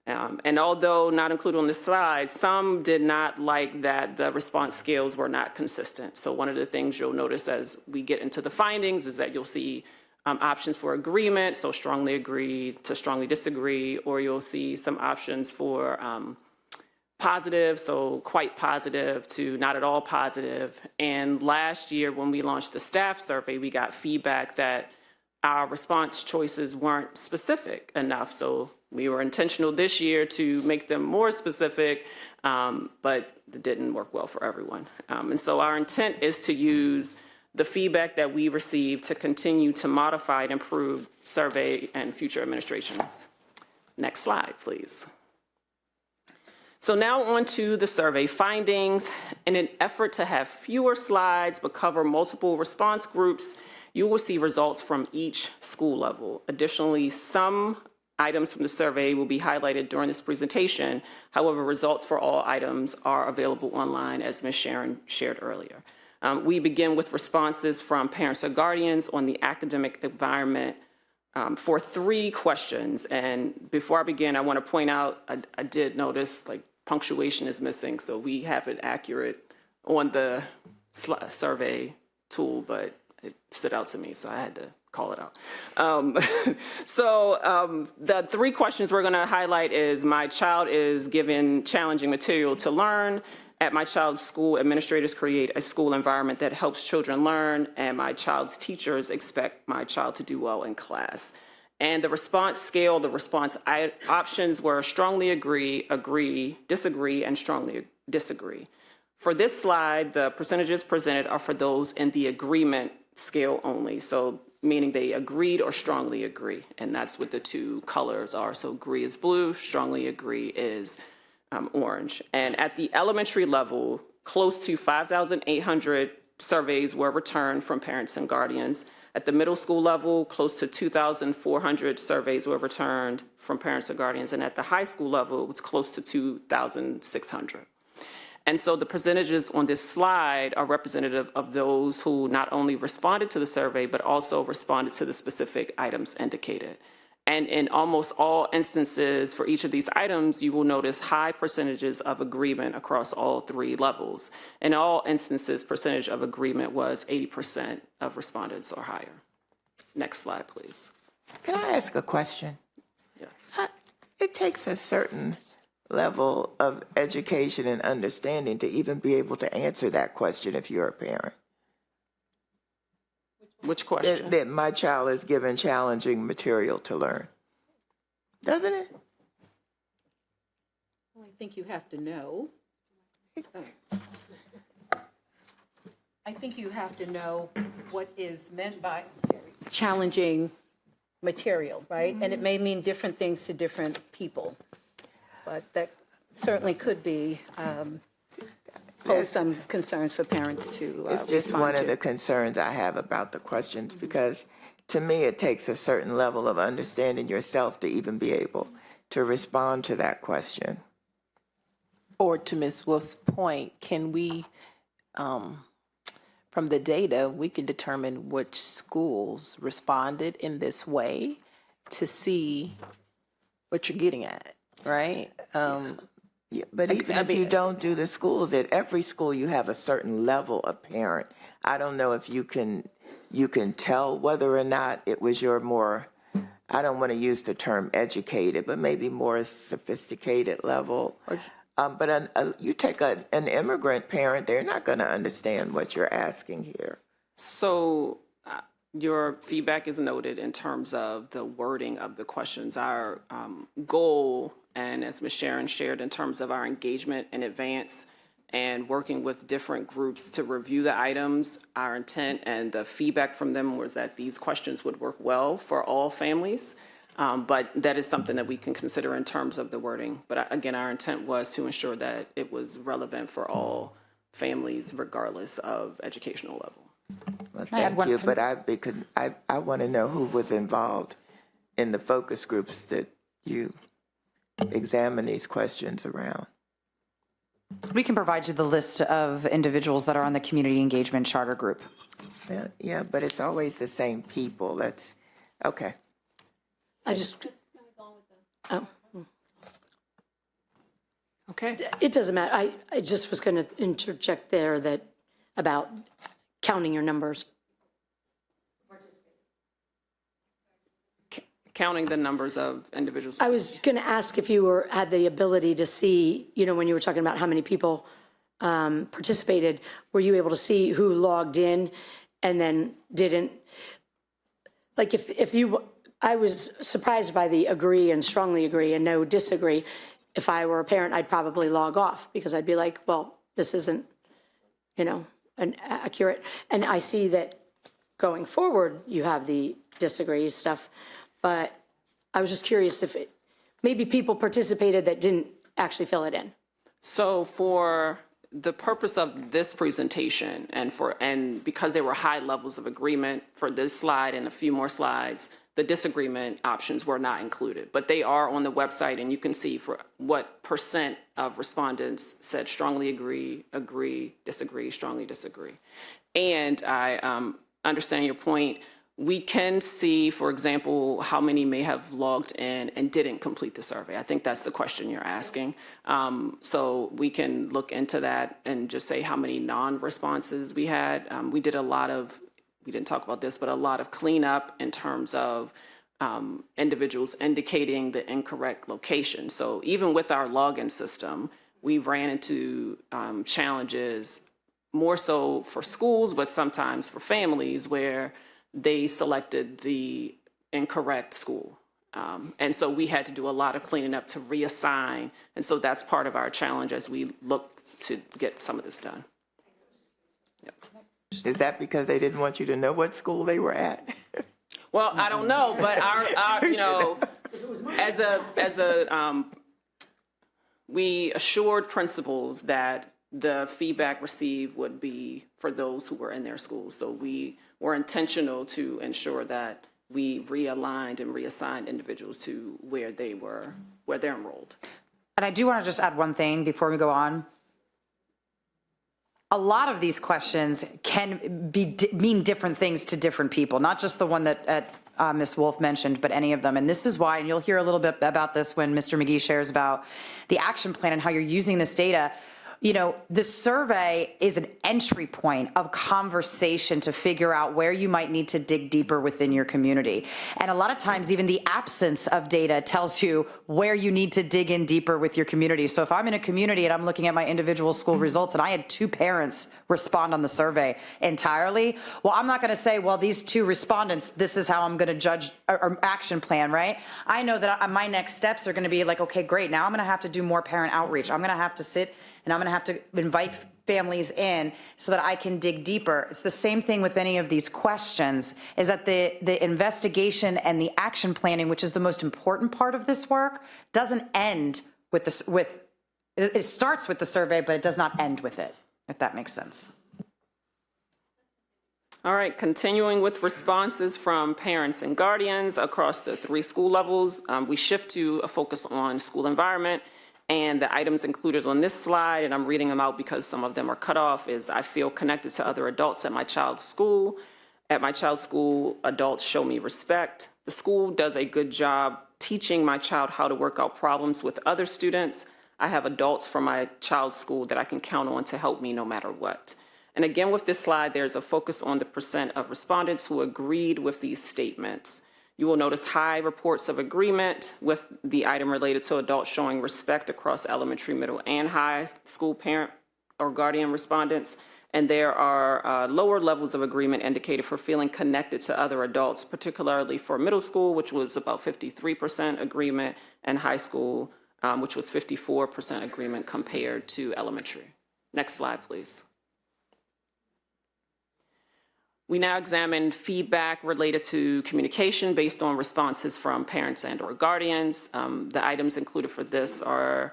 And although not included on this slide, some did not like that the response scales were not consistent. So one of the things you'll notice as we get into the findings is that you'll see options for agreement, so strongly agree to strongly disagree, or you'll see some options for positive, so quite positive to not at all positive. And last year when we launched the staff survey, we got feedback that our response choices weren't specific enough. So we were intentional this year to make them more specific, but it didn't work well for everyone. And so our intent is to use the feedback that we receive to continue to modify and improve survey and future administrations. Next slide, please. So now on to the survey findings. In an effort to have fewer slides but cover multiple response groups, you will see results from each school level. Additionally, some items from the survey will be highlighted during this presentation. However, results for all items are available online, as Ms. Sharon shared earlier. We begin with responses from parents or guardians on the academic environment for 3 questions. And before I begin, I want to point out, I did notice like punctuation is missing, so we have it accurate on the survey tool, but it stood out to me, so I had to call it out. The 3 questions we're going to highlight is: my child is given challenging material to learn. At my child's school, administrators create a school environment that helps children learn, and my child's teachers expect my child to do well in class. And the response scale, the response options were strongly agree, agree, disagree, and strongly disagree. For this slide, the percentages presented are for those in the agreement scale only, so meaning they agreed or strongly agree, and that's what the 2 colors are. So agree is blue, strongly agree is orange. And at the elementary level, close to 5,800 surveys were returned from parents and guardians. At the middle school level, close to 2,400 surveys were returned from parents and guardians. And at the high school level, it was close to 2,600. And so the percentages on this slide are representative of those who not only responded to the survey, but also responded to the specific items indicated. And in almost all instances for each of these items, you will notice high percentages of agreement across all 3 levels. In all instances, percentage of agreement was 80% of respondents or higher. Next slide, please. Can I ask a question? Yes. It takes a certain level of education and understanding to even be able to answer that question if you're a parent. Which question? That my child is given challenging material to learn. Doesn't it? Well, I think you have to know. I think you have to know what is meant by challenging material, right? And it may mean different things to different people. But that certainly could be pose some concerns for parents to It's just respond one to. of the concerns I have about the questions, because to me, it takes a certain level of understanding yourself to even be able to respond to that question. Or to Ms. Wolf's point, can we, from the data, we can determine which schools responded in this way to see what you're getting at, right? Yeah, but even if you don't do the schools, at every school you have a certain level of parent. I don't know if you can tell whether or not it was your more, I don't want to use the term educated, but maybe more sophisticated level. But you take an immigrant parent, they're not going to understand what you're asking here. So your feedback is noted in terms of the wording of the questions. Our goal, and as Ms. Sharon shared, in terms of our engagement in advance and working with different groups to review the items, our intent and the feedback from them was that these questions would work well for all families. But that is something that we can consider in terms of the wording. But again, our intent was to ensure that it was relevant for all families, regardless of educational level. Well, thank you, but I want to know who was involved in the focus groups that you examine these questions around. We can provide you the list of individuals that are on the community engagement charter group. Yeah, but it's always the same people. That's okay. Okay. It doesn't matter. I just was going to interject there that about counting your numbers. Counting the numbers of individuals. I was going to ask if you had the ability to see, when you were talking about how many people participated, were you able to see who logged in and then didn't? Like I was surprised by the agree and strongly agree and no disagree. If I were a parent, I'd probably log off because I'd be like, well, this isn't, an accurate. And I see that going forward, you have the disagree stuff. But I was just curious if maybe people participated that didn't actually fill it in. So for the purpose of this presentation and because there were high levels of agreement for this slide and a few more slides, the disagreement options were not included, but they are on the website, and you can see for what percent of respondents said strongly agree, agree, disagree, strongly disagree. And I understand your point. We can see, for example, how many may have logged in and didn't complete the survey. I think that's the question you're asking. So we can look into that and just say how many non-responses we had. We did a lot of, we didn't talk about this, but a lot of cleanup in terms of individuals indicating the incorrect location. So even with our login system, we ran into challenges more so for schools, but sometimes for families where they selected the incorrect school. And so we had to do a lot of cleaning up to reassign. And so that's part of our challenge as we look to get some of this done. Yep. Is that because they didn't want you to know what school they were at? Well, I don't know, but our you know, we assured principals that the feedback received would be for those who were in their schools. So we were intentional to ensure that we realigned and reassigned individuals to where they're enrolled. And I do want to just add one thing before we go on. A lot of these questions can mean different things to different people, not just the one that Ms. Wolf mentioned, but any of them. And this is why, and you'll hear a little bit about this when Mr. McGee shares about the action plan and how you're using this data. You know, the survey is an entry point of conversation to figure out where you might need to dig deeper within your community. And a lot of times, even the absence of data tells you where you need to dig in deeper with your community. So if I'm in a community and I'm looking at my individual school results and I had 2 parents respond on the survey entirely, well, I'm not going to say, well, these 2 respondents, this is how I'm going to judge or action plan, right? I know that my next steps are going to be like, okay, great. Now I'm going to have to do more parent outreach. I'm going to have to sit and I'm going to have to invite families in so that I can dig deeper. It's the same thing with any of these questions, is that the investigation and the action planning, which is the most important part of this work, doesn't end with this, it starts with the survey, but it does not end with it, if that makes sense. All right, continuing with responses from parents and guardians across the 3 school levels, we shift to a focus on school environment. And the items included on this slide, and I'm reading them out because some of them are cut off, is I feel connected to other adults at my child's school. At my child's school, adults show me respect. The school does a good job teaching my child how to work out problems with other students. I have adults from my child's school that I can count on to help me no matter what. And again, with this slide, there's a focus on the percent of respondents who agreed with these statements. You will notice high reports of agreement with the item related to adults showing respect across elementary, middle, and high school parent or guardian respondents. And there are lower levels of agreement indicated for feeling connected to other adults, particularly for middle school, which was about 53% agreement, and high school, which was 54% agreement compared to elementary. Next slide, please. We now examine feedback related to communication based on responses from parents and or guardians. The items included for this are,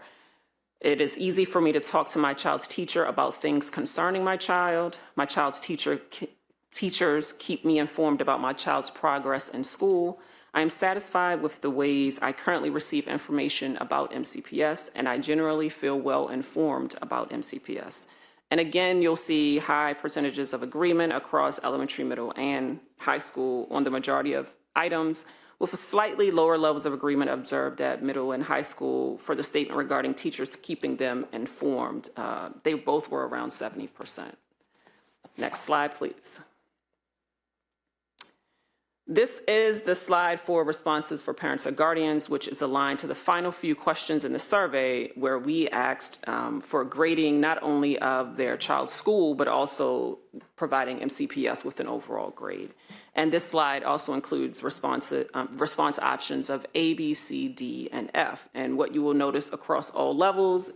it is easy for me to talk to my child's teacher about things concerning my child. My child's teachers keep me informed about my child's progress in school. I am satisfied with the ways I currently receive information about MCPS, and I generally feel well informed about MCPS. And again, you'll see high percentages of agreement across elementary, middle, and high school on the majority of items, with a slightly lower levels of agreement observed at middle and high school for the statement regarding teachers keeping them informed. They both were around 70%. Next slide, please. This is the slide for responses for parents or guardians, which is aligned to the final few questions in the survey where we asked for grading not only of their child's school, but also providing MCPS with an overall grade. And this slide also includes response options of A, B, C, D, and F. And what you will notice across all levels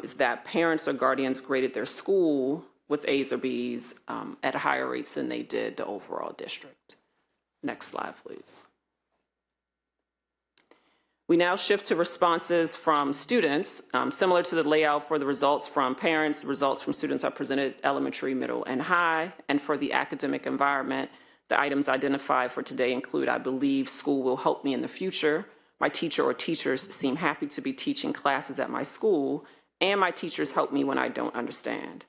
is that parents or guardians graded their school with A's or B's at higher rates than they did the overall district. Next slide, please. We now shift to responses from students. Similar to the layout for the results from parents, results from students are presented elementary, middle, and high. And for the academic environment, The items identified for today include, I believe school will help me in the future. My teacher or teachers seem happy to be teaching classes at my school, and my teachers help me when I don't understand.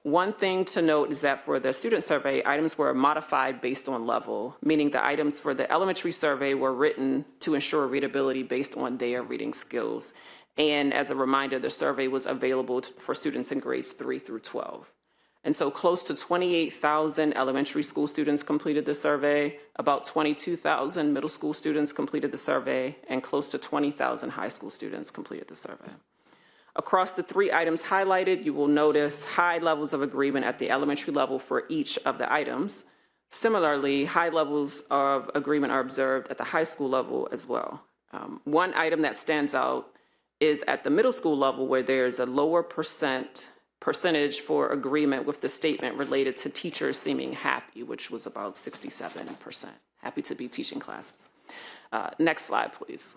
One thing to note is that for the student survey, items were modified based on level, meaning the items for the elementary survey were written to ensure readability based on their reading skills. And as a reminder, the survey was available for students in grades 3 through 12. And so close to 28,000 elementary school students completed the survey, about 22,000 middle school students completed the survey, and close to 20,000 high school students completed the survey. Across the 3 items highlighted, you will notice high levels of agreement at the elementary level for each of the items. Similarly, high levels of agreement are observed at the high school level as well. One item that stands out is at the middle school level, where there's a lower percentage for agreement with the statement related to teachers seeming happy, which was about 67%, happy to be teaching classes. Next slide, please.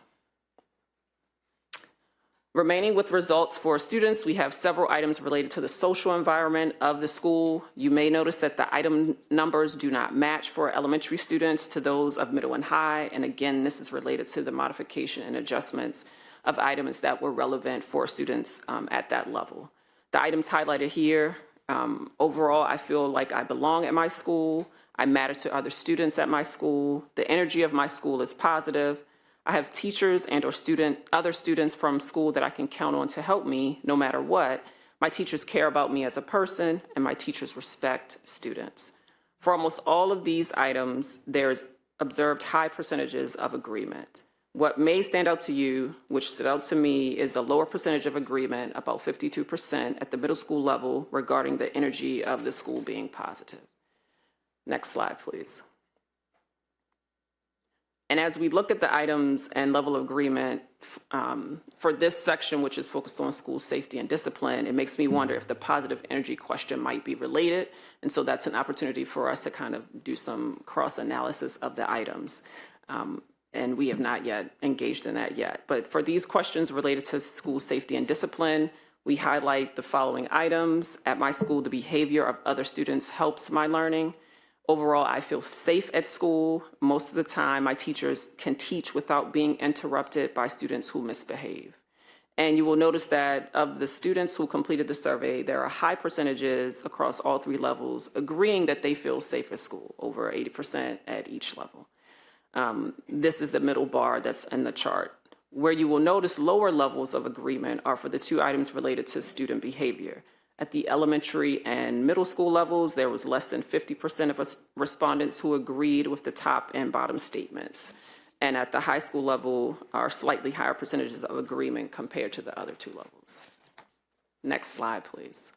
Remaining with results for students, we have several items related to the social environment of the school. You may notice that the item numbers do not match for elementary students to those of middle and high. And again, this is related to the modification and adjustments of items that were relevant for students at that level. The items highlighted here, overall, I feel like I belong at my school. I matter to other students at my school. The energy of my school is positive. I have teachers and or other students from school that I can count on to help me no matter what. My teachers care about me as a person, and my teachers respect students. For almost all of these items, there's observed high percentages of agreement. What may stand out to you, which stood out to me, is the lower percentage of agreement, about 52% at the middle school level, regarding the energy of the school being positive. Next slide, please. And as we look at the items and level of agreement for this section, which is focused on school safety and discipline, it makes me wonder if the positive energy question might be related. And so that's an opportunity for us to kind of do some cross-analysis of the items. And we have not yet engaged in that yet. But for these questions related to school safety and discipline, we highlight the following items. At my school, the behavior of other students helps my learning. Overall, I feel safe at school. Most of the time, my teachers can teach without being interrupted by students who misbehave. And you will notice that of the students who completed the survey, there are high percentages across all 3 levels agreeing that they feel safe at school, over 80% at each level. This is the middle bar that's in the chart. Where you will notice lower levels of agreement are for the 2 items related to student behavior. At the elementary and middle school levels, there was less than 50% of us respondents who agreed with the top and bottom statements. And at the high school level are slightly higher percentages of agreement compared to the other 2 levels. Next slide, please.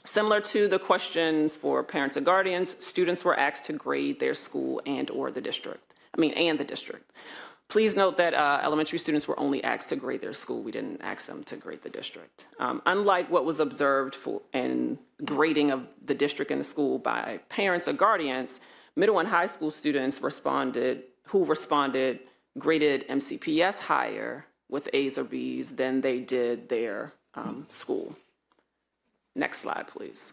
Similar to the questions for parents and guardians, students were asked to grade their school and the district. Please note that elementary students were only asked to grade their school. We didn't ask them to grade the district. Unlike what was observed in grading of the district and the school by parents or guardians, middle and high school students who responded graded MCPS higher with A's or B's than they did their school. Next slide, please.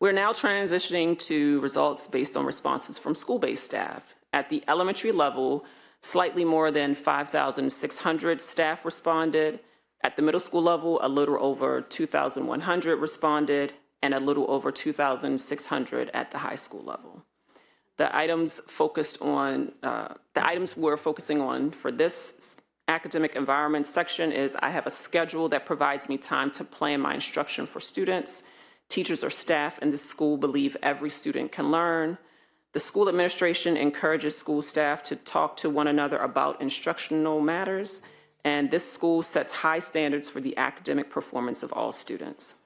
We're now transitioning to results based on responses from school-based staff. At the elementary level, slightly more than 5,600 staff responded. At the middle school level, a little over 2,100 responded, and a little over 2,600 at the high school level. The items we're focusing on for this academic environment section is I have a schedule that provides me time to plan my instruction for students. Teachers or staff in the school believe every student can learn. The school administration encourages school staff to talk to one another about instructional matters, and this school sets high standards for the academic performance of all students.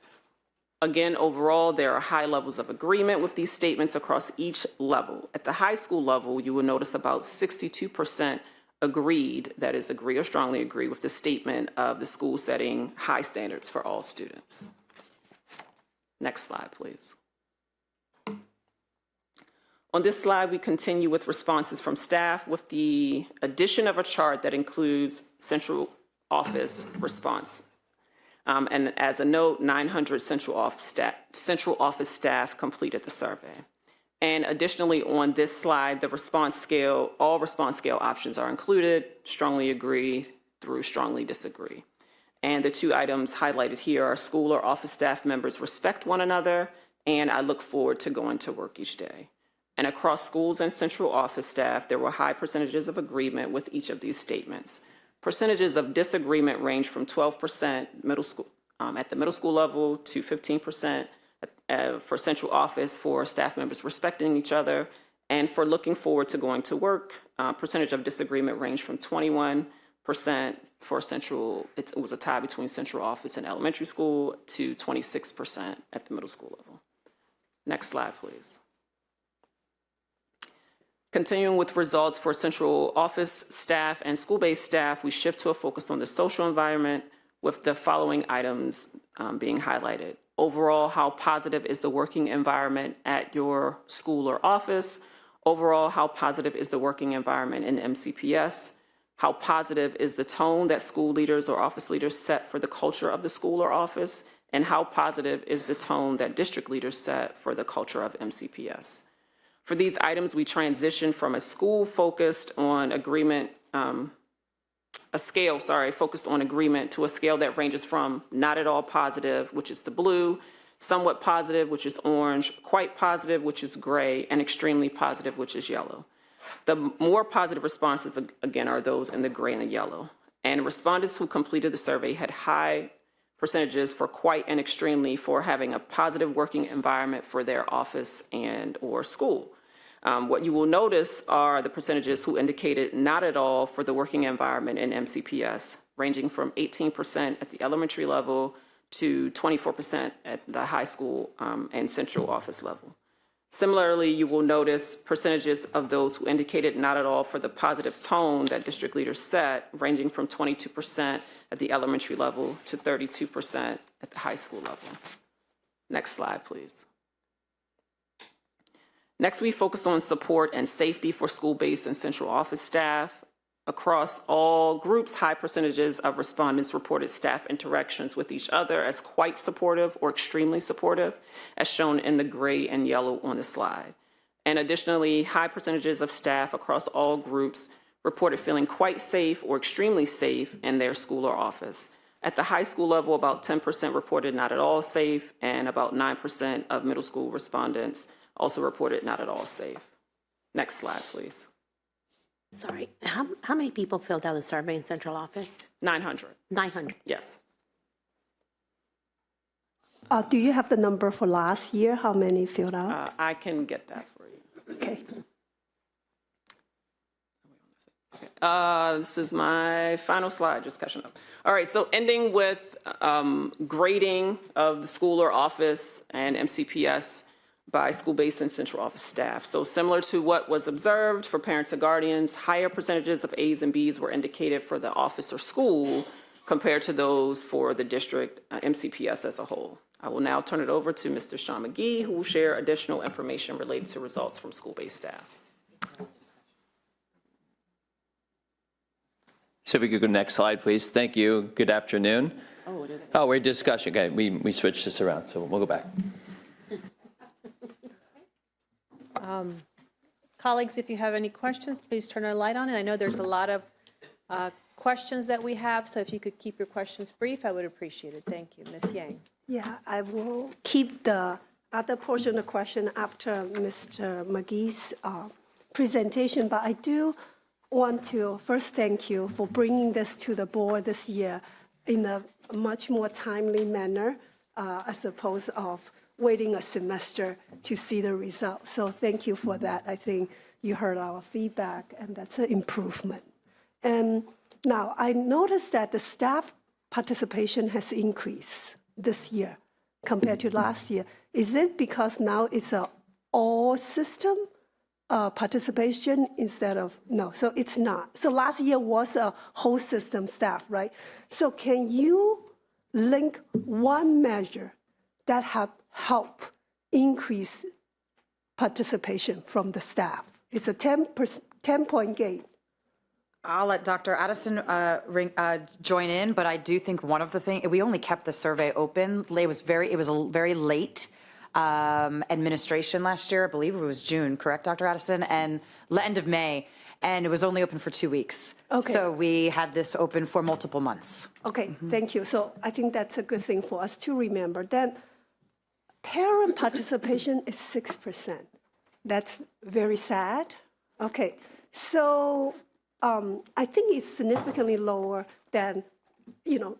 Again, overall, there are high levels of agreement with these statements across each level. At the high school level, you will notice about 62% agreed, that is, agree or strongly agree with the statement of the school setting high standards for all students. Next slide, please. On this slide, we continue with responses from staff with the addition of a chart that includes central office response. And as a note, 900 central office staff completed the survey. And additionally, on this slide, the response scale, all response scale options are included, strongly agree through strongly disagree. And the two items highlighted here are school or office staff members respect one another, and I look forward to going to work each day. And across schools and central office staff, there were high percentages of agreement with each of these statements. Percentages of disagreement range from 12% middle school, at the middle school level to 15% for central office for staff members respecting each other. And for looking forward to going to work, percentage of disagreement range from 21% for central, it was a tie between central office and elementary school, to 26% at the middle school level. Next slide, please. Continuing with results for central office staff and school-based staff, we shift to a focus on the social environment with the following items being highlighted. Overall, how positive is the working environment at your school or office? Overall, how positive is the working environment in MCPS? How positive is the tone that school leaders or office leaders set for the culture of the school or office? And how positive is the tone that district leaders set for the culture of MCPS? For these items, we transition from a school focused on agreement, focused on agreement, to a scale that ranges from not at all positive, which is the blue, somewhat positive, which is orange, quite positive, which is gray, and extremely positive, which is yellow. The more positive responses, again, are those in the gray and the yellow. And respondents who completed the survey had high percentages for quite and extremely for having a positive working environment for their office and or school. What you will notice are the percentages who indicated not at all for the working environment in MCPS, ranging from 18% at the elementary level to 24% at the high school and central office level. Similarly, you will notice percentages of those who indicated not at all for the positive tone that district leaders set, ranging from 22% at the elementary level to 32% at the high school level. Next slide, please. Next, we focused on support and safety for school-based and central office staff. Across all groups, high percentages of respondents reported staff interactions with each other as quite supportive or extremely supportive, as shown in the gray and yellow on the slide. And additionally, high percentages of staff across all groups reported feeling quite safe or extremely safe in their school or office. At the high school level, about 10% reported not at all safe, and about 9% of middle school respondents also reported not at all safe. Next slide, please. Sorry, how many people filled out the survey in central office? 900. 900. Yes. Do you have the number for last year? How many filled out? I can get that for you. Okay. This is my final slide, just catching up. All right, so ending with grading of the school or office and MCPS by school-based and central office staff. So similar to what was observed for parents and guardians, higher percentages of A's and B's were indicated for the office or school compared to those for the district MCPS as a whole. I will now turn it over to Mr. Sean McGee, who will share additional information related to results from school-based staff. So if we could go next slide, please. Thank you. Good afternoon. Oh, it is. Oh, we're in discussion. Okay, we switched this around, so we'll go back. Colleagues, if you have any questions, please turn our light on. And I know there's a lot of questions that we have, so if you could keep your questions brief, I would appreciate it. Thank you. Ms. Yang. Yeah, I will keep the other portion of the question after Mr. McGee's presentation, but I do want to first thank you for bringing this to the board this year in a much more timely manner as opposed of waiting a semester to see the results. So thank you for that. I think you heard our feedback, and that's an improvement. And now I noticed that the staff participation has increased this year compared to last year. Is it because now it's an all system participation instead of, no, so it's not. So last year was a whole system staff, right? So can you link one measure that have helped increase participation from the staff? It's a 10-point gain. I'll let Dr. Addison join in, but I do think one of the things, we only kept the survey open. It was a very late administration last year. I believe it was June, correct, Dr. Addison? And end of May, and it was only open for 2 weeks. Okay. So we had this open for multiple months. Okay, thank you. So I think that's a good thing for us to remember. Then parent participation is 6%. That's very sad. Okay, so I think it's significantly lower than,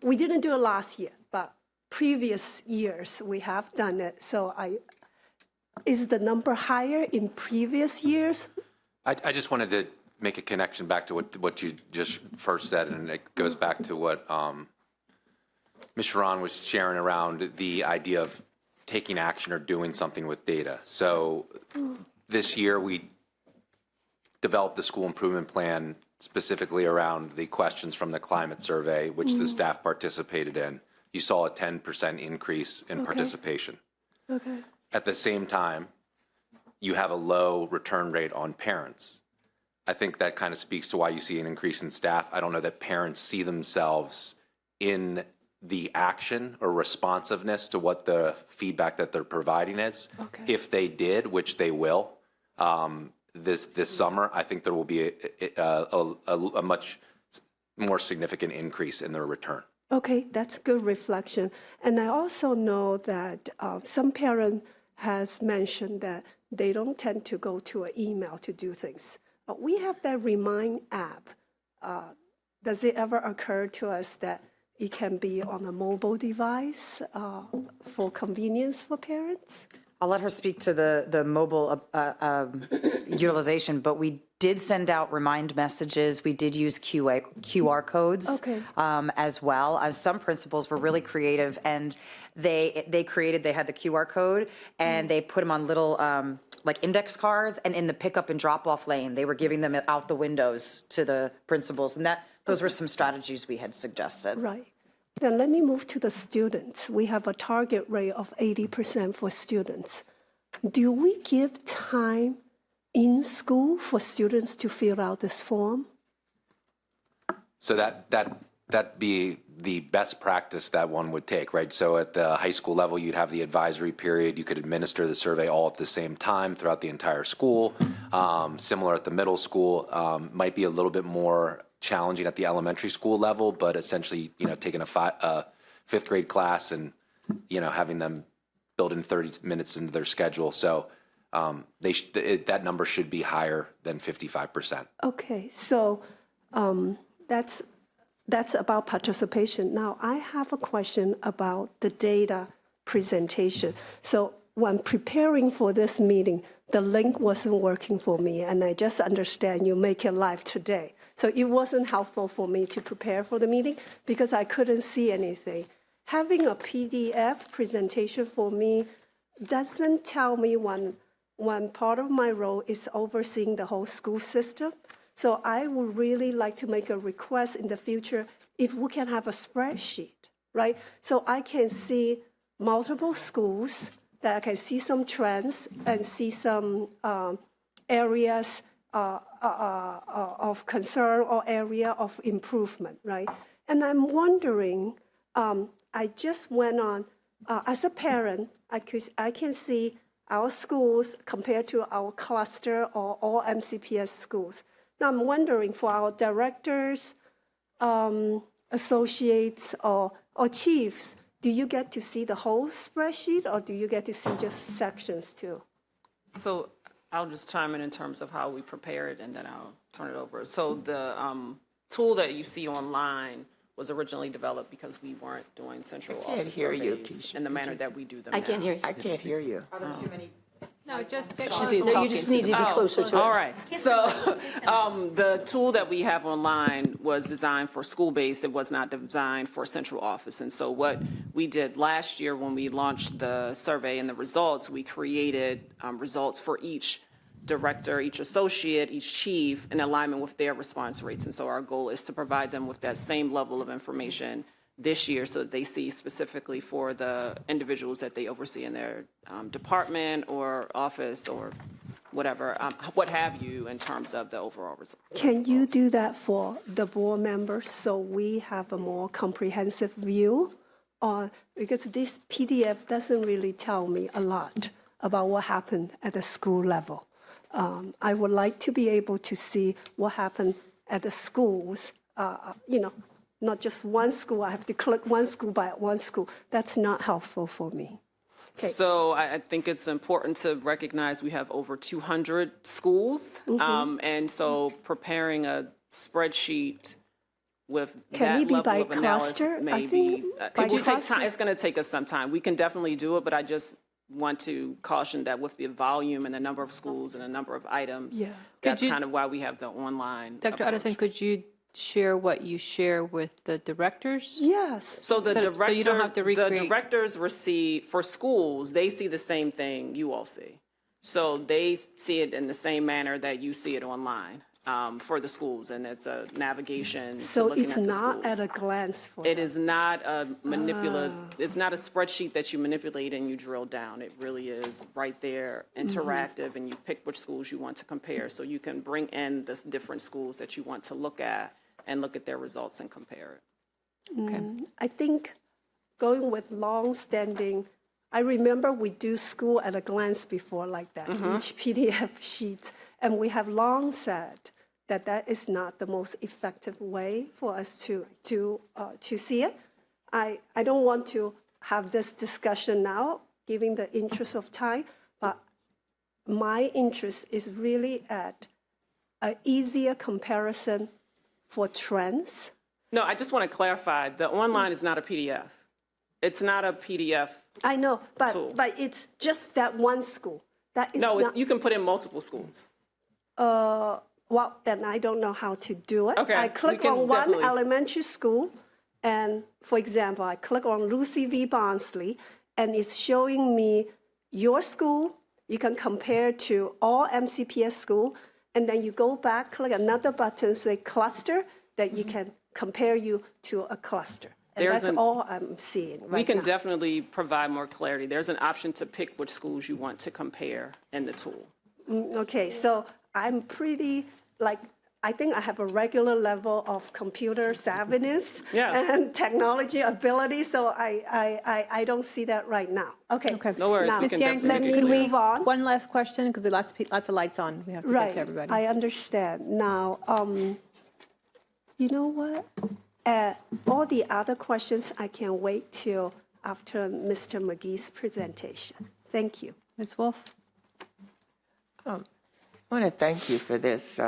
we didn't do it last year, but previous years we have done it. So is the number higher in previous years? I just wanted to make a connection back to what you just first said, and it goes back to what Ms. Sharon was sharing around the idea of taking action or doing something with data. So this year we developed the school improvement plan specifically around the questions from the climate survey, which the staff participated in. You saw a 10% increase in participation. Okay. At the same time, you have a low return rate on parents. I think that kind of speaks to why you see an increase in staff. I don't know that parents see themselves in the action or responsiveness to what the feedback that they're providing is. Okay. If they did, which they will, this summer, I think there will be a much more significant increase in their return. Okay, that's good reflection. And I also know that some parent has mentioned that they don't tend to go to an email to do things. We have that Remind app. Does it ever occur to us that it can be on a mobile device for convenience for parents? I'll let her speak to the mobile utilization, but we did send out remind messages. We did use QR codes as well. Some principals were really creative, and they had the QR code, and they put them on little like index cards, and in the pickup and drop off lane, they were giving them out the windows to the principals, and those were some strategies we had suggested. Right. Then let me move to the students. We have a target rate of 80% for students. Do we give time in school for students to fill out this form? So that be the best practice that one would take, right? So at the high school level, you'd have the advisory period. You could administer the survey all at the same time throughout the entire school. Similar at the middle school, might be a little bit more challenging at the elementary school level, but essentially, taking a fifth grade class and, having them build in 30 minutes into their schedule. So that number should be higher than 55%. Okay, so that's about participation. Now, I have a question about the data presentation. So when preparing for this meeting, the link wasn't working for me, and I just understand you make it live today. So it wasn't helpful for me to prepare for the meeting because I couldn't see anything. Having a PDF presentation for me doesn't tell me when part of my role is overseeing the whole school system. So I would really like to make a request in the future if we can have a spreadsheet, right? So I can see multiple schools, that I can see some trends and see some areas of concern or area of improvement, right? And I'm wondering, I just went on, as a parent, I can see our schools compared to our cluster or all MCPS schools. Now I'm wondering for our directors, associates, or chiefs, do you get to see the whole spreadsheet or do you get to see just sections too? So I'll just chime in terms of how we prepare it, and then I'll turn it over. So the tool that you see online was originally developed because we weren't doing central office surveys in the manner that we do them now. I can't hear you. I can't hear you. Are there too many? No, just get No, you just need to be closer to it. All right. So the tool that we have online was designed for school-based. It was not designed for central office. And so what we did last year when we launched the survey and the results, we created results for each director, each associate, each chief in alignment with their response rates. And so our goal is to provide them with that same level of information this year so that they see specifically for the individuals that they oversee in their department or office or whatever, what have you, in terms of the overall result. Can you do that for the board members so we have a more comprehensive view? Because this PDF doesn't really tell me a lot about what happened at the school level. I would like to be able to see what happened at the schools, not just one school. I have to click one school by one school. That's not helpful for me. Okay. So I think it's important to recognize we have over 200 schools. And so preparing a spreadsheet with that level of analysis may be, it will take time. It's going to take us some time. We can definitely do it, but I just want to caution that with the volume and the number of schools and the number of items, that's kind of why we have the online Dr. Addison, could you share what you share with the directors? Yes. So the directors receive, for schools, they see the same thing you all see. So they see it in the same manner that you see it online for the schools, and it's a navigation. So looking it's at the not schools. at a glance for It them. is not a it's not a spreadsheet that you manipulate and you drill down. It really is right there, interactive, and you pick which schools you want to compare. So you can bring in the different schools that you want to look at and look at their results and compare it. Okay. I think going with long-standing, I remember we do school at a glance before like that, each PDF sheet, and we have long said that is not the most effective way for us to see it. I don't want to have this discussion now, given the interest of time, but my interest is really at an easier comparison for trends. No, I just want to clarify, the online is not a PDF. It's not a PDF. I know, tool. but it's just that one school. That is you can put in multiple schools. Well, then I don't know how to do it. Okay, I click we can on one definitely- elementary school, and for example, I click on Lucy V. Barnsley, and it's showing me your school. You can compare to all MCPS school, and then you go back, click another button, say cluster, that you can compare you to a cluster. And that's all I'm seeing right now. We can definitely provide more clarity. There's an option to pick which schools you want to compare in the tool. Okay, so I'm pretty, I think I have a regular level of computer savviness and technology ability, so I don't see that right now. Okay. No worries. Now, We can definitely let make it me clear. move on. One last question, because there's lots of lights on. We have to get to everybody. I understand. Now, you know what? All the other questions, I can wait till after Mr. McGee's presentation. Thank you. Ms. Wolf? I want to thank you for this.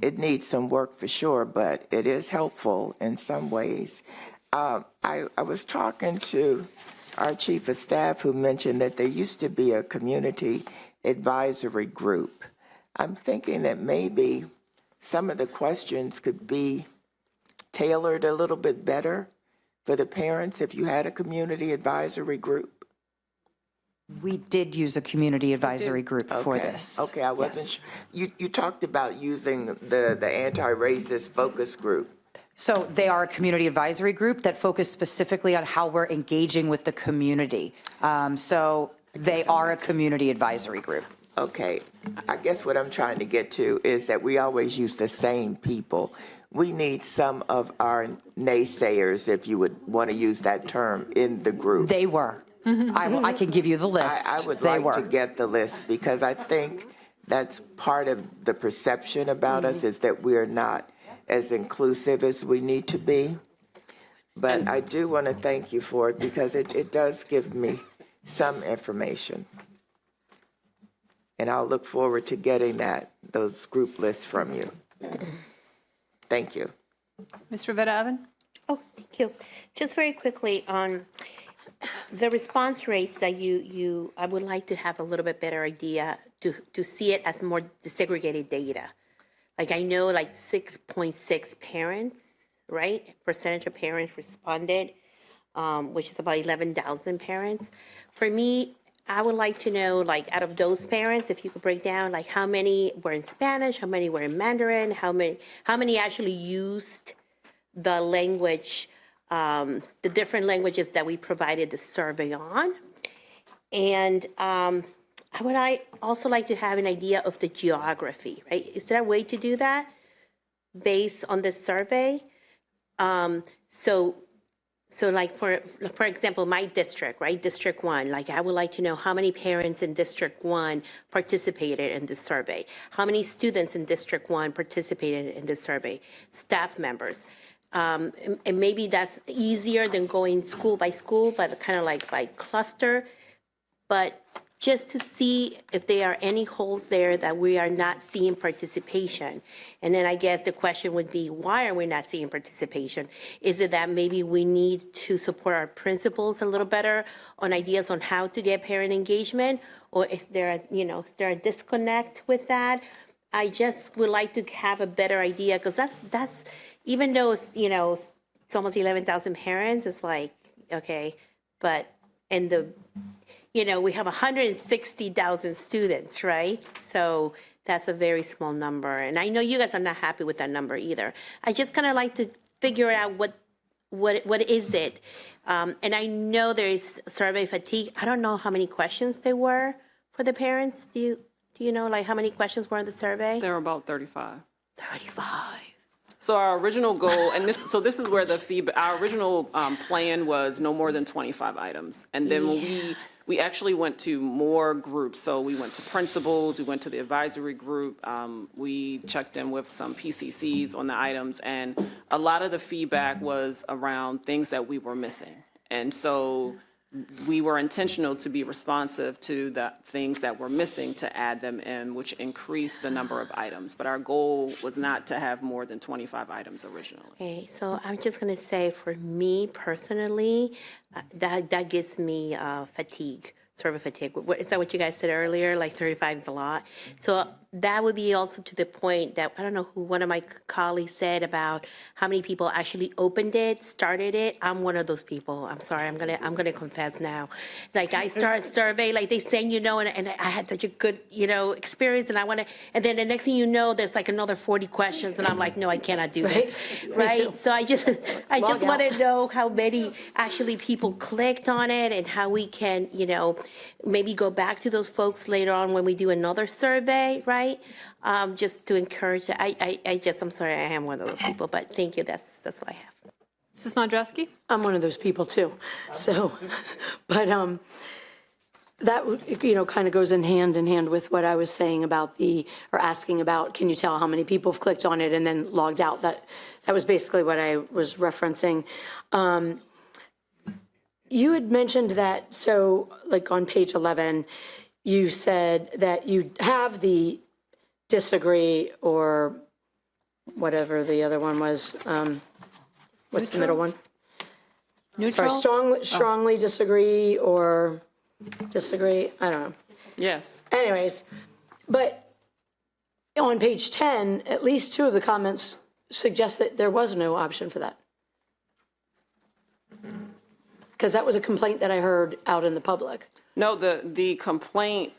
It needs some work for sure, but it is helpful in some ways. I was talking to our chief of staff who mentioned that there used to be a community advisory group. I'm thinking that maybe some of the questions could be tailored a little bit better for the parents if you had a community advisory group. We did use a community advisory group for this. Okay, I wasn't sure. You talked about using the anti-racist focus group. So they are a community advisory group that focus specifically on how we're engaging with the community. So they are a community advisory group. Okay, I guess what I'm trying to get to is that we always use the same people. We need some of our naysayers, if you would want to use that term, in the group. They were. I can give you the list. I would like to get the list because I think that's part of the perception about us is that we're not as inclusive as we need to be. But I do want to thank you for it because it does give me some information. And I'll look forward to getting those group lists from you. Thank you. Ms. Rivera-Avan? Oh, thank you. Just very quickly on the response rates that I would like to have a little bit better idea to see it as more desegregated data. Like I know 6.6 parents, right? Percentage of parents responded, which is about 11,000 parents. For me, I would like to know, out of those parents, if you could break down, how many were in Spanish, how many were in Mandarin, how many actually used the language, the different languages that we provided the survey on. And I also like to have an idea of the geography, right? Is there a way to do that based on this survey? So like for example, my district, right? District 1, like I would like to know how many parents in District 1 participated in this survey. How many students in District 1 participated in this survey? Staff members. And maybe that's easier than going school by school, but kind of like by cluster. But just to see if there are any holes there that we are not seeing participation. And then I guess the question would be, why are we not seeing participation? Is it that maybe we need to support our principals a little better on ideas on how to get parent engagement? Or is there a disconnect with that? I just would like to have a better idea, because that's even though it's almost 11,000 parents, it's like, okay, but we have 160,000 students, right? So that's a very small number. And I know you guys are not happy with that number either. I just kind of like to figure out what is it. And I know there is survey fatigue. I don't know how many questions there were for the parents. Do you know like how many questions were in the survey? There were about 35. 35. So our original goal, and this is where the feedback, our original plan was no more than 25 items. And then when we actually went to more groups. So we went to principals, we went to the advisory group, we checked in with some PCCs on the items, and a lot of the feedback was around things that we were missing. And so we were intentional to be responsive to the things that were missing to add them in, which increased the number of items. But our goal was not to have more than 25 items originally. Okay, so I'm just going to say for me personally, that gives me fatigue, survey fatigue. Is that what you guys said earlier? Like 35 is a lot. So that would be also to the point that, I don't know who one of my colleagues said about how many people actually opened it, started it. I'm one of those people. I'm sorry, I'm gonna confess now. Like I start a survey, like they send, and I had such a good, experience, and then the next thing you know, there's like another 40 questions, and I'm like, no, I cannot do this, right? So I just want to know how many actually people clicked on it, and how we can, maybe go back to those folks later on when we do another survey, right? Just to encourage. I'm sorry, I am one of those people, but thank you. That's what I have. Mrs. Mondreski? I'm one of those people too. So, but that kind of goes in hand with what I was saying about asking about, can you tell how many people have clicked on it and then logged out? That was basically what I was referencing. You had mentioned that, so like on page 11, you said that you have the disagree or whatever the other one was. What's the middle one? Neutral? Sorry, strongly disagree or disagree. I don't know. Yes. Anyways, but on page 10, at least 2 of the comments suggest that there was no option for that. Because that was a complaint that I heard out in the public. No, the complaint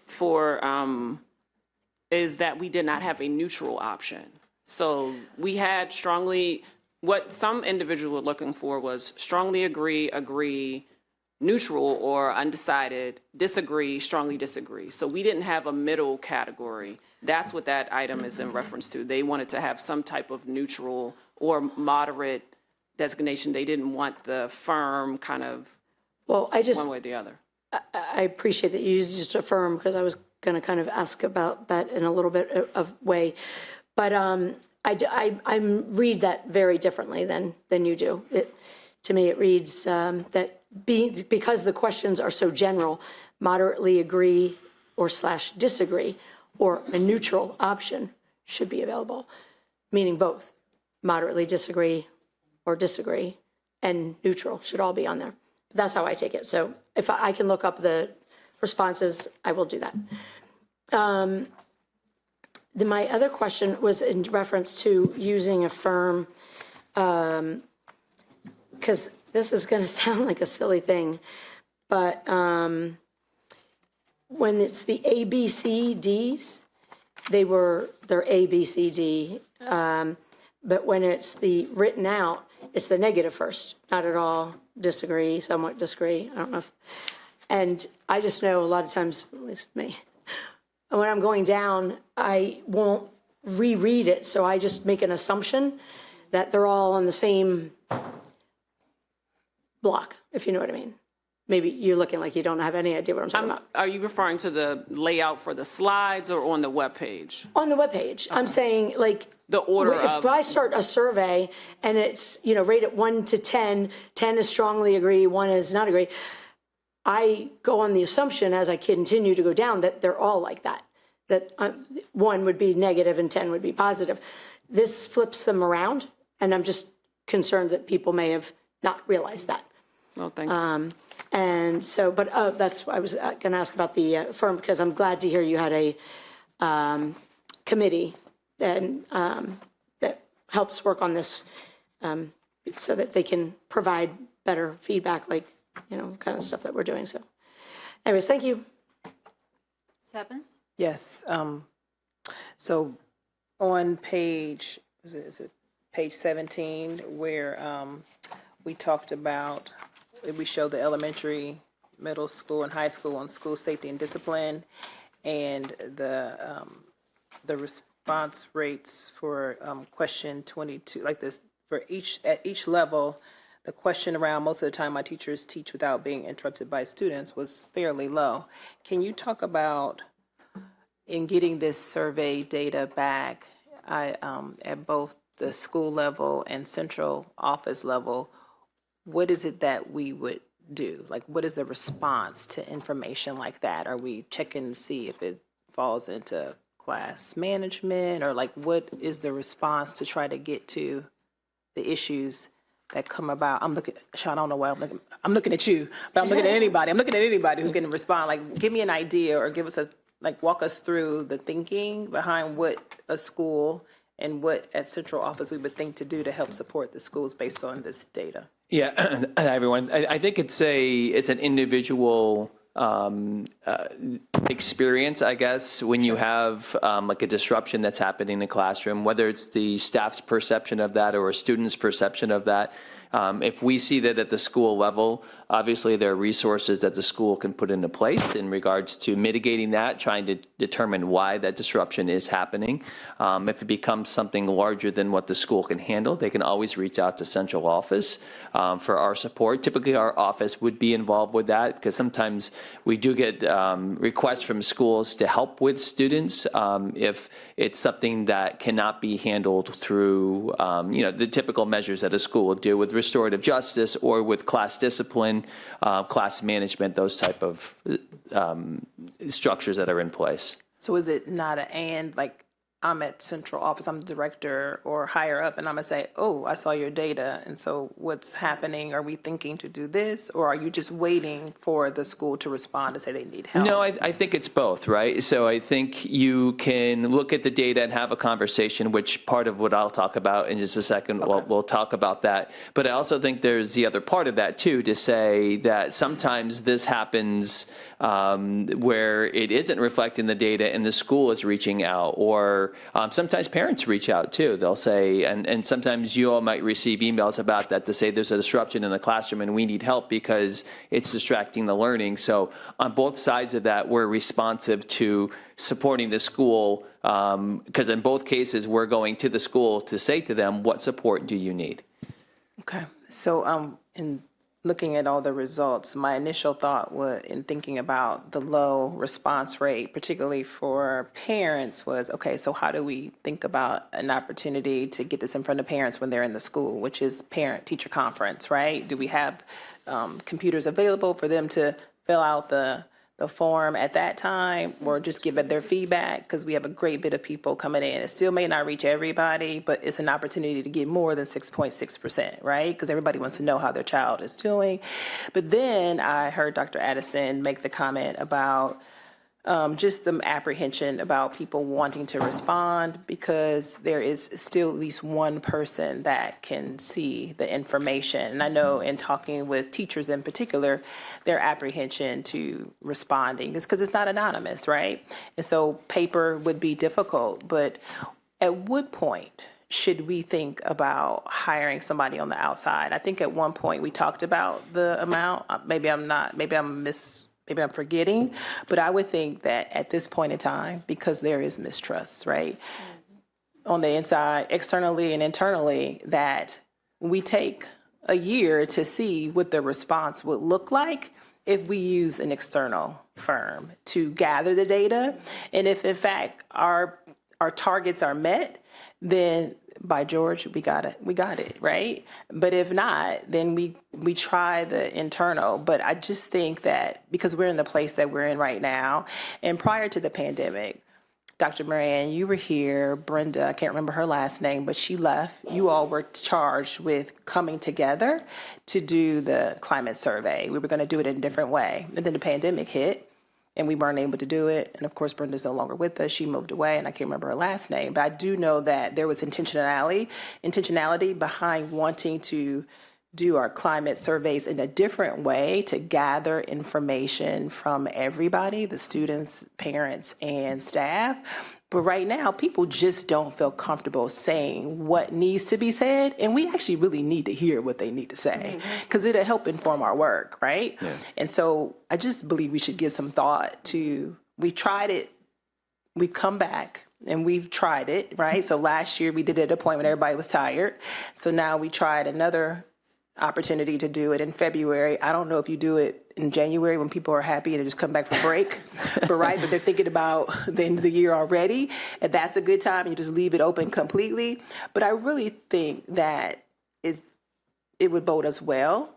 is that we did not have a neutral option. So we had what some individuals were looking for was strongly agree, neutral or undecided, disagree, strongly disagree. So we didn't have a middle category. That's what that item is in reference to. They wanted to have some type of neutral or moderate designation. They didn't want the firm kind of one way or the other. I appreciate that you used affirm, because I was going to kind of ask about that in a little bit of way. But I read that very differently than you do. To me, it reads that because the questions are so general, moderately agree or / disagree, or a neutral option should be available, meaning both moderately disagree or disagree and neutral should all be on there. That's how I take it. So if I can look up the responses, I will do that. My other question was in reference to using affirm, because this is going to sound like a silly thing, but when it's the A, B, C, Ds, they're A, B, C, D, but when it's the written out, it's the negative first, not at all, disagree, somewhat disagree, I don't know and I just know a lot of times, at least me, when I'm going down, I won't reread it, so I just make an assumption that they're all on the same block, if you know what I mean. Maybe you're looking like you don't have any idea what I'm talking about. Are you referring to the layout for the slides or on the webpage? On the webpage, I'm saying like the order if I start a survey and it's, rated 1 to 10, 10 is strongly agree, 1 is not agree, I go on the assumption as I continue to go down that they're all like that. That 1 would be negative and 10 would be positive. This flips them around, and I'm just concerned that people may have not realized that. Oh, thank you. And so, but that's why I was going to ask about the firm, because I'm glad to hear you had a committee that helps work on this so that they can provide better feedback, like, kind of stuff that we're doing. So anyways, thank you. Sevens? Yes. So on page, is it page 17, where we talked about, we show the elementary, middle school, and high school on school safety and discipline, and the response rates for question 22, like this, for at each level, the question around most of the time my teachers teach without being interrupted by students was fairly low. Can you talk about, in getting this survey data back, at both the school level and central office level, what is it that we would do? Like, what is the response to information like that? Are we checking to see if it falls into class management, or like, what is the response to try to get to the issues that come about? I'm looking, Sean, I don't know why I'm looking at you, but I'm looking at anybody. I'm looking at anybody who can respond. Like, give me an idea, or give us walk us through the thinking behind what a school and what at central office we would think to do to help support the schools based on this data. Yeah, everyone. I think it's an individual experience, I guess, when you have like a disruption that's happening in the classroom, whether it's the staff's perception of that or a student's perception of that. If we see that at the school level, obviously there are resources that the school can put into place in regards to mitigating that, trying to determine why that disruption is happening. If it becomes something larger than what the school can handle, they can always reach out to central office for our support. Typically, our office would be involved with that, because sometimes we do get requests from schools to help with students if it's something that cannot be handled through the typical measures that a school would do with restorative justice or with class discipline, class management, those type of structures that are in place. So is it not like, I'm at central office, I'm the director or higher up, and I'm gonna say, oh, I saw your data, and so what's happening? Are we thinking to do this, or are you just waiting for the school to respond to say they need help? No, I think it's both, right? So I think you can look at the data and have a conversation, which part of what I'll talk about in just a second, okay. We'll talk about that. But I also think there's the other part of that too, to say that sometimes this happens where it isn't reflecting the data and the school is reaching out, or sometimes parents reach out too. They'll say, and sometimes you all might receive emails about that to say there's a disruption in the classroom and we need help because it's distracting the learning. So on both sides of that, we're responsive to supporting the school, because in both cases, we're going to the school to say to them, what support do you need? Okay. So in looking at all the results, my initial thought in thinking about the low response rate, particularly for parents, was, okay, so how do we think about an opportunity to get this in front of parents when they're in the school, which is parent-teacher conference, right? Do we have computers available for them to fill out the form at that time, or just give it their feedback? Because we have a great bit of people coming in. It still may not reach everybody, but it's an opportunity to get more than 6.6%, right? Because everybody wants to know how their child is doing. But then I heard Dr. Addison make the comment about just the apprehension about people wanting to respond, because there is still at least one person that can see the information. And I know in talking with teachers in particular, their apprehension to responding is because it's not anonymous, right? And so paper would be difficult. But at what point should we think about hiring somebody on the outside? I think at one point we talked about the amount. Maybe I'm maybe I'm forgetting, but I would think that at this point in time, because there is mistrust, right? On the inside, externally and internally, that we take a year to see what the response would look like if we use an external firm to gather the data. And if in fact our targets are met, then by George, we got it, right? But if not, then we try the internal. But I just think that because we're in the place that we're in right now, and prior to the pandemic, Dr. Moran, you were here, Brenda, I can't remember her last name, but she left. You all were charged with coming together to do the climate survey. We were going to do it in a different way. And then the pandemic hit, and we weren't able to do it. And of course, Brenda's no longer with us. She moved away, and I can't remember her last name. But I do know that there was intentionality behind wanting to do our climate surveys in a different way to gather information from everybody, the students, parents, and staff. But right now, people just don't feel comfortable saying what needs to be said. And we actually really need to hear what they need to say because it'll help inform our work, right? Yeah. And so I just believe we should give some thought to, we tried it, we've come back. And we've tried it, right? So last year we did it at a point when everybody was tired. So now we tried another opportunity to do it in February. I don't know if you do it in January when people are happy and they just come back for break, but they're thinking about the end of the year already, and that's a good time. You just leave it open completely. But I really think that it would bode us well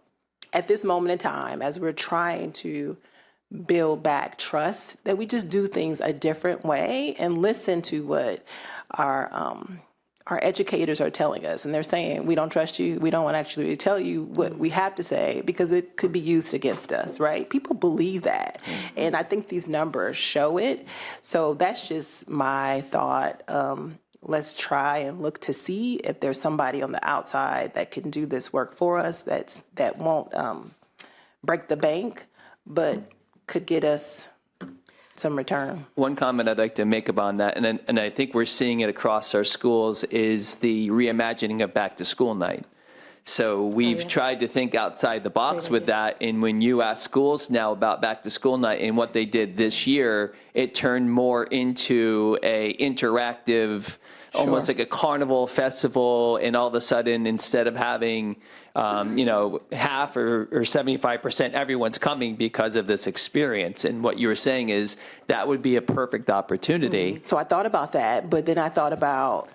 at this moment in time as we're trying to build back trust, that we just do things a different way and listen to what our educators are telling us. And they're saying, we don't trust you. We don't want to actually tell you what we have to say because it could be used against us, right? People believe that. And I think these numbers show it. So that's just my thought. Let's try and look to see if there's somebody on the outside that can do this work for us that won't break the bank, but could get us some return. One comment I'd like to make about that, and I think we're seeing it across our schools, is the reimagining of back to school night. So we've tried to think outside the box with that. And when you ask schools now about back to school night and what they did this year, it turned more into a interactive, almost like a carnival festival. And all of a sudden, instead of having half or 75%, everyone's coming because of this experience. And what you were saying is that would be a perfect opportunity. Mm-hmm. So I thought about that, but then I thought about,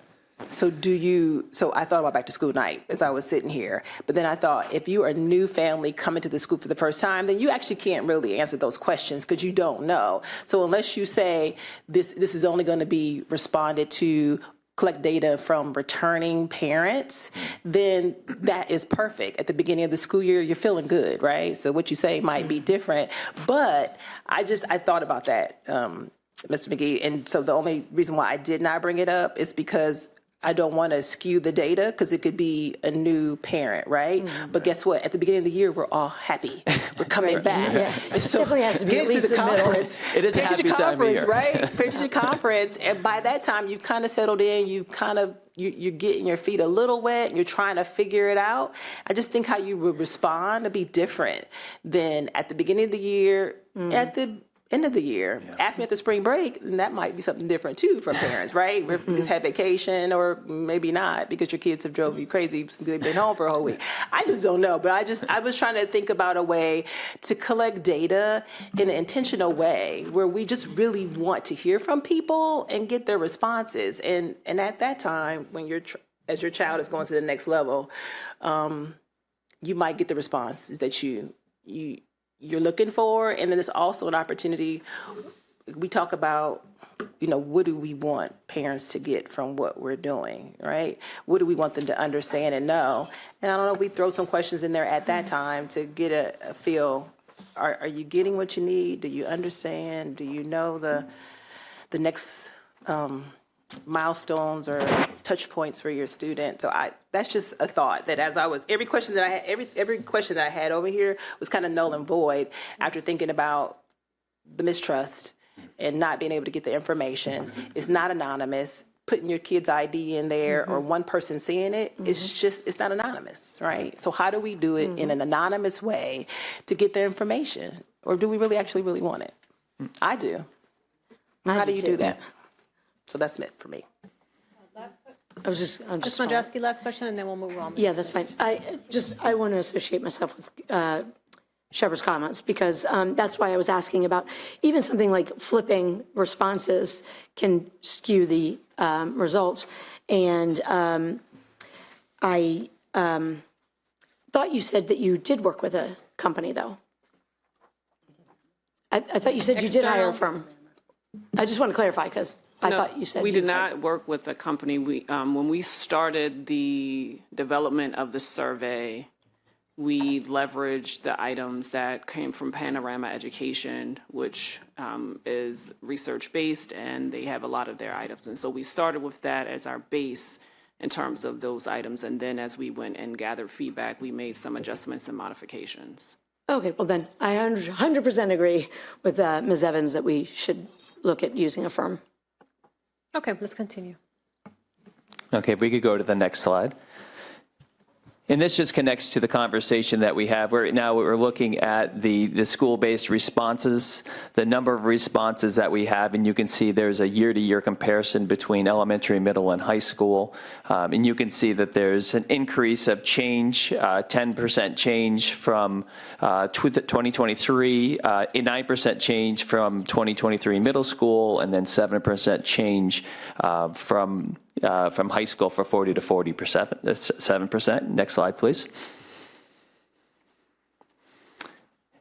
so I thought about back to school night as I was sitting here. But then I thought, if you are a new family coming to the school for the first time, then you actually can't really answer those questions because you don't know. So unless you say this is only going to be responded to, collect data from returning parents, then that is perfect. At the beginning of the school year, you're feeling good, right? So what you say might be different. But I thought about that, Mr. McGee. And so the only reason why I did not bring it up is because I don't want to skew the data because it could be a new parent, right? Mm-hmm. But guess what? At the beginning of the year, we're all happy. We're coming back. Yeah. And so definitely has to be at least the conference. It is a happy time of year. Right? Parent-teacher conference. And by that time, you've kind of settled in. You're getting your feet a little wet. And you're trying to figure it out. I just think how you would respond to be different than at the beginning of the year, at the end of the year. Yeah. Ask me at the spring break, and that might be something different too from parents, right? We just had vacation, or maybe not because your kids have drove you crazy. They've been home for a whole week. I just don't know. But I was trying to think about a way to collect data in an intentional way where we just really want to hear from people and get their responses. And at that time, when as your child is going to the next level, you might get the responses that you're looking for. And then it's also an opportunity. We talk about, what do we want parents to get from what we're doing, right? What do we want them to understand and know? And I don't know, we throw some questions in there at that time to get a feel. Are you getting what you need? Do you understand? Do you know the next milestones or touch points for your student? So that's just a thought that every question that I had over here was kind of null and void after thinking about the mistrust and not being able to get the information. It's not anonymous. Putting your kid's ID in there or one person seeing it, it's not anonymous, right? So how do we do it in an anonymous way to get the information? Or do we really want it? I do. How do you do that? So that's it for me. I'm just Ms. Modrowski, last question, and then we'll move on. Yeah, that's fine. I want to associate myself with Shepherd's comments because that's why I was asking about even something like flipping responses can skew the results. And I thought you said that you did work with a company, though. I thought you said you did hire a firm. I just want to clarify because I thought you said we you did not work with a company. When we started the development of the survey, we leveraged the items that came from Panorama Education, which is research-based, and they have a lot of their items. And so we started with that as our base in terms of those items. And then as we went and gathered feedback, we made some adjustments and modifications. Okay, well then, I 100% agree with Ms. Evans that we should look at using a firm. Okay, let's continue. Okay, if we could go to the next slide. And this just connects to the conversation that we have. We're looking at the school-based responses, the number of responses that we have, and you can see there's a year-to-year comparison between elementary, middle, and high school. And you can see that there's an increase of change, 10% change from 2023, a 9% change from 2023 middle school, and then 7% change from high school for 40 to 40%, 7%. Next slide, please.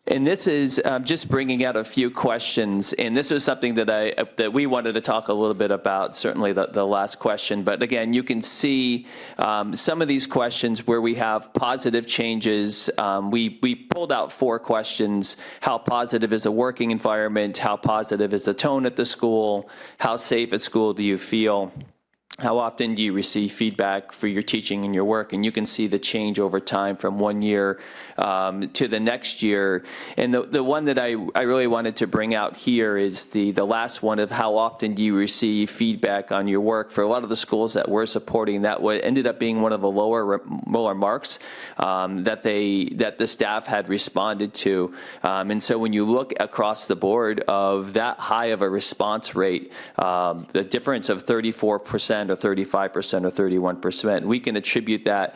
And this is just bringing out a few questions, and this is something that we wanted to talk a little bit about, certainly the last question. But again, you can see some of these questions where we have positive changes. We pulled out 4 questions. How positive is the working environment? How positive is the tone at the school? How safe at school do you feel? How often do you receive feedback for your teaching and your work? And you can see the change over time from one year to the next year. And the one that I really wanted to bring out here is the last one of how often do you receive feedback on your work. For a lot of the schools that we're supporting, that ended up being one of the lower marks that the staff had responded to. And so when you look across the board of that high of a response rate, the difference of 34% or 35% or 31%, we can attribute that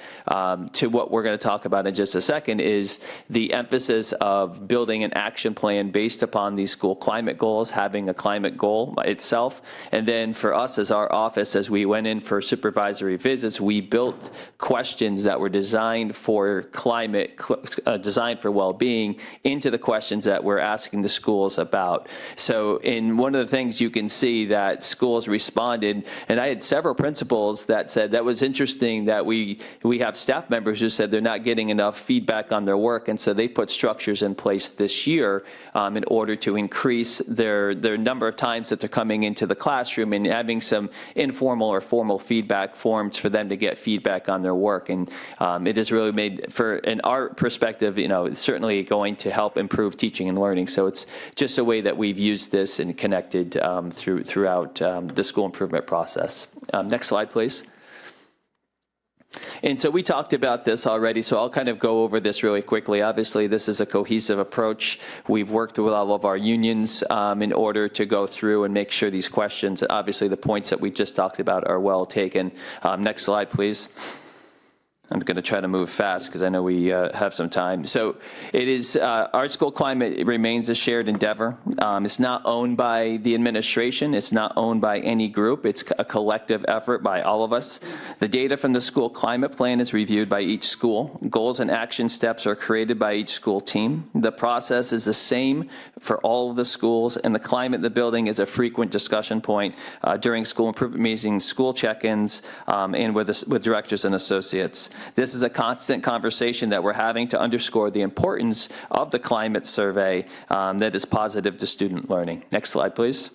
to what we're going to talk about in just a second, is the emphasis of building an action plan based upon these school climate goals, having a climate goal itself. And then for us as our office, as we went in for supervisory visits, we built questions that were designed for climate, designed for well-being into the questions that we're asking the schools about. So in one of the things you can see that schools responded, and I had several principals that said that was interesting that we have staff members who said they're not getting enough feedback on their work, and so they put structures in place this year in order to increase their number of times that they're coming into the classroom and having some informal or formal feedback forms for them to get feedback on their work. And it has really made, in our perspective, it's certainly going to help improve teaching and learning. So it's just a way that we've used this and connected throughout the school improvement process. Next slide, please. And so we talked about this already, so I'll kind of go over this really quickly. Obviously, this is a cohesive approach. We've worked with all of our unions in order to go through and make sure these questions, obviously the points that we just talked about, are well taken. Next slide, please. I'm going to try to move fast because I know we have some time. So it is, our school climate remains a shared endeavor. It's not owned by the administration. It's not owned by any group. It's a collective effort by all of us. The data from the school climate plan is reviewed by each school. Goals and action steps are created by each school team. The process is the same for all of the schools, and the climate in the building is a frequent discussion point during school improvement meetings, school check-ins, and with directors and associates. This is a constant conversation that we're having to underscore the importance of the climate survey that is positive to student learning. Next slide, please.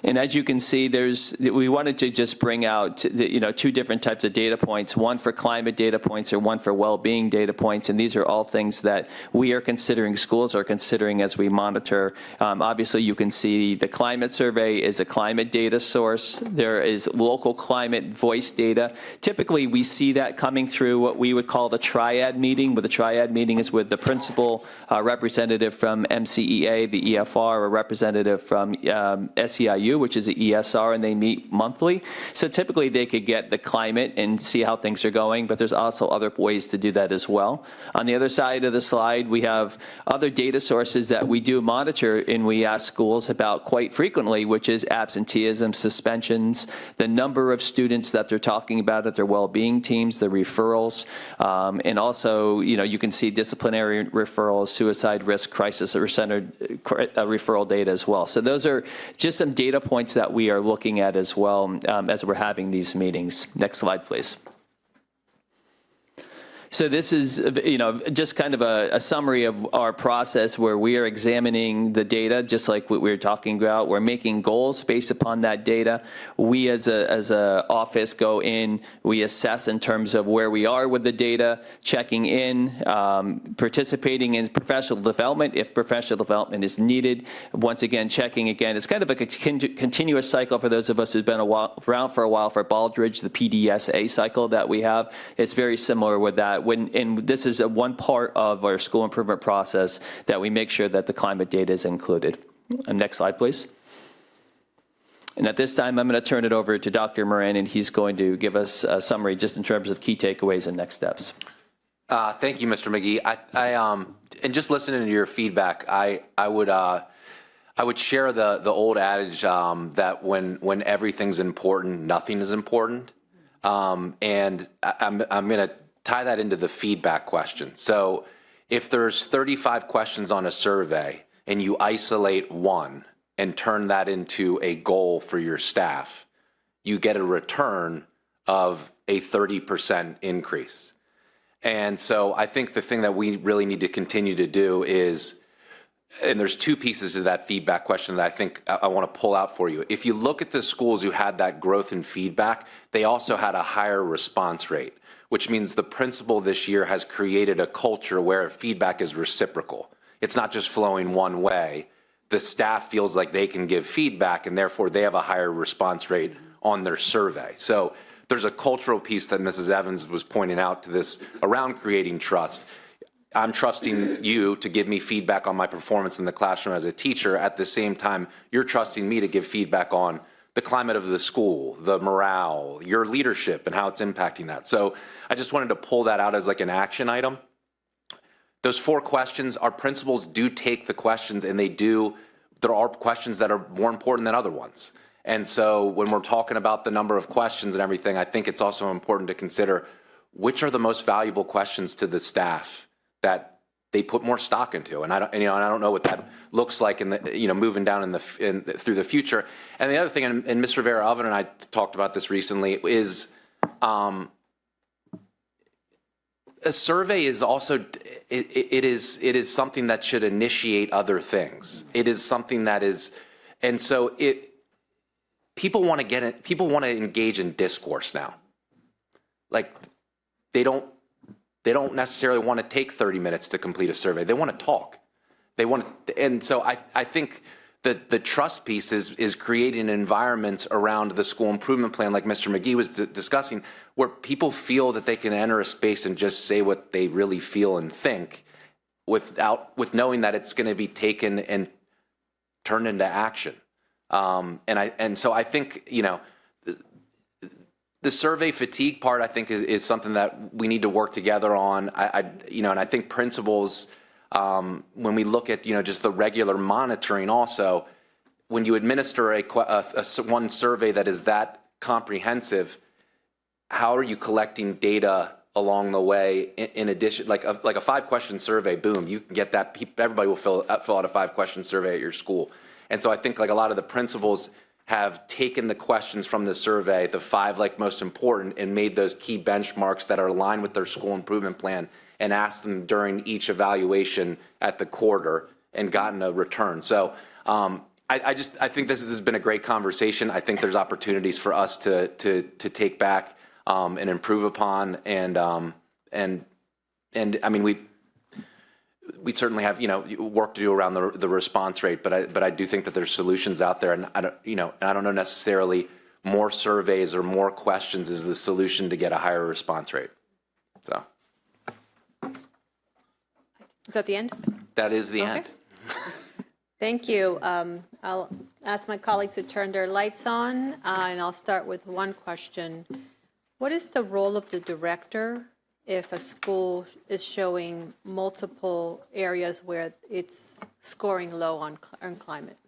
And as you can see, we wanted to just bring out, two different types of data points, one for climate data points or one for well-being data points. And these are all things that we are considering, schools are considering as we monitor. Obviously, you can see the climate survey is a climate data source. There is local climate voice data. Typically, we see that coming through what we would call the triad meeting, where the triad meeting is with the principal, representative from MCEA, the EFR, a representative from SEIU, which is the ESR, and they meet monthly. So typically they could get the climate and see how things are going, but there's also other ways to do that as well. On the other side of the slide, we have other data sources that we do monitor and we ask schools about quite frequently, which is absenteeism, suspensions, the number of students that they're talking about at their well-being teams, the referrals, and also, you can see disciplinary referrals, suicide risk, crisis-centered referral data as well. So those are just some data points that we are looking at as well as we're having these meetings. Next slide, please. So this is, just kind of a summary of our process where we are examining the data, just like what we were talking about. We're making goals based upon that data. We as a office go in, we assess in terms of where we are with the data, checking in, participating in professional development if professional development is needed. Once again, checking again. It's kind of a continuous cycle for those of us who've been around for a while for Baldrige, the PDSA cycle that we have. It's very similar with that. And this is one part of our school improvement process that we make sure that the climate data is included. Next slide, please. And at this time, I'm going to turn it over to Dr. Moran, and he's going to give us a summary just in terms of key takeaways and next steps. Thank you, Mr. McGee. And just listening to your feedback, I would share the old adage that when everything's important, nothing is important. And I'm going to tie that into the feedback question. So if there's 35 questions on a survey and you isolate one and turn that into a goal for your staff, you get a return of a 30% increase. And so I think the thing that we really need to continue to do is, and there's two pieces to that feedback question that I think I want to pull out for you. If you look at the schools who had that growth in feedback, they also had a higher response rate, which means the principal this year has created a culture where feedback is reciprocal. It's not just flowing one way. The staff feels like they can give feedback, and therefore they have a higher response rate on their survey. So there's a cultural piece that Mrs. Evans was pointing out to this around creating trust. I'm trusting you to give me feedback on my performance in the classroom as a teacher. At the same time, you're trusting me to give feedback on the climate of the school, the morale, your leadership, and how it's impacting that. So I just wanted to pull that out as like an action item. Those 4 questions, our principals do take the questions, and there are questions that are more important than other ones. And so when we're talking about the number of questions and everything, I think it's also important to consider which are the most valuable questions to the staff that they put more stock into, and I don't know what that looks like in the moving down through the future. And the other thing, and Ms. Rivera-Oven and I talked about this recently, is a survey is also it is something that should initiate other things. It is something that is, and so people want to get it. People want to engage in discourse now. Like they don't necessarily want to take 30 minutes to complete a survey. They want to talk. And so I think that the trust piece is creating an environment around the school improvement plan, like Mr. McGee was discussing, where people feel that they can enter a space and just say what they really feel and think, with knowing that it's going to be taken and turned into action. And so I think the survey fatigue part, I think, is something that we need to work together on. And I think principals, when we look at just the regular monitoring, also, when you administer one survey that is that comprehensive, how are you collecting data along the way? In addition, like a 5-question survey, boom, you can get that. Everybody will fill out a 5-question survey at your school. And so I think like a lot of the principals have taken the questions from the survey, the 5 most important, and made those key benchmarks that are aligned with their school improvement plan, and asked them during each evaluation at the quarter and gotten a return. So I think this has been a great conversation. I think there's opportunities for us to take back and improve upon, and I mean, we certainly have, work to do around the response rate, but I do think that there's solutions out there, and I don't know necessarily more surveys or more questions is the solution to get a higher response rate. So Is that the end? that is the Okay. end. Thank you. I'll ask my colleagues to turn their lights on, and I'll start with one question. What is the role of the director if a school is showing multiple areas where it's scoring low on climate?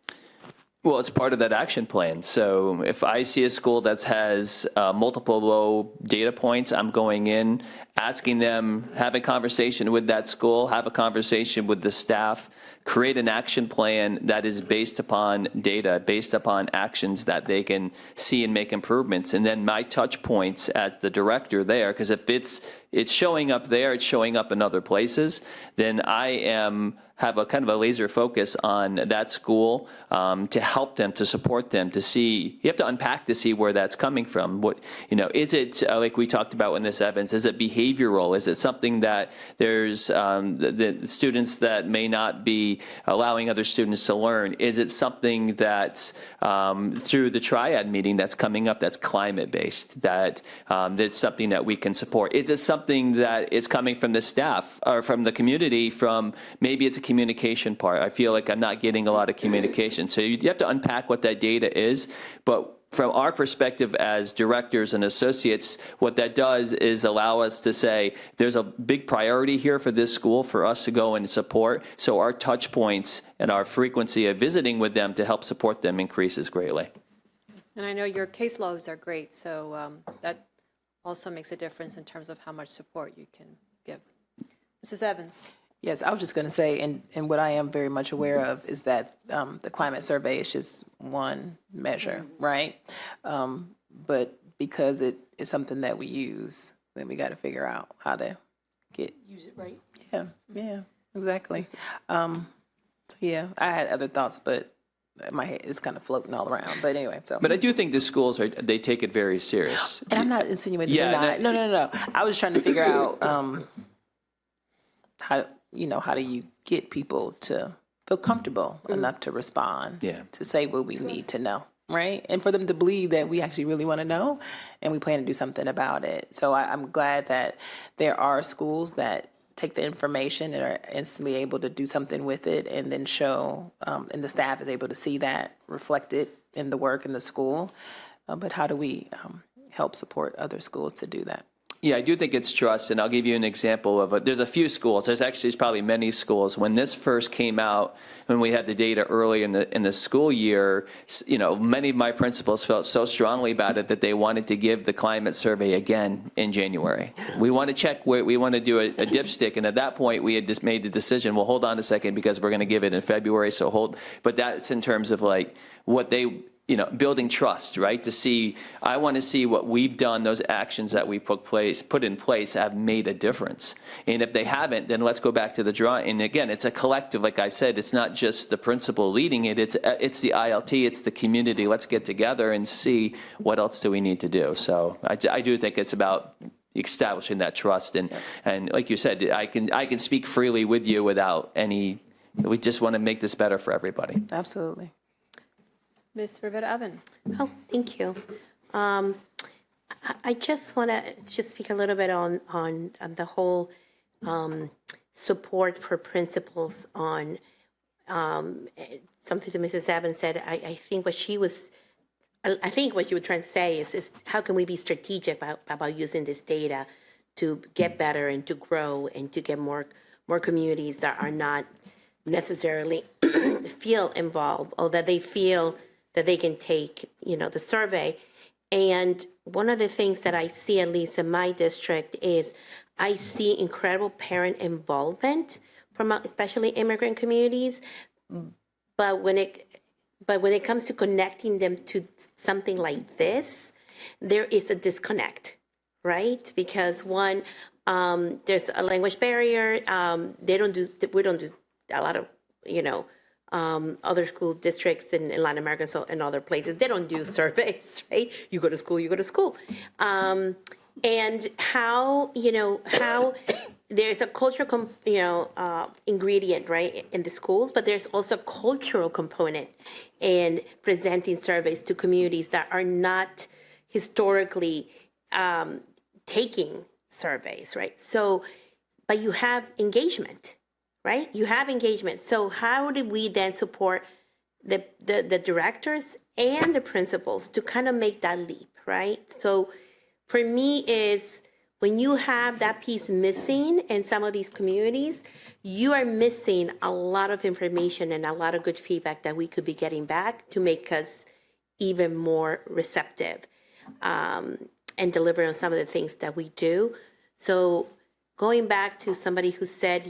Well, it's part of that action plan. So if I see a school that has multiple low data points, I'm going in, asking them, have a conversation with that school, have a conversation with the staff, create an action plan that is based upon data, based upon actions that they can see and make improvements. And then my touch points as the director there, because if it's showing up there, it's showing up in other places, then I have a kind of a laser focus on that school to help them, to support them, to see, you have to unpack to see where that's coming from. What, is it, like we talked about in this, Evans, is it behavioral? Is it something that there's the students that may not be allowing other students to learn? Is it something that's through the triad meeting that's coming up that's climate-based, that's something that we can support? Is it something that is coming from the staff or from the community, from maybe it's a communication part? I feel like I'm not getting a lot of communication. So you have to unpack what that data is. But from our perspective as directors and associates, what that does is allow us to say, there's a big priority here for this school for us to go and support. So our touch points and our frequency of visiting with them to help support them increases greatly. And I know your case loads are great, so that also makes a difference in terms of how much support you can give. Mrs. Evans. Yes, I was just going to say, and what I am very much aware of is that the climate survey is just one measure, right? But because it is something that we use, then we got to figure out how to Use it right. Yeah, exactly. So yeah, I had other thoughts, but my head is kind of floating all around. But anyway, so. But I do think the schools they take it very serious. And I'm not insinuating Yeah, they're not. No. I was trying to figure out how do you get people to feel comfortable enough to respond, to say what we need to know, right? And for them to believe that we actually really want to know and we plan to do something about it. So I'm glad that there are schools that take the information and are instantly able to do something with it and then show, and the staff is able to see that reflected in the work in the school. But how do we help support other schools to do that? Yeah, I do think it's trust, and I'll give you an example of it. There's a few schools. There's probably many schools. When this first came out, when we had the data early in the school year, many of my principals felt so strongly about it that they wanted to give the climate survey again in January. We want to check where we want to do a dipstick, and at that point we had just made the decision. Well, hold on a second because we're going to give it in February. So hold, but that's in terms of like what they. Building trust, right? I want to see what we've done, those actions that we put in place have made a difference. And if they haven't, then let's go back to the drawing. And again, it's a collective, like I said, it's not just the principal leading it, it's the ILT, it's the community. Let's get together and see what else do we need to do. So I do think it's about establishing that trust. And like you said, I can speak freely with you without we just want to make this better for everybody. Absolutely. Ms. Rivera-Oven. Oh, thank you. I just want to speak a little bit on the whole support for principals on something that Mrs. Evans said. I think what you were trying to say is how can we be strategic about using this data to get better and to grow and to get more communities that are not necessarily feel involved or that they feel that they can take, the survey. And one of the things that I see, at least in my district, is I see incredible parent involvement from especially immigrant communities. But when it comes to connecting them to something like this, there is a disconnect, right? Because one, there's a language barrier. We don't do a lot of, other school districts in Latin America, so in other places, they don't do surveys, right? You go to school, you go to school. And how there's a cultural, ingredient, right, in the schools, but there's also a cultural component in presenting surveys to communities that are not historically taking surveys, right? So, but you have engagement, right? You have engagement. So how do we then support the directors and the principals to kind of make that leap, right? So for me is when you have that piece missing in some of these communities, you are missing a lot of information and a lot of good feedback that we could be getting back to make us even more receptive and deliver on some of the things that we do. So going back to somebody who said,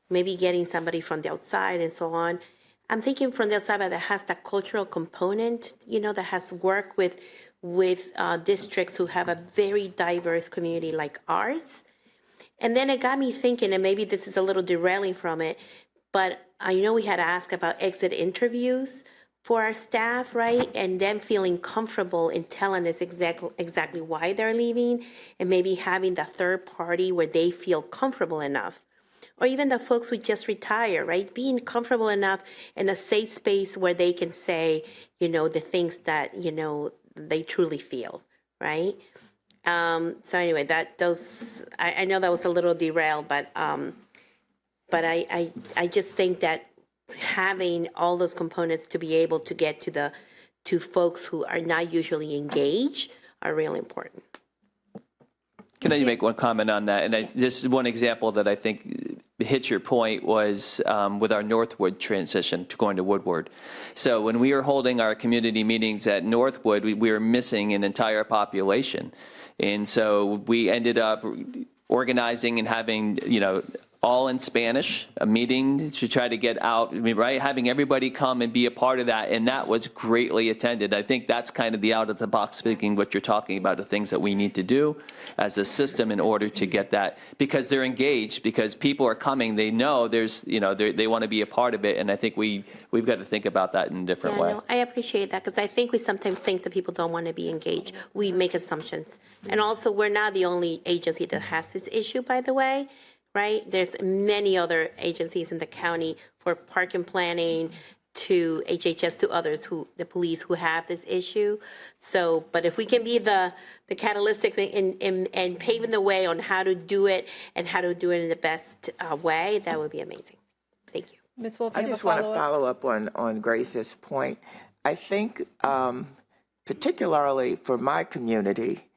maybe getting somebody from the outside and so on, I'm thinking from the outside that has that cultural component, that has worked with districts who have a very diverse community like ours. And then it got me thinking, and maybe this is a little derailing from it, but I know we had asked about exit interviews for our staff, right? And them feeling comfortable in telling us exactly why they're leaving, and maybe having the third party where they feel comfortable enough. Or even the folks who just retire, right? Being comfortable enough in a safe space where they can say, the things that, they truly feel, right? So anyway, I know that was a little derailed, but I just think that having all those components to be able to get to folks who are not usually engaged are really important. Can I make one comment on that? And this is one example that I think hits your point was with our Northwood transition to going to Woodward. So when we were holding our community meetings at Northwood, we were missing an entire population. And so we ended up organizing and having, all in Spanish, a meeting to try to get out, right? Having everybody come and be a part of that. And that was greatly attended. I think that's kind of the out of the box speaking, what you're talking about, the things that we need to do as a system in order to get that, because they're engaged, because people are coming, they know there's, they want to be a part of it. And I think we've got to think about that in a different way. No, I appreciate that, because I think we sometimes think that people don't want to be engaged. We make assumptions. And also, we're not the only agency that has this issue, by the way. Right? There's many other agencies in the county, for park and planning to HHS to others, the police, who have this issue. So, but if we can be the catalytic thing in paving the way on how to do it and how to do it in the best way, that would be amazing. Thank you. Ms. Wolf, I just want to follow up on Grace's point. I think particularly for my community,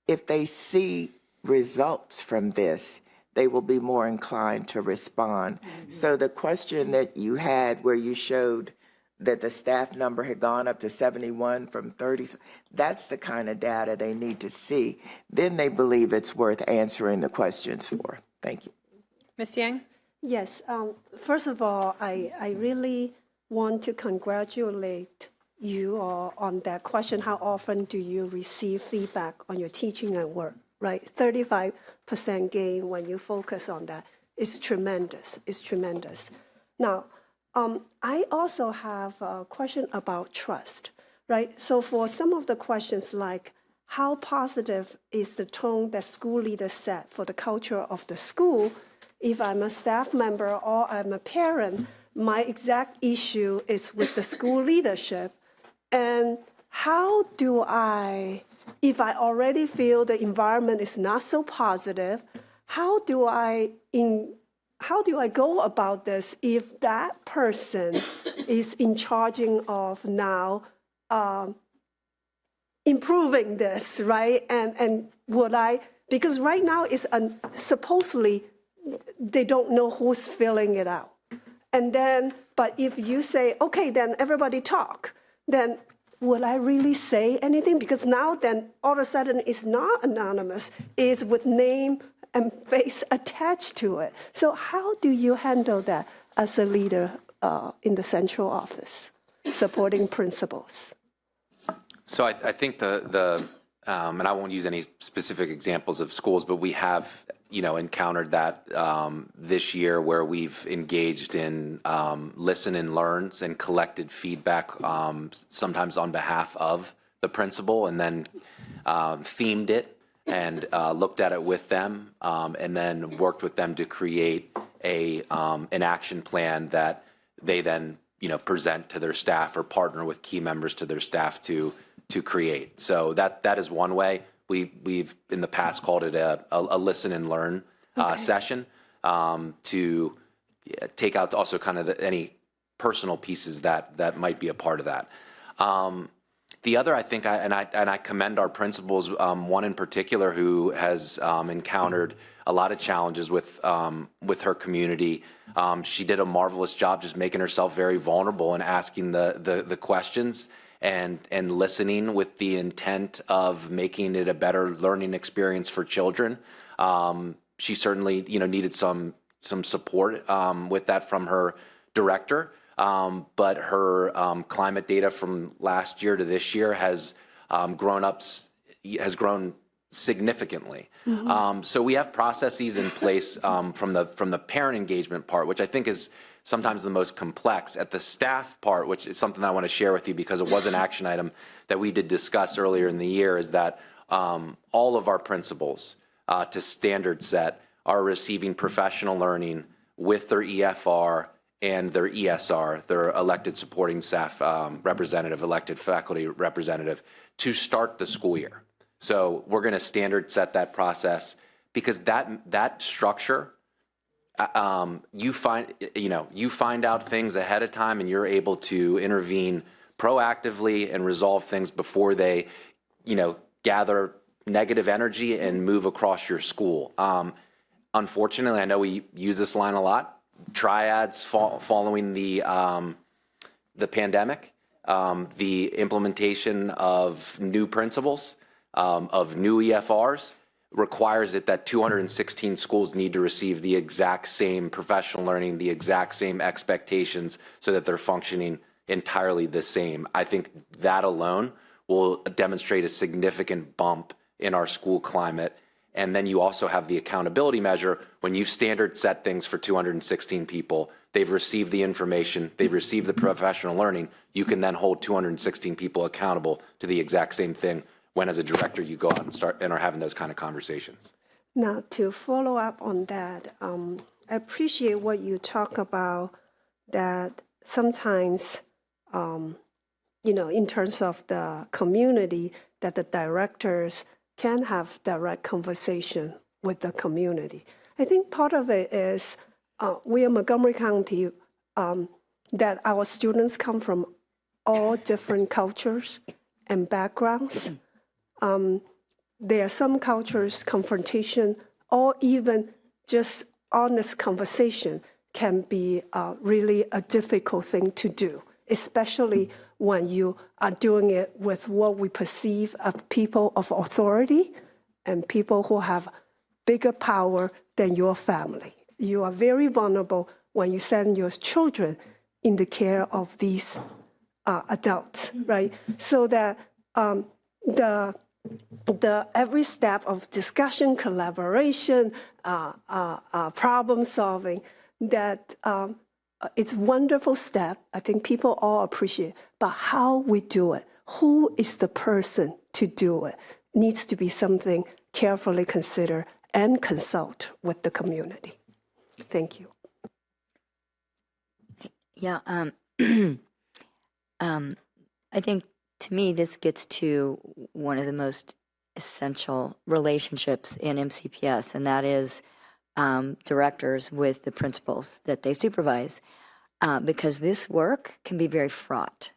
if they see results from this, they will be more inclined to respond. Mm-hmm. So the question that you had where you showed that the staff number had gone up to 71 from 30, that's the kind of data they need to see. Then they believe it's worth answering the questions for. Thank you. Ms. Yang? Yes. First of all, I really want to congratulate you on that question. How often do you receive feedback on your teaching and work? Right, 35% gain when you focus on that is tremendous. It's tremendous. Now, I also have a question about trust, right? So for some of the questions like how positive is the tone that school leaders set for the culture of the school, if I'm a staff member or I'm a parent, my exact issue is with the school leadership. And how do if I already feel the environment is not so positive, how do I go about this if that person is in charge of now improving this, right? And would I, because right now it's supposedly they don't know who's filling it out. And then, but if you say, okay, then everybody talk, then will I really say anything? Because now then all of a sudden it's not anonymous, it's with name and face attached to it. So how do you handle that as a leader in the central office, supporting principals? So I think and I won't use any specific examples of schools, but we have encountered that this year, where we've engaged in listen and learns and collected feedback, sometimes on behalf of the principal, and then themed it and looked at it with them, and then worked with them to create an action plan that they then present to their staff or partner with key members to their staff to create. So that is one way. We've in the past called it a listen and learn session, to take out also kind of any personal pieces that might be a part of that. The other, I think, I commend our principals, one in particular who has encountered a lot of challenges with her community. She did a marvelous job just making herself very vulnerable and asking the questions and listening with the intent of making it a better learning experience for children. She certainly, needed some support with that from her director. But her climate data from last year to this year has grown significantly. So we have processes in place from the parent engagement part, which I think is sometimes the most complex. At the staff part, which is something I want to share with you because it was an action item that we did discuss earlier in the year, is that all of our principals to standard set are receiving professional learning with their EFR and their ESR, their elected supporting staff representative, elected faculty representative, to start the school year. So we're going to standard set that process, because that structure, you find out things ahead of time, and you're able to intervene proactively and resolve things before they, gather negative energy and move across your school. Unfortunately, I know we use this line a lot. Triads following the pandemic, the implementation of new principals, of new EFRs, requires it that 216 schools need to receive the exact same professional learning, the exact same expectations, so that they're functioning entirely the same. I think that alone will demonstrate a significant bump in our school climate. And then you also have the accountability measure. When you standard set things for 216 people, they've received the information, they've received the professional learning, you can then hold 216 people accountable to the exact same thing when, as a director, you go out and are having those kind of conversations. Now, to follow up on that, I appreciate what you talk about, that sometimes, in terms of the community, that the directors can have direct conversation with the community. I think part of it is we in Montgomery County, that our students come from all different cultures and backgrounds. There are some cultures, confrontation, or even just honest conversation can be really a difficult thing to do, especially when you are doing it with what we perceive of people of authority and people who have bigger power than your family. You are very vulnerable when you send your children in the care of these adults, right? So that the every step of discussion, collaboration, problem solving, that it's a wonderful step. I think people all appreciate, but how we do it, who is the person to do it, needs to be something carefully considered and consult with the community. Thank you. Yeah, I think, to me, this gets to one of the most essential relationships in MCPS, and that is directors with the principals that they supervise, because this work can be very fraught.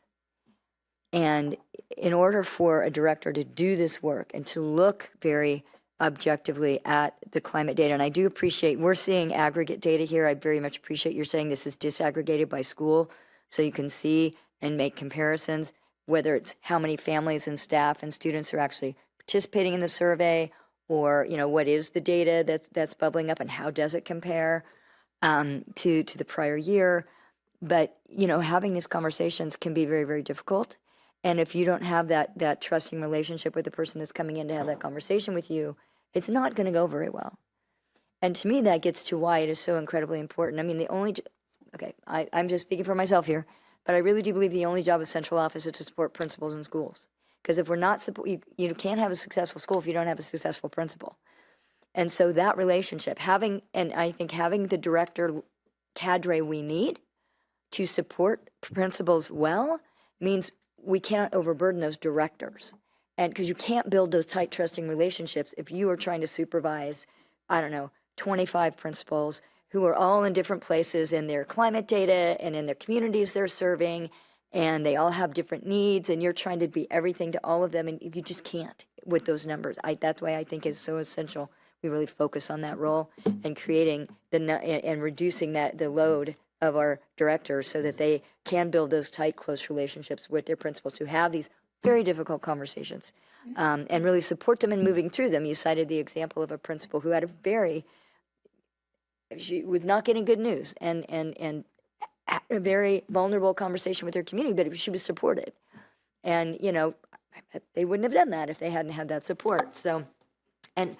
And in order for a director to do this work and to look very objectively at the climate data, and I do appreciate, we're seeing aggregate data here. I very much appreciate you're saying this is disaggregated by school, so you can see and make comparisons, whether it's how many families and staff and students are actually participating in the survey, or what is the data that's bubbling up and how does it compare to the prior year. But having these conversations can be very, very difficult. And if you don't have that trusting relationship with the person that's coming in to have that conversation with you, it's not going to go very well. And to me, that gets to why it is so incredibly important. I mean, I'm just speaking for myself here, but I really do believe the only job of central office is to support principals in schools. Because if we're not, you can't have a successful school if you don't have a successful principal. And so that relationship, I think having the director cadre we need to support principals well means we cannot overburden those directors. And because you can't build those tight, trusting relationships if you are trying to supervise, 25 principals who are all in different places in their climate data and in their communities they're serving, and they all have different needs, and you're trying to be everything to all of them, and you just can't with those numbers. That's why I think it's so essential we really focus on that role and creating and reducing the load of our directors so that they can build those tight, close relationships with their principals to have these very difficult conversations and really support them in moving through them. You cited the example of a principal who had she was not getting good news and a very vulnerable conversation with her community, but she was supported. And, they wouldn't have done that if they hadn't had that support. So, and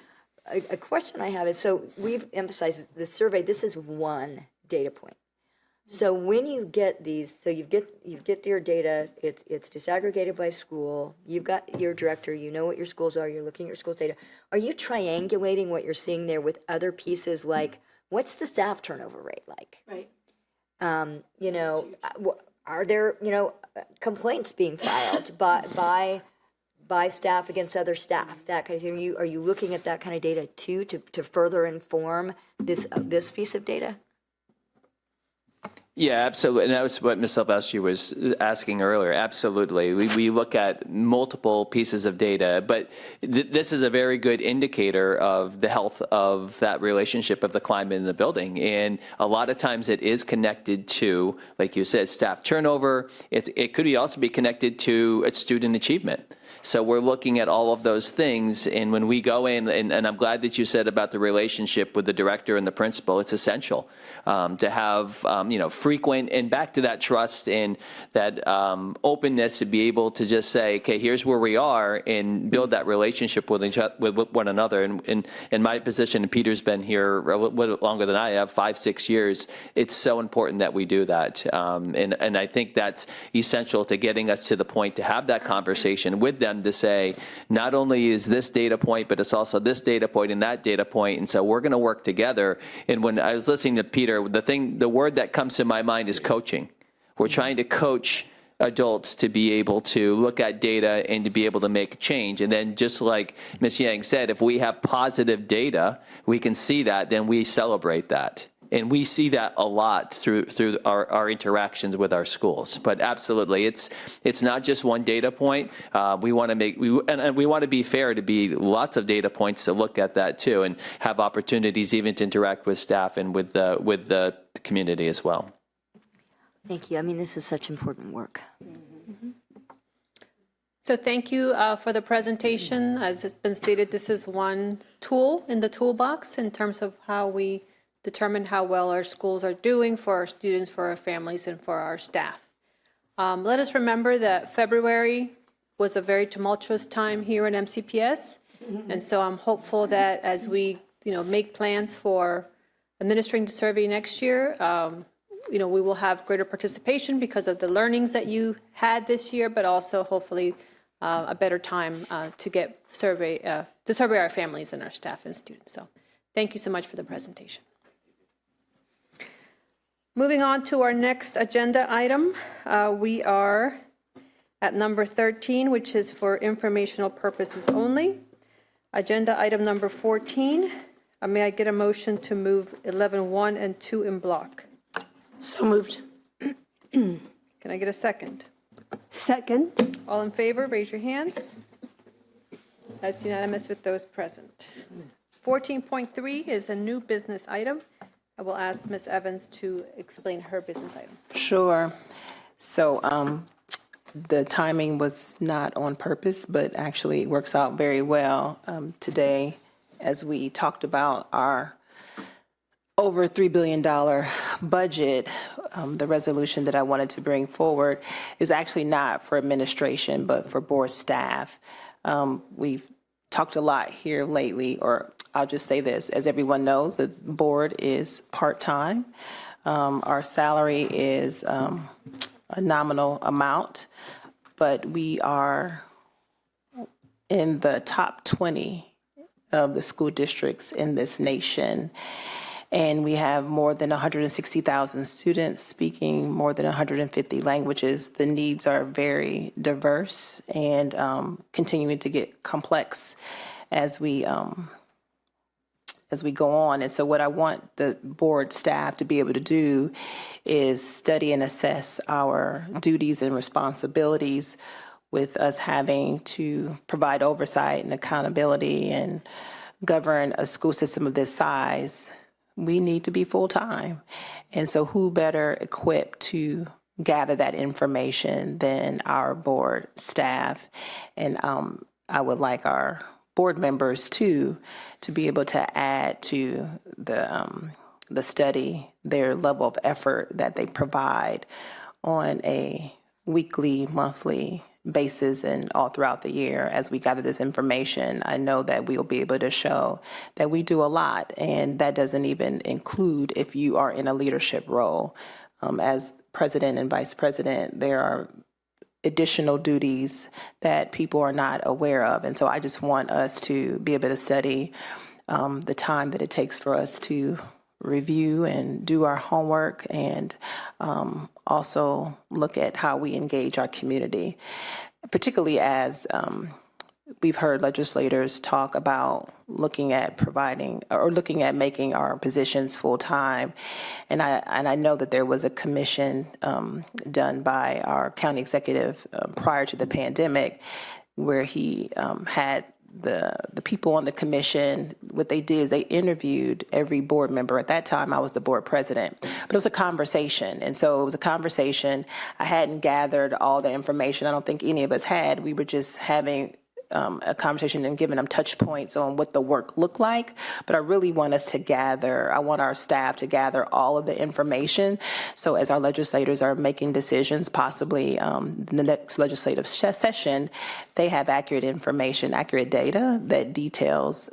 a question I have is, so we've emphasized the survey, this is one data point. So when you get these, so you get your data, it's disaggregated by school, you've got your director, you know what your schools are, you're looking at your school's data. Are you triangulating what you're seeing there with other pieces like, what's the staff turnover rate like? Right. Are there, complaints being filed by staff against other staff, that kind of thing? Are you looking at that kind of data too to further inform this piece of data? Yeah, absolutely. And that was what Ms. Silvestri was asking earlier. Absolutely. We look at multiple pieces of data, but this is a very good indicator of the health of that relationship of the climate in the building. And a lot of times it is connected to, like you said, staff turnover. It could also be connected to student achievement. So we're looking at all of those things, and when we go in, and I'm glad that you said about the relationship with the director and the principal, it's essential to have, frequent, and back to that trust and that openness to be able to just say, okay, here's where we are, and build that relationship with one another. And in my position, and Peter's been here a little longer than I have, 5-6 years, it's so important that we do that. And I think that's essential to getting us to the point to have that conversation with them, to say, not only is this data point, but it's also this data point and that data point. And so we're going to work together. And when I was listening to Peter, the word that comes to my mind is coaching. We're trying to coach adults to be able to look at data and to be able to make a change. And then just like Ms. Yang said, if we have positive data, we can see that, then we celebrate that. And we see that a lot through our interactions with our schools. But absolutely, it's not just one data point. We want to be fair to be lots of data points to look at that too, and have opportunities even to interact with staff and with the community as well. Thank you. I mean, this is such important work. So thank you for the presentation. As has been stated, this is one tool in the toolbox in terms of how we determine how well our schools are doing for our students, for our families, and for our staff. Let us remember that February was a very tumultuous time here in MCPS, and so I'm hopeful that as we, make plans for administering the survey next year, we will have greater participation because of the learnings that you had this year, but also hopefully a better time to survey our families and our staff and students. So thank you so much for the presentation. Moving on to our next agenda item, we are at number 13, which is for informational purposes only. Agenda item number 14, may I get a motion to move 11.1 and 2 in block? So moved. Can I get a second? Second. All in favor, raise your hands. That's unanimous with those present. 14.3 is a new business item. I will ask Ms. Evans to explain her business item. Sure. So the timing was not on purpose, but actually it works out very well today as we talked about our over $3 billion budget. The resolution that I wanted to bring forward is actually not for administration, but for board staff. We've talked a lot here lately, or I'll just say this, as everyone knows, the board is part-time. Our salary is a nominal amount, but we are in the top 20 of the school districts in this nation. And we have more than 160,000 students speaking more than 150 languages. The needs are very diverse and continuing to get complex as we go on. And so what I want the board staff to be able to do is study and assess our duties and responsibilities, with us having to provide oversight and accountability and govern a school system of this size. We need to be full-time. And so who better equipped to gather that information than our board staff? And I would like our board members too to be able to add to the study their level of effort that they provide on a weekly, monthly basis and all throughout the year. As we gather this information, I know that we'll be able to show that we do a lot, and that doesn't even include if you are in a leadership role. As president and vice president, there are additional duties that people are not aware of. And so I just want us to be able to study the time that it takes for us to review and do our homework, and also look at how we engage our community, particularly as we've heard legislators talk about looking at making our positions full-time. And I know that there was a commission done by our county executive prior to the pandemic, where he had the people on the commission. What they did is they interviewed every board member. At that time, I was the board president, but it was a conversation. And so it was a conversation. I hadn't gathered all the information. I don't think any of us had. We were just having a conversation and giving them touch points on what the work looked like. But I really want us to gather, I want our staff to gather all of the information. So as our legislators are making decisions, possibly the next legislative session, they have accurate information, accurate data that details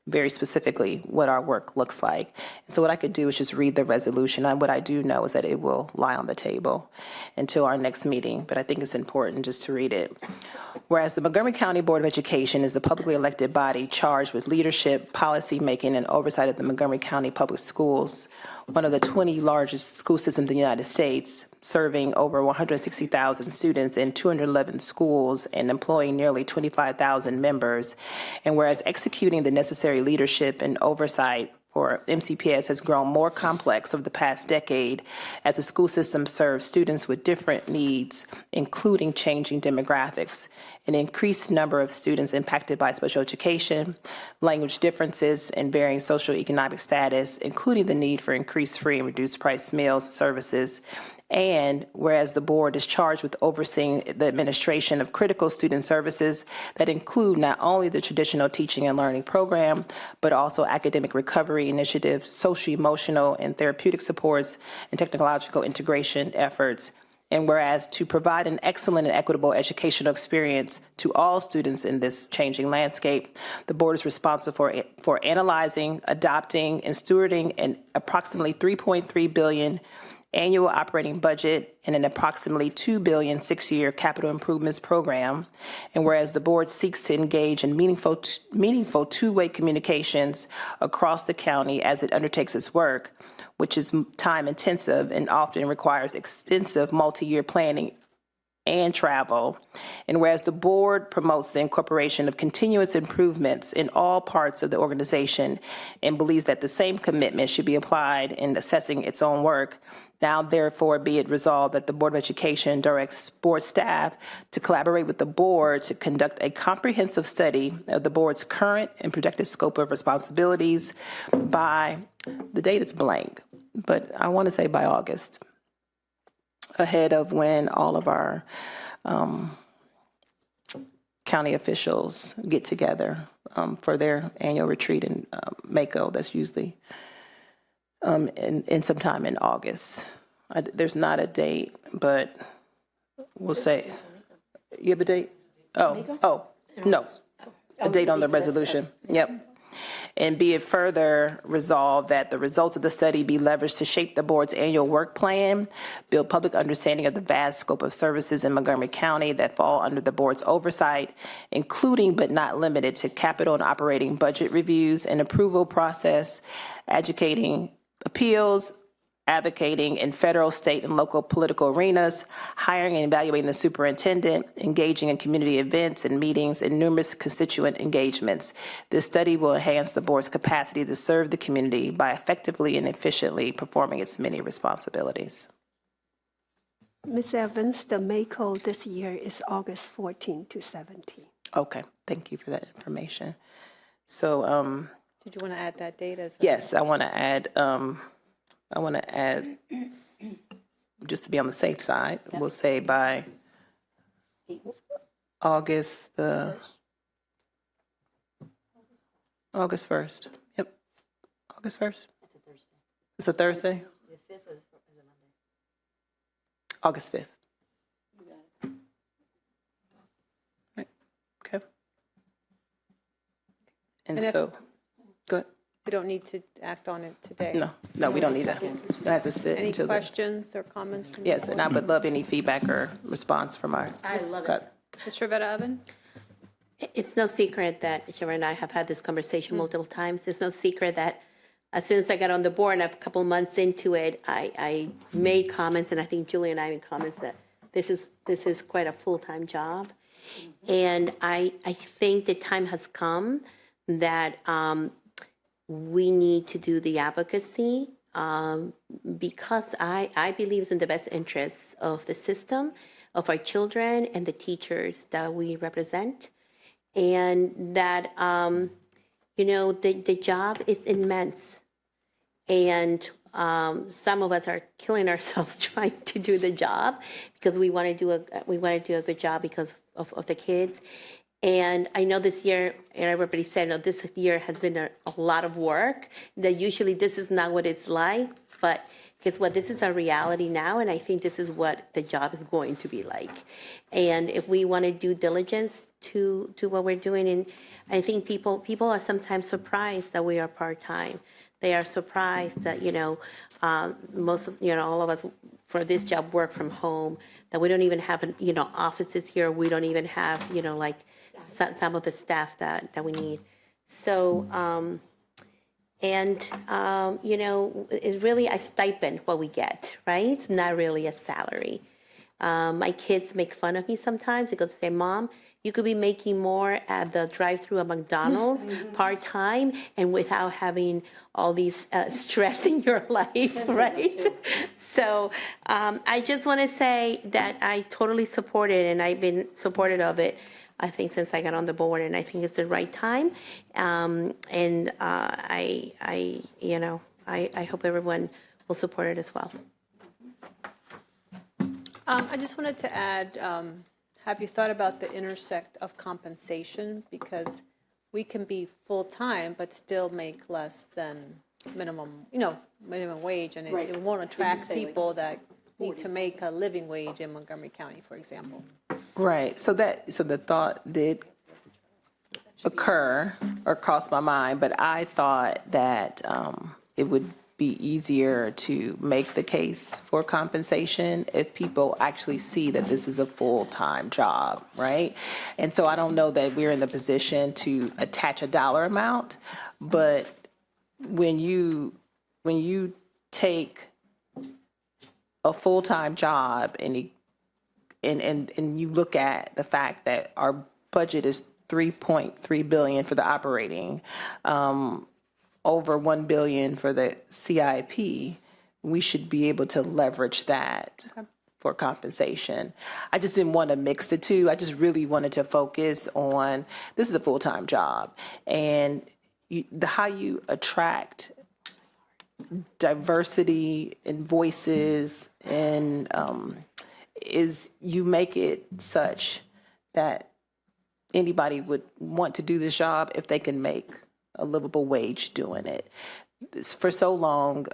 very specifically what our work looks like. And so what I could do is just read the resolution. And what I do know is that it will lie on the table until our next meeting, but I think it's important just to read it. Whereas the Montgomery County Board of Education is the publicly elected body charged with leadership, policy making, and oversight of the Montgomery County Public Schools, one of the 20 largest school systems in the United States, serving over 160,000 students in 211 schools and employing nearly 25,000 members. And whereas executing the necessary leadership and oversight for MCPS has grown more complex over the past decade as the school system serves students with different needs, including changing demographics, an increased number of students impacted by special education, language differences, and varying socioeconomic status, including the need for increased free and reduced price meals, services. And whereas the board is charged with overseeing the administration of critical student services that include not only the traditional teaching and learning program, but also academic recovery initiatives, socio-emotional and therapeutic supports, and technological integration efforts. And whereas to provide an excellent and equitable educational experience to all students in this changing landscape, the board is responsible for analyzing, adopting, and stewarding an approximately $3.3 billion annual operating budget and an approximately $2 billion six-year capital improvements program. And whereas the board seeks to engage in meaningful two-way communications across the county as it undertakes its work, which is time-intensive and often requires extensive multi-year planning and travel. And whereas the board promotes the incorporation of continuous improvements in all parts of the organization and believes that the same commitment should be applied in assessing its own work, now therefore be it resolved that the Board of Education directs board staff to collaborate with the board to conduct a comprehensive study of the board's current and projected scope of responsibilities by, the date is blank, but I want to say by August, ahead of when all of our county officials get together for their annual retreat in Mako. That's usually in sometime in August. There's not a date, but we'll say. You have a date? No, a date on the resolution. Yep. And be it further resolved that the results of the study be leveraged to shape the board's annual work plan, build public understanding of the vast scope of services in Montgomery County that fall under the board's oversight, including but not limited to capital and operating budget reviews and approval process, educating appeals, advocating in federal, state, and local political arenas, hiring and evaluating the superintendent, engaging in community events and meetings, and numerous constituent engagements. This study will enhance the board's capacity to serve the community by effectively and efficiently performing its many responsibilities. Ms. Evans, the MACO this year is August 14 to 17. Okay, thank you for that information. So, Did you want to add that date as? yes, I want to add, just to be on the safe side, we'll say by August 1st. Yep, August 1st. It's a Thursday? August 5th. Right, okay. And And if- so, go ahead. We don't need to act on it today. No, we don't need that. It has to sit Any until the. questions or comments from the Yes, and I board? would love any feedback or response from our. I love it. Mr. Rivera-Evan? It's no secret that Sharon and I have had this conversation multiple times. There's no secret that as soon as I got on the board and a couple months into it, I made comments, and I think Julie and I made comments that this is quite a full-time job. And I think the time has come that we need to do the advocacy because I believe it's in the best interests of the system, of our children and the teachers that we represent. And that, the job is immense. And some of us are killing ourselves trying to do the job because we want to do a good job because of the kids. And I know this year, and everybody said, no, this year has been a lot of work, that usually this is not what it's like, but guess what, this is our reality now, and I think this is what the job is going to be like. And if we want to do diligence to what we're doing, and I think people are sometimes surprised that we are part-time. They are surprised that, most of, all of us for this job work from home, that we don't even have, offices here. We don't even have, some of the staff that we need. So, it's really a stipend what we get, right? It's not really a salary. My kids make fun of me sometimes because they say, Mom, you could be making more at the drive-through at McDonald's part-time and without having all these stress in your life, right? So I just want to say that I totally support it, and I've been supportive of it, I think, since I got on the board, and I think it's the right time. I hope everyone will support it as well. I just wanted to add, have you thought about the intersect of compensation? Because we can be full-time but still make less than minimum wage, and it won't attract people that need to make a living wage in Montgomery County, for example. Right. So the thought did occur or cross my mind, but I thought that it would be easier to make the case for compensation if people actually see that this is a full-time job, right? And so I don't know that we're in the position to attach a dollar amount, but when you take a full-time job and you look at the fact that our budget is $3.3 billion for the operating, over $1 billion for the CIP, we should be able to leverage that for compensation. I just didn't want to mix the two. I just really wanted to focus on, this is a full-time job, and how you attract diversity and voices and is you make it such that anybody would want to do this job if they can make a livable wage doing it. For so long,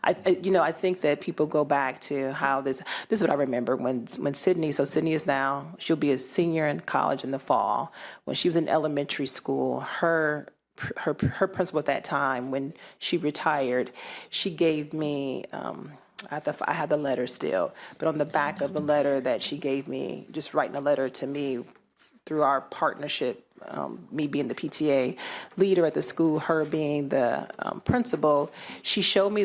I think that people go back to how this is what I remember when Sydney is now, she'll be a senior in college in the fall. When she was in elementary school, her principal at that time, when she retired, she gave me, I have the letter still, but on the back of the letter that she gave me, just writing a letter to me through our partnership, me being the PTA leader at the school, her being the principal, she showed me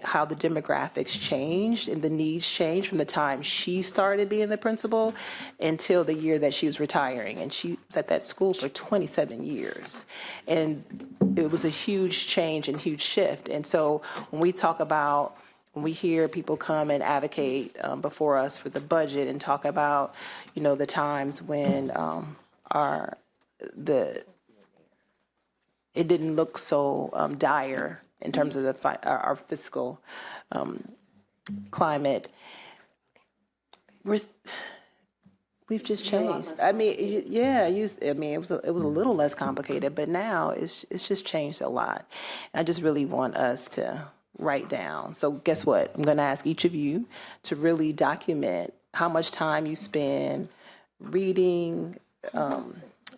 how the demographics changed and the needs changed from the time she started being the principal until the year that she was retiring. And she was at that school for 27 years. And it was a huge change and huge shift. And so when we hear people come and advocate before us for the budget and talk about, the times when it didn't look so dire in terms of our fiscal climate, we've just changed. I mean, it was a little less complicated, but now it's just changed a lot. And I just really want us to write down. So guess what? I'm going to ask each of you to really document how much time you spend reading,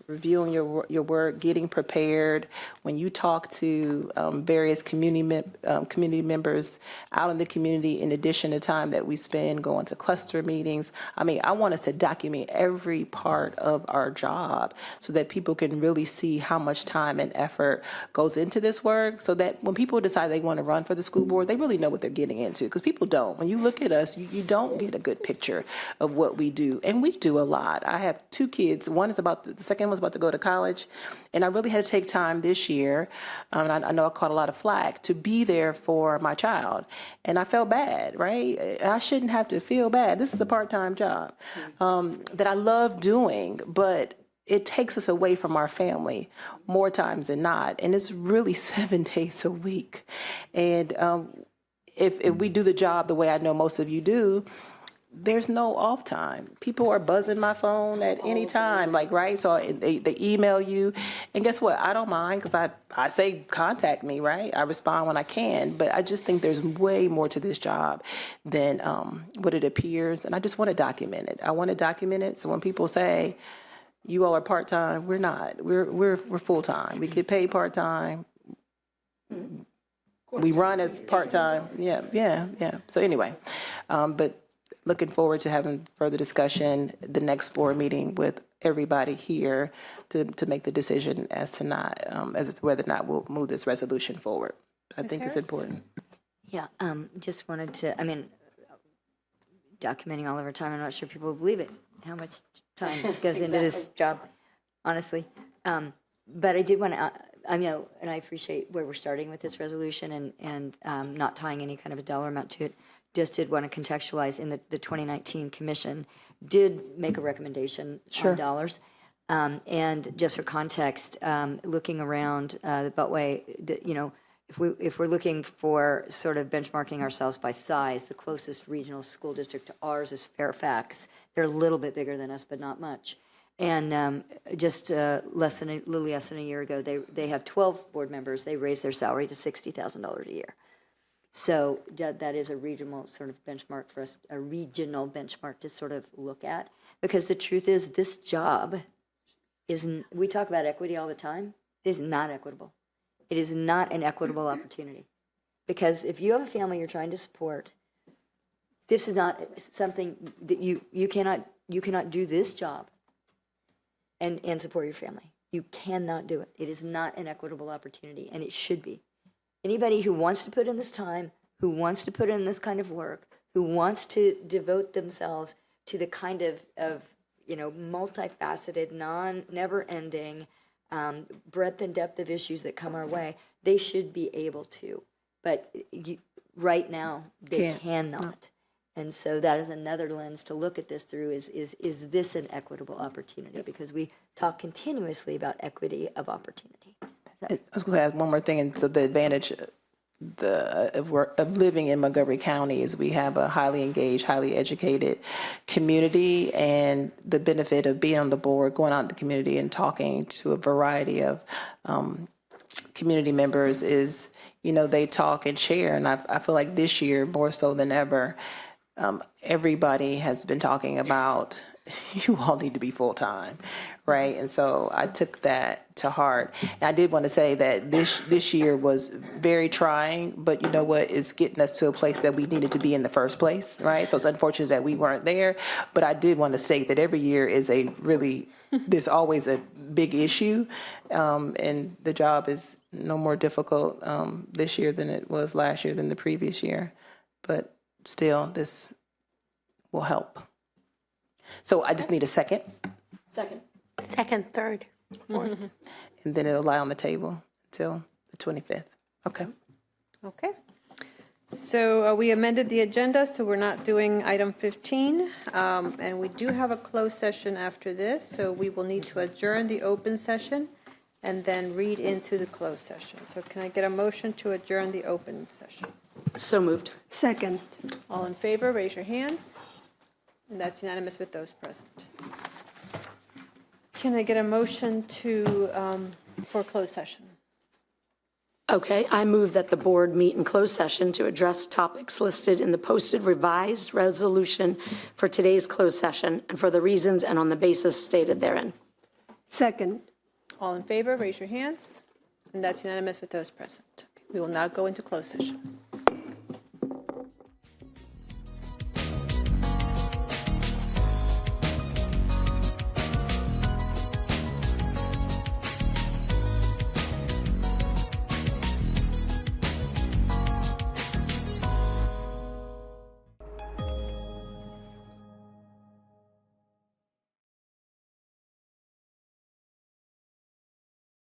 reviewing your work, getting prepared. When you talk to various community members out in the community, in addition to time that we spend going to cluster meetings, I want us to document every part of our job so that people can really see how much time and effort goes into this work, so that when people decide they want to run for the school board, they really know what they're getting into, because people don't. When you look at us, you don't get a good picture of what we do, and we do a lot. I have 2 kids. The second one's about to go to college, and I really had to take time this year, I know I caught a lot of flack, to be there for my child, and I felt bad, right? I shouldn't have to feel bad. This is a part-time job that I love doing, but it takes us away from our family more times than not, and it's really 7 days a week. And if we do the job the way I know most of you do, there's no off time. People are buzzing my phone at any time, right? So they email you, and guess what? I don't mind, because I say contact me, right? I respond when I can, but I just think there's way more to this job than what it appears, and I just want to document it. I want to document it so when people say, you all are part-time, we're not. We're full-time. We get paid part-time. We run as part-time. Yeah. So anyway, but looking forward to having further discussion, the next board meeting with everybody here to make the decision as to whether or not we'll move this resolution forward. I think it's important. Yeah, just wanted to, documenting all of our time, I'm not sure people will believe it, how much time goes into this job, honestly. But I did want to, and I appreciate where we're starting with this resolution and not tying any kind of a dollar amount to it. Just did want to contextualize in the 2019 commission did make a recommendation on dollars. And just for context, looking around the Beltway, if we're looking for sort of benchmarking ourselves by size, the closest regional school district to ours is Fairfax. They're a little bit bigger than us, but not much. And just little less than a year ago, they have 12 board members. They raised their salary to $60,000 a year. So that is a regional sort of benchmark for us, a regional benchmark to sort of look at. Because the truth is, this job isn't, we talk about equity all the time, it is not equitable. It is not an equitable opportunity. Because if you have a family you're trying to support, this is not something that you cannot do this job and support your family. You cannot do it. It is not an equitable opportunity, and it should be. Anybody who wants to put in this time, who wants to put in this kind of work, who wants to devote themselves to the kind of multifaceted, never-ending breadth and depth of issues that come our way, they should be able to. But right now, they cannot. And so that is another lens to look at this through, is this an equitable opportunity? Because we talk continuously about equity of opportunity. I was going to add one more thing, and so the advantage of living in Montgomery County is we have a highly engaged, highly educated community, and the benefit of being on the board, going out in the community and talking to a variety of community members is, they talk and share. And I feel like this year, more so than ever, everybody has been talking about you all need to be full-time, right? And so I took that to heart. And I did want to say that this year was very trying, but you know what? It's getting us to a place that we needed to be in the first place, right? So it's unfortunate that we weren't there, but I did want to state that every year is there's always a big issue, and the job is no more difficult this year than it was last year than the previous year. But still, this will help. So I just need a second. Second, third, fourth. And then it'll lie on the table until the 25th. Okay. Okay. So we amended the agenda, so we're not doing item 15. And we do have a closed session after this, so we will need to adjourn the open session and then read into the closed session. So can I get a motion to adjourn the open session? So moved. Second. All in favor, raise your hands. And that's unanimous with those present. Can I get a motion for closed session? Okay, I move that the board meet in closed session to address topics listed in the posted revised resolution for today's closed session and for the reasons and on the basis stated therein. Second. All in favor, raise your hands. And that's unanimous with those present. We will now go into closed session.